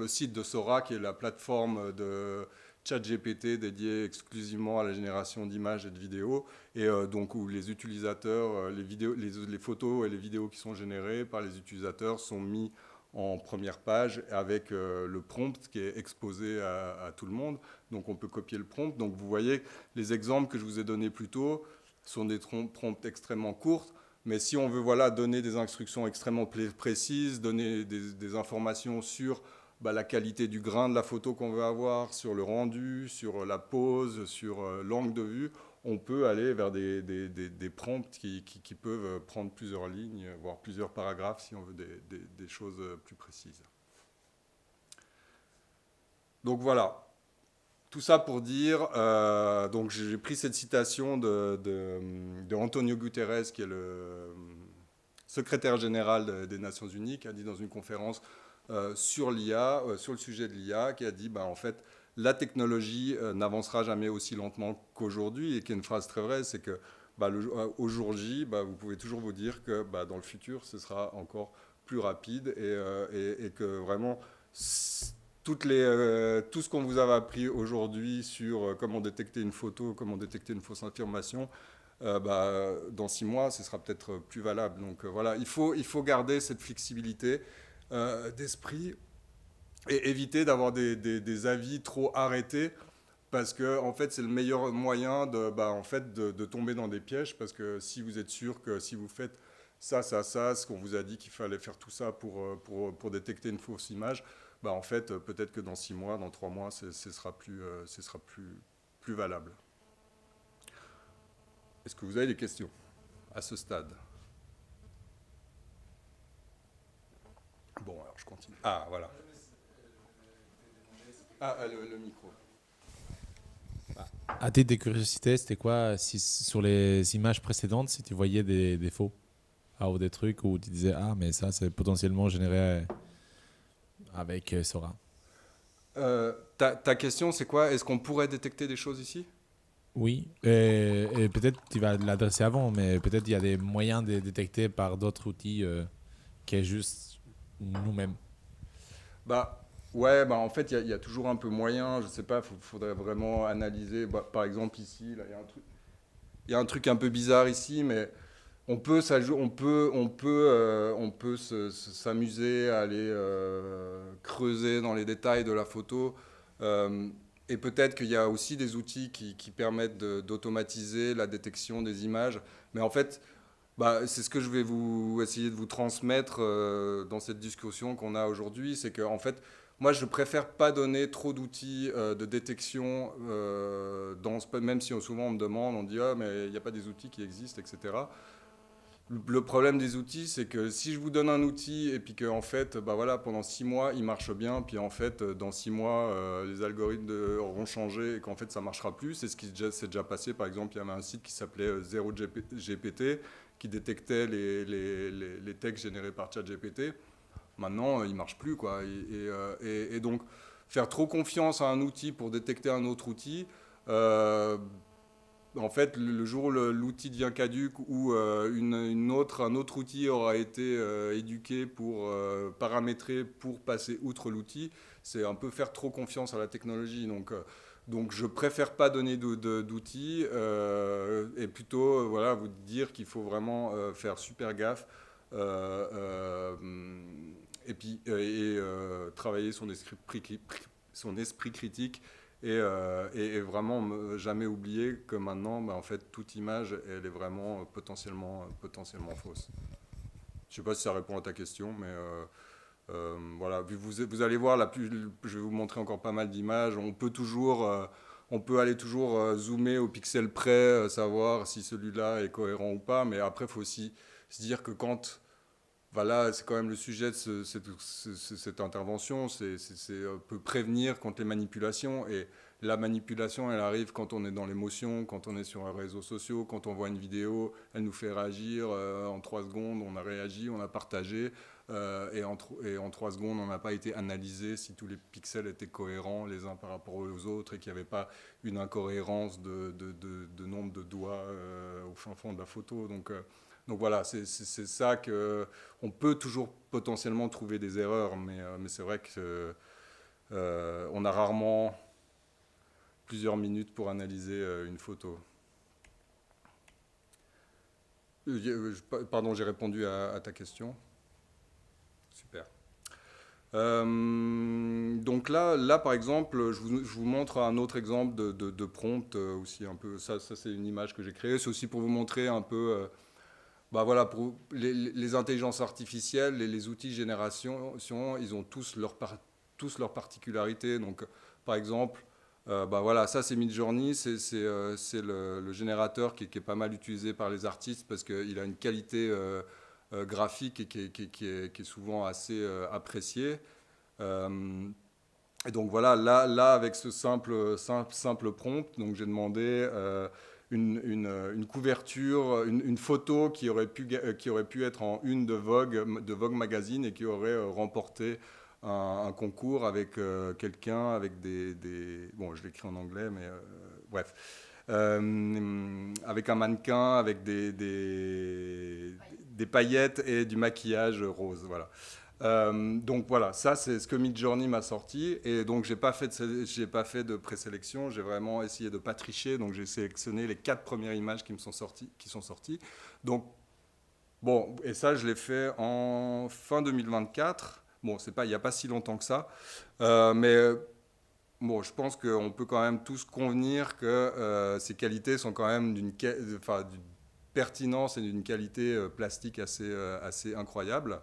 site de Sora, qui est la plateforme de ChatGPT dédiée exclusivement à la génération d'images et de vidéos, et donc où les utilisateurs, les photos et les vidéos qui sont générées par les utilisateurs sont mis en première page avec le prompt qui est exposé à tout le monde. Donc on peut copier le prompt. Donc vous voyez, les exemples que je vous ai donnés plus tôt sont des prompts extrêmement courts, mais si on veut donner des instructions extrêmement précises, donner des informations sur la qualité du grain de la photo qu'on veut avoir, sur le rendu, sur la pose, sur l'angle de vue, on peut aller vers des prompts qui peuvent prendre plusieurs lignes, voire plusieurs paragraphes si on veut des choses plus précises. Donc voilà. Tout ça pour dire, donc j'ai pris cette citation de Antonio Guterres, qui est le secrétaire général des Nations Unies, qui a dit dans une conférence sur l'IA, sur le sujet de l'IA, qui a dit, en fait, la technologie n'avancera jamais aussi lentement qu'aujourd'hui, et qui est une phrase très vraie, c'est que au jour J, vous pouvez toujours vous dire que dans le futur, ce sera encore plus rapide, et que vraiment... tout ce qu'on vous avait appris aujourd'hui sur comment détecter une photo, comment détecter une fausse affirmation, dans 6 mois, ce sera peut-être plus valable. Donc voilà, il faut garder cette flexibilité d'esprit et éviter d'avoir des avis trop arrêtés, parce que en fait, c'est le meilleur moyen de tomber dans des pièges, parce que si vous êtes sûr que si vous faites ça, ce qu'on vous a dit qu'il fallait faire tout ça pour détecter une fausse image, en fait, peut-être que dans 6 mois, dans 3 mois, ce sera plus valable. Est-ce que vous avez des questions à ce stade? Bon, alors je continue. Ah, voilà. Ah, le micro. À titre de curiosité, c'était quoi sur les images précédentes, si tu voyais des défauts ou des trucs où tu disais mais ça, c'est potentiellement généré avec Sora. Ta question, c'est quoi? Est-ce qu'on pourrait détecter des choses ici? Oui, et peut-être tu vas l'adresser avant, mais peut-être il y a des moyens de détecter par d'autres outils qui est juste nous-mêmes. Ouais, en fait, il y a toujours un peu moyen, je sais pas, faudrait vraiment analyser. Par exemple, ici, là, il y a un truc un peu bizarre ici, mais on peut s'amuser à aller creuser dans les détails de la photo. Et peut-être qu'il y a aussi des outils qui permettent d'automatiser la détection des images. Mais en fait, c'est ce que je vais essayer de vous transmettre dans cette discussion qu'on a aujourd'hui. C'est qu'en fait, moi, je préfère pas donner trop d'outils de détection, même si souvent on me demande, on dit « Ah, mais il n'y a pas des outils qui existent, etc. » Le problème des outils, c'est que si je vous donne un outil et puis qu'en fait, pendant 6 mois, il marche bien, puis en fait, dans 6 mois, les algorithmes auront changé et qu'en fait, ça ne marchera plus. C'est ce qui s'est déjà passé. Par exemple, il y avait un site qui s'appelait 0GPT qui détectait les textes générés par ChatGPT. Maintenant, il ne marche plus, quoi. Et donc, faire trop confiance à un outil pour détecter un autre outil, en fait, le jour où l'outil devient caduc ou un autre outil aura été éduqué pour paramétrer pour passer outre l'outil, c'est un peu faire trop confiance à la technologie. Donc je préfère pas donner d'outils et plutôt voilà, vous dire qu'il faut vraiment faire super gaffe et puis travailler son esprit critique et vraiment jamais oublier que maintenant, en fait, toute image, elle est vraiment potentiellement fausse. Je sais pas si ça répond à ta question, mais voilà, vous allez voir, je vais vous montrer encore pas mal d'images. On peut aller toujours zoomer au pixel près, savoir si celui-là est cohérent ou pas, mais après, il faut aussi se dire que quand... Voilà, c'est quand même le sujet de cette intervention, c'est peut prévenir contre les manipulations. Et la manipulation, elle arrive quand on est dans l'émotion, quand on est sur les réseaux sociaux, quand on voit une vidéo, elle nous fait réagir. En 3 secondes, on a réagi, on a partagé. Et en 3 secondes, on n'a pas été analysé si tous les pixels étaient cohérents les uns par rapport aux autres et qu'il n'y avait pas une incohérence de nombre de doigts au fin fond de la photo. Donc voilà, c'est ça qu'on peut toujours potentiellement trouver des erreurs, mais c'est vrai qu'on a rarement plusieurs minutes pour analyser une photo. Pardon, j'ai répondu à ta question. Super. Donc là, par exemple, je vous montre un autre exemple de prompt aussi un peu. Ça c'est une image que j'ai créée. C'est aussi pour vous montrer un peu... voilà, pour les intelligences artificielles et les outils de génération, ils ont tous leurs particularités. Donc, par exemple, voilà, ça c'est Midjourney, c'est le générateur qui est pas mal utilisé par les artistes parce qu'il a une qualité graphique et qui est souvent assez appréciée. Et donc voilà, là avec ce simple prompt, donc j'ai demandé une couverture, une photo qui aurait pu être en une de Vogue Magazine et qui aurait remporté un concours avec quelqu'un, avec bon, je l'écris en anglais, mais bref, avec un mannequin, avec des paillettes et du maquillage rose, voilà. Donc voilà, ça c'est ce que Midjourney m'a sorti et donc j'ai pas fait de présélection, j'ai vraiment essayé de pas tricher, donc j'ai sélectionné les 4 premières images qui sont sorties. Donc bon, et ça je l'ai fait en fin 2024. Bon, il n'y a pas si longtemps que ça, mais bon, je pense qu'on peut quand même tous convenir que ces qualités sont quand même d'une pertinence et d'une qualité plastique assez incroyable.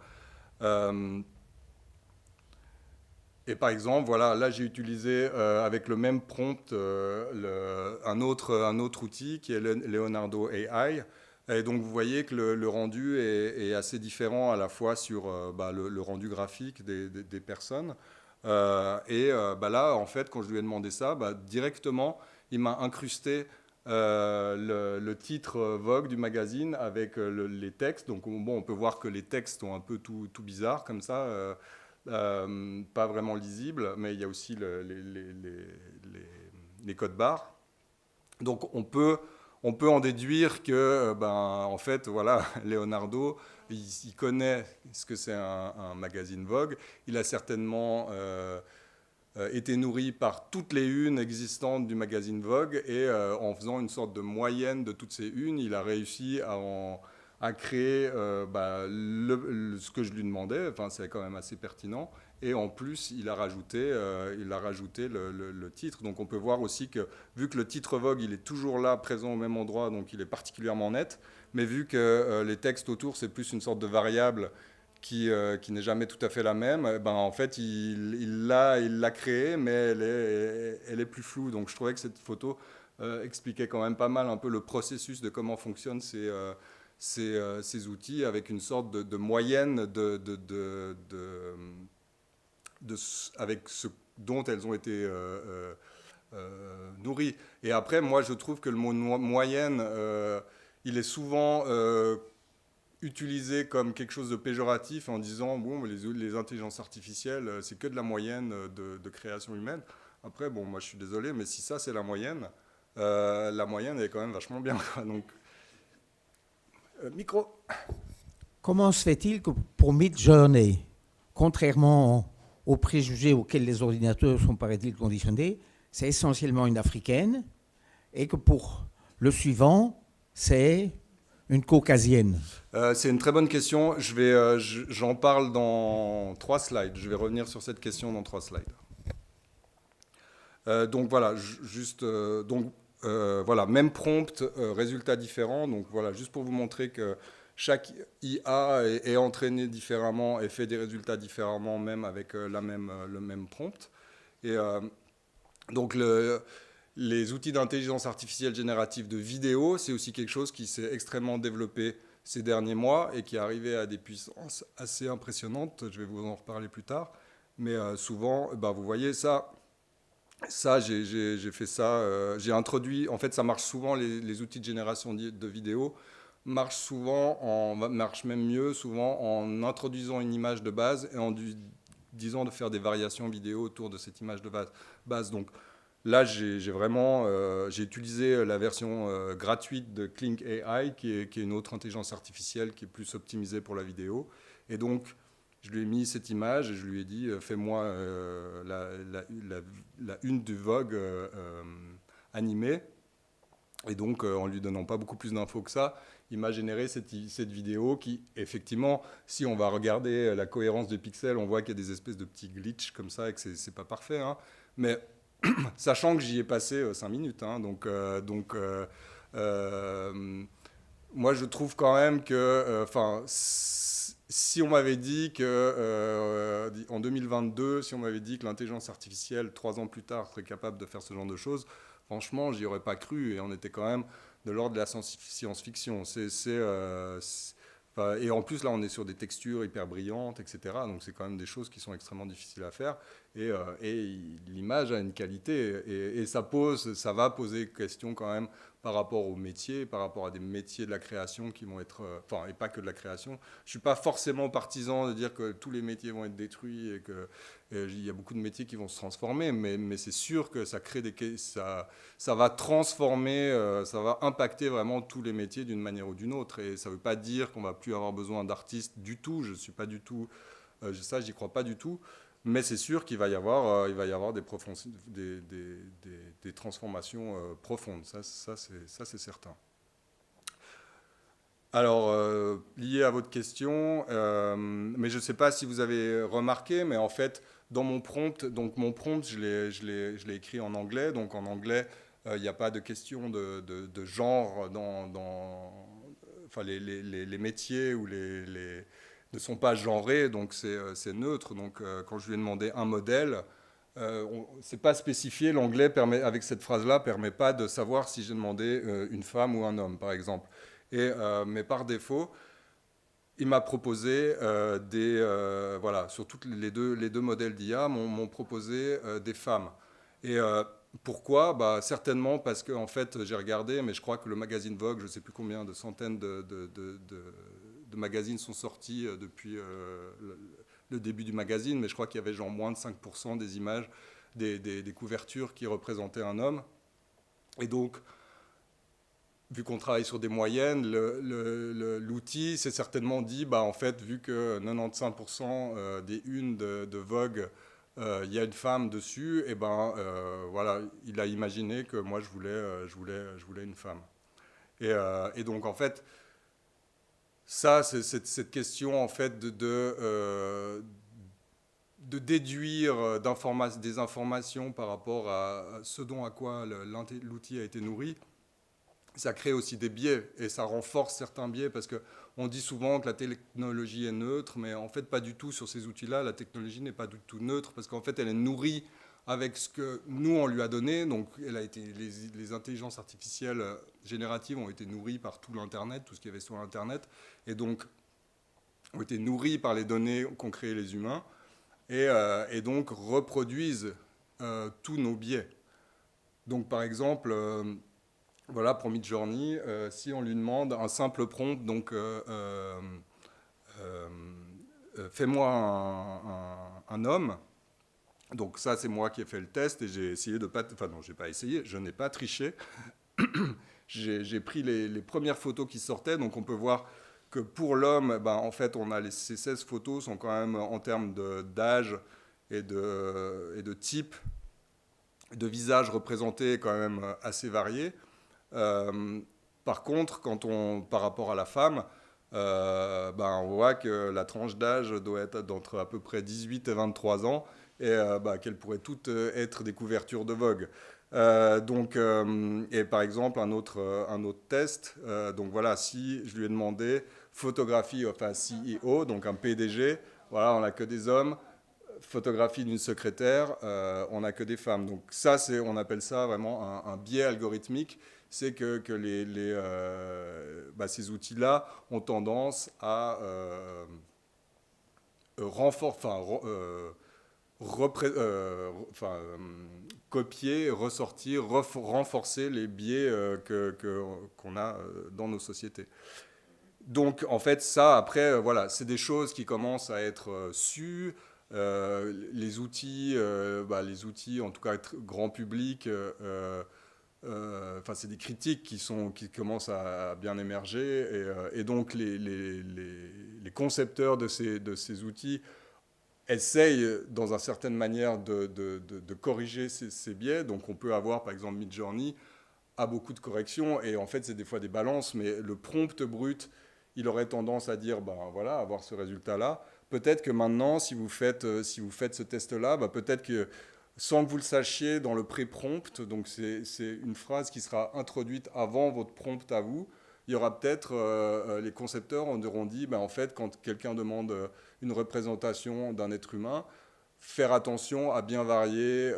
Et par exemple, voilà, là j'ai utilisé avec le même prompt un autre outil qui est Leonardo AI. Et donc vous voyez que le rendu est assez différent à la fois sur le rendu graphique des personnes. Là, en fait, quand je lui ai demandé ça, directement, il m'a incrusté le titre Vogue du magazine avec les textes. Donc bon, on peut voir que les textes sont un peu tout bizarres comme ça, pas vraiment lisibles, mais il y a aussi les codes barres. Donc on peut en déduire que, en fait, voilà, Leonardo, il connaît ce que c'est un magazine Vogue. Il a certainement été nourri par toutes les unes existantes du magazine Vogue et en faisant une sorte de moyenne de toutes ces unes, il a réussi à créer ce que je lui demandais. Enfin, c'est quand même assez pertinent. Et en plus, il a rajouté le titre. Donc on peut voir aussi que, vu que le titre Vogue, il est toujours là, présent au même endroit, donc il est particulièrement net, mais vu que les textes autour, c'est plus une sorte de variable qui n'est jamais tout à fait la même, en fait, il l'a créée, mais elle est plus floue. Donc je trouvais que cette photo expliquait quand même pas mal un peu le processus de comment fonctionnent ces outils, avec une sorte de moyenne avec ce dont elles ont été nourries. Et après, moi, je trouve que le mot moyenne, il est souvent utilisé comme quelque chose de péjoratif en disant, bon, les intelligences artificielles, c'est que de la moyenne de création humaine. Après, bon, moi, je suis désolé, mais si ça, c'est la moyenne, la moyenne est quand même vachement bien, quoi. Donc, micro. Comment se fait-il que pour Midjourney, contrairement aux préjugés auxquels les ordinateurs sont, paraît-il, conditionnés, c'est essentiellement une africaine, et que pour le suivant, c'est une caucasienne? C'est une très bonne question. J'en parle dans 3 slides. Je vais revenir sur cette question dans 3 slides. Donc voilà, voilà, même prompt, résultat différent. Donc voilà, juste pour vous montrer que chaque IA est entraîné différemment et fait des résultats différemment, même avec le même prompt. Et donc les outils d'intelligence artificielle générative de vidéo, c'est aussi quelque chose qui s'est extrêmement développé ces derniers mois et qui est arrivé à des puissances assez impressionnantes. Je vais vous en reparler plus tard. Mais souvent, vous voyez ça, j'ai fait ça, j'ai introduit, en fait ça marche souvent, les outils de génération de vidéo marchent même mieux souvent en introduisant une image de base et en disant de faire des variations vidéo autour de cette image de base. Donc là, j'ai utilisé la version gratuite de Clink AI, qui est une autre intelligence artificielle qui est plus optimisée pour la vidéo. Et donc, je lui ai mis cette image et je lui ai dit, fais-moi la une du Vogue animée. Et donc, en lui donnant pas beaucoup plus d'infos que ça, il m'a généré cette vidéo qui, effectivement, si on va regarder la cohérence des pixels, on voit qu'il y a des espèces de petits glitches comme ça et que c'est pas parfait. Hein. Mais sachant que j'y ai passé 5 minutes. Hein, moi, je trouve quand même que... si on m'avait dit que, en 2022, si on m'avait dit que l'intelligence artificielle, 3 ans plus tard, serait capable de faire ce genre de choses, franchement, j'y aurais pas cru. Et on était quand même de l'ordre de la science-fiction. Et en plus, là, on est sur des textures hyper brillantes, etc. Donc, c'est quand même des choses qui sont extrêmement difficiles à faire. Et l'image a une qualité. Et ça va poser question quand même par rapport aux métiers, par rapport à des métiers de la création qui vont être... et pas que de la création. Je ne suis pas forcément partisan de dire que tous les métiers vont être détruits et qu'il y a beaucoup de métiers qui vont se transformer. Mais c'est sûr que ça crée ça va transformer, ça va impacter vraiment tous les métiers d'une manière ou d'une autre. Et ça ne veut pas dire qu'on ne va plus avoir besoin d'artistes du tout. Je ne suis pas du tout... ça, j'y crois pas du tout. Mais c'est sûr qu'il va y avoir, des transformations profondes. Ça c'est certain. Alors, lié à votre question, mais je ne sais pas si vous avez remarqué, mais en fait, dans mon prompt, je l'ai écrit en anglais. Donc en anglais, il n'y a pas de question de genre les métiers ou ne sont pas genrés, donc c'est neutre. Donc quand je lui ai demandé un modèle, c'est pas spécifié. L'anglais avec cette phrase-là permet pas de savoir si j'ai demandé une femme ou un homme, par exemple. Mais par défaut, il m'a proposé sur toutes les deux modèles d'IA, m'ont proposé des femmes. Et pourquoi ? Certainement parce que en fait, j'ai regardé, mais je crois que le magazine Vogue, je ne sais plus combien de centaines de magazines sont sortis depuis le début du magazine, mais je crois qu'il y avait genre moins de 5% des images, des couvertures qui représentaient un homme. Et donc, vu qu'on travaille sur des moyennes, l'outil s'est certainement dit, en fait, vu que 95% des unes de Vogue, il y a une femme dessus, et voilà, il a imaginé que moi, je voulais une femme. Et donc, en fait, ça, c'est cette question en fait de déduire des informations par rapport à ce à quoi l'outil a été nourri. Ça crée aussi des biais et ça renforce certains biais parce qu'on dit souvent que la technologie est neutre, mais en fait pas du tout sur ces outils-là. La technologie n'est pas du tout neutre parce qu'en fait elle est nourrie avec ce que nous on lui a donné. Donc les intelligences artificielles génératives ont été nourries par tout l'Internet, tout ce qu'il y avait sur l'Internet, et donc ont été nourries par les données qu'ont créées les humains, et donc reproduisent tous nos biais. Donc par exemple, voilà, pour Midjourney, si on lui demande un simple prompt, donc fais-moi un homme, Donc ça, c'est moi qui ai fait le test et j'ai essayé de pas... Enfin non, j'ai pas essayé, je n'ai pas triché. J'ai pris les premières photos qui sortaient, donc on peut voir que pour l'homme, ben, en fait, on a ces 16 photos sont quand même en termes d'âge et de type de visage représenté quand même assez variés. Par contre, par rapport à la femme, ben, on voit que la tranche d'âge doit être d'entre à peu près 18 et 23 ans et ben, qu'elles pourraient toutes être des couvertures de Vogue. Et par exemple, un autre test, donc voilà, si je lui ai demandé photographie of a CEO, donc un PDG, voilà, on n'a que des hommes, photographie d'une secrétaire, on n'a que des femmes. Donc ça, on appelle ça vraiment un biais algorithmique, c'est que ces outils-là ont tendance à copier, ressortir, renforcer les biais qu'on a dans nos sociétés. Donc, en fait, ça, après, voilà, c'est des choses qui commencent à être sues. Les outils, en tout cas, grand public, c'est des critiques qui commencent à bien émerger. Et donc, les concepteurs de ces outils essayent, dans une certaine manière, de corriger ces biais. Donc, on peut avoir, par exemple, Midjourney a beaucoup de corrections. Et en fait, c'est des fois des balances. Mais le prompt brut, il aurait tendance à dire, ben voilà, avoir ce résultat-là. Peut-être que maintenant, si vous faites ce test-là, ben peut-être que, sans que vous le sachiez, dans le pré-prompt, donc c'est une phrase qui sera introduite avant votre prompt à vous, il y aura peut-être, les concepteurs auront dit, ben en fait, quand quelqu'un demande une représentation d'un être humain, faire attention à bien varier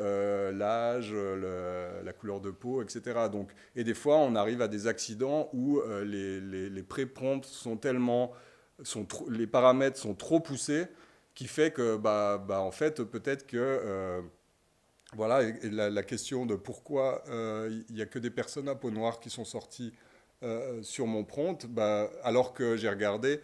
l'âge, la couleur de peau, etc. Donc, et des fois, on arrive à des accidents où les pré-prompts sont tellement... les paramètres sont trop poussés, qui fait que, en fait, peut-être que... voilà, et la question de pourquoi il n'y a que des personnes à peau noire qui sont sorties sur mon prompt, alors que j'ai regardé...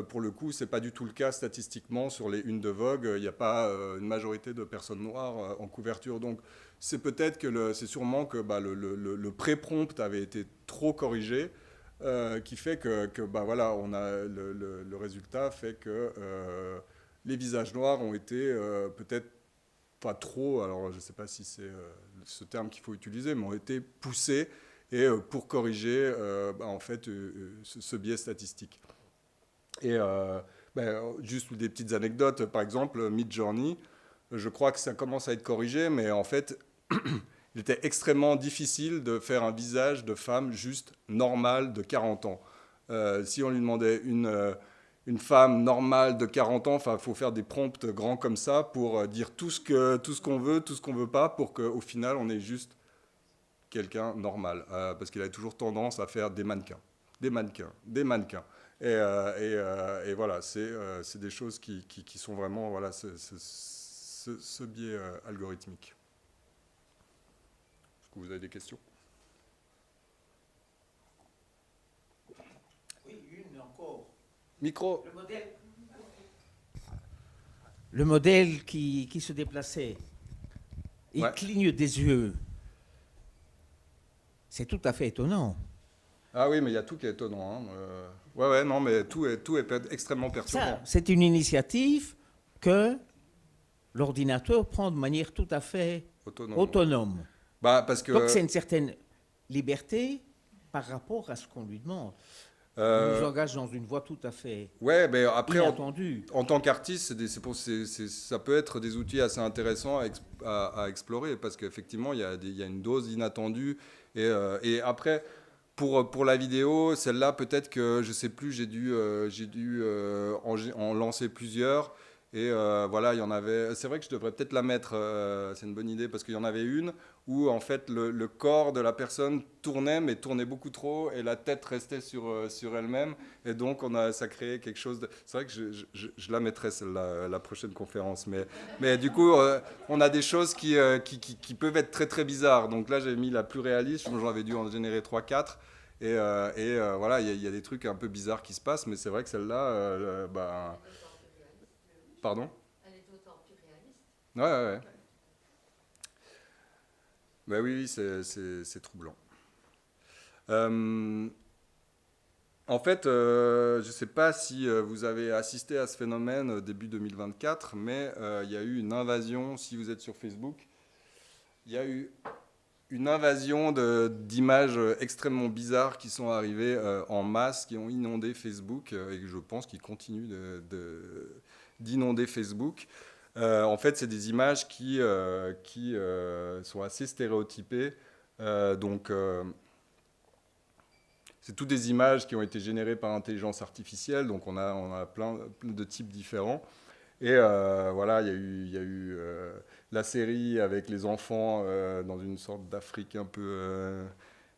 pour le coup, ce n'est pas du tout le cas statistiquement sur les unes de Vogue. Il n'y a pas une majorité de personnes noires en couverture. Donc, c'est peut-être que c'est sûrement que le pré-prompt avait été trop corrigé, qui fait que voilà, on a le résultat fait que les visages noirs ont été peut-être pas trop, alors je ne sais pas si c'est ce terme qu'il faut utiliser, mais ont été poussés et pour corriger en fait ce biais statistique. Et juste des petites anecdotes, par exemple, Midjourney, je crois que ça commence à être corrigé, mais en fait, il était extrêmement difficile de faire un visage de femme juste normale de 40 ans. Si on lui demandait une femme normale de 40 ans, il faut faire des prompts grands comme ça pour dire tout ce qu'on veut, tout ce qu'on ne veut pas, pour qu'au final, on ait juste quelqu'un normal. Parce qu'il avait toujours tendance à faire des mannequins, des mannequins, des mannequins. Et voilà, c'est des choses qui sont vraiment voilà, ce biais algorithmique. Est-ce que vous avez des questions? Oui, une encore. Micro. Le modèle qui se déplaçait, il cligne des yeux. C'est tout à fait étonnant. Ah oui, mais il y a tout qui est étonnant. Hein. Non, mais tout est extrêmement perturbant. C'est une initiative que l'ordinateur prend de manière tout à fait autonome. Parce que... Donc c'est une certaine liberté par rapport à ce qu'on lui demande. Il nous engage dans une voie tout à fait inattendue. En tant qu'artiste, ça peut être des outils assez intéressants à explorer, parce qu'effectivement, il y a une dose inattendue. Et après... Pour la vidéo, celle-là, peut-être que, je ne sais plus, j'ai dû en lancer plusieurs. Et voilà, il y en avait... C'est vrai que je devrais peut-être la mettre, c'est une bonne idée, parce qu'il y en avait une où, en fait, le corps de la personne tournait, mais tournait beaucoup trop, et la tête restait sur elle-même. Et donc, ça créait quelque chose de... C'est vrai que je la mettrai, celle-là, la prochaine conférence. Mais du coup, on a des choses qui peuvent être très, très bizarres. Donc là, j'ai mis la plus réaliste. J'en avais dû en générer 3-4. Et voilà, il y a des trucs un peu bizarres qui se passent, mais c'est vrai que celle-là, pardon ? Elle est autant plus réaliste. Ouais. Bah oui, c'est troublant. En fait, je ne sais pas si vous avez assisté à ce phénomène début 2024, mais il y a eu une invasion, si vous êtes sur Facebook, il y a eu une invasion d'images extrêmement bizarres qui sont arrivées en masse, qui ont inondé Facebook, et je pense qu'ils continuent d'inonder Facebook. En fait, c'est des images qui sont assez stéréotypées. C'est toutes des images qui ont été générées par intelligence artificielle, donc on a plein de types différents. Et voilà, il y a eu la série avec les enfants dans une sorte d'Afrique un peu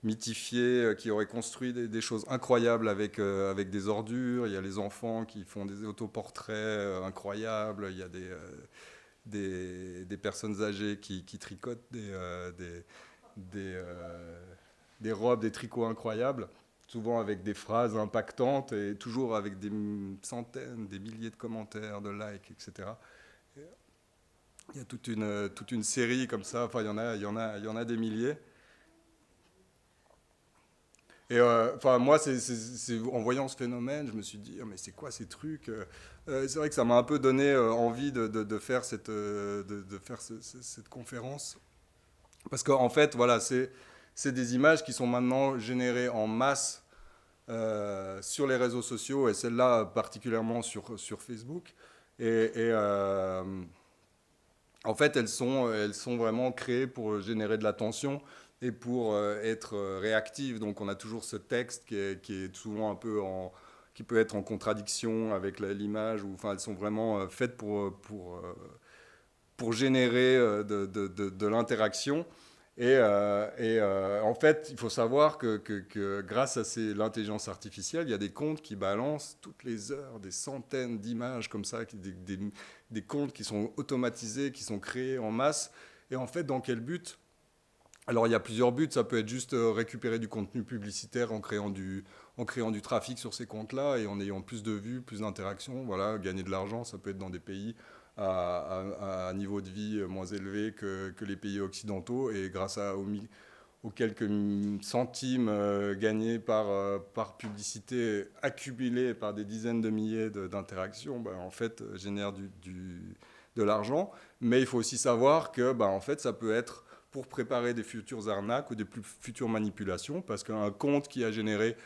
mythifiée qui aurait construit des choses incroyables avec des ordures. Il y a les enfants qui font des autoportraits incroyables. Il y a des personnes âgées qui tricotent des robes, des tricots incroyables, souvent avec des phrases impactantes et toujours avec des centaines, des milliers de commentaires, de likes, etc. Il y a toute une série comme ça, enfin il y en a des milliers. Et moi, en voyant ce phénomène, je me suis dit, mais c'est quoi ces trucs? C'est vrai que ça m'a un peu donné envie de faire cette conférence. Parce qu'en fait, voilà, c'est des images qui sont maintenant générées en masse sur les réseaux sociaux, et celles-là particulièrement sur Facebook. En fait, elles sont vraiment créées pour générer de l'attention et pour être réactives. Donc on a toujours ce texte qui est souvent un peu qui peut être en contradiction avec l'image, ou enfin elles sont vraiment faites pour générer de l'interaction. Et en fait, il faut savoir que grâce à l'intelligence artificielle, il y a des comptes qui balancent toutes les heures des centaines d'images comme ça, des comptes qui sont automatisés, qui sont créés en masse. Et en fait, dans quel but? Alors, il y a plusieurs buts. Ça peut être juste récupérer du contenu publicitaire en créant du trafic sur ces comptes-là et en ayant plus de vues, plus d'interactions. Voilà, gagner de l'argent, ça peut être dans des pays à un niveau de vie moins élevé que les pays occidentaux, et grâce aux quelques centimes gagnés par publicité, accumulés par des dizaines de milliers d'interactions, en fait, génère de l'argent. Mais il faut aussi savoir que en fait, ça peut être pour préparer des futures arnaques ou des futures manipulations, parce qu'un compte qui a généré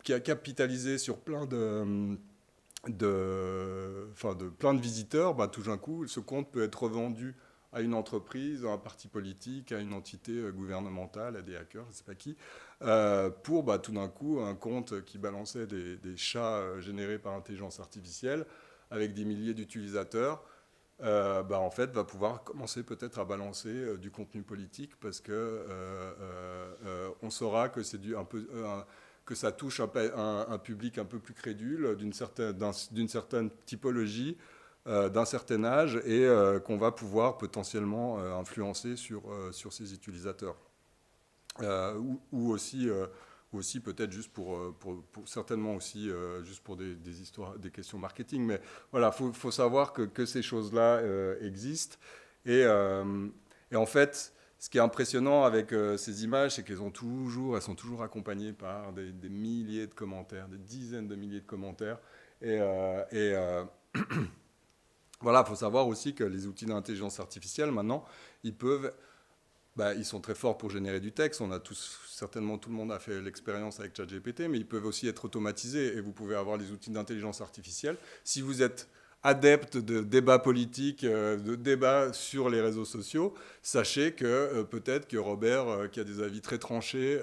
qui a capitalisé sur plein de visiteurs, tout d'un coup, ce compte peut être revendu à une entreprise, à un parti politique, à une entité gouvernementale, à des hackers, je ne sais pas qui, pour tout d'un coup, un compte qui balançait des chats générés par intelligence artificielle avec des milliers d'utilisateurs, en fait, va pouvoir commencer peut-être à balancer du contenu politique, parce que on saura que c'est que ça touche un public un peu plus crédule, d'une certaine typologie, d'un certain âge, et qu'on va pouvoir potentiellement influencer sur ces utilisateurs. Ou aussi peut-être juste certainement aussi juste pour des histoires, des questions marketing. Mais voilà, faut savoir que ces choses-là existent. Et en fait, ce qui est impressionnant avec ces images, c'est qu'elles sont toujours accompagnées par des milliers de commentaires, des dizaines de milliers de commentaires. Voilà, il faut savoir aussi que les outils d'intelligence artificielle, maintenant, ils sont très forts pour générer du texte. On a certainement tout le monde a fait l'expérience avec ChatGPT, mais ils peuvent aussi être automatisés, et vous pouvez avoir les outils d'intelligence artificielle. Si vous êtes adepte de débats politiques, de débats sur les réseaux sociaux, sachez que peut-être que Robert, qui a des avis très tranchés,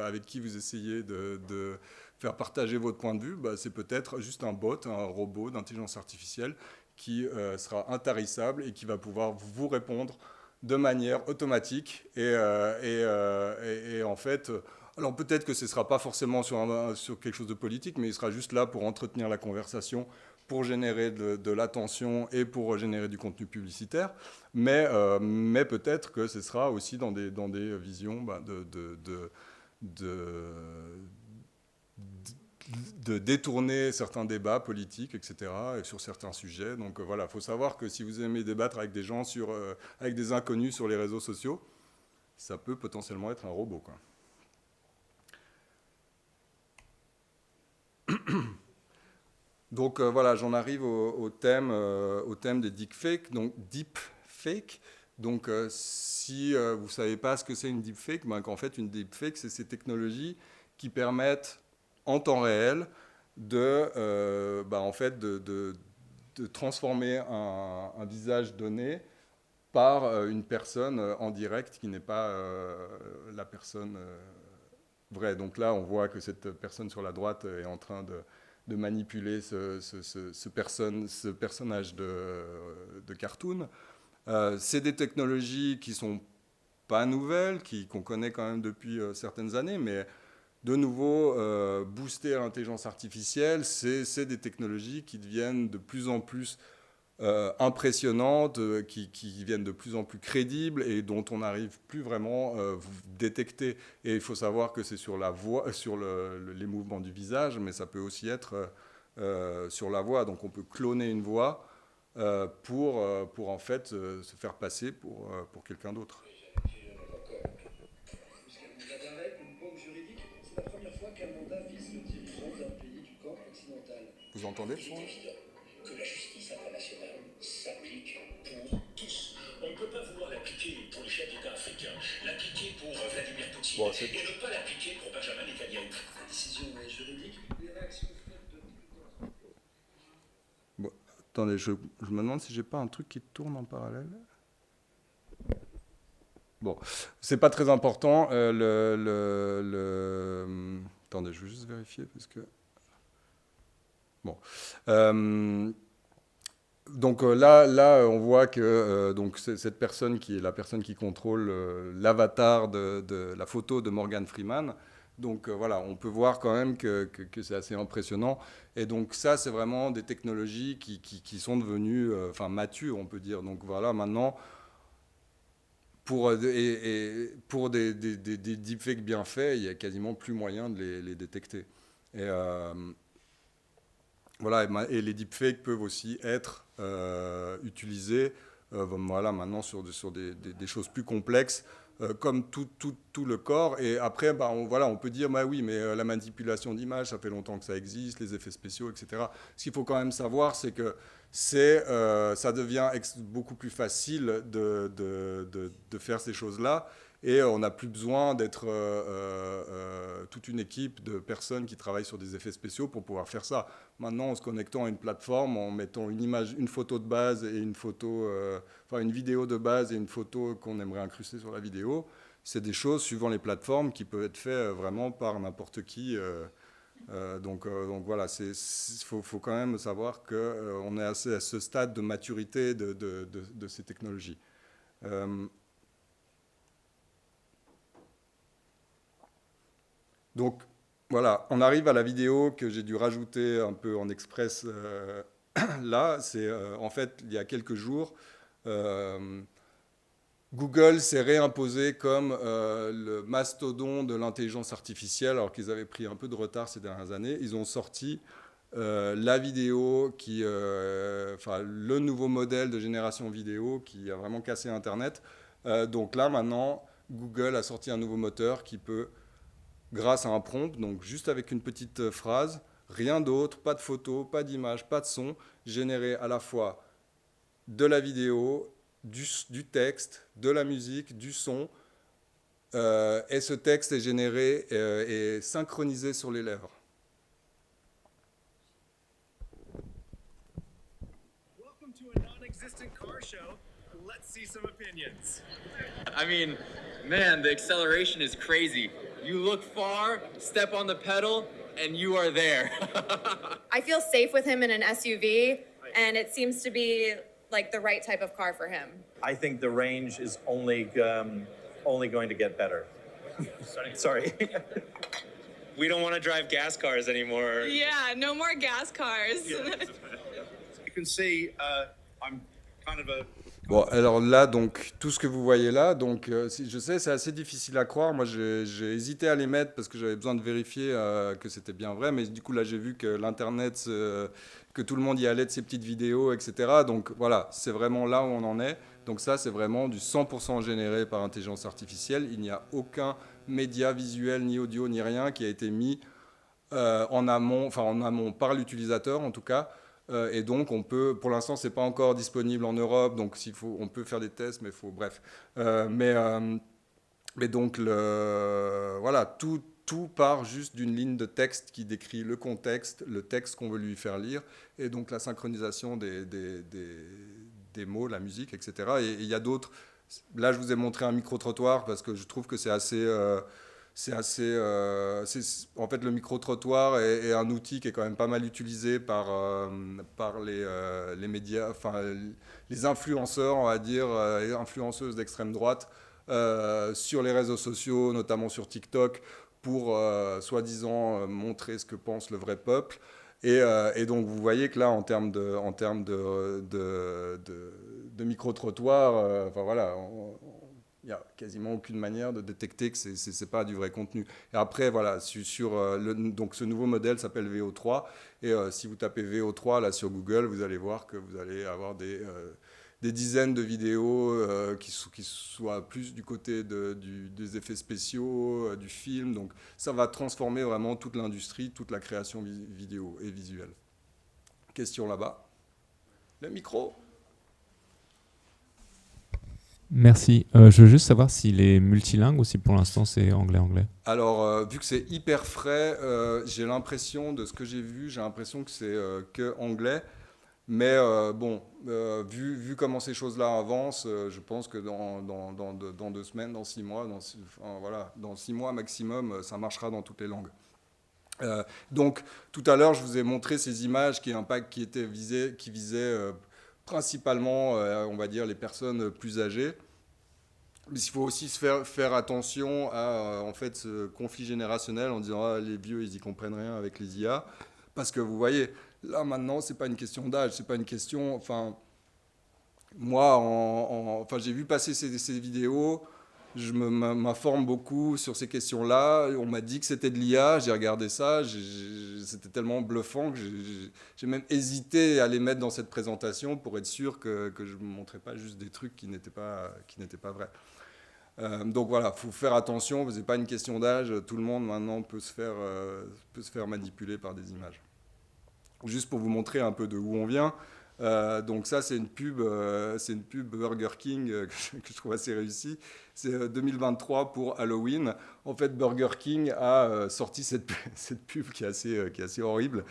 avec qui vous essayez de faire partager votre point de vue, c'est peut-être juste un bot, un robot d'intelligence artificielle qui sera intarissable et qui va pouvoir vous répondre de manière automatique. Et en fait, alors peut-être que ce ne sera pas forcément sur quelque chose de politique, mais il sera juste là pour entretenir la conversation, pour générer de l'attention et pour générer du contenu publicitaire. Mais peut-être que ce sera aussi dans des visions de détourner certains débats politiques, etc., et sur certains sujets. Donc voilà, il faut savoir que si vous aimez débattre avec des gens avec des inconnus sur les réseaux sociaux, ça peut potentiellement être un robot, quoi. Donc voilà, j'en arrive au thème des deepfakes. Donc deepfake. Donc si vous ne savez pas ce que c'est une deepfake, ben, qu'en fait une deepfake, c'est ces technologies qui permettent en temps réel de transformer un visage donné par une personne en direct qui n'est pas la personne vraie. Donc là, on voit que cette personne sur la droite est en train de manipuler ce personnage de cartoon. C'est des technologies qui ne sont pas nouvelles, qu'on connaît quand même depuis certaines années, mais de nouveau, booster l'intelligence artificielle, c'est des technologies qui deviennent de plus en plus impressionnantes, qui viennent de plus en plus crédibles et dont on n'arrive plus vraiment à détecter. Et il faut savoir que c'est sur la voix, sur les mouvements du visage, mais ça peut aussi être sur la voix. Donc on peut cloner une voix pour en fait se faire passer pour quelqu'un d'autre. Vous entendez le son ? Que la justice internationale s'applique pour tous. On ne peut pas vouloir l'appliquer pour les chefs d'État africains, l'appliquer pour Vladimir Poutine et ne pas l'appliquer pour Benjamin Netanyahu. La décision est juridique, les réactions faites de... Bon, attendez, je me demande si j'ai pas un truc qui tourne en parallèle. Bon, c'est pas très important. Attendez, je veux juste vérifier parce que... Bon. Donc là, on voit que donc cette personne qui est la personne qui contrôle l'avatar de la photo de Morgan Freeman. Donc voilà, on peut voir quand même que c'est assez impressionnant. Et donc ça, c'est vraiment des technologies qui sont devenues matures, on peut dire. Donc voilà, maintenant, pour des deepfakes bien faits, il n'y a quasiment plus moyen de les détecter. Et voilà, et les deepfakes peuvent aussi être utilisés maintenant sur des choses plus complexes, comme tout le corps. Et après, on peut dire, oui, mais la manipulation d'images, ça fait longtemps que ça existe, les effets spéciaux, etc. Ce qu'il faut quand même savoir, c'est que ça devient beaucoup plus facile de faire ces choses-là. Et on n'a plus besoin d'être toute une équipe de personnes qui travaillent sur des effets spéciaux pour pouvoir faire ça. Maintenant, en se connectant à une plateforme, en mettant une photo de base et une vidéo de base et une photo qu'on aimerait incruster sur la vidéo, c'est des choses, suivant les plateformes, qui peuvent être faites vraiment par n'importe qui. Donc voilà, faut quand même savoir qu'on est à ce stade de maturité de ces technologies. Donc voilà, on arrive à la vidéo que j'ai dû rajouter un peu en express là. C'est en fait, il y a quelques jours, Google s'est réimposé comme le mastodon de l'intelligence artificielle, alors qu'ils avaient pris un peu de retard ces dernières années. Ils ont sorti la vidéo, le nouveau modèle de génération vidéo qui a vraiment cassé Internet. Donc là, maintenant, Google a sorti un nouveau moteur qui peut, grâce à un prompt, donc juste avec une petite phrase, rien d'autre, pas de photo, pas d'image, pas de son, générer à la fois de la vidéo, du texte, de la musique, du son, et ce texte est généré et synchronisé sur les lèvres. Welcome to a non-existent car show. Let's see some opinions. I mean, man, the acceleration is crazy. You look far, step on the pedal, and you are there. I feel safe with him in an SUV, and it seems to be like the right type of car for him. I think the range is only going to get better. Sorry. We don't want to drive gas cars anymore. Yeah, no more gas cars. You can see I'm kind of a Bon, alors là, donc, tout ce que vous voyez là, donc, je sais, c'est assez difficile à croire. Moi, j'ai hésité à les mettre parce que j'avais besoin de vérifier que c'était bien vrai. Mais du coup, là, j'ai vu que l'Internet, que tout le monde y allait de ces petites vidéos, etc. Donc, voilà, c'est vraiment là où on en est. Donc ça, c'est vraiment du 100% généré par intelligence artificielle. Il n'y a aucun média visuel, ni audio, ni rien qui a été mis en amont par l'utilisateur, en tout cas. Et donc, on peut, pour l'instant, c'est pas encore disponible en Europe, donc on peut faire des tests, mais bref. Mais donc, voilà, tout part juste d'une ligne de texte qui décrit le contexte, le texte qu'on veut lui faire lire, et donc la synchronisation des mots, la musique, etc. Et il y a d'autres. Là, je vous ai montré un micro-trottoir parce que je trouve que c'est assez. En fait, le micro-trottoir est un outil qui est quand même pas mal utilisé par les médias, enfin les influenceurs, on va dire, les influenceuses d'extrême droite sur les réseaux sociaux, notamment sur TikTok, pour soi-disant montrer ce que pense le vrai peuple. Et donc, vous voyez que là, en termes de micro-trottoir, enfin voilà. Il n'y a quasiment aucune manière de détecter que ce n'est pas du vrai contenu. Et après, voilà, donc ce nouveau modèle s'appelle VO3. Et si vous tapez VO3 là, sur Google, vous allez voir que vous allez avoir des dizaines de vidéos qui soient plus du côté des effets spéciaux, du film. Donc ça va transformer vraiment toute l'industrie, toute la création vidéo et visuelle. Question là-bas. Le micro. Merci. Je veux juste savoir s'il est multilingue ou si pour l'instant c'est anglais-anglais. Alors, vu que c'est hyper frais, j'ai l'impression, de ce que j'ai vu, j'ai l'impression que c'est que anglais. Mais bon, vu comment ces choses-là avancent, je pense que dans 2 semaines, dans 6 mois, dans 6 mois maximum, ça marchera dans toutes les langues. Donc, tout à l'heure, je vous ai montré ces images qui visaient principalement, on va dire, les personnes plus âgées. Mais il faut aussi faire attention à en fait, ce conflit générationnel en disant les vieux, ils y comprennent rien avec les IA. Parce que vous voyez, là maintenant, c'est pas une question d'âge, c'est pas une question. Enfin, moi, j'ai vu passer ces vidéos. Je m'informe beaucoup sur ces questions-là. On m'a dit que c'était de l'IA, j'ai regardé ça, c'était tellement bluffant que j'ai même hésité à les mettre dans cette présentation pour être sûr que je ne montrais pas juste des trucs qui n'étaient pas vrais. Donc voilà, il faut faire attention, ce n'est pas une question d'âge, tout le monde maintenant peut se faire manipuler par des images. Juste pour vous montrer un peu de où on vient. Donc ça, c'est une pub Burger King que je trouve assez réussie. C'est 2023 pour Halloween. En fait, Burger King a sorti cette pub qui est assez horrible.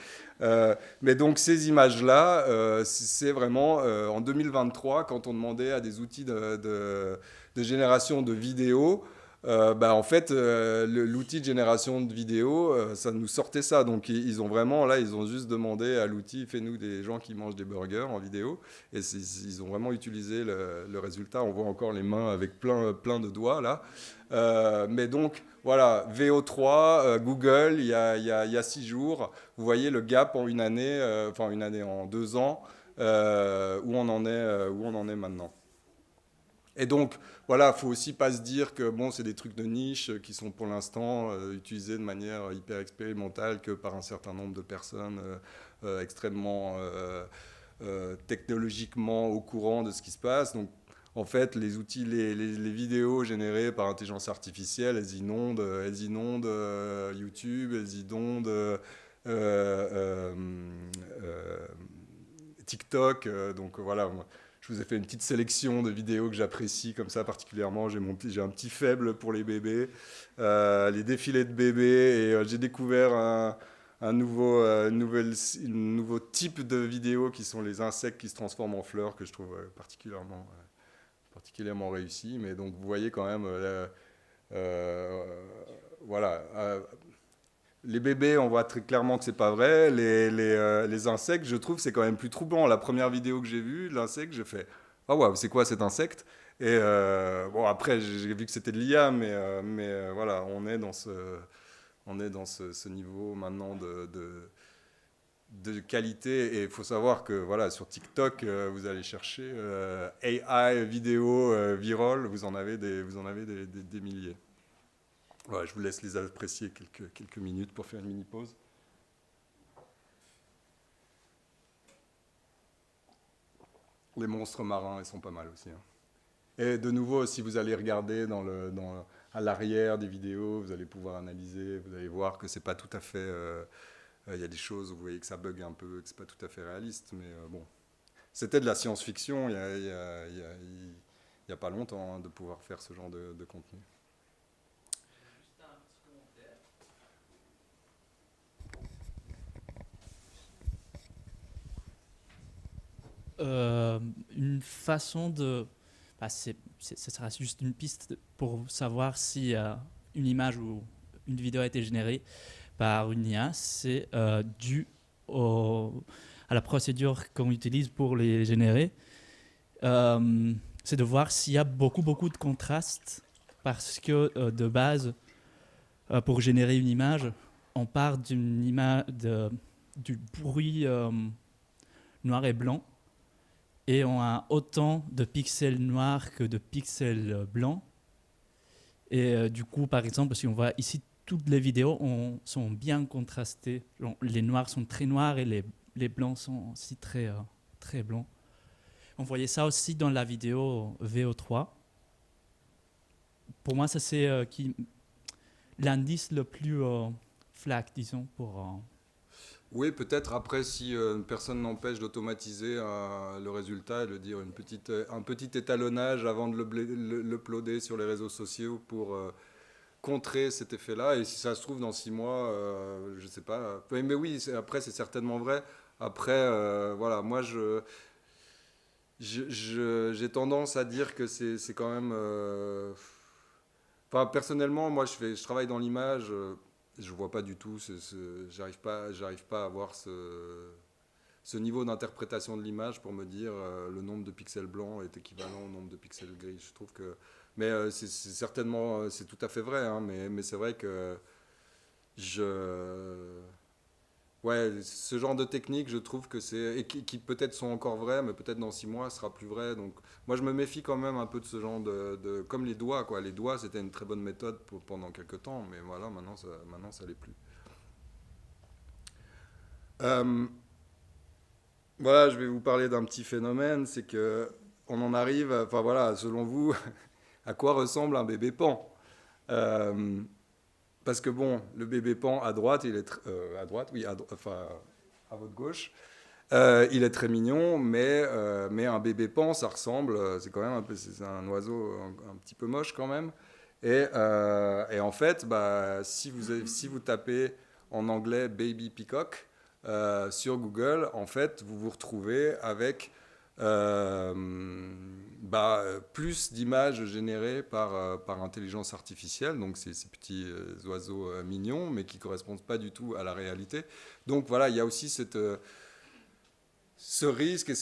Mais donc ces images-là, c'est vraiment en 2023, quand on demandait à des outils de génération de vidéos, en fait, l'outil de génération de vidéos, ça nous sortait ça. Donc, ils ont juste demandé à l'outil, fais-nous des gens qui mangent des burgers en vidéo. Et ils ont vraiment utilisé le résultat. On voit encore les mains avec plein de doigts, là. Mais donc, voilà, VO3, Google, il y a 6 jours. Vous voyez le gap en une année, en 2 ans, où on en est maintenant. Et donc, voilà, il ne faut aussi pas se dire que c'est des trucs de niche qui sont pour l'instant utilisés de manière hyper expérimentale que par un certain nombre de personnes extrêmement technologiquement au courant de ce qui se passe. Donc, en fait, les outils, les vidéos générées par intelligence artificielle, elles inondent YouTube, elles inondent TikTok. Donc, voilà. Je vous ai fait une petite sélection de vidéos que j'apprécie comme ça particulièrement. J'ai un petit faible pour les bébés, les défilés de bébés, et j'ai découvert un nouveau type de vidéos qui sont les insectes qui se transforment en fleurs, que je trouve particulièrement réussi. Mais donc vous voyez quand même, voilà. Les bébés, on voit très clairement que c'est pas vrai. Les insectes, je trouve, c'est quand même plus troublant. La première vidéo que j'ai vue, l'insecte, j'ai fait « Ah ouais, c'est quoi cet insecte ?» Et après, j'ai vu que c'était de l'IA, mais voilà, on est dans ce niveau maintenant de qualité. Et il faut savoir que voilà, sur TikTok, vous allez chercher AI vidéo viral, vous en avez des milliers. Voilà, je vous laisse les apprécier quelques minutes pour faire une mini pause. Les monstres marins, ils sont pas mal aussi. Hein. Et de nouveau, si vous allez regarder à l'arrière des vidéos, vous allez pouvoir analyser, vous allez voir que c'est pas tout à fait... il y a des choses où vous voyez que ça bug un peu, que c'est pas tout à fait réaliste, mais bon. C'était de la science-fiction il y a pas longtemps, hein, de pouvoir faire ce genre de contenu. Juste un petit commentaire. Une façon de... ce sera juste une piste pour savoir si une image ou une vidéo a été générée par une IA, c'est dû à la procédure qu'on utilise pour les générer. C'est de voir s'il y a beaucoup de contraste, parce que de base, pour générer une image, on part du bruit noir et blanc, et on a autant de pixels noirs que de pixels blancs. Et du coup, par exemple, si on voit ici, toutes les vidéos sont bien contrastées. Les noirs sont très noirs et les blancs sont aussi très blancs. On voyait ça aussi dans la vidéo VO3. Pour moi, ça c'est l'indice le plus flag, disons, pour... Oui, peut-être après, si personne n'empêche d'automatiser le résultat et de dire un petit étalonnage avant de l'uploader sur les réseaux sociaux pour contrer cet effet-là. Et si ça se trouve, dans 6 mois, je ne sais pas. Mais oui, après, c'est certainement vrai. Après, voilà, moi, j'ai tendance à dire que c'est quand même... Enfin, personnellement, moi, je travaille dans l'image... je vois pas du tout, j'arrive pas à avoir ce niveau d'interprétation de l'image pour me dire le nombre de pixels blancs est équivalent au nombre de pixels gris. Je trouve que, mais c'est certainement, c'est tout à fait vrai, hein, mais c'est vrai que ouais, ce genre de technique, je trouve que c'est, et qui peut-être sont encore vraies, mais peut-être dans 6 mois, ce sera plus vrai. Donc, moi, je me méfie quand même un peu de ce genre comme les doigts, quoi. Les doigts, c'était une très bonne méthode pendant quelques temps, mais voilà, maintenant, ça l'est plus. Voilà, je vais vous parler d'un petit phénomène, c'est que on en arrive, enfin voilà, selon vous, à quoi ressemble un bébé pan? Parce que bon, le bébé pan à droite, à droite, oui, enfin à votre gauche, il est très mignon, mais un bébé pan, ça ressemble, c'est quand même c'est un oiseau un petit peu moche quand même. Et en fait, bah, si vous tapez en anglais baby peacock sur Google, en fait, vous vous retrouvez avec plus d'images générées par intelligence artificielle, donc ces petits oiseaux mignons, mais qui ne correspondent pas du tout à la réalité. Donc voilà, il y a aussi ce risque et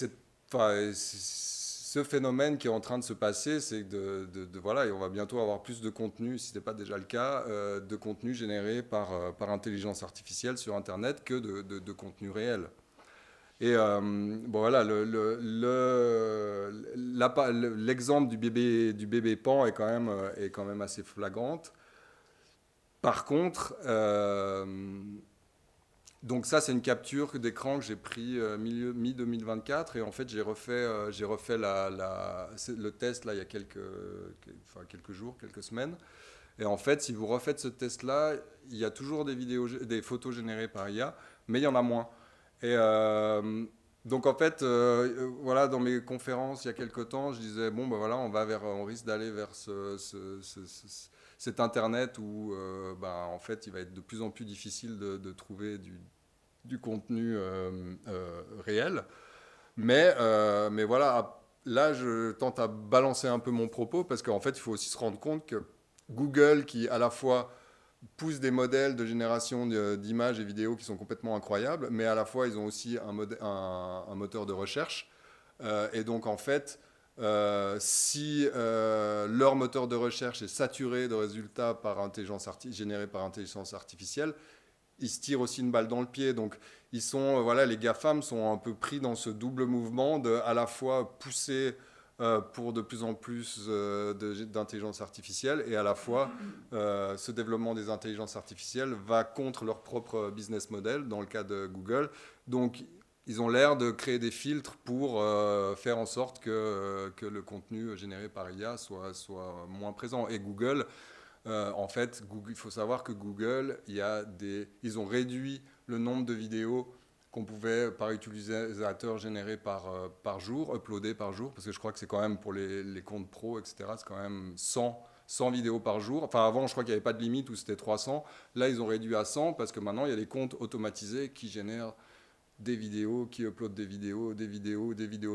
ce phénomène qui est en train de se passer, c'est voilà, et on va bientôt avoir plus de contenu, si ce n'est pas déjà le cas, de contenu généré par intelligence artificielle sur Internet que de contenu réel. Et bon voilà, l'exemple du bébé pan est quand même assez flagrante. Par contre, donc ça c'est une capture d'écran que j'ai pris mi-2024 et en fait j'ai refait le test là il y a quelques jours, quelques semaines. Et en fait, si vous refaites ce test-là, il y a toujours des photos générées par IA, mais il y en a moins. Et donc en fait, voilà, dans mes conférences il y a quelques temps, je disais bon ben voilà, on risque d'aller vers cet Internet où en fait il va être de plus en plus difficile de trouver du contenu réel. Mais voilà, là je tente à balancer un peu mon propos parce qu'en fait il faut aussi se rendre compte que Google, qui à la fois pousse des modèles de génération d'images et vidéos qui sont complètement incroyables, mais à la fois ils ont aussi un moteur de recherche. Et donc en fait, si leur moteur de recherche est saturé de résultats générés par intelligence artificielle, ils se tirent aussi une balle dans le pied. Donc, ils sont, voilà, les GAFAM sont un peu pris dans ce double mouvement de à la fois pousser pour de plus en plus d'intelligence artificielle et à la fois ce développement des intelligences artificielles va contre leur propre business model dans le cas de Google. Donc, ils ont l'air de créer des filtres pour faire en sorte que le contenu généré par IA soit moins présent. Et Google, en fait, il faut savoir que Google, ils ont réduit le nombre de vidéos qu'on pouvait, par utilisateur, générer par jour, uploader par jour, parce que je crois que c'est quand même pour les comptes pro, etc., c'est quand même 100 vidéos par jour. Enfin, avant, je crois qu'il n'y avait pas de limite où c'était 300. Là, ils ont réduit à 100 parce que maintenant, il y a des comptes automatisés qui génèrent des vidéos, qui uploadent des vidéos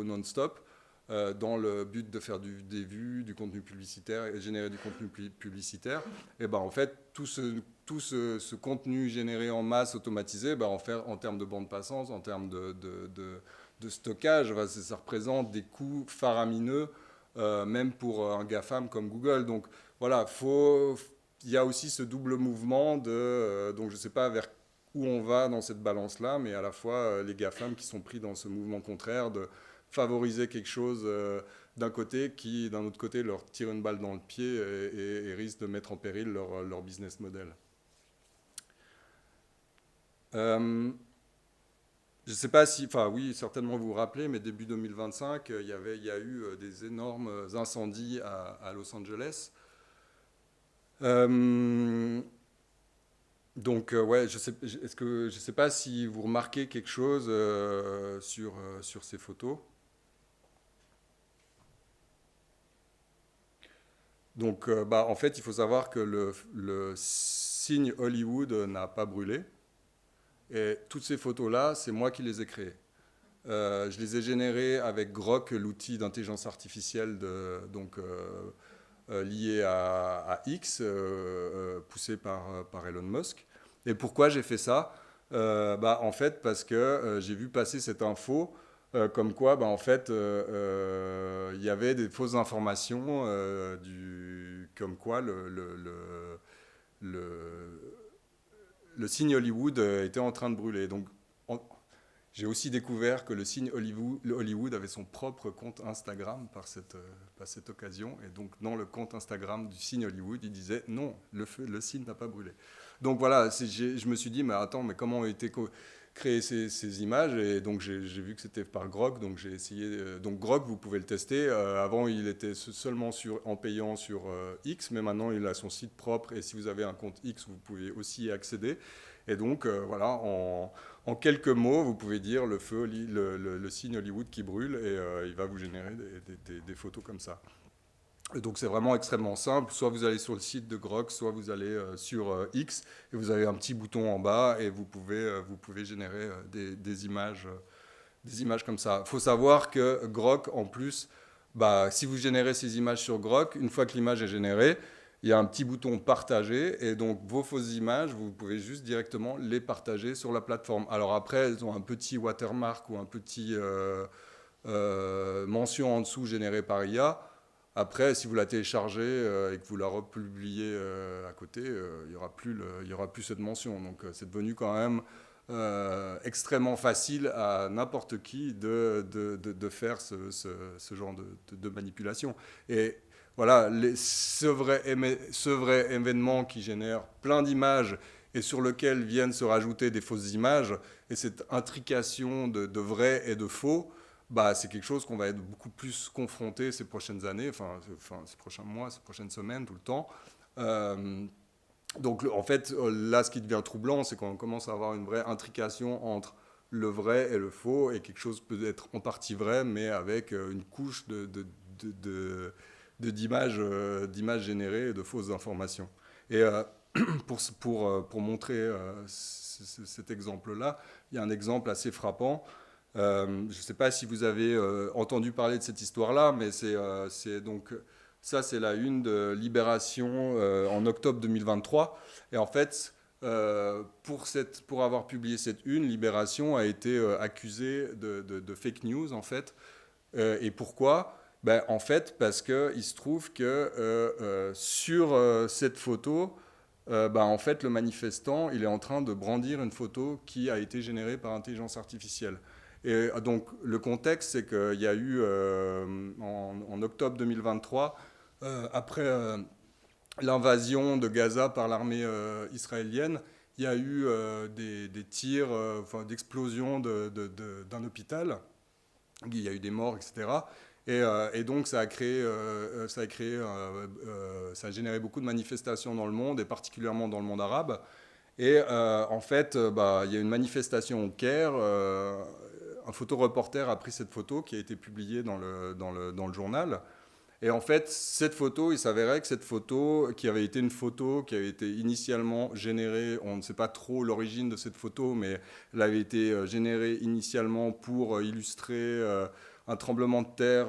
non-stop, dans le but de faire des vues, du contenu publicitaire et générer du contenu publicitaire. Et ben en fait, tout ce contenu généré en masse automatisé, en termes de bande passante, en termes de stockage, ça représente des coûts faramineux, même pour un GAFAM comme Google. Donc voilà, il y a aussi ce double mouvement donc je ne sais pas vers où on va dans cette balance-là, mais à la fois les GAFAM qui sont pris dans ce mouvement contraire de favoriser quelque chose d'un côté qui, d'un autre côté, leur tire une balle dans le pied et risque de mettre en péril leur business model. Je ne sais pas si, enfin oui, certainement vous vous rappelez, mais début 2025, il y a eu des énormes incendies à Los Angeles. Donc, ouais, je sais pas si vous remarquez quelque chose sur ces photos. Donc, en fait, il faut savoir que le signe Hollywood n'a pas brûlé. Et toutes ces photos-là, c'est moi qui les ai créées. Je les ai générées avec Grok, l'outil d'intelligence artificielle lié à X, poussé par Elon Musk. Et pourquoi j'ai fait ça ? En fait, parce que j'ai vu passer cette info comme quoi, en fait, il y avait des fausses informations comme quoi le signe Hollywood était en train de brûler. Donc, j'ai aussi découvert que le signe Hollywood avait son propre compte Instagram par cette occasion. Et donc, dans le compte Instagram du signe Hollywood, il disait « Non, le signe n'a pas brûlé ». Donc voilà, je me suis dit « Mais attends, mais comment ont été créées ces images ?» Et donc, j'ai vu que c'était par Grok, donc j'ai essayé... donc Grok, vous pouvez le tester. Avant, il était seulement en payant sur X, mais maintenant, il a son site propre. Et si vous avez un compte X, vous pouvez aussi y accéder. Et donc, voilà, en quelques mots, vous pouvez dire le signe Hollywood qui brûle et il va vous générer des photos comme ça. Et donc, c'est vraiment extrêmement simple. Soit vous allez sur le site de Grok, soit vous allez sur X et vous avez un petit bouton en bas et vous pouvez générer des images comme ça. Il faut savoir que Grok, en plus, si vous générez ces images sur Grok, une fois que l'image est générée, il y a un petit bouton partager et donc vos fausses images, vous pouvez juste directement les partager sur la plateforme. Alors après, elles ont un petit watermark ou un petit mention en dessous générée par IA. Après, si vous la téléchargez et que vous la republiez à côté, il y aura plus cette mention. Donc c'est devenu quand même extrêmement facile à n'importe qui de faire ce genre de manipulation. Et voilà, ce vrai événement qui génère plein d'images et sur lequel viennent se rajouter des fausses images, et cette intrication de vrai et de faux, c'est quelque chose qu'on va être beaucoup plus confronté ces prochaines années, enfin ces prochains mois, ces prochaines semaines, tout le temps. Donc en fait, là, ce qui devient troublant, c'est qu'on commence à avoir une vraie intrication entre le vrai et le faux, et quelque chose peut être en partie vrai, mais avec une couche d'images générées et de fausses informations. Et pour montrer cet exemple-là, il y a un exemple assez frappant. Je ne sais pas si vous avez entendu parler de cette histoire-là, mais c'est donc... Ça, c'est la une de Libération en octobre 2023. Et en fait, pour avoir publié cette une, Libération a été accusée de fake news, en fait. Et pourquoi ? En fait, parce qu'il se trouve que sur cette photo, en fait, le manifestant, il est en train de brandir une photo qui a été générée par intelligence artificielle. Et donc, le contexte, c'est qu'il y a eu, en octobre 2023, après l'invasion de Gaza par l'armée israélienne, il y a eu des tirs, d'explosion d'un hôpital. Il y a eu des morts, etc. Et donc, ça a généré beaucoup de manifestations dans le monde, et particulièrement dans le monde arabe. Et en fait, il y a une manifestation au Caire. Un photoreporter a pris cette photo qui a été publiée dans le journal. Et en fait, cette photo, il s'avérait que cette photo, qui avait été une photo qui avait été initialement générée, on ne sait pas trop l'origine de cette photo, mais elle avait été générée initialement pour illustrer un tremblement de terre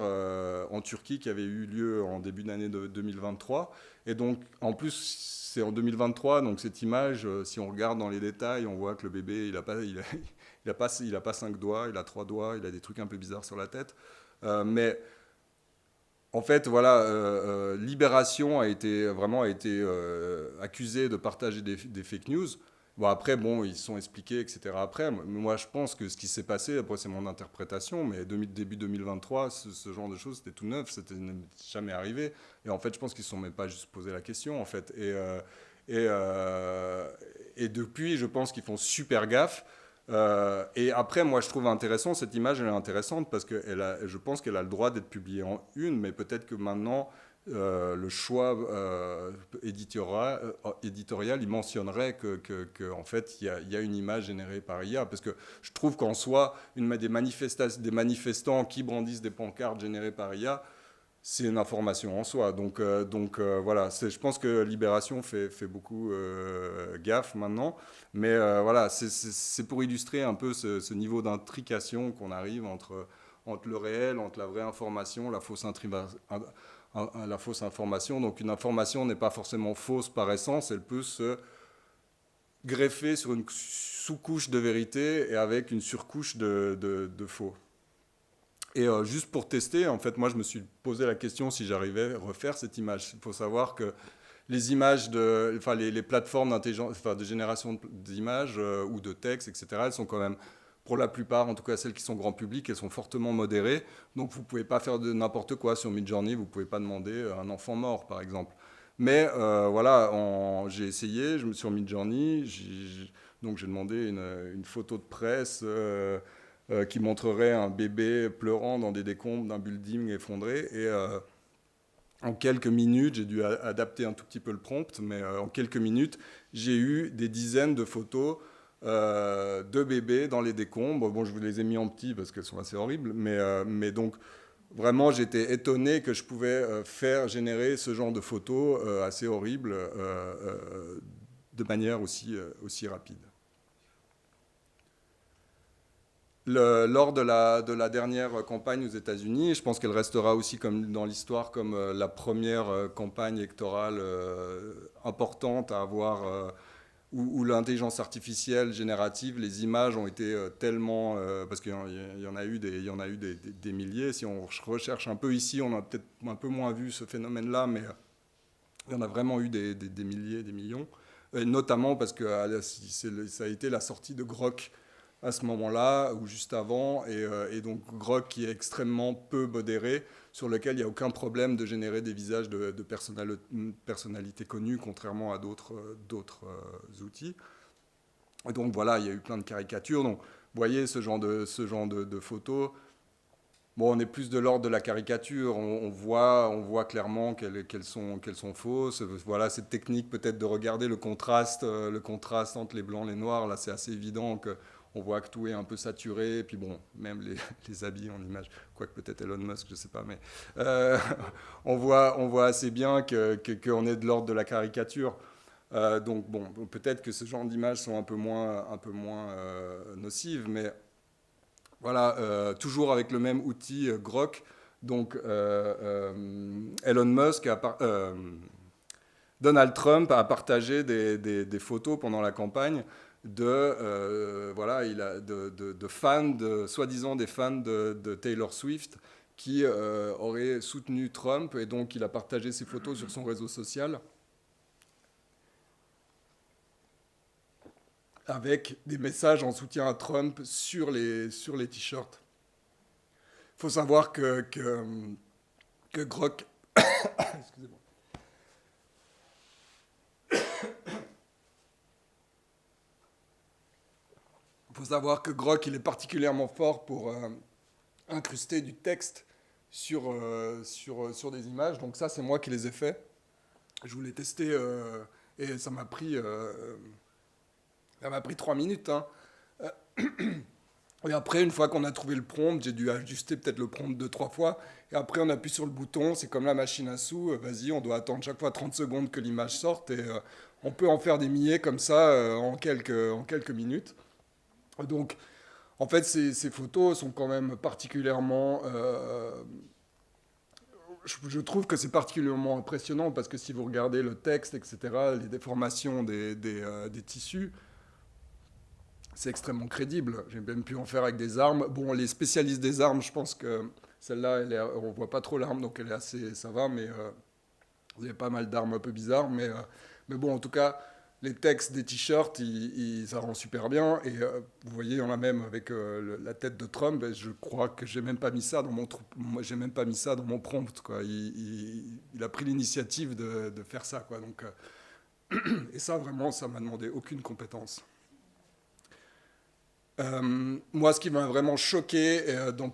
en Turquie qui avait eu lieu en début d'année 2023. Et donc, en plus, c'est en 2023, donc cette image, si on regarde dans les détails, on voit que le bébé, il a pas 5 doigts, il a 3 doigts, il a des trucs un peu bizarres sur la tête. Mais en fait, voilà, Libération a été accusé de partager des fake news. Bon, après, ils se sont expliqués, etc. Après, moi, je pense que ce qui s'est passé, après, c'est mon interprétation, mais début 2023, ce genre de choses, c'était tout neuf, c'était jamais arrivé. Et en fait, je pense qu'ils ne se sont même pas juste posé la question, en fait. Et depuis, je pense qu'ils font super gaffe. Et après, moi, je trouve intéressant, cette image, elle est intéressante parce que je pense qu'elle a le droit d'être publiée en une, mais peut-être que maintenant, le choix éditorial, il mentionnerait que en fait, il y a une image générée par IA. Parce que je trouve qu'en soi, des manifestants qui brandissent des pancartes générées par IA, c'est une information en soi. Donc voilà, je pense que Libération fait beaucoup gaffe maintenant. Mais voilà, c'est pour illustrer un peu ce niveau d'intrication qu'on arrive entre le réel, entre la vraie information, la fausse information. Donc une information n'est pas forcément fausse par essence, elle peut se greffer sur une sous-couche de vérité et avec une surcouche de faux. Et juste pour tester, en fait, moi je me suis posé la question si j'arrivais à refaire cette image. Il faut savoir que les images, les plateformes de génération d'images ou de textes, etc., elles sont quand même, pour la plupart, en tout cas celles qui sont grand public, elles sont fortement modérées. Donc vous ne pouvez pas faire de n'importe quoi sur Midjourney, vous ne pouvez pas demander un enfant mort, par exemple. Mais voilà, j'ai essayé, sur Midjourney, donc j'ai demandé une photo de presse qui montrerait un bébé pleurant dans des décombres d'un building effondré. Et en quelques minutes, j'ai dû adapter un tout petit peu le prompt, mais en quelques minutes, j'ai eu des dizaines de photos de bébés dans les décombres. Bon, je vous les ai mis en petit parce qu'elles sont assez horribles, mais donc vraiment, j'étais étonné que je pouvais faire générer ce genre de photos assez horribles de manière aussi rapide. Lors de la dernière campagne aux États-Unis, je pense qu'elle restera aussi comme dans l'histoire comme la première campagne électorale importante à avoir, où l'intelligence artificielle générative, les images ont été tellement, parce qu'il y en a eu des milliers. Si on recherche un peu ici, on a peut-être un peu moins vu ce phénomène-là, mais il y en a vraiment eu des milliers, des millions, et notamment parce que ça a été la sortie de Grok à ce moment-là, ou juste avant, et donc Grok qui est extrêmement peu modéré, sur lequel il n'y a aucun problème de générer des visages de personnalités connues, contrairement à d'autres outils. Et donc voilà, il y a eu plein de caricatures. Donc vous voyez ce genre de photos. Bon, on est plus de l'ordre de la caricature. On voit clairement qu'elles sont fausses. Voilà, cette technique peut-être de regarder le contraste entre les blancs et les noirs. Là, c'est assez évident que on voit que tout est un peu saturé, et puis bon, même les habits en image, quoique peut-être Elon Musk, je ne sais pas, mais on voit assez bien qu'on est de l'ordre de la caricature. Donc bon, peut-être que ce genre d'images sont un peu moins nocives, mais voilà, toujours avec le même outil Grok. Donc Elon Musk, Donald Trump a partagé des photos pendant la campagne de fans, soi-disant des fans de Taylor Swift qui auraient soutenu Trump, et donc il a partagé ces photos sur son réseau social. avec des messages en soutien à Trump sur les t-shirts. Il faut savoir que Grok... Excusez-moi. Il faut savoir que Grok, il est particulièrement fort pour incruster du texte sur des images. Donc ça, c'est moi qui les ai faits. Je voulais tester et ça m'a pris 3 minutes. Hein. Et après, une fois qu'on a trouvé le prompt, j'ai dû ajuster peut-être le prompt 2-3 fois. Et après, on appuie sur le bouton. C'est comme la machine à sous. Vas-y, on doit attendre chaque fois 30 secondes que l'image sorte. Et on peut en faire des milliers comme ça en quelques minutes. Donc, en fait, ces photos sont quand même particulièrement... je trouve que c'est particulièrement impressionnant parce que si vous regardez le texte, etc., les déformations des tissus, c'est extrêmement crédible. J'ai même pu en faire avec des armes. Bon, les spécialistes des armes, je pense que celle-là, on ne voit pas trop l'arme, donc elle est assez... ça va, mais il y a pas mal d'armes un peu bizarres. Mais bon, en tout cas... Les textes des t-shirts, ça rend super bien. Et vous voyez, il y en a même avec la tête de Trump. Et je crois que j'ai même pas mis ça dans j'ai même pas mis ça dans mon prompt, quoi. Il a pris l'initiative de faire ça, quoi. Donc, et ça, vraiment, ça m'a demandé aucune compétence. Moi, ce qui m'a vraiment choqué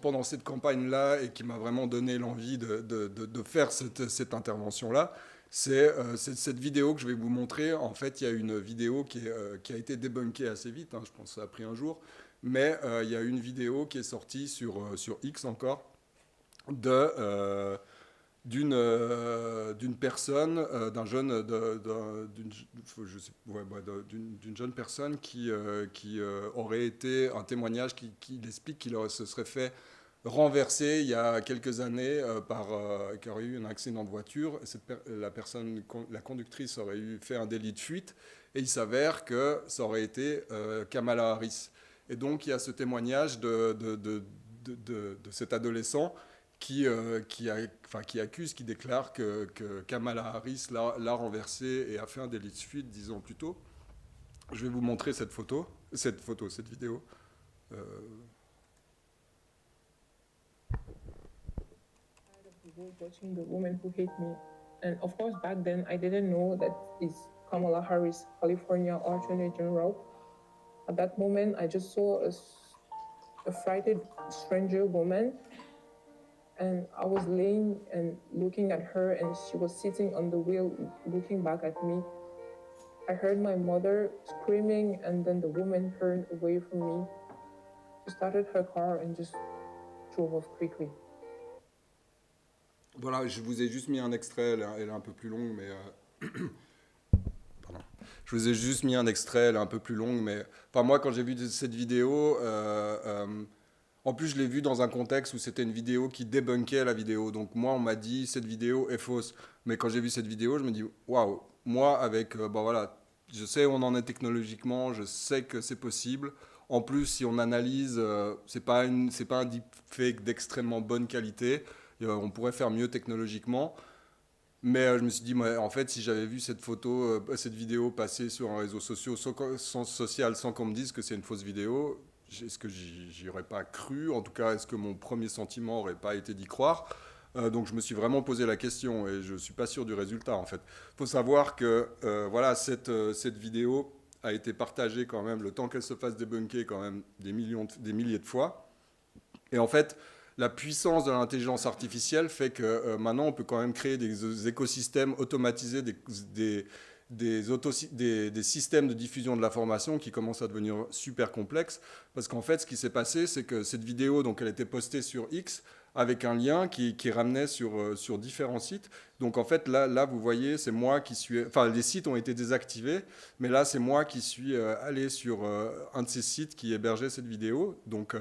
pendant cette campagne-là et qui m'a vraiment donné l'envie de faire cette intervention-là, c'est cette vidéo que je vais vous montrer. En fait, il y a une vidéo qui a été débunkée assez vite, hein, je pense que ça a pris un jour, mais il y a une vidéo qui est sortie sur X encore, d'une personne, d'une jeune personne qui aurait été un témoignage qui explique qu'il se serait fait renversé il y a quelques années qui aurait eu un accident de voiture. La conductrice aurait fait un délit de fuite et il s'avère que ça aurait été Kamala Harris. Et donc il y a ce témoignage de cet adolescent qui accuse, qui déclare que Kamala Harris l'a renversé et a fait un délit de fuite 10 ans plus tôt. Je vais vous montrer cette vidéo. Watching the woman who hate me. And of course, back then, I didn't know that it's Kamala Harris, California Attorney General. At that moment, I just saw a frightened stranger woman. And I was laying and looking at her, and she was sitting on the wheel, looking back at me. I heard my mother screaming, and then the woman turned away from me. She started her car and just drove off quickly. Voilà, je vous ai juste mis un extrait, elle est un peu plus longue, mais... Pardon. Je vous ai juste mis un extrait, elle est un peu plus longue, mais... Enfin, moi, quand j'ai vu cette vidéo, en plus, je l'ai vue dans un contexte où c'était une vidéo qui débunkait la vidéo. Donc, moi, on m'a dit, cette vidéo est fausse. Mais quand j'ai vu cette vidéo, je me dis, waouh, moi, avec... voilà, je sais où on en est technologiquement, je sais que c'est possible. En plus, si on analyse, c'est pas un deepfake d'extrêmement bonne qualité. On pourrait faire mieux technologiquement. Mais je me suis dit, en fait, si j'avais vu cette vidéo passer sur un réseau social sans qu'on me dise que c'est une fausse vidéo, est-ce que j'y aurais pas cru? En tout cas, est-ce que mon premier sentiment n'aurait pas été d'y croire? Donc je me suis vraiment posé la question et je ne suis pas sûr du résultat, en fait. Il faut savoir que voilà, cette vidéo a été partagée quand même, le temps qu'elle se fasse débunker, quand même des milliers de fois. Et en fait... La puissance de l'intelligence artificielle fait que maintenant, on peut quand même créer des écosystèmes automatisés, des systèmes de diffusion de l'information qui commencent à devenir super complexes. Parce qu'en fait, ce qui s'est passé, c'est que cette vidéo, donc, elle était postée sur X avec un lien qui ramenait sur différents sites. Donc en fait, là vous voyez, c'est moi qui suis... Enfin, les sites ont été désactivés, mais là, c'est moi qui suis allé sur un de ces sites qui hébergeait cette vidéo. Donc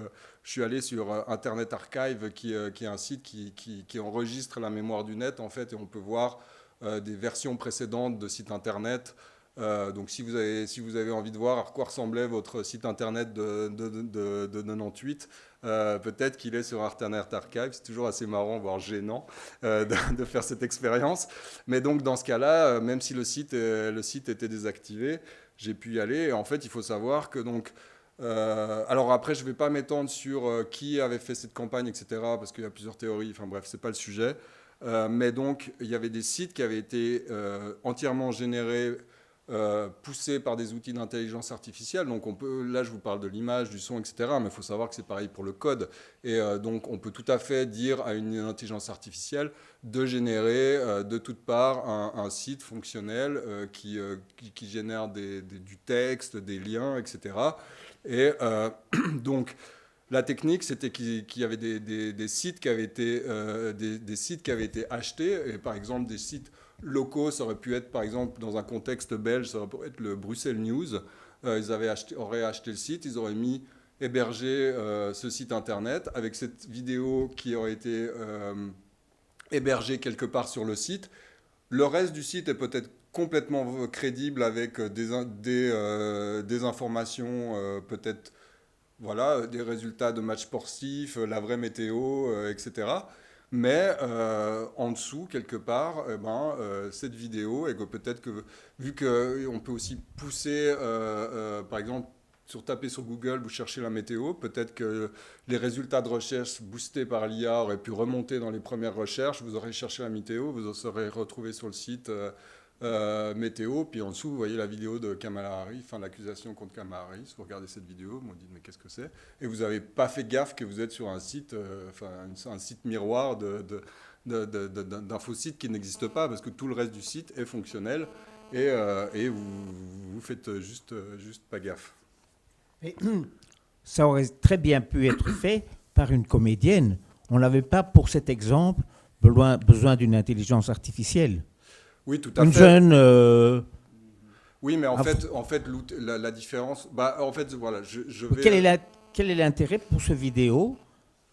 je suis allé sur Internet Archive, qui est un site qui enregistre la mémoire du net, en fait, et on peut voir des versions précédentes de sites Internet. Donc si vous avez envie de voir à quoi ressemblait votre site Internet de 98, peut-être qu'il est sur Internet Archive. C'est toujours assez marrant, voire gênant, de faire cette expérience. Mais donc dans ce cas-là, même si le site était désactivé, j'ai pu y aller. Et en fait, il faut savoir que donc... alors après, je ne vais pas m'étendre sur qui avait fait cette campagne, etc., parce qu'il y a plusieurs théories, enfin bref, ce n'est pas le sujet. Mais donc, il y avait des sites qui avaient été entièrement générés, poussés par des outils d'intelligence artificielle. Donc, là, je vous parle de l'image, du son, etc., mais il faut savoir que c'est pareil pour le code. Et donc, on peut tout à fait dire à une intelligence artificielle de générer de toutes parts un site fonctionnel qui génère du texte, des liens, etc. Et donc, la technique, c'était qu'il y avait des sites qui avaient été, des sites qui avaient été achetés. Et par exemple, des sites locaux, ça aurait pu être, par exemple, dans un contexte belge, ça aurait pu être le Bruxelles News. Ils auraient acheté le site, ils auraient hébergé ce site internet avec cette vidéo qui aurait été hébergée quelque part sur le site. Le reste du site est peut-être complètement crédible avec des informations peut-être, voilà, des résultats de matchs sportifs, la vraie météo, etc. Mais en dessous, quelque part, cette vidéo, et que peut-être que, vu qu'on peut aussi pousser, par exemple, taper sur Google, vous cherchez la météo, peut-être que les résultats de recherche boostés par l'IA auraient pu remonter dans les premières recherches, vous aurez cherché la météo, vous en serez retrouvé sur le site météo, puis en dessous, vous voyez la vidéo de Kamala Harris, enfin l'accusation contre Kamala Harris, vous regardez cette vidéo, vous vous dites mais qu'est-ce que c'est? Et vous n'avez pas fait gaffe que vous êtes sur un site, un site miroir d'un faux site qui n'existe pas, parce que tout le reste du site est fonctionnel, et vous faites juste pas gaffe. Et ça aurait très bien pu être fait par une comédienne. On n'avait pas, pour cet exemple, besoin d'une intelligence artificielle. Oui, tout à fait. Une jeune... Oui, mais en fait, la différence... en fait, voilà, je vais... Quel est l'intérêt pour ce vidéo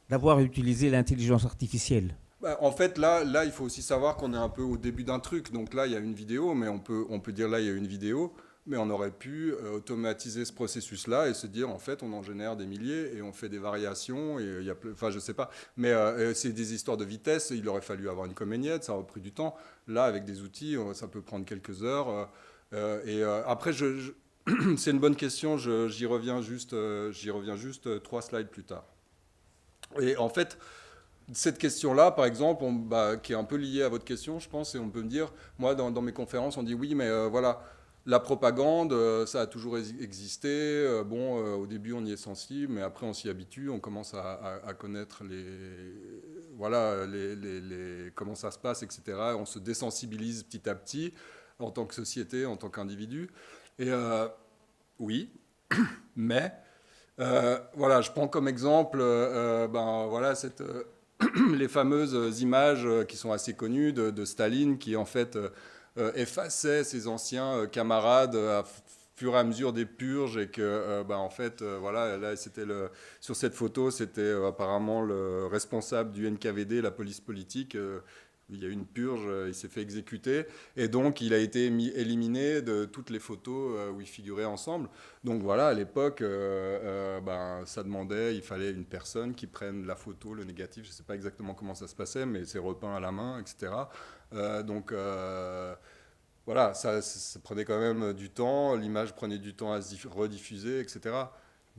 d'avoir utilisé l'intelligence artificielle? En fait, là, il faut aussi savoir qu'on est un peu au début d'un truc. Donc là, il y a une vidéo, mais on peut dire là, il y a une vidéo. Mais on aurait pu automatiser ce processus-là et se dire, en fait, on en génère des milliers et on fait des variations. Et il y a enfin, je sais pas. Mais c'est des histoires de vitesse. Il aurait fallu avoir une comédienne, ça aurait pris du temps. Là, avec des outils, ça peut prendre quelques heures. Après, c'est une bonne question. J'y reviens juste 3 slides plus tard. Et en fait, cette question-là, par exemple, qui est un peu liée à votre question, je pense, et on peut me dire, moi, dans mes conférences, on dit oui, mais voilà. La propagande, ça a toujours existé. Au début, on y est sensible, mais après, on s'y habitue. On commence à connaître comment ça se passe, etc. On se désensibilise petit à petit en tant que société, en tant qu'individu. Et oui, mais voilà, je prends comme exemple les fameuses images qui sont assez connues de Staline, qui en fait... effaçait ses anciens camarades à fur et à mesure des purges, et que en fait voilà, là c'était sur cette photo, c'était apparemment le responsable du NKVD, la police politique. Il y a eu une purge, il s'est fait exécuter, et donc il a été éliminé de toutes les photos où ils figuraient ensemble. Donc voilà, à l'époque, ça demandait, il fallait une personne qui prenne la photo, le négatif, je ne sais pas exactement comment ça se passait, mais c'est repeint à la main, etc. Voilà, ça prenait quand même du temps, l'image prenait du temps à se rediffuser, etc.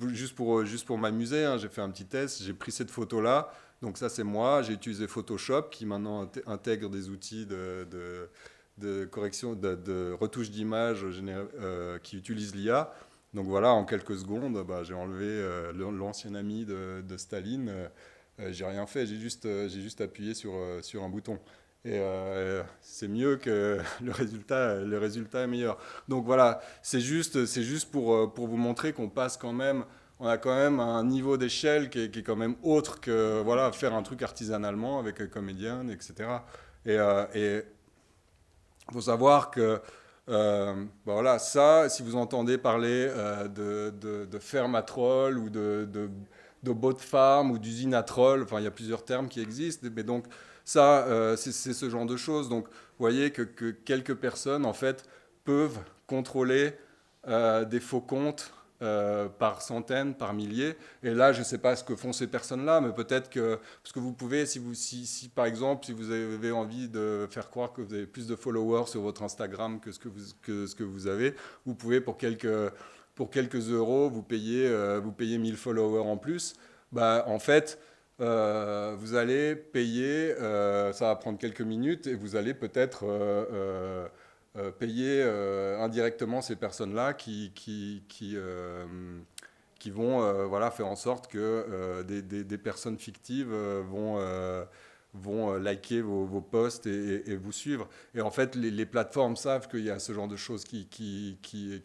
Juste pour m'amuser, hein, j'ai fait un petit test, j'ai pris cette photo-là. Donc ça, c'est moi. J'ai utilisé Photoshop, qui maintenant intègre des outils de correction, de retouche d'image qui utilisent l'IA. Donc voilà, en quelques secondes, j'ai enlevé l'ancien ami de Staline. J'ai rien fait, j'ai juste appuyé sur un bouton. Et c'est mieux que le résultat est meilleur. Donc voilà, c'est juste pour vous montrer qu'on passe quand même... On a quand même un niveau d'échelle qui est quand même autre que voilà, faire un truc artisanalement avec un comédien, etc. Et il faut savoir que voilà, ça, si vous entendez parler de ferme à troll ou de bot farm ou d'usine à troll, enfin il y a plusieurs termes qui existent, mais donc ça, c'est ce genre de choses. Donc vous voyez que quelques personnes en fait peuvent contrôler des faux comptes par centaines, par milliers. Et là, je ne sais pas ce que font ces personnes-là, mais peut-être que... Parce que vous pouvez, si par exemple, si vous avez envie de faire croire que vous avez plus de followers sur votre Instagram que ce que vous avez, vous pouvez, pour quelques euros, vous payez 1000 followers en plus. Bah, en fait, vous allez payer, ça va prendre quelques minutes, et vous allez peut-être... payer indirectement ces personnes-là qui vont voilà, faire en sorte que des personnes fictives vont liker vos posts et vous suivre. Et en fait, les plateformes savent qu'il y a ce genre de choses qui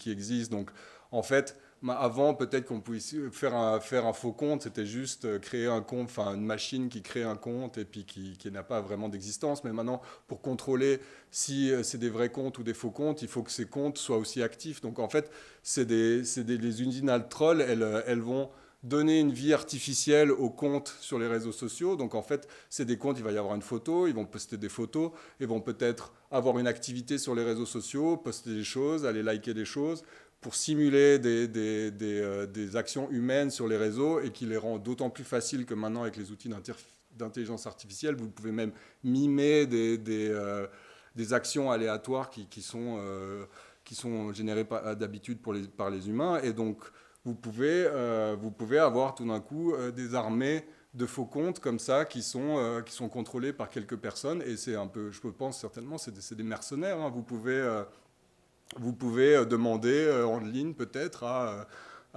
existent. Donc, en fait, avant, peut-être qu'on pouvait faire un faux compte, c'était juste créer un compte, enfin une machine qui crée un compte et puis qui n'a pas vraiment d'existence. Mais maintenant, pour contrôler si c'est des vrais comptes ou des faux comptes, il faut que ces comptes soient aussi actifs. Donc en fait, les usines à troll, elles vont donner une vie artificielle aux comptes sur les réseaux sociaux. Donc en fait, c'est des comptes, il va y avoir une photo, ils vont poster des photos, ils vont peut-être avoir une activité sur les réseaux sociaux, poster des choses, aller liker des choses, pour simuler des actions humaines sur les réseaux et qui les rend d'autant plus faciles que maintenant, avec les outils d'intelligence artificielle, vous pouvez même mimer des actions aléatoires qui sont générées d'habitude par les humains. Et donc, vous pouvez avoir tout d'un coup des armées de faux comptes comme ça qui sont contrôlés par quelques personnes. Et c'est un peu, je pense certainement, c'est des mercenaires. Hein. Vous pouvez demander en ligne peut-être à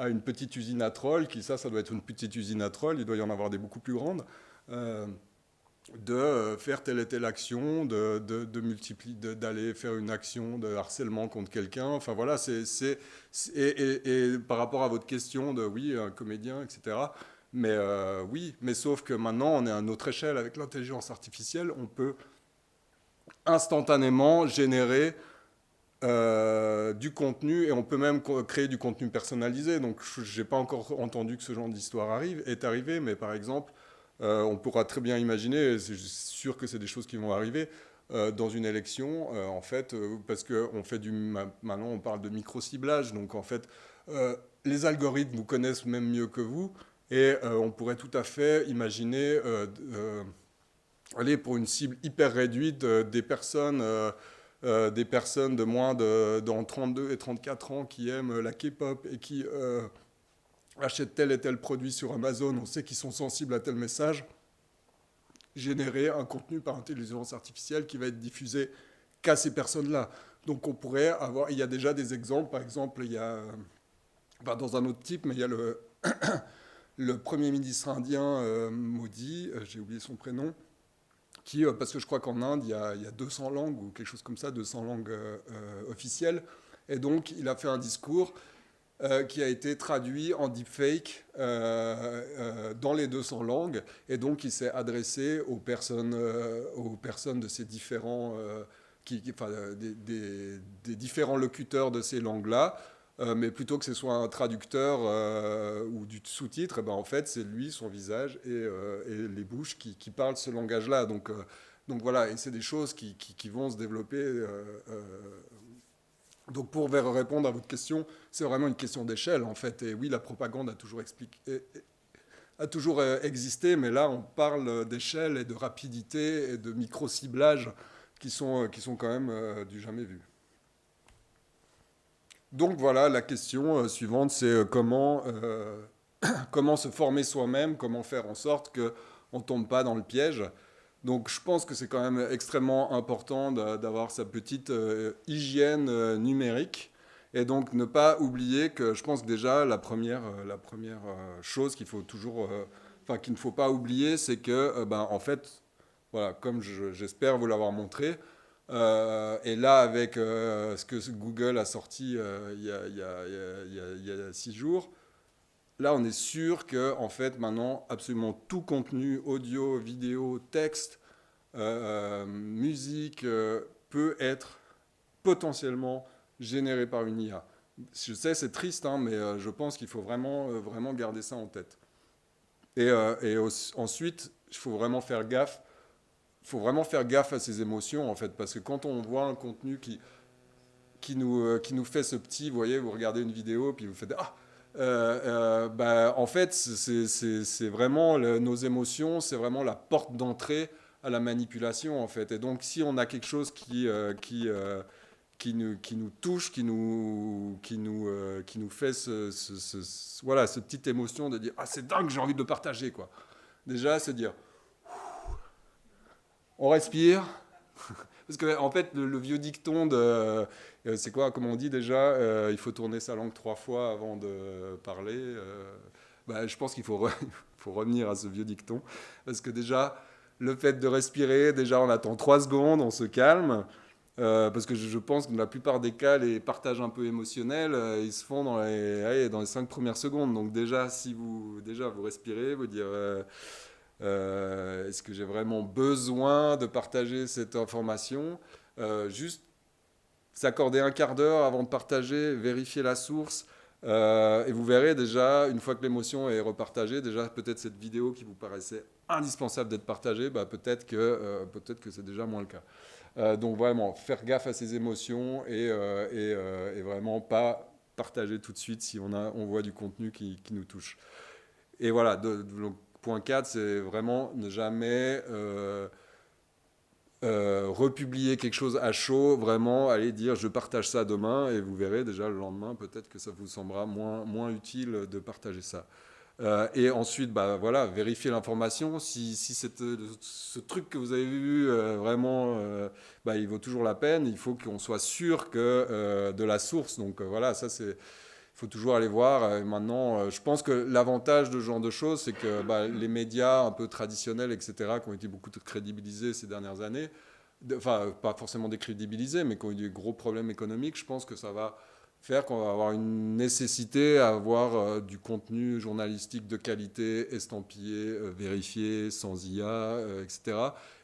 une petite usine à trolls, ça doit être une petite usine à trolls, il doit y en avoir des beaucoup plus grandes, de faire telle et telle action, d'aller faire une action de harcèlement contre quelqu'un. Enfin voilà, et par rapport à votre question de oui, un comédien, etc. Mais oui, mais sauf que maintenant on est à une autre échelle avec l'intelligence artificielle, on peut instantanément générer du contenu, et on peut même créer du contenu personnalisé. Donc je n'ai pas encore entendu que ce genre d'histoire est arrivé, mais par exemple, on pourra très bien imaginer, c'est sûr que c'est des choses qui vont arriver, dans une élection, en fait, parce que maintenant on parle de micro-ciblage, donc en fait, les algorithmes vous connaissent même mieux que vous, et on pourrait tout à fait imaginer aller pour une cible hyper réduite des personnes de moins dans 32 et 34 ans qui aiment la K-pop et qui achètent tel et tel produit sur Amazon, on sait qu'ils sont sensibles à tel message, générer un contenu par intelligence artificielle qui va être diffusé qu'à ces personnes-là. Donc on pourrait avoir, il y a déjà des exemples, par exemple, il y a, dans un autre type, mais il y a le Premier ministre indien Modi, j'ai oublié son prénom, parce que je crois qu'en Inde, il y a 200 langues ou quelque chose comme ça, 200 langues officielles. Et donc, il a fait un discours qui a été traduit en deepfake dans les 200 langues. Et donc, il s'est adressé aux personnes de ces différents... des différents locuteurs de ces langues-là. Mais plutôt que ce soit un traducteur ou du sous-titre, en fait, c'est lui, son visage et les bouches qui parlent ce langage-là. Donc voilà, et c'est des choses qui vont se développer. Donc pour répondre à votre question, c'est vraiment une question d'échelle, en fait. Et oui, la propagande a toujours existé, mais là, on parle d'échelle et de rapidité et de micro-ciblage qui sont quand même du jamais vu. Donc voilà, la question suivante, c'est comment se former soi-même, comment faire en sorte qu'on ne tombe pas dans le piège. Donc je pense que c'est quand même extrêmement important d'avoir sa petite hygiène numérique, et donc ne pas oublier que je pense que déjà la première chose qu'il faut toujours, qu'il ne faut pas oublier, c'est que en fait, voilà, comme j'espère vous l'avoir montré, et là, avec ce que Google a sorti il y a 6 jours, là, on est sûr que, en fait, maintenant, absolument tout contenu, audio, vidéo, texte, musique, peut être potentiellement généré par une IA. Je sais, c'est triste, hein, mais je pense qu'il faut vraiment garder ça en tête. Et ensuite, il faut vraiment faire gaffe. Il faut vraiment faire gaffe à ses émotions, en fait, parce que quand on voit un contenu qui nous fait ce petit, vous voyez, vous regardez une vidéo, puis vous faites « Ah, En fait, c'est vraiment nos émotions, c'est vraiment la porte d'entrée à la manipulation, en fait. Et donc, si on a quelque chose qui nous touche, qui nous fait voilà, cette petite émotion de dire « Ah, c'est dingue, j'ai envie de le partager », quoi. Déjà, c'est dire « On respire ». Parce que, en fait, le vieux dicton de... c'est quoi, comme on dit déjà, il faut tourner sa langue 3 fois avant de parler. Je pense qu'il faut revenir à ce vieux dicton. Parce que déjà, le fait de respirer, déjà, on attend 3 secondes, on se calme. Parce que je pense que dans la plupart des cas, les partages un peu émotionnels, ils se font dans les 5 premières secondes. Donc déjà, si vous respirez, vous dire... est-ce que j'ai vraiment besoin de partager cette information? Juste s'accorder un quart d'heure avant de partager, vérifier la source, et vous verrez déjà, une fois que l'émotion est repartagée, déjà peut-être cette vidéo qui vous paraissait indispensable d'être partagée, peut-être que c'est déjà moins le cas. Donc vraiment, faire gaffe à ses émotions et vraiment pas partager tout de suite si on voit du contenu qui nous touche. Et voilà, donc, point 4, c'est vraiment ne jamais republier quelque chose à chaud, vraiment aller dire je partage ça demain, et vous verrez déjà le lendemain peut-être que ça vous semblera moins utile de partager ça. Et ensuite, voilà, vérifier l'information. Si ce truc que vous avez vu vraiment, il vaut toujours la peine, il faut qu'on soit sûr de la source. Donc voilà, ça c'est... Il faut toujours aller voir. Maintenant, je pense que l'avantage de ce genre de choses, c'est que les médias un peu traditionnels, etc., qui ont été beaucoup crédibilisés ces dernières années, enfin, pas forcément décrédibilisés, mais qui ont eu des gros problèmes économiques, je pense que ça va faire qu'on va avoir une nécessité à avoir du contenu journalistique de qualité, estampillé, vérifié, sans IA, etc.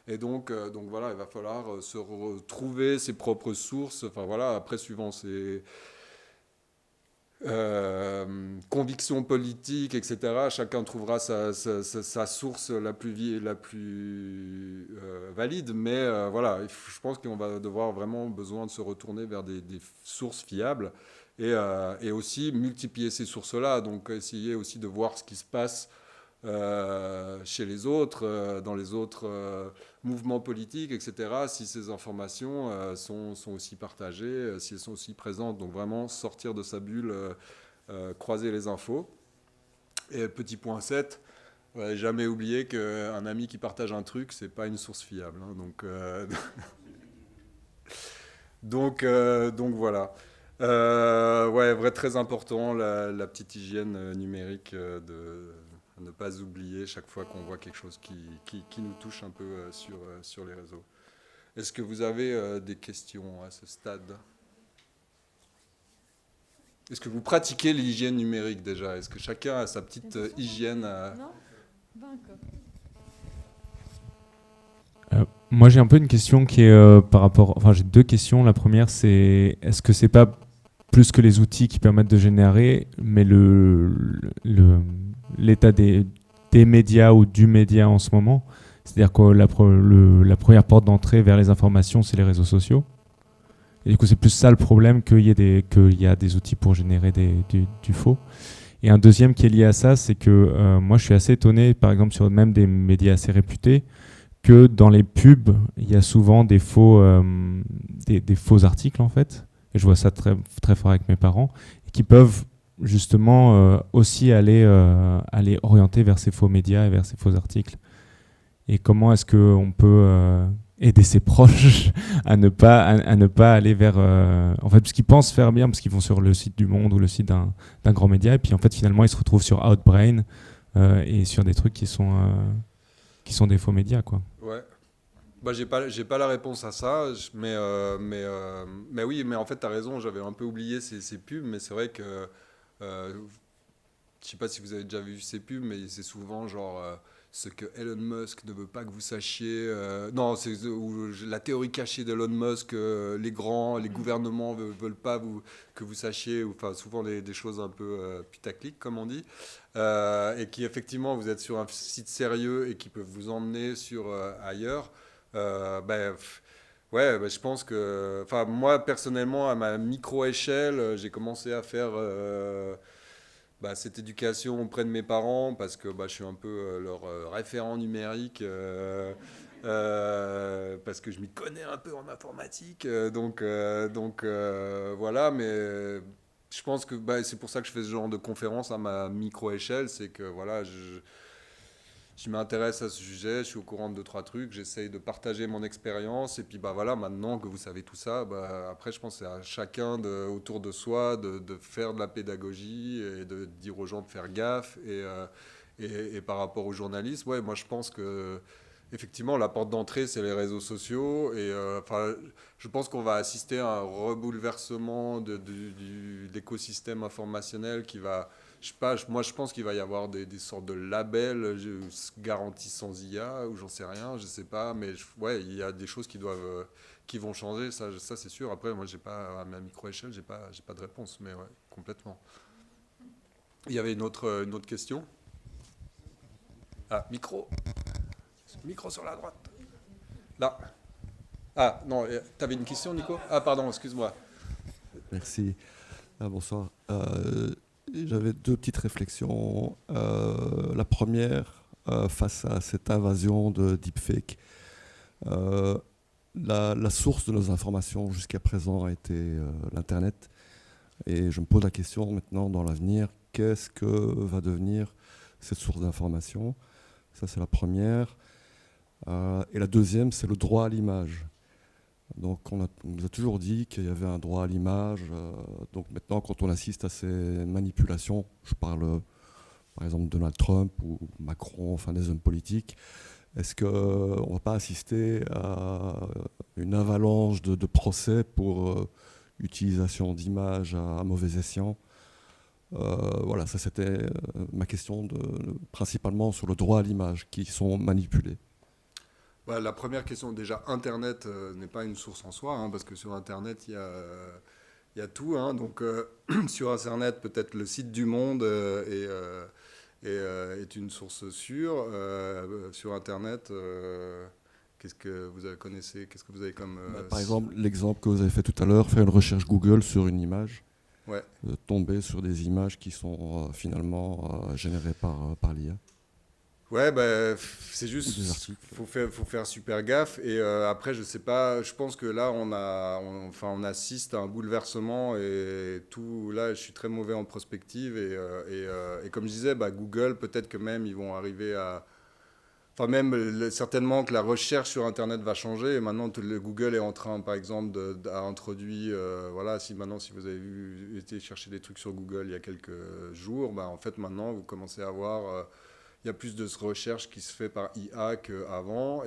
Et donc voilà, il va falloir se retrouver ses propres sources. Enfin voilà, après, suivant ses... conviction politique, etc. Chacun trouvera sa source la plus valide, mais voilà, je pense qu'on va devoir vraiment besoin de se retourner vers des sources fiables et aussi multiplier ces sources-là, donc essayer aussi de voir ce qui se passe chez les autres, dans les autres mouvements politiques, etc., si ces informations sont aussi partagées, si elles sont aussi présentes. Donc vraiment sortir de sa bulle, croiser les infos. Et petit point 7, jamais oublier qu'un ami qui partage un truc, c'est pas une source fiable. Hein, donc voilà. Très important, la petite hygiène numérique de ne pas oublier chaque fois qu'on voit quelque chose qui nous touche un peu sur les réseaux. Est-ce que vous avez des questions à ce stade? Est-ce que vous pratiquez l'hygiène numérique déjà? Est-ce que chacun a sa petite hygiène Moi, j'ai un peu une question qui est par rapport... Enfin, j'ai 2 questions. La première, c'est est-ce que c'est pas plus que les outils qui permettent de générer, mais l'état des médias ou du média en ce moment? C'est-à-dire que la première porte d'entrée vers les informations, c'est les réseaux sociaux. Et du coup, c'est plus ça le problème qu'il y a des outils pour générer du faux. Et un deuxième qui est lié à ça, c'est que moi, je suis assez étonné, par exemple, sur même des médias assez réputés, que dans les pubs, il y a souvent des faux articles, en fait. Et je vois ça très, très fort avec mes parents, et qui peuvent justement aussi aller orienter vers ces faux médias et vers ces faux articles. Et comment est-ce qu'on peut aider ses proches à ne pas aller vers... en fait, parce qu'ils pensent faire bien, parce qu'ils vont sur le site du Monde ou le site d'un grand média, et puis en fait, finalement, ils se retrouvent sur Outbrain et sur des trucs qui sont des faux médias, quoi. Ouais. J'ai pas la réponse à ça, mais oui, mais en fait, tu as raison, j'avais un peu oublié ces pubs, mais c'est vrai que... je sais pas si vous avez déjà vu ces pubs, mais c'est souvent genre... ce que Elon Musk ne veut pas que vous sachiez. Non, c'est la théorie cachée d'Elon Musk, les gouvernements ne veulent pas que vous sachiez, enfin souvent des choses un peu putaclic, comme on dit, et qui effectivement, vous êtes sur un site sérieux et qui peuvent vous emmener sur ailleurs. Je pense que... Moi, personnellement, à ma micro-échelle, j'ai commencé à faire... Cette éducation auprès de mes parents, parce que je suis un peu leur référent numérique, parce que je m'y connais un peu en informatique. Donc voilà, mais je pense que c'est pour ça que je fais ce genre de conférence à ma micro-échelle, c'est que voilà, je m'intéresse à ce sujet, je suis au courant de 2-3 trucs, j'essaye de partager mon expérience, et puis voilà, maintenant que vous savez tout ça, après je pense que c'est à chacun autour de soi de faire de la pédagogie et de dire aux gens de faire gaffe. Et par rapport au journalisme, moi je pense que effectivement la porte d'entrée c'est les réseaux sociaux, et je pense qu'on va assister à un rebouleversement de l'écosystème informationnel qui va... Je sais pas, moi je pense qu'il va y avoir des sortes de labels garantis sans IA, ou j'en sais rien, je sais pas, mais il y a des choses qui vont changer, ça c'est sûr. Après, moi j'ai pas, à ma micro-échelle, j'ai pas de réponse, mais ouais, complètement. Il y avait une autre question. Ah, micro sur la droite. Là. Ah, non, t'avais une question, Nico? Ah, pardon, excuse-moi. Merci. Bonsoir. J'avais 2 petites réflexions. La première, face à cette invasion de deepfake, la source de nos informations jusqu'à présent a été l'Internet. Et je me pose la question maintenant, dans l'avenir, qu'est-ce que va devenir cette source d'information? Ça, c'est la première. Et la deuxième, c'est le droit à l'image. Donc on nous a toujours dit qu'il y avait un droit à l'image. Donc maintenant, quand on assiste à ces manipulations, je parle par exemple de Donald Trump ou Macron, enfin des hommes politiques, est-ce qu'on ne va pas assister à une avalanche de procès pour utilisation d'images à mauvais escient? Voilà, ça c'était ma question principalement sur le droit à l'image qui sont manipulés. La première question, déjà, Internet n'est pas une source en soi, parce que sur Internet, il y a tout. Donc, sur Internet, peut-être le site du Monde est une source sûre. Sur Internet, qu'est-ce que vous connaissez? Qu'est-ce que vous avez comme... Par exemple, l'exemple que vous avez fait tout à l'heure, faire une recherche Google sur une image, ouais. Tomber sur des images qui sont finalement générées par l'IA. Ouais, c'est juste, faut faire super gaffe. Et après, je sais pas, je pense que là, on assiste à un bouleversement, et tout. Là, je suis très mauvais en prospective, et comme je disais, Google, peut-être que même ils vont arriver à... Enfin, même certainement que la recherche sur Internet va changer. Et maintenant, Google est en train, par exemple, d'introduire... si vous avez été chercher des trucs sur Google il y a quelques jours, en fait, maintenant, vous commencez à avoir... il y a plus de recherche qui se fait par IA qu'avant.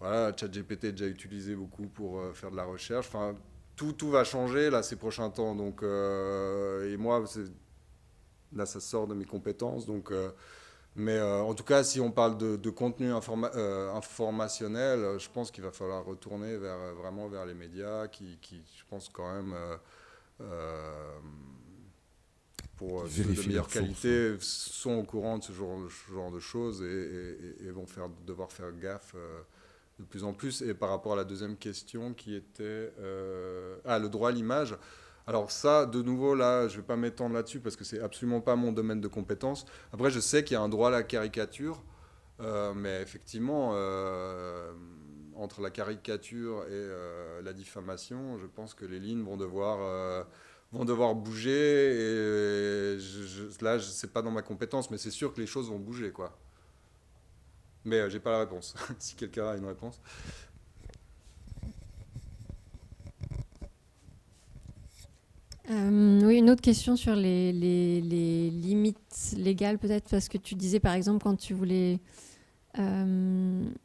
ChatGPT est déjà utilisé beaucoup pour faire de la recherche. Enfin, tout va changer là, ces prochains temps. Donc, et moi, là, ça sort de mes compétences. Donc, mais en tout cas, si on parle de contenu informationnel, je pense qu'il va falloir retourner vraiment vers les médias qui je pense, quand même... pour ceux de meilleure qualité, sont au courant de ce genre de choses et vont devoir faire gaffe de plus en plus. Et par rapport à la deuxième question qui était le droit à l'image, alors ça, de nouveau, là, je ne vais pas m'étendre là-dessus parce que c'est absolument pas mon domaine de compétence. Après, je sais qu'il y a un droit à la caricature, mais effectivement, entre la caricature et la diffamation, je pense que les lignes vont devoir bouger, et là, c'est pas dans ma compétence, mais c'est sûr que les choses vont bouger, quoi. Mais j'ai pas la réponse. Si quelqu'un a une réponse. Oui, une autre question sur les limites légales, peut-être, parce que tu disais, par exemple, quand tu voulais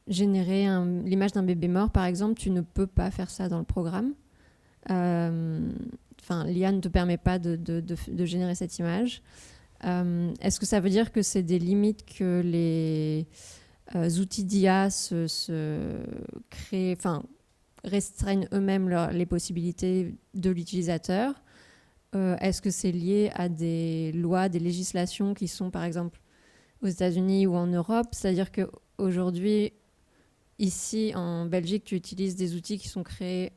générer l'image d'un bébé mort, par exemple, tu ne peux pas faire ça dans le programme. L'IA ne te permet pas de générer cette image. Est-ce que ça veut dire que c'est des limites que les outils d'IA restreignent eux-mêmes les possibilités de l'utilisateur? Est-ce que c'est lié à des lois, des législations qui sont, par exemple, aux États-Unis ou en Europe? C'est-à-dire qu'aujourd'hui, ici, en Belgique, tu utilises des outils qui sont créés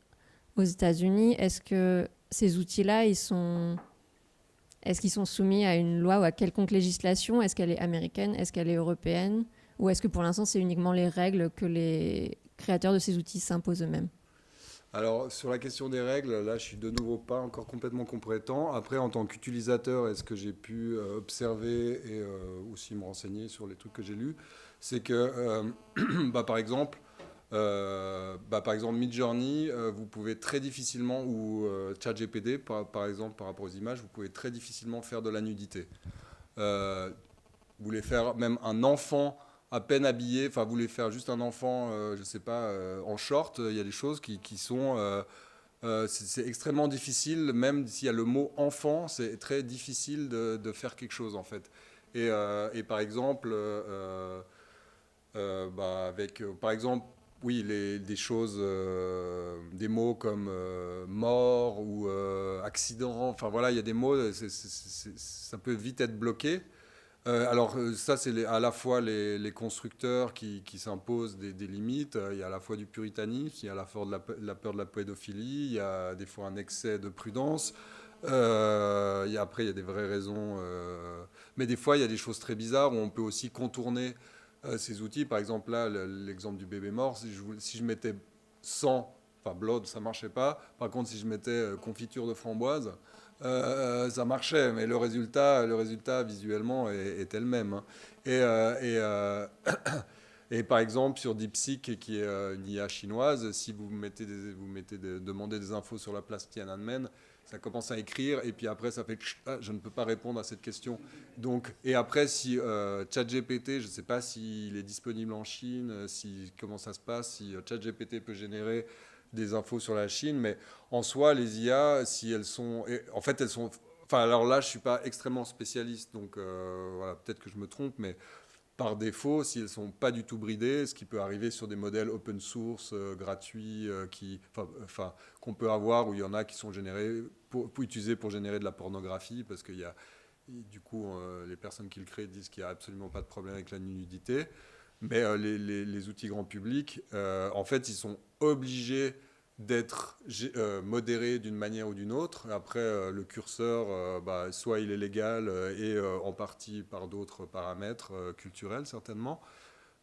aux États-Unis. Est-ce que ces outils-là, est-ce qu'ils sont soumis à une loi ou à quelconque législation? Est-ce qu'elle est américaine? Est-ce qu'elle est européenne? Ou est-ce que pour l'instant, c'est uniquement les règles que les créateurs de ces outils s'imposent eux-mêmes? Alors, sur la question des règles, là, je suis de nouveau pas encore complètement compétent. Après, en tant qu'utilisateur, est-ce que j'ai pu observer et aussi me renseigner sur les trucs que j'ai lus, c'est que, par exemple, Midjourney, vous pouvez très difficilement, ou ChatGPT, par exemple, par rapport aux images, vous pouvez très difficilement faire de la nudité. Vous voulez faire même un enfant à peine habillé, enfin, vous voulez faire juste un enfant, je ne sais pas, en short, il y a des choses qui sont... c'est extrêmement difficile, même s'il y a le mot enfant, c'est très difficile de faire quelque chose, en fait. Et par exemple, par exemple, oui, des choses, des mots comme mort ou accident, enfin voilà, il y a des mots, ça peut vite être bloqué. Alors ça, c'est à la fois les constructeurs qui s'imposent des limites. Il y a à la fois du puritanisme, il y a à la fois de la peur de la pédophilie, il y a des fois un excès de prudence. Après, il y a des vraies raisons. Mais des fois, il y a des choses très bizarres où on peut aussi contourner ces outils. Par exemple, là, l'exemple du bébé mort, si je mettais 100, enfin blood, ça ne marchait pas. Par contre, si je mettais confiture de framboise, ça marchait, mais le résultat visuellement était le même. Hein. Et par exemple, sur DeepSeek, qui est une IA chinoise, si vous demandez des infos sur la place Tiananmen, ça commence à écrire, et puis après, ça fait je ne peux pas répondre à cette question. Donc, et après, si ChatGPT, je ne sais pas s'il est disponible en Chine, comment ça se passe, si ChatGPT peut générer des infos sur la Chine, mais en soi, les IA, si elles sont... En fait, elles sont... Enfin, alors là, je ne suis pas extrêmement spécialiste, donc voilà, peut-être que je me trompe, mais par défaut, si elles ne sont pas du tout bridées, ce qui peut arriver sur des modèles open source, gratuits, qu'on peut avoir, où il y en a qui sont générés, utilisés pour générer de la pornographie, parce qu'il y a... Du coup, les personnes qui le créent disent qu'il n'y a absolument pas de problème avec la nudité. Mais les outils grand public, en fait, ils sont obligés d'être modérés d'une manière ou d'une autre. Après, le curseur, soit il est légal et en partie par d'autres paramètres culturels, certainement.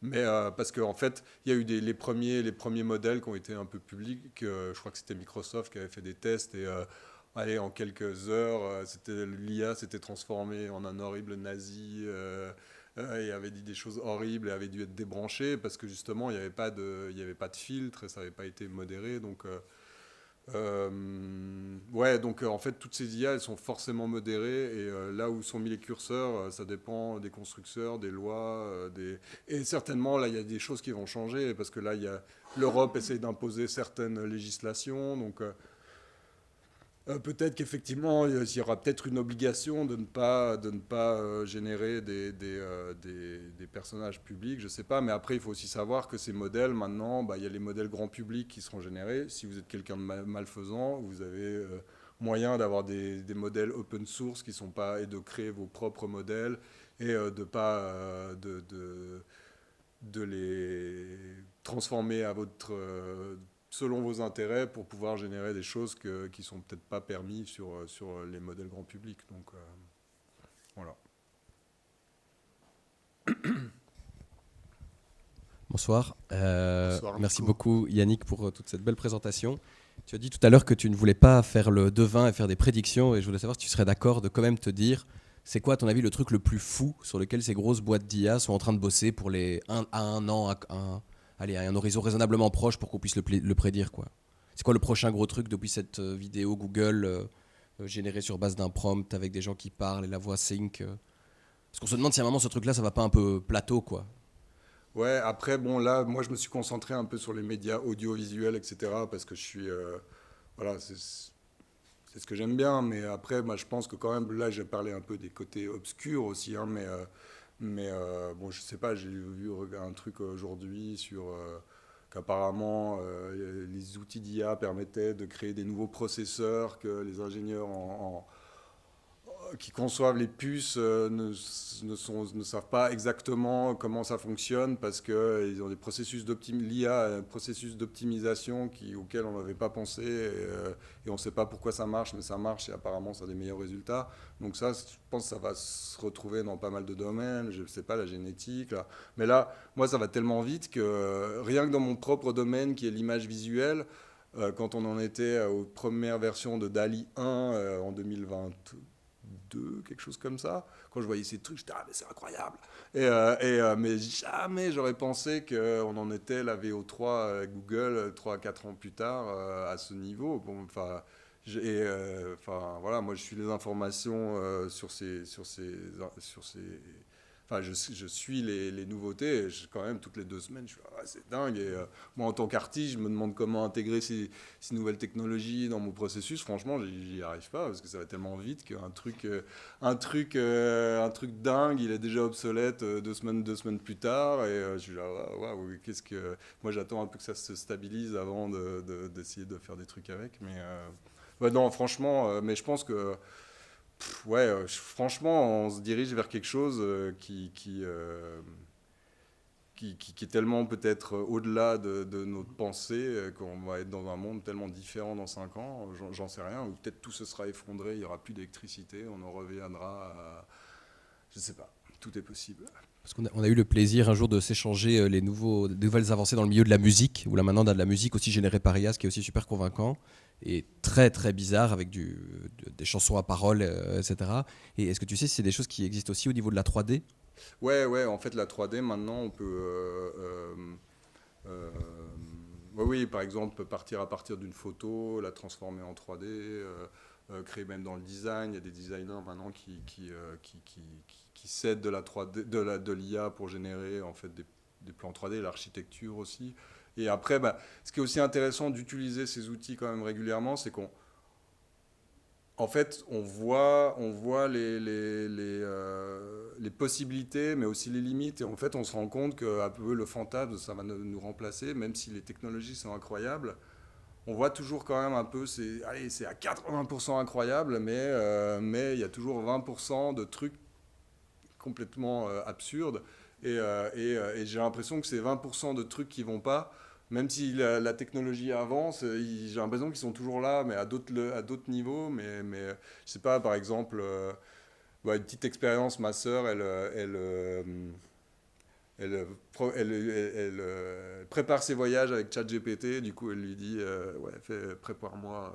Mais parce qu'en fait, il y a eu les premiers modèles qui ont été un peu publics. Je crois que c'était Microsoft qui avait fait des tests et... en quelques heures, l'IA s'était transformée en un horrible nazi et avait dit des choses horribles et avait dû être débranché parce que justement, il n'y avait pas de filtre et ça n'avait pas été modéré. Donc, en fait, toutes ces IA, elles sont forcément modérées et là où sont mis les curseurs, ça dépend des constructeurs, des lois. Et certainement, là, il y a des choses qui vont changer parce que là, l'Europe essaie d'imposer certaines législations. Donc, peut-être qu'effectivement, il y aura peut-être une obligation de ne pas générer des personnages publics, je ne sais pas. Mais après, il faut aussi savoir que ces modèles, maintenant, il y a les modèles grand public qui seront générés. Si vous êtes quelqu'un de malfaisant, vous avez moyen d'avoir des modèles open source qui sont pas, et de créer vos propres modèles et de pas de les transformer à votre... selon vos intérêts pour pouvoir générer des choses qui ne sont peut-être pas permis sur les modèles grand public. Donc, voilà. Bonsoir. Bonsoir. Merci beaucoup Yannick pour toute cette belle présentation. Tu as dit tout à l'heure que tu ne voulais pas faire le devin et faire des prédictions, et je voulais savoir si tu serais d'accord de quand même te dire, c'est quoi à ton avis le truc le plus fou sur lequel ces grosses boîtes d'IA sont en train de bosser pour un an, allez, à un horizon raisonnablement proche pour qu'on puisse le prédire, quoi. C'est quoi le prochain gros truc depuis cette vidéo Google générée sur base d'un prompt avec des gens qui parlent et la voix sync Parce qu'on se demande si à un moment ce truc-là, ça va pas un peu plateau, quoi. Ouais, après, bon, là, moi, je me suis concentré un peu sur les médias audiovisuels, etc., parce que je suis... voilà, c'est ce que j'aime bien, mais après, moi, je pense que quand même, là, j'ai parlé un peu des côtés obscurs aussi, hein, mais bon, je sais pas, j'ai vu un truc aujourd'hui sur qu'apparemment les outils d'IA permettaient de créer des nouveaux processeurs que les ingénieurs conçoivent les puces ne savent pas exactement comment ça fonctionne parce qu'ils ont des processus l'IA, un processus d'optimisation auquel on n'avait pas pensé et on ne sait pas pourquoi ça marche, mais ça marche et apparemment ça a des meilleurs résultats. Donc ça, je pense que ça va se retrouver dans pas mal de domaines, je ne sais pas, la génétique. Là. Mais là, moi, ça va tellement vite que rien que dans mon propre domaine qui est l'image visuelle, quand on en était aux premières versions de DALL-E 1 en 2022, quelque chose comme ça, quand je voyais ces trucs, j'étais « Ah, mais c'est incroyable !» mais jamais j'aurais pensé qu'on en était la VO3 Google 3 à 4 ans plus tard à ce niveau. Bon, voilà, moi je suis les informations sur ces Enfin, je suis les nouveautés, et quand même, toutes les 2 semaines, je suis c'est dingue. Et moi, en tant qu'artiste, je me demande comment intégrer ces nouvelles technologies dans mon processus. Franchement, j'y arrive pas, parce que ça va tellement vite qu'un truc dingue, il est déjà obsolète 2 semaines plus tard. Et je suis là, waouh, moi, j'attends un peu que ça se stabilise avant d'essayer de faire des trucs avec. Mais non, franchement, mais je pense que... franchement, on se dirige vers quelque chose qui est tellement peut-être au-delà de notre pensée qu'on va être dans un monde tellement différent dans 5 ans, j'en sais rien, ou peut-être tout se sera effondré, il n'y aura plus d'électricité, on en reviendra à... Je ne sais pas, tout est possible. Parce qu'on a eu le plaisir un jour de s'échanger les nouvelles avancées dans le milieu de la musique, où là maintenant on a de la musique aussi générée par BrIAS qui est aussi super convaincant et très très bizarre avec des chansons à paroles, etc. Et est-ce que tu sais si c'est des choses qui existent aussi au niveau de la 3D ? Ouais, en fait la 3D maintenant on peut... oui, par exemple partir à partir d'une photo, la transformer en 3D, créer même dans le design. Il y a des designers maintenant qui s'aident de la 3D, de l'IA pour générer en fait des plans 3D, l'architecture aussi. Et après, ce qui est aussi intéressant d'utiliser ces outils quand même régulièrement, c'est qu'on voit les possibilités, mais aussi les limites. Et en fait, on se rend compte qu'un peu le fantasme, ça va nous remplacer, même si les technologies sont incroyables. On voit toujours quand même un peu, c'est à 80% incroyable, mais il y a toujours 20% de trucs complètement absurdes. Et j'ai l'impression que ces 20% de trucs qui ne vont pas, même si la technologie avance, j'ai l'impression qu'ils sont toujours là, mais à d'autres niveaux. Mais je sais pas, par exemple, une petite expérience, ma sœur, elle prépare ses voyages avec ChatGPT. Du coup, elle lui dit prépare-moi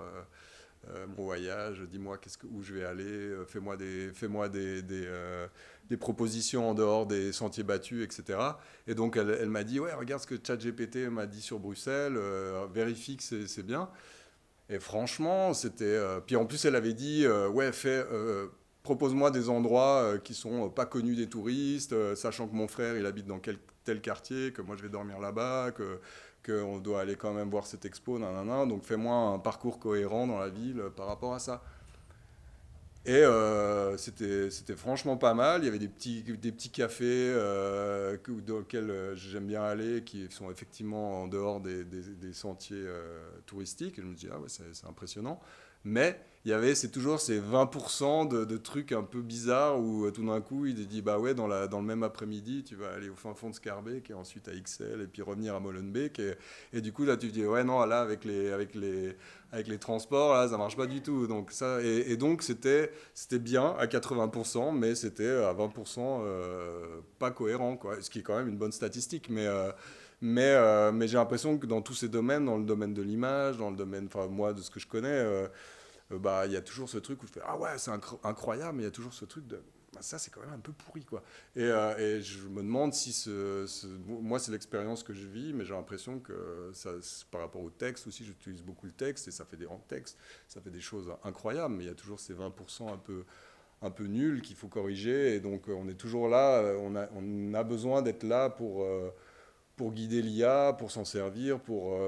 mon voyage, dis-moi où je vais aller, fais-moi des propositions en dehors des sentiers battus, etc. Et donc, elle m'a dit, regarde ce que ChatGPT m'a dit sur Bruxelles, vérifie que c'est bien. Et franchement, c'était... puis en plus, elle avait dit, propose-moi des endroits qui sont pas connus des touristes, sachant que mon frère, il habite dans tel quartier, que moi, je vais dormir là-bas, qu'on doit aller quand même voir cette expo, donc fais-moi un parcours cohérent dans la ville par rapport à ça. Et c'était franchement pas mal. Il y avait des petits cafés dans lesquels j'aime bien aller, qui sont effectivement en dehors des sentiers touristiques. Et je me dis, c'est impressionnant. Mais c'est toujours ces 20% de trucs un peu bizarres où tout d'un coup, il dit, dans le même après-midi, tu vas aller au fin fond de Schaerbeek et ensuite à Ixelles et puis revenir à Molenbeek. Et du coup, là, tu te dis, là, avec les transports, là, ça marche pas du tout. Donc, donc c'était bien à 80%, mais c'était à 20% pas cohérent, quoi. Ce qui est quand même une bonne statistique. Mais j'ai l'impression que dans tous ces domaines, dans le domaine de l'image, dans le domaine, moi, de ce que je connais, il y a toujours ce truc où je fais c'est incroyable, mais il y a toujours ce truc de ça c'est quand même un peu pourri, quoi. Et je me demande si moi c'est l'expérience que je vis, mais j'ai l'impression que par rapport au texte aussi, j'utilise beaucoup le texte et ça fait des rangs de texte, ça fait des choses incroyables, mais il y a toujours ces 20% un peu nuls qu'il faut corriger. Et donc on est toujours là, on a besoin d'être là pour guider l'IA, pour s'en servir, pour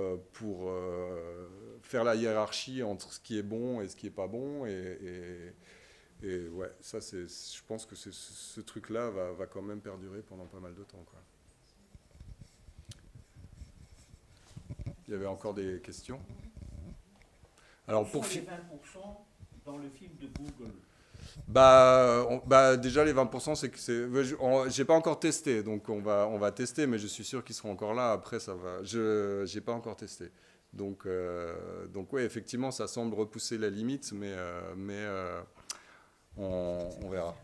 faire la hiérarchie entre ce qui est bon et ce qui n'est pas bon. Et ça, je pense que ce truc-là va quand même perdurer pendant pas mal de temps, quoi. Il y avait encore des questions ? Alors, pour les 20% dans le film de Google. Déjà les 20%, c'est que j'ai pas encore testé, donc on va tester, mais je suis sûr qu'ils seront encore là. Après, ça va. J'ai pas encore testé, donc ouais, effectivement, ça semble repousser la limite, mais on verra.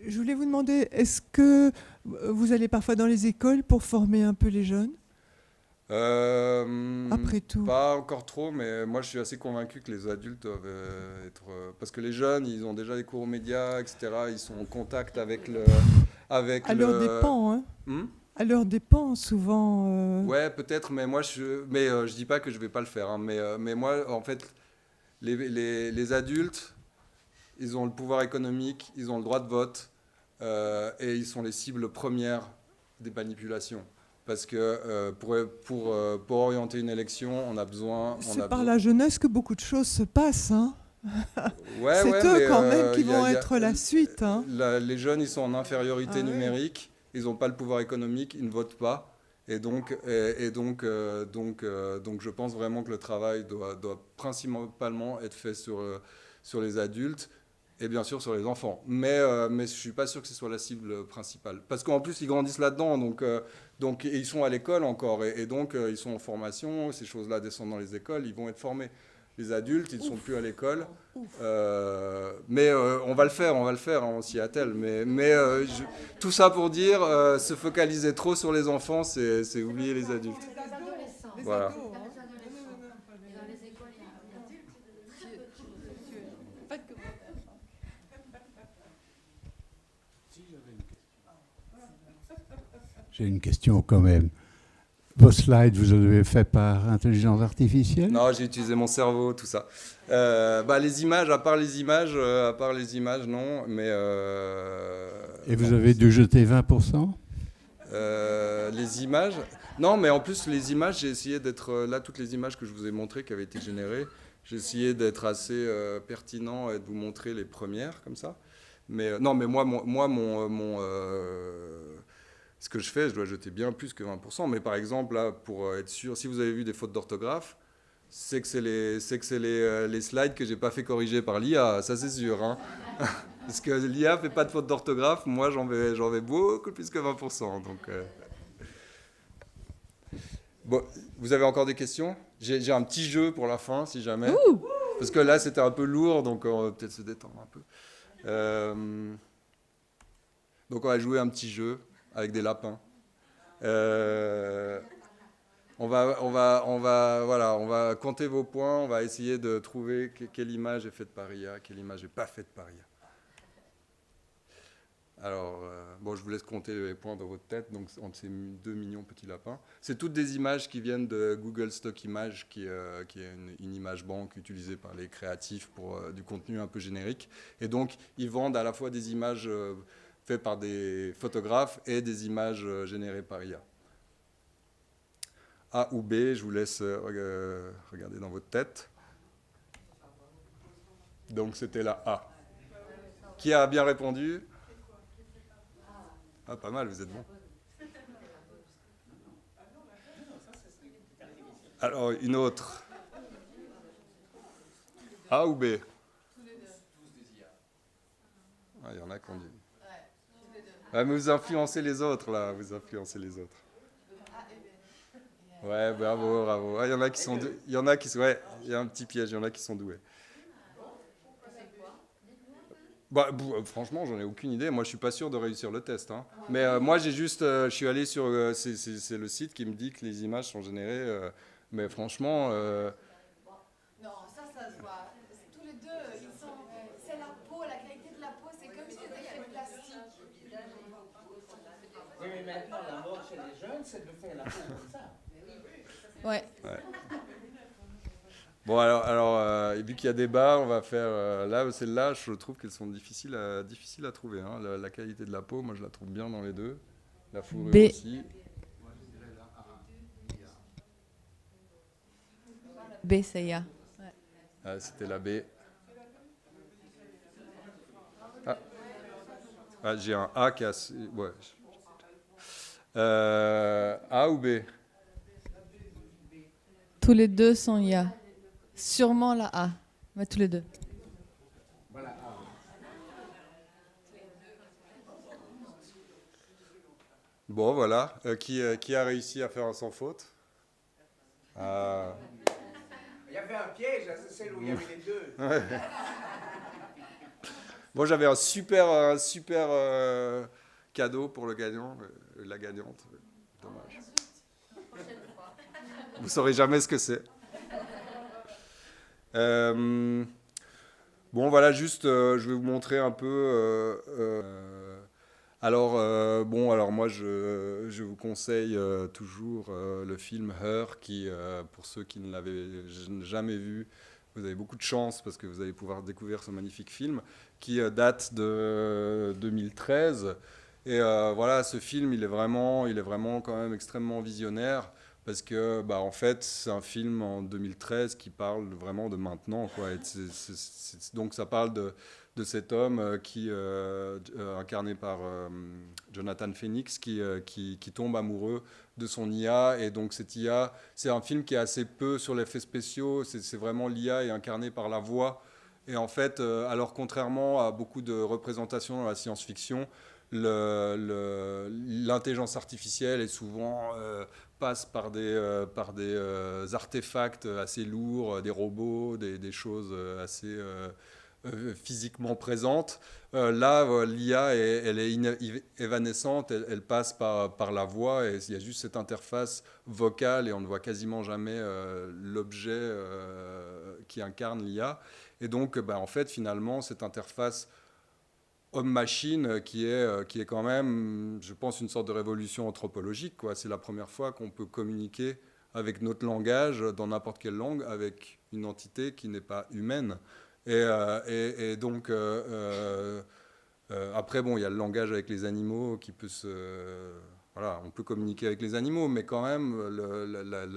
Je voulais vous demander, est-ce que vous allez parfois dans les écoles pour former un peu les jeunes ? Après tout. Pas encore trop, mais moi je suis assez convaincu que les adultes doivent être... parce que les jeunes, ils ont déjà des cours aux médias, etc. Ils sont en contact avec le... leur dépend, hein. À leur dépend, souvent. Ouais, peut-être, mais moi je dis pas que je vais pas le faire, hein, mais moi, en fait, les adultes, ils ont le pouvoir économique, ils ont le droit de vote, et ils sont les cibles premières des manipulations. Parce que pour orienter une élection, on a besoin... C'est par la jeunesse que beaucoup de choses se passent. Hein. Ouais, c'est eux quand même qui vont être la suite. Hein. Les jeunes, ils sont en infériorité numérique, ils n'ont pas le pouvoir économique, ils ne votent pas. Et donc je pense vraiment que le travail doit principalement être fait sur les adultes. Et bien sûr sur les enfants. Mais je ne suis pas sûr que ce soit la cible principale. Parce qu'en plus, ils grandissent là-dedans. Donc ils sont à l'école encore. Et donc, ils sont en formation. Ces choses-là descendent dans les écoles. Ils vont être formés. Les adultes, ils ne sont plus à l'école. Mais on va le faire, on s'y attelle. Mais tout ça pour dire, se focaliser trop sur les enfants, c'est oublier les adultes. Voilà. J'ai une question quand même. Vos slides, vous en avez fait par intelligence artificielle ? Non, j'ai utilisé mon cerveau, tout ça. Les images, à part les images, non. Mais et vous avez dû jeter 20% ? Les images. Non, mais en plus, les images, j'ai essayé d'être... Là, toutes les images que je vous ai montrées, qui avaient été générées, j'ai essayé d'être assez pertinent et de vous montrer les premières, comme ça. Mais non, mais moi ce que je fais, je dois jeter bien plus que 20%. Mais par exemple, là, pour être sûr, si vous avez vu des fautes d'orthographe, c'est que c'est les slides que j'ai pas fait corriger par l'IA, ça c'est sûr. Hein. Parce que l'IA fait pas de fautes d'orthographe, moi j'en vais beaucoup plus que 20%. Donc, Bon, vous avez encore des questions ? J'ai un petit jeu pour la fin, si jamais. Ouh, parce que là, c'était un peu lourd, donc on va peut-être se détendre un peu. Donc on va jouer un petit jeu avec des lapins. On va compter vos points, on va essayer de trouver quelle image est faite par IA, quelle image n'est pas faite par IA. Alors, je vous laisse compter les points dans votre tête, donc entre ces 2 millions de petits lapins. C'est toutes des images qui viennent de Google Stock Image, qui est une image banque utilisée par les créatifs pour du contenu un peu générique. Et donc, ils vendent à la fois des images faites par des photographes et des images générées par IA. A ou B, je vous laisse regarder dans votre tête. Donc, c'était la A. Qui a bien répondu ? Ah, pas mal, vous êtes bon. Alors, une autre. A ou B ? Ah, il y en a qui ont dit. Ah, mais vous influencez les autres, là. Vous influencez les autres. Ouais, bravo, bravo. Ah, il y en a qui sont... Ouais, il y a un petit piège, il y en a qui sont doués. Franchement, j'en ai aucune idée. Moi, je suis pas sûr de réussir le test. Hein. Mais moi, j'ai juste... je suis allé sur... c'est le site qui me dit que les images sont générées. Mais franchement... Non, ça se voit. Tous les deux, ils sont... C'est la peau, la qualité de la peau. C'est comme si c'était fait de plastique. Oui, mais maintenant, la mode chez les jeunes, c'est de faire la peau comme ça. Ouais. Bon, alors vu qu'il y a débat, on va faire... là, celles-là, je trouve qu'elles sont difficiles à trouver. Hein. La qualité de la peau, moi, je la trouve bien dans les deux. La fourrure B. aussi. B, c'est IA. Ouais. Ah, c'était la B. Ah, j'ai un A qui a... Ouais. A ou B ? Tous les deux sont IA. Sûrement la A, Ouais, tous les deux. Voilà. Bon, voilà. Qui a réussi à faire un sans faute? Il y avait un piège, c'est celle où il y avait les deux. Ouais. Bon, j'avais un super cadeau pour le gagnant, la gagnante. Dommage. Vous ne saurez jamais ce que c'est. Bon, voilà, juste, je vais vous montrer un peu. Alors moi, je vous conseille toujours le film Her, qui, pour ceux qui ne l'avaient jamais vu, vous avez beaucoup de chance parce que vous allez pouvoir découvrir ce magnifique film qui date de 2013. Et voilà, ce film, il est vraiment quand même extrêmement visionnaire parce que, en fait, c'est un film en 2013 qui parle vraiment de maintenant, quoi. Et donc, ça parle de cet homme qui, incarné par Jonathan Phoenix, qui tombe amoureux de son IA. Et donc, cette IA, c'est un film qui est assez peu sur l'effet spéciaux. C'est vraiment l'IA est incarnée par la voix. Et en fait, alors contrairement à beaucoup de représentations dans la science-fiction, l'intelligence artificielle est souvent passe par des artefacts assez lourds, des robots, des choses assez physiquement présentes. Là, l'IA, elle est évanescente, elle passe par la voix, et il y a juste cette interface vocale, et on ne voit quasiment jamais l'objet qui incarne l'IA. Et donc, en fait, finalement, cette interface homme-machine qui est quand même, je pense, une sorte de révolution anthropologique, quoi. C'est la première fois qu'on peut communiquer avec notre langage, dans n'importe quelle langue, avec une entité qui n'est pas humaine. Et donc, après, bon, il y a le langage avec les animaux qui peut voilà, on peut communiquer avec les animaux, mais quand même,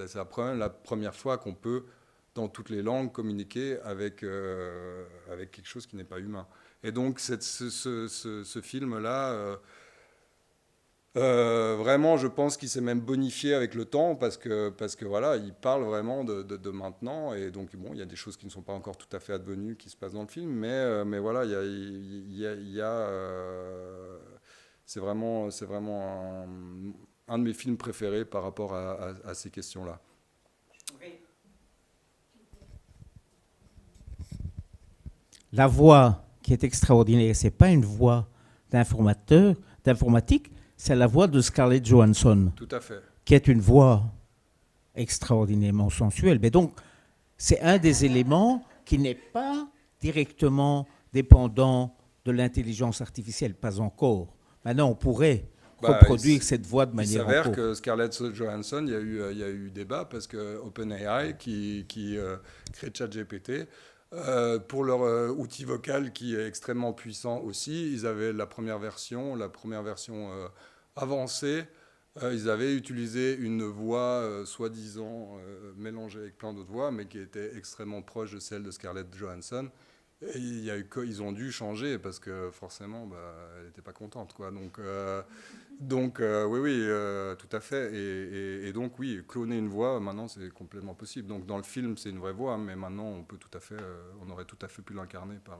c'est la première fois qu'on peut, dans toutes les langues, communiquer avec quelque chose qui n'est pas humain. Et donc, ce film-là, vraiment, je pense qu'il s'est même bonifié avec le temps parce que voilà, il parle vraiment de maintenant. Et donc, bon, il y a des choses qui ne sont pas encore tout à fait advenues qui se passent dans le film, mais voilà, c'est vraiment un de mes films préférés par rapport à ces questions-là. La voix qui est extraordinaire, ce n'est pas une voix d'informatique, c'est la voix de Scarlett Johansson. Tout à fait. Qui est une voix extraordinairement sensuelle. Mais donc, c'est un des éléments qui n'est pas directement dépendant de l'intelligence artificielle, pas encore. Maintenant, on pourrait reproduire cette voix de manière... Il s'avère que Scarlett Johansson, il y a eu débat parce que OpenAI, qui crée ChatGPT, pour leur outil vocal qui est extrêmement puissant aussi, ils avaient la première version avancée, ils avaient utilisé une voix soi-disant mélangée avec plein d'autres voix, mais qui était extrêmement proche de celle de Scarlett Johansson. Et ils ont dû changer parce que forcément, elle n'était pas contente, quoi. Donc oui, tout à fait. Et donc oui, cloner une voix, maintenant, c'est complètement possible. Donc dans le film, c'est une vraie voix, mais maintenant, on aurait tout à fait pu l'incarner par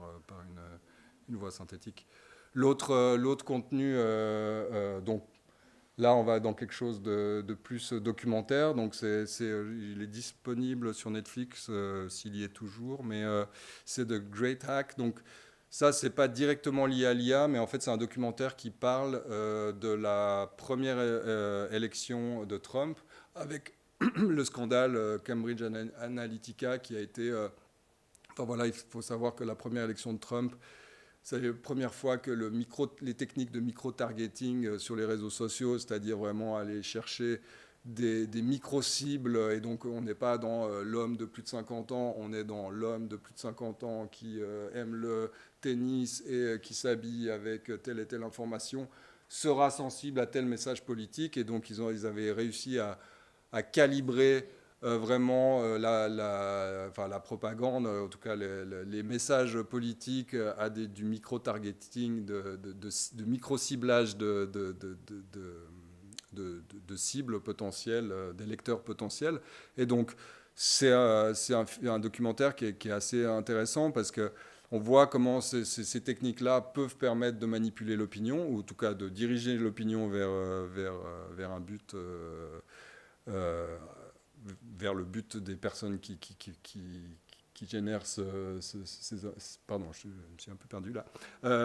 une voix synthétique. L'autre contenu, donc là, on va dans quelque chose de plus documentaire. Donc il est disponible sur Netflix s'il y est toujours, mais c'est The Great Hack. Donc ça, c'est pas directement lié à l'IA, mais en fait, c'est un documentaire qui parle de la première élection de Trump avec le scandale Cambridge Analytica qui a été... enfin voilà, il faut savoir que la première élection de Trump, c'est la première fois que les techniques de micro-targeting sur les réseaux sociaux, c'est-à-dire vraiment aller chercher des micro-cibles, et donc on n'est pas dans l'homme de plus de 50 ans, on est dans l'homme de plus de 50 ans qui aime le tennis et qui s'habille avec telle et telle information, sera sensible à tel message politique. Et donc ils avaient réussi à calibrer vraiment la propagande, en tout cas les messages politiques à du micro-targeting, de micro-ciblage de cibles potentielles, d'électeurs potentiels. Et donc, c'est un documentaire qui est assez intéressant parce qu'on voit comment ces techniques-là peuvent permettre de manipuler l'opinion, ou en tout cas de diriger l'opinion vers un but, vers le but des personnes qui génèrent pardon, je me suis un peu perdu là.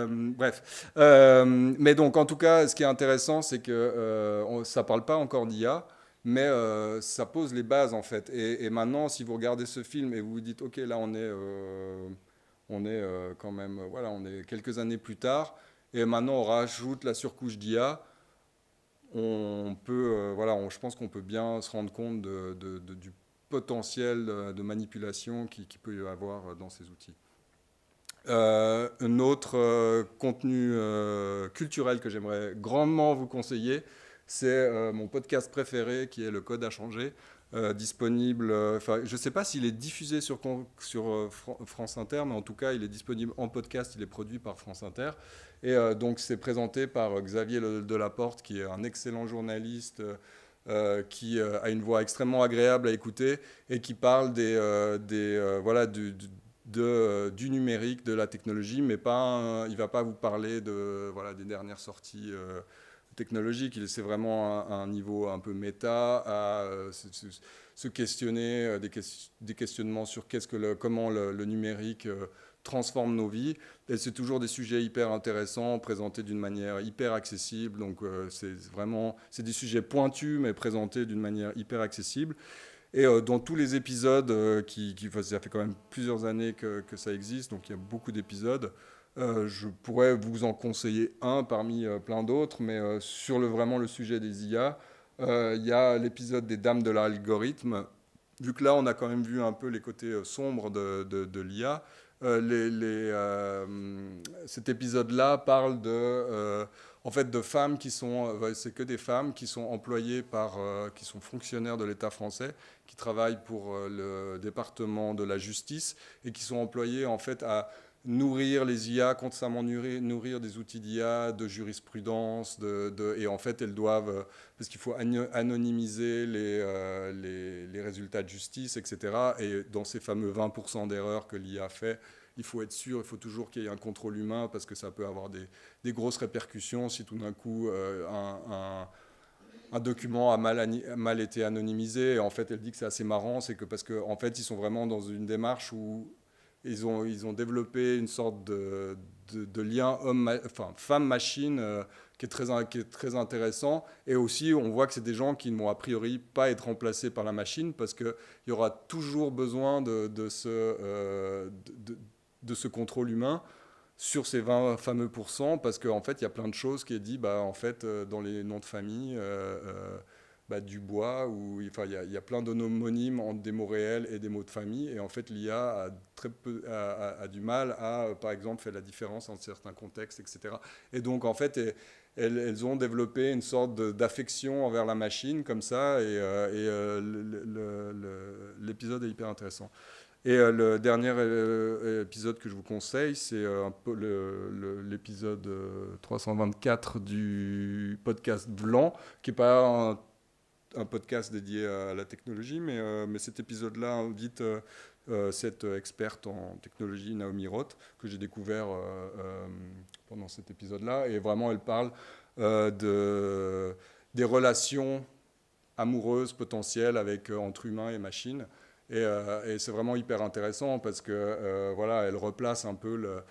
Bref. Mais donc, en tout cas, ce qui est intéressant, c'est que ça ne parle pas encore d'IA, mais ça pose les bases, en fait. Et maintenant, si vous regardez ce film et vous vous dites, OK, là, on est quand même, voilà, on est quelques années plus tard, et maintenant, on rajoute la surcouche d'IA, on peut, voilà, je pense qu'on peut bien se rendre compte du potentiel de manipulation qui peut y avoir dans ces outils. Un autre contenu culturel que j'aimerais grandement vous conseiller, c'est mon podcast préféré qui est Le Code à changer, disponible, je ne sais pas s'il est diffusé sur France Inter, mais en tout cas il est disponible en podcast, il est produit par France Inter, et donc c'est présenté par Xavier Delaporte, qui est un excellent journaliste, qui a une voix extrêmement agréable à écouter et qui parle voilà, du numérique, de la technologie, mais il ne va pas vous parler voilà, des dernières sorties technologiques. C'est vraiment un niveau un peu méta, à se questionner, des questionnements sur comment le numérique transforme nos vies. Et c'est toujours des sujets hyper intéressants, présentés d'une manière hyper accessible. Donc c'est des sujets pointus, mais présentés d'une manière hyper accessible. Et dans tous les épisodes, ça fait quand même plusieurs années que ça existe, donc il y a beaucoup d'épisodes. Je pourrais vous en conseiller un parmi plein d'autres, mais sur vraiment le sujet des IA, il y a l'épisode des Dames de l'algorithme. Vu que là, on a quand même vu un peu les côtés sombres de l'IA, cet épisode-là parle en fait, de femmes qui sont, c'est que des femmes qui sont employées qui sont fonctionnaires de l'État français, qui travaillent pour le département de la justice et qui sont employées en fait à nourrir les IA, constamment nourrir des outils d'IA, de jurisprudence, et en fait elles doivent, parce qu'il faut anonymiser les résultats de justice, etc. Et dans ces fameux 20% d'erreurs que l'IA fait, il faut être sûr, il faut toujours qu'il y ait un contrôle humain, parce que ça peut avoir des grosses répercussions si tout d'un coup un document a mal été anonymisé. Et en fait, elle dit que c'est assez marrant, c'est que parce qu'en fait, ils sont vraiment dans une démarche où ils ont développé une sorte de lien femme-machine qui est très intéressant. Et aussi, on voit que c'est des gens qui ne vont a priori pas être remplacés par la machine, parce qu'il y aura toujours besoin de ce contrôle humain sur ces 20 fameux pourcents, parce qu'en fait, il y a plein de choses qui est dit, en fait, dans les noms de famille, Dubois, où il y a plein d'homonymes entre des mots réels et des mots de famille, et en fait, l'IA a du mal à, par exemple, faire la différence entre certains contextes, etc. Et donc, en fait, elles ont développé une sorte d'affection envers la machine, comme ça, et l'épisode est hyper intéressant. Et le dernier épisode que je vous conseille, c'est l'épisode 324 du podcast Blanc, qui n'est pas un podcast dédié à la technologie, mais cet épisode-là invite cette experte en technologie, Naomi Roth, que j'ai découvert pendant cet épisode-là. Et vraiment, elle parle des relations amoureuses potentielles entre humains et machines. Et c'est vraiment hyper intéressant, parce que voilà, elle replace un peu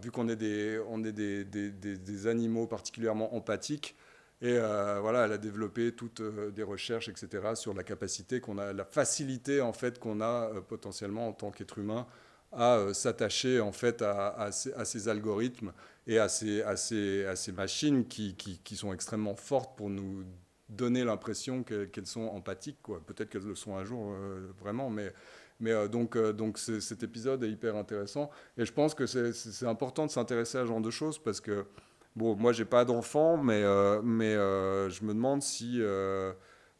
vu qu'on est des animaux particulièrement empathiques, et voilà, elle a développé toutes des recherches, etc., sur la capacité qu'on a, la facilité en fait qu'on a potentiellement en tant qu'être humain à s'attacher en fait à ces algorithmes et à ces machines qui sont extrêmement fortes pour nous donner l'impression qu'elles sont empathiques, quoi. Peut-être qu'elles le sont un jour vraiment, mais donc cet épisode est hyper intéressant, et je pense que c'est important de s'intéresser à ce genre de choses, parce que bon, moi j'ai pas d'enfant, mais je me demande si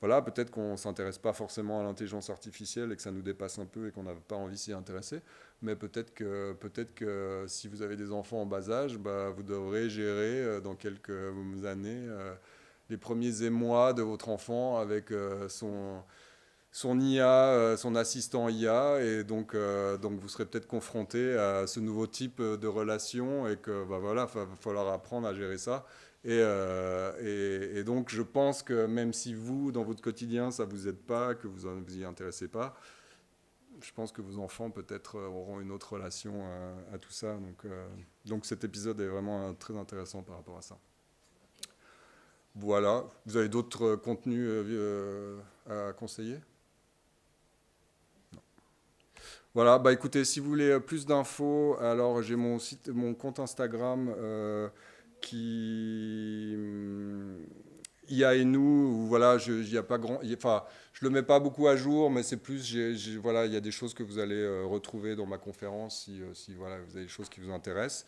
voilà, peut-être qu'on s'intéresse pas forcément à l'intelligence artificielle et que ça nous dépasse un peu et qu'on n'a pas envie de s'y intéresser, mais peut-être que si vous avez des enfants en bas âge, vous devrez gérer dans quelques années les premiers émois de votre enfant avec son IA, son assistant IA, et donc vous serez peut-être confronté à ce nouveau type de relation et que voilà, va falloir apprendre à gérer ça. Et donc je pense que même si vous, dans votre quotidien, ça vous aide pas, que vous y intéressez pas, je pense que vos enfants peut-être auront une autre relation à tout ça. Donc cet épisode est vraiment très intéressant par rapport à ça. Voilà. Vous avez d'autres contenus à conseiller ? Voilà, bah écoutez, si vous voulez plus d'infos, alors j'ai mon compte Instagram qui IA et nous, où voilà, je le mets pas beaucoup à jour, mais c'est plus, voilà, il y a des choses que vous allez retrouver dans ma conférence si voilà, vous avez des choses qui vous intéressent.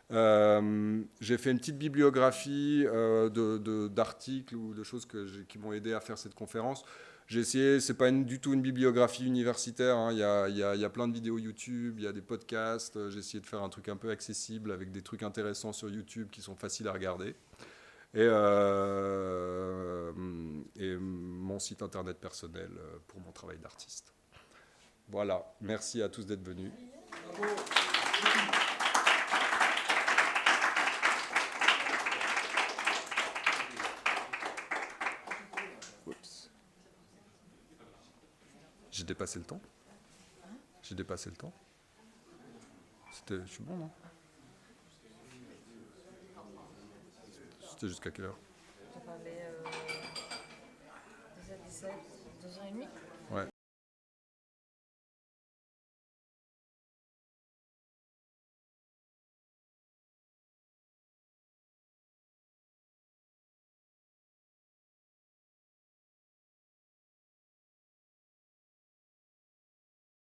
J'ai fait une petite bibliographie d'articles ou de choses qui m'ont aidé à faire cette conférence. J'ai essayé, c'est pas du tout une bibliographie universitaire, hein. Il y a plein de vidéos YouTube, il y a des podcasts. J'ai essayé de faire un truc un peu accessible avec des trucs intéressants sur YouTube qui sont faciles à regarder. Et mon site internet personnel pour mon travail d'artiste. Voilà, merci à tous d'être venus. J'ai dépassé le temps. J'ai dépassé le temps. Je suis bon, non? C'était jusqu'à quelle heure? On parlait 17, 2h30.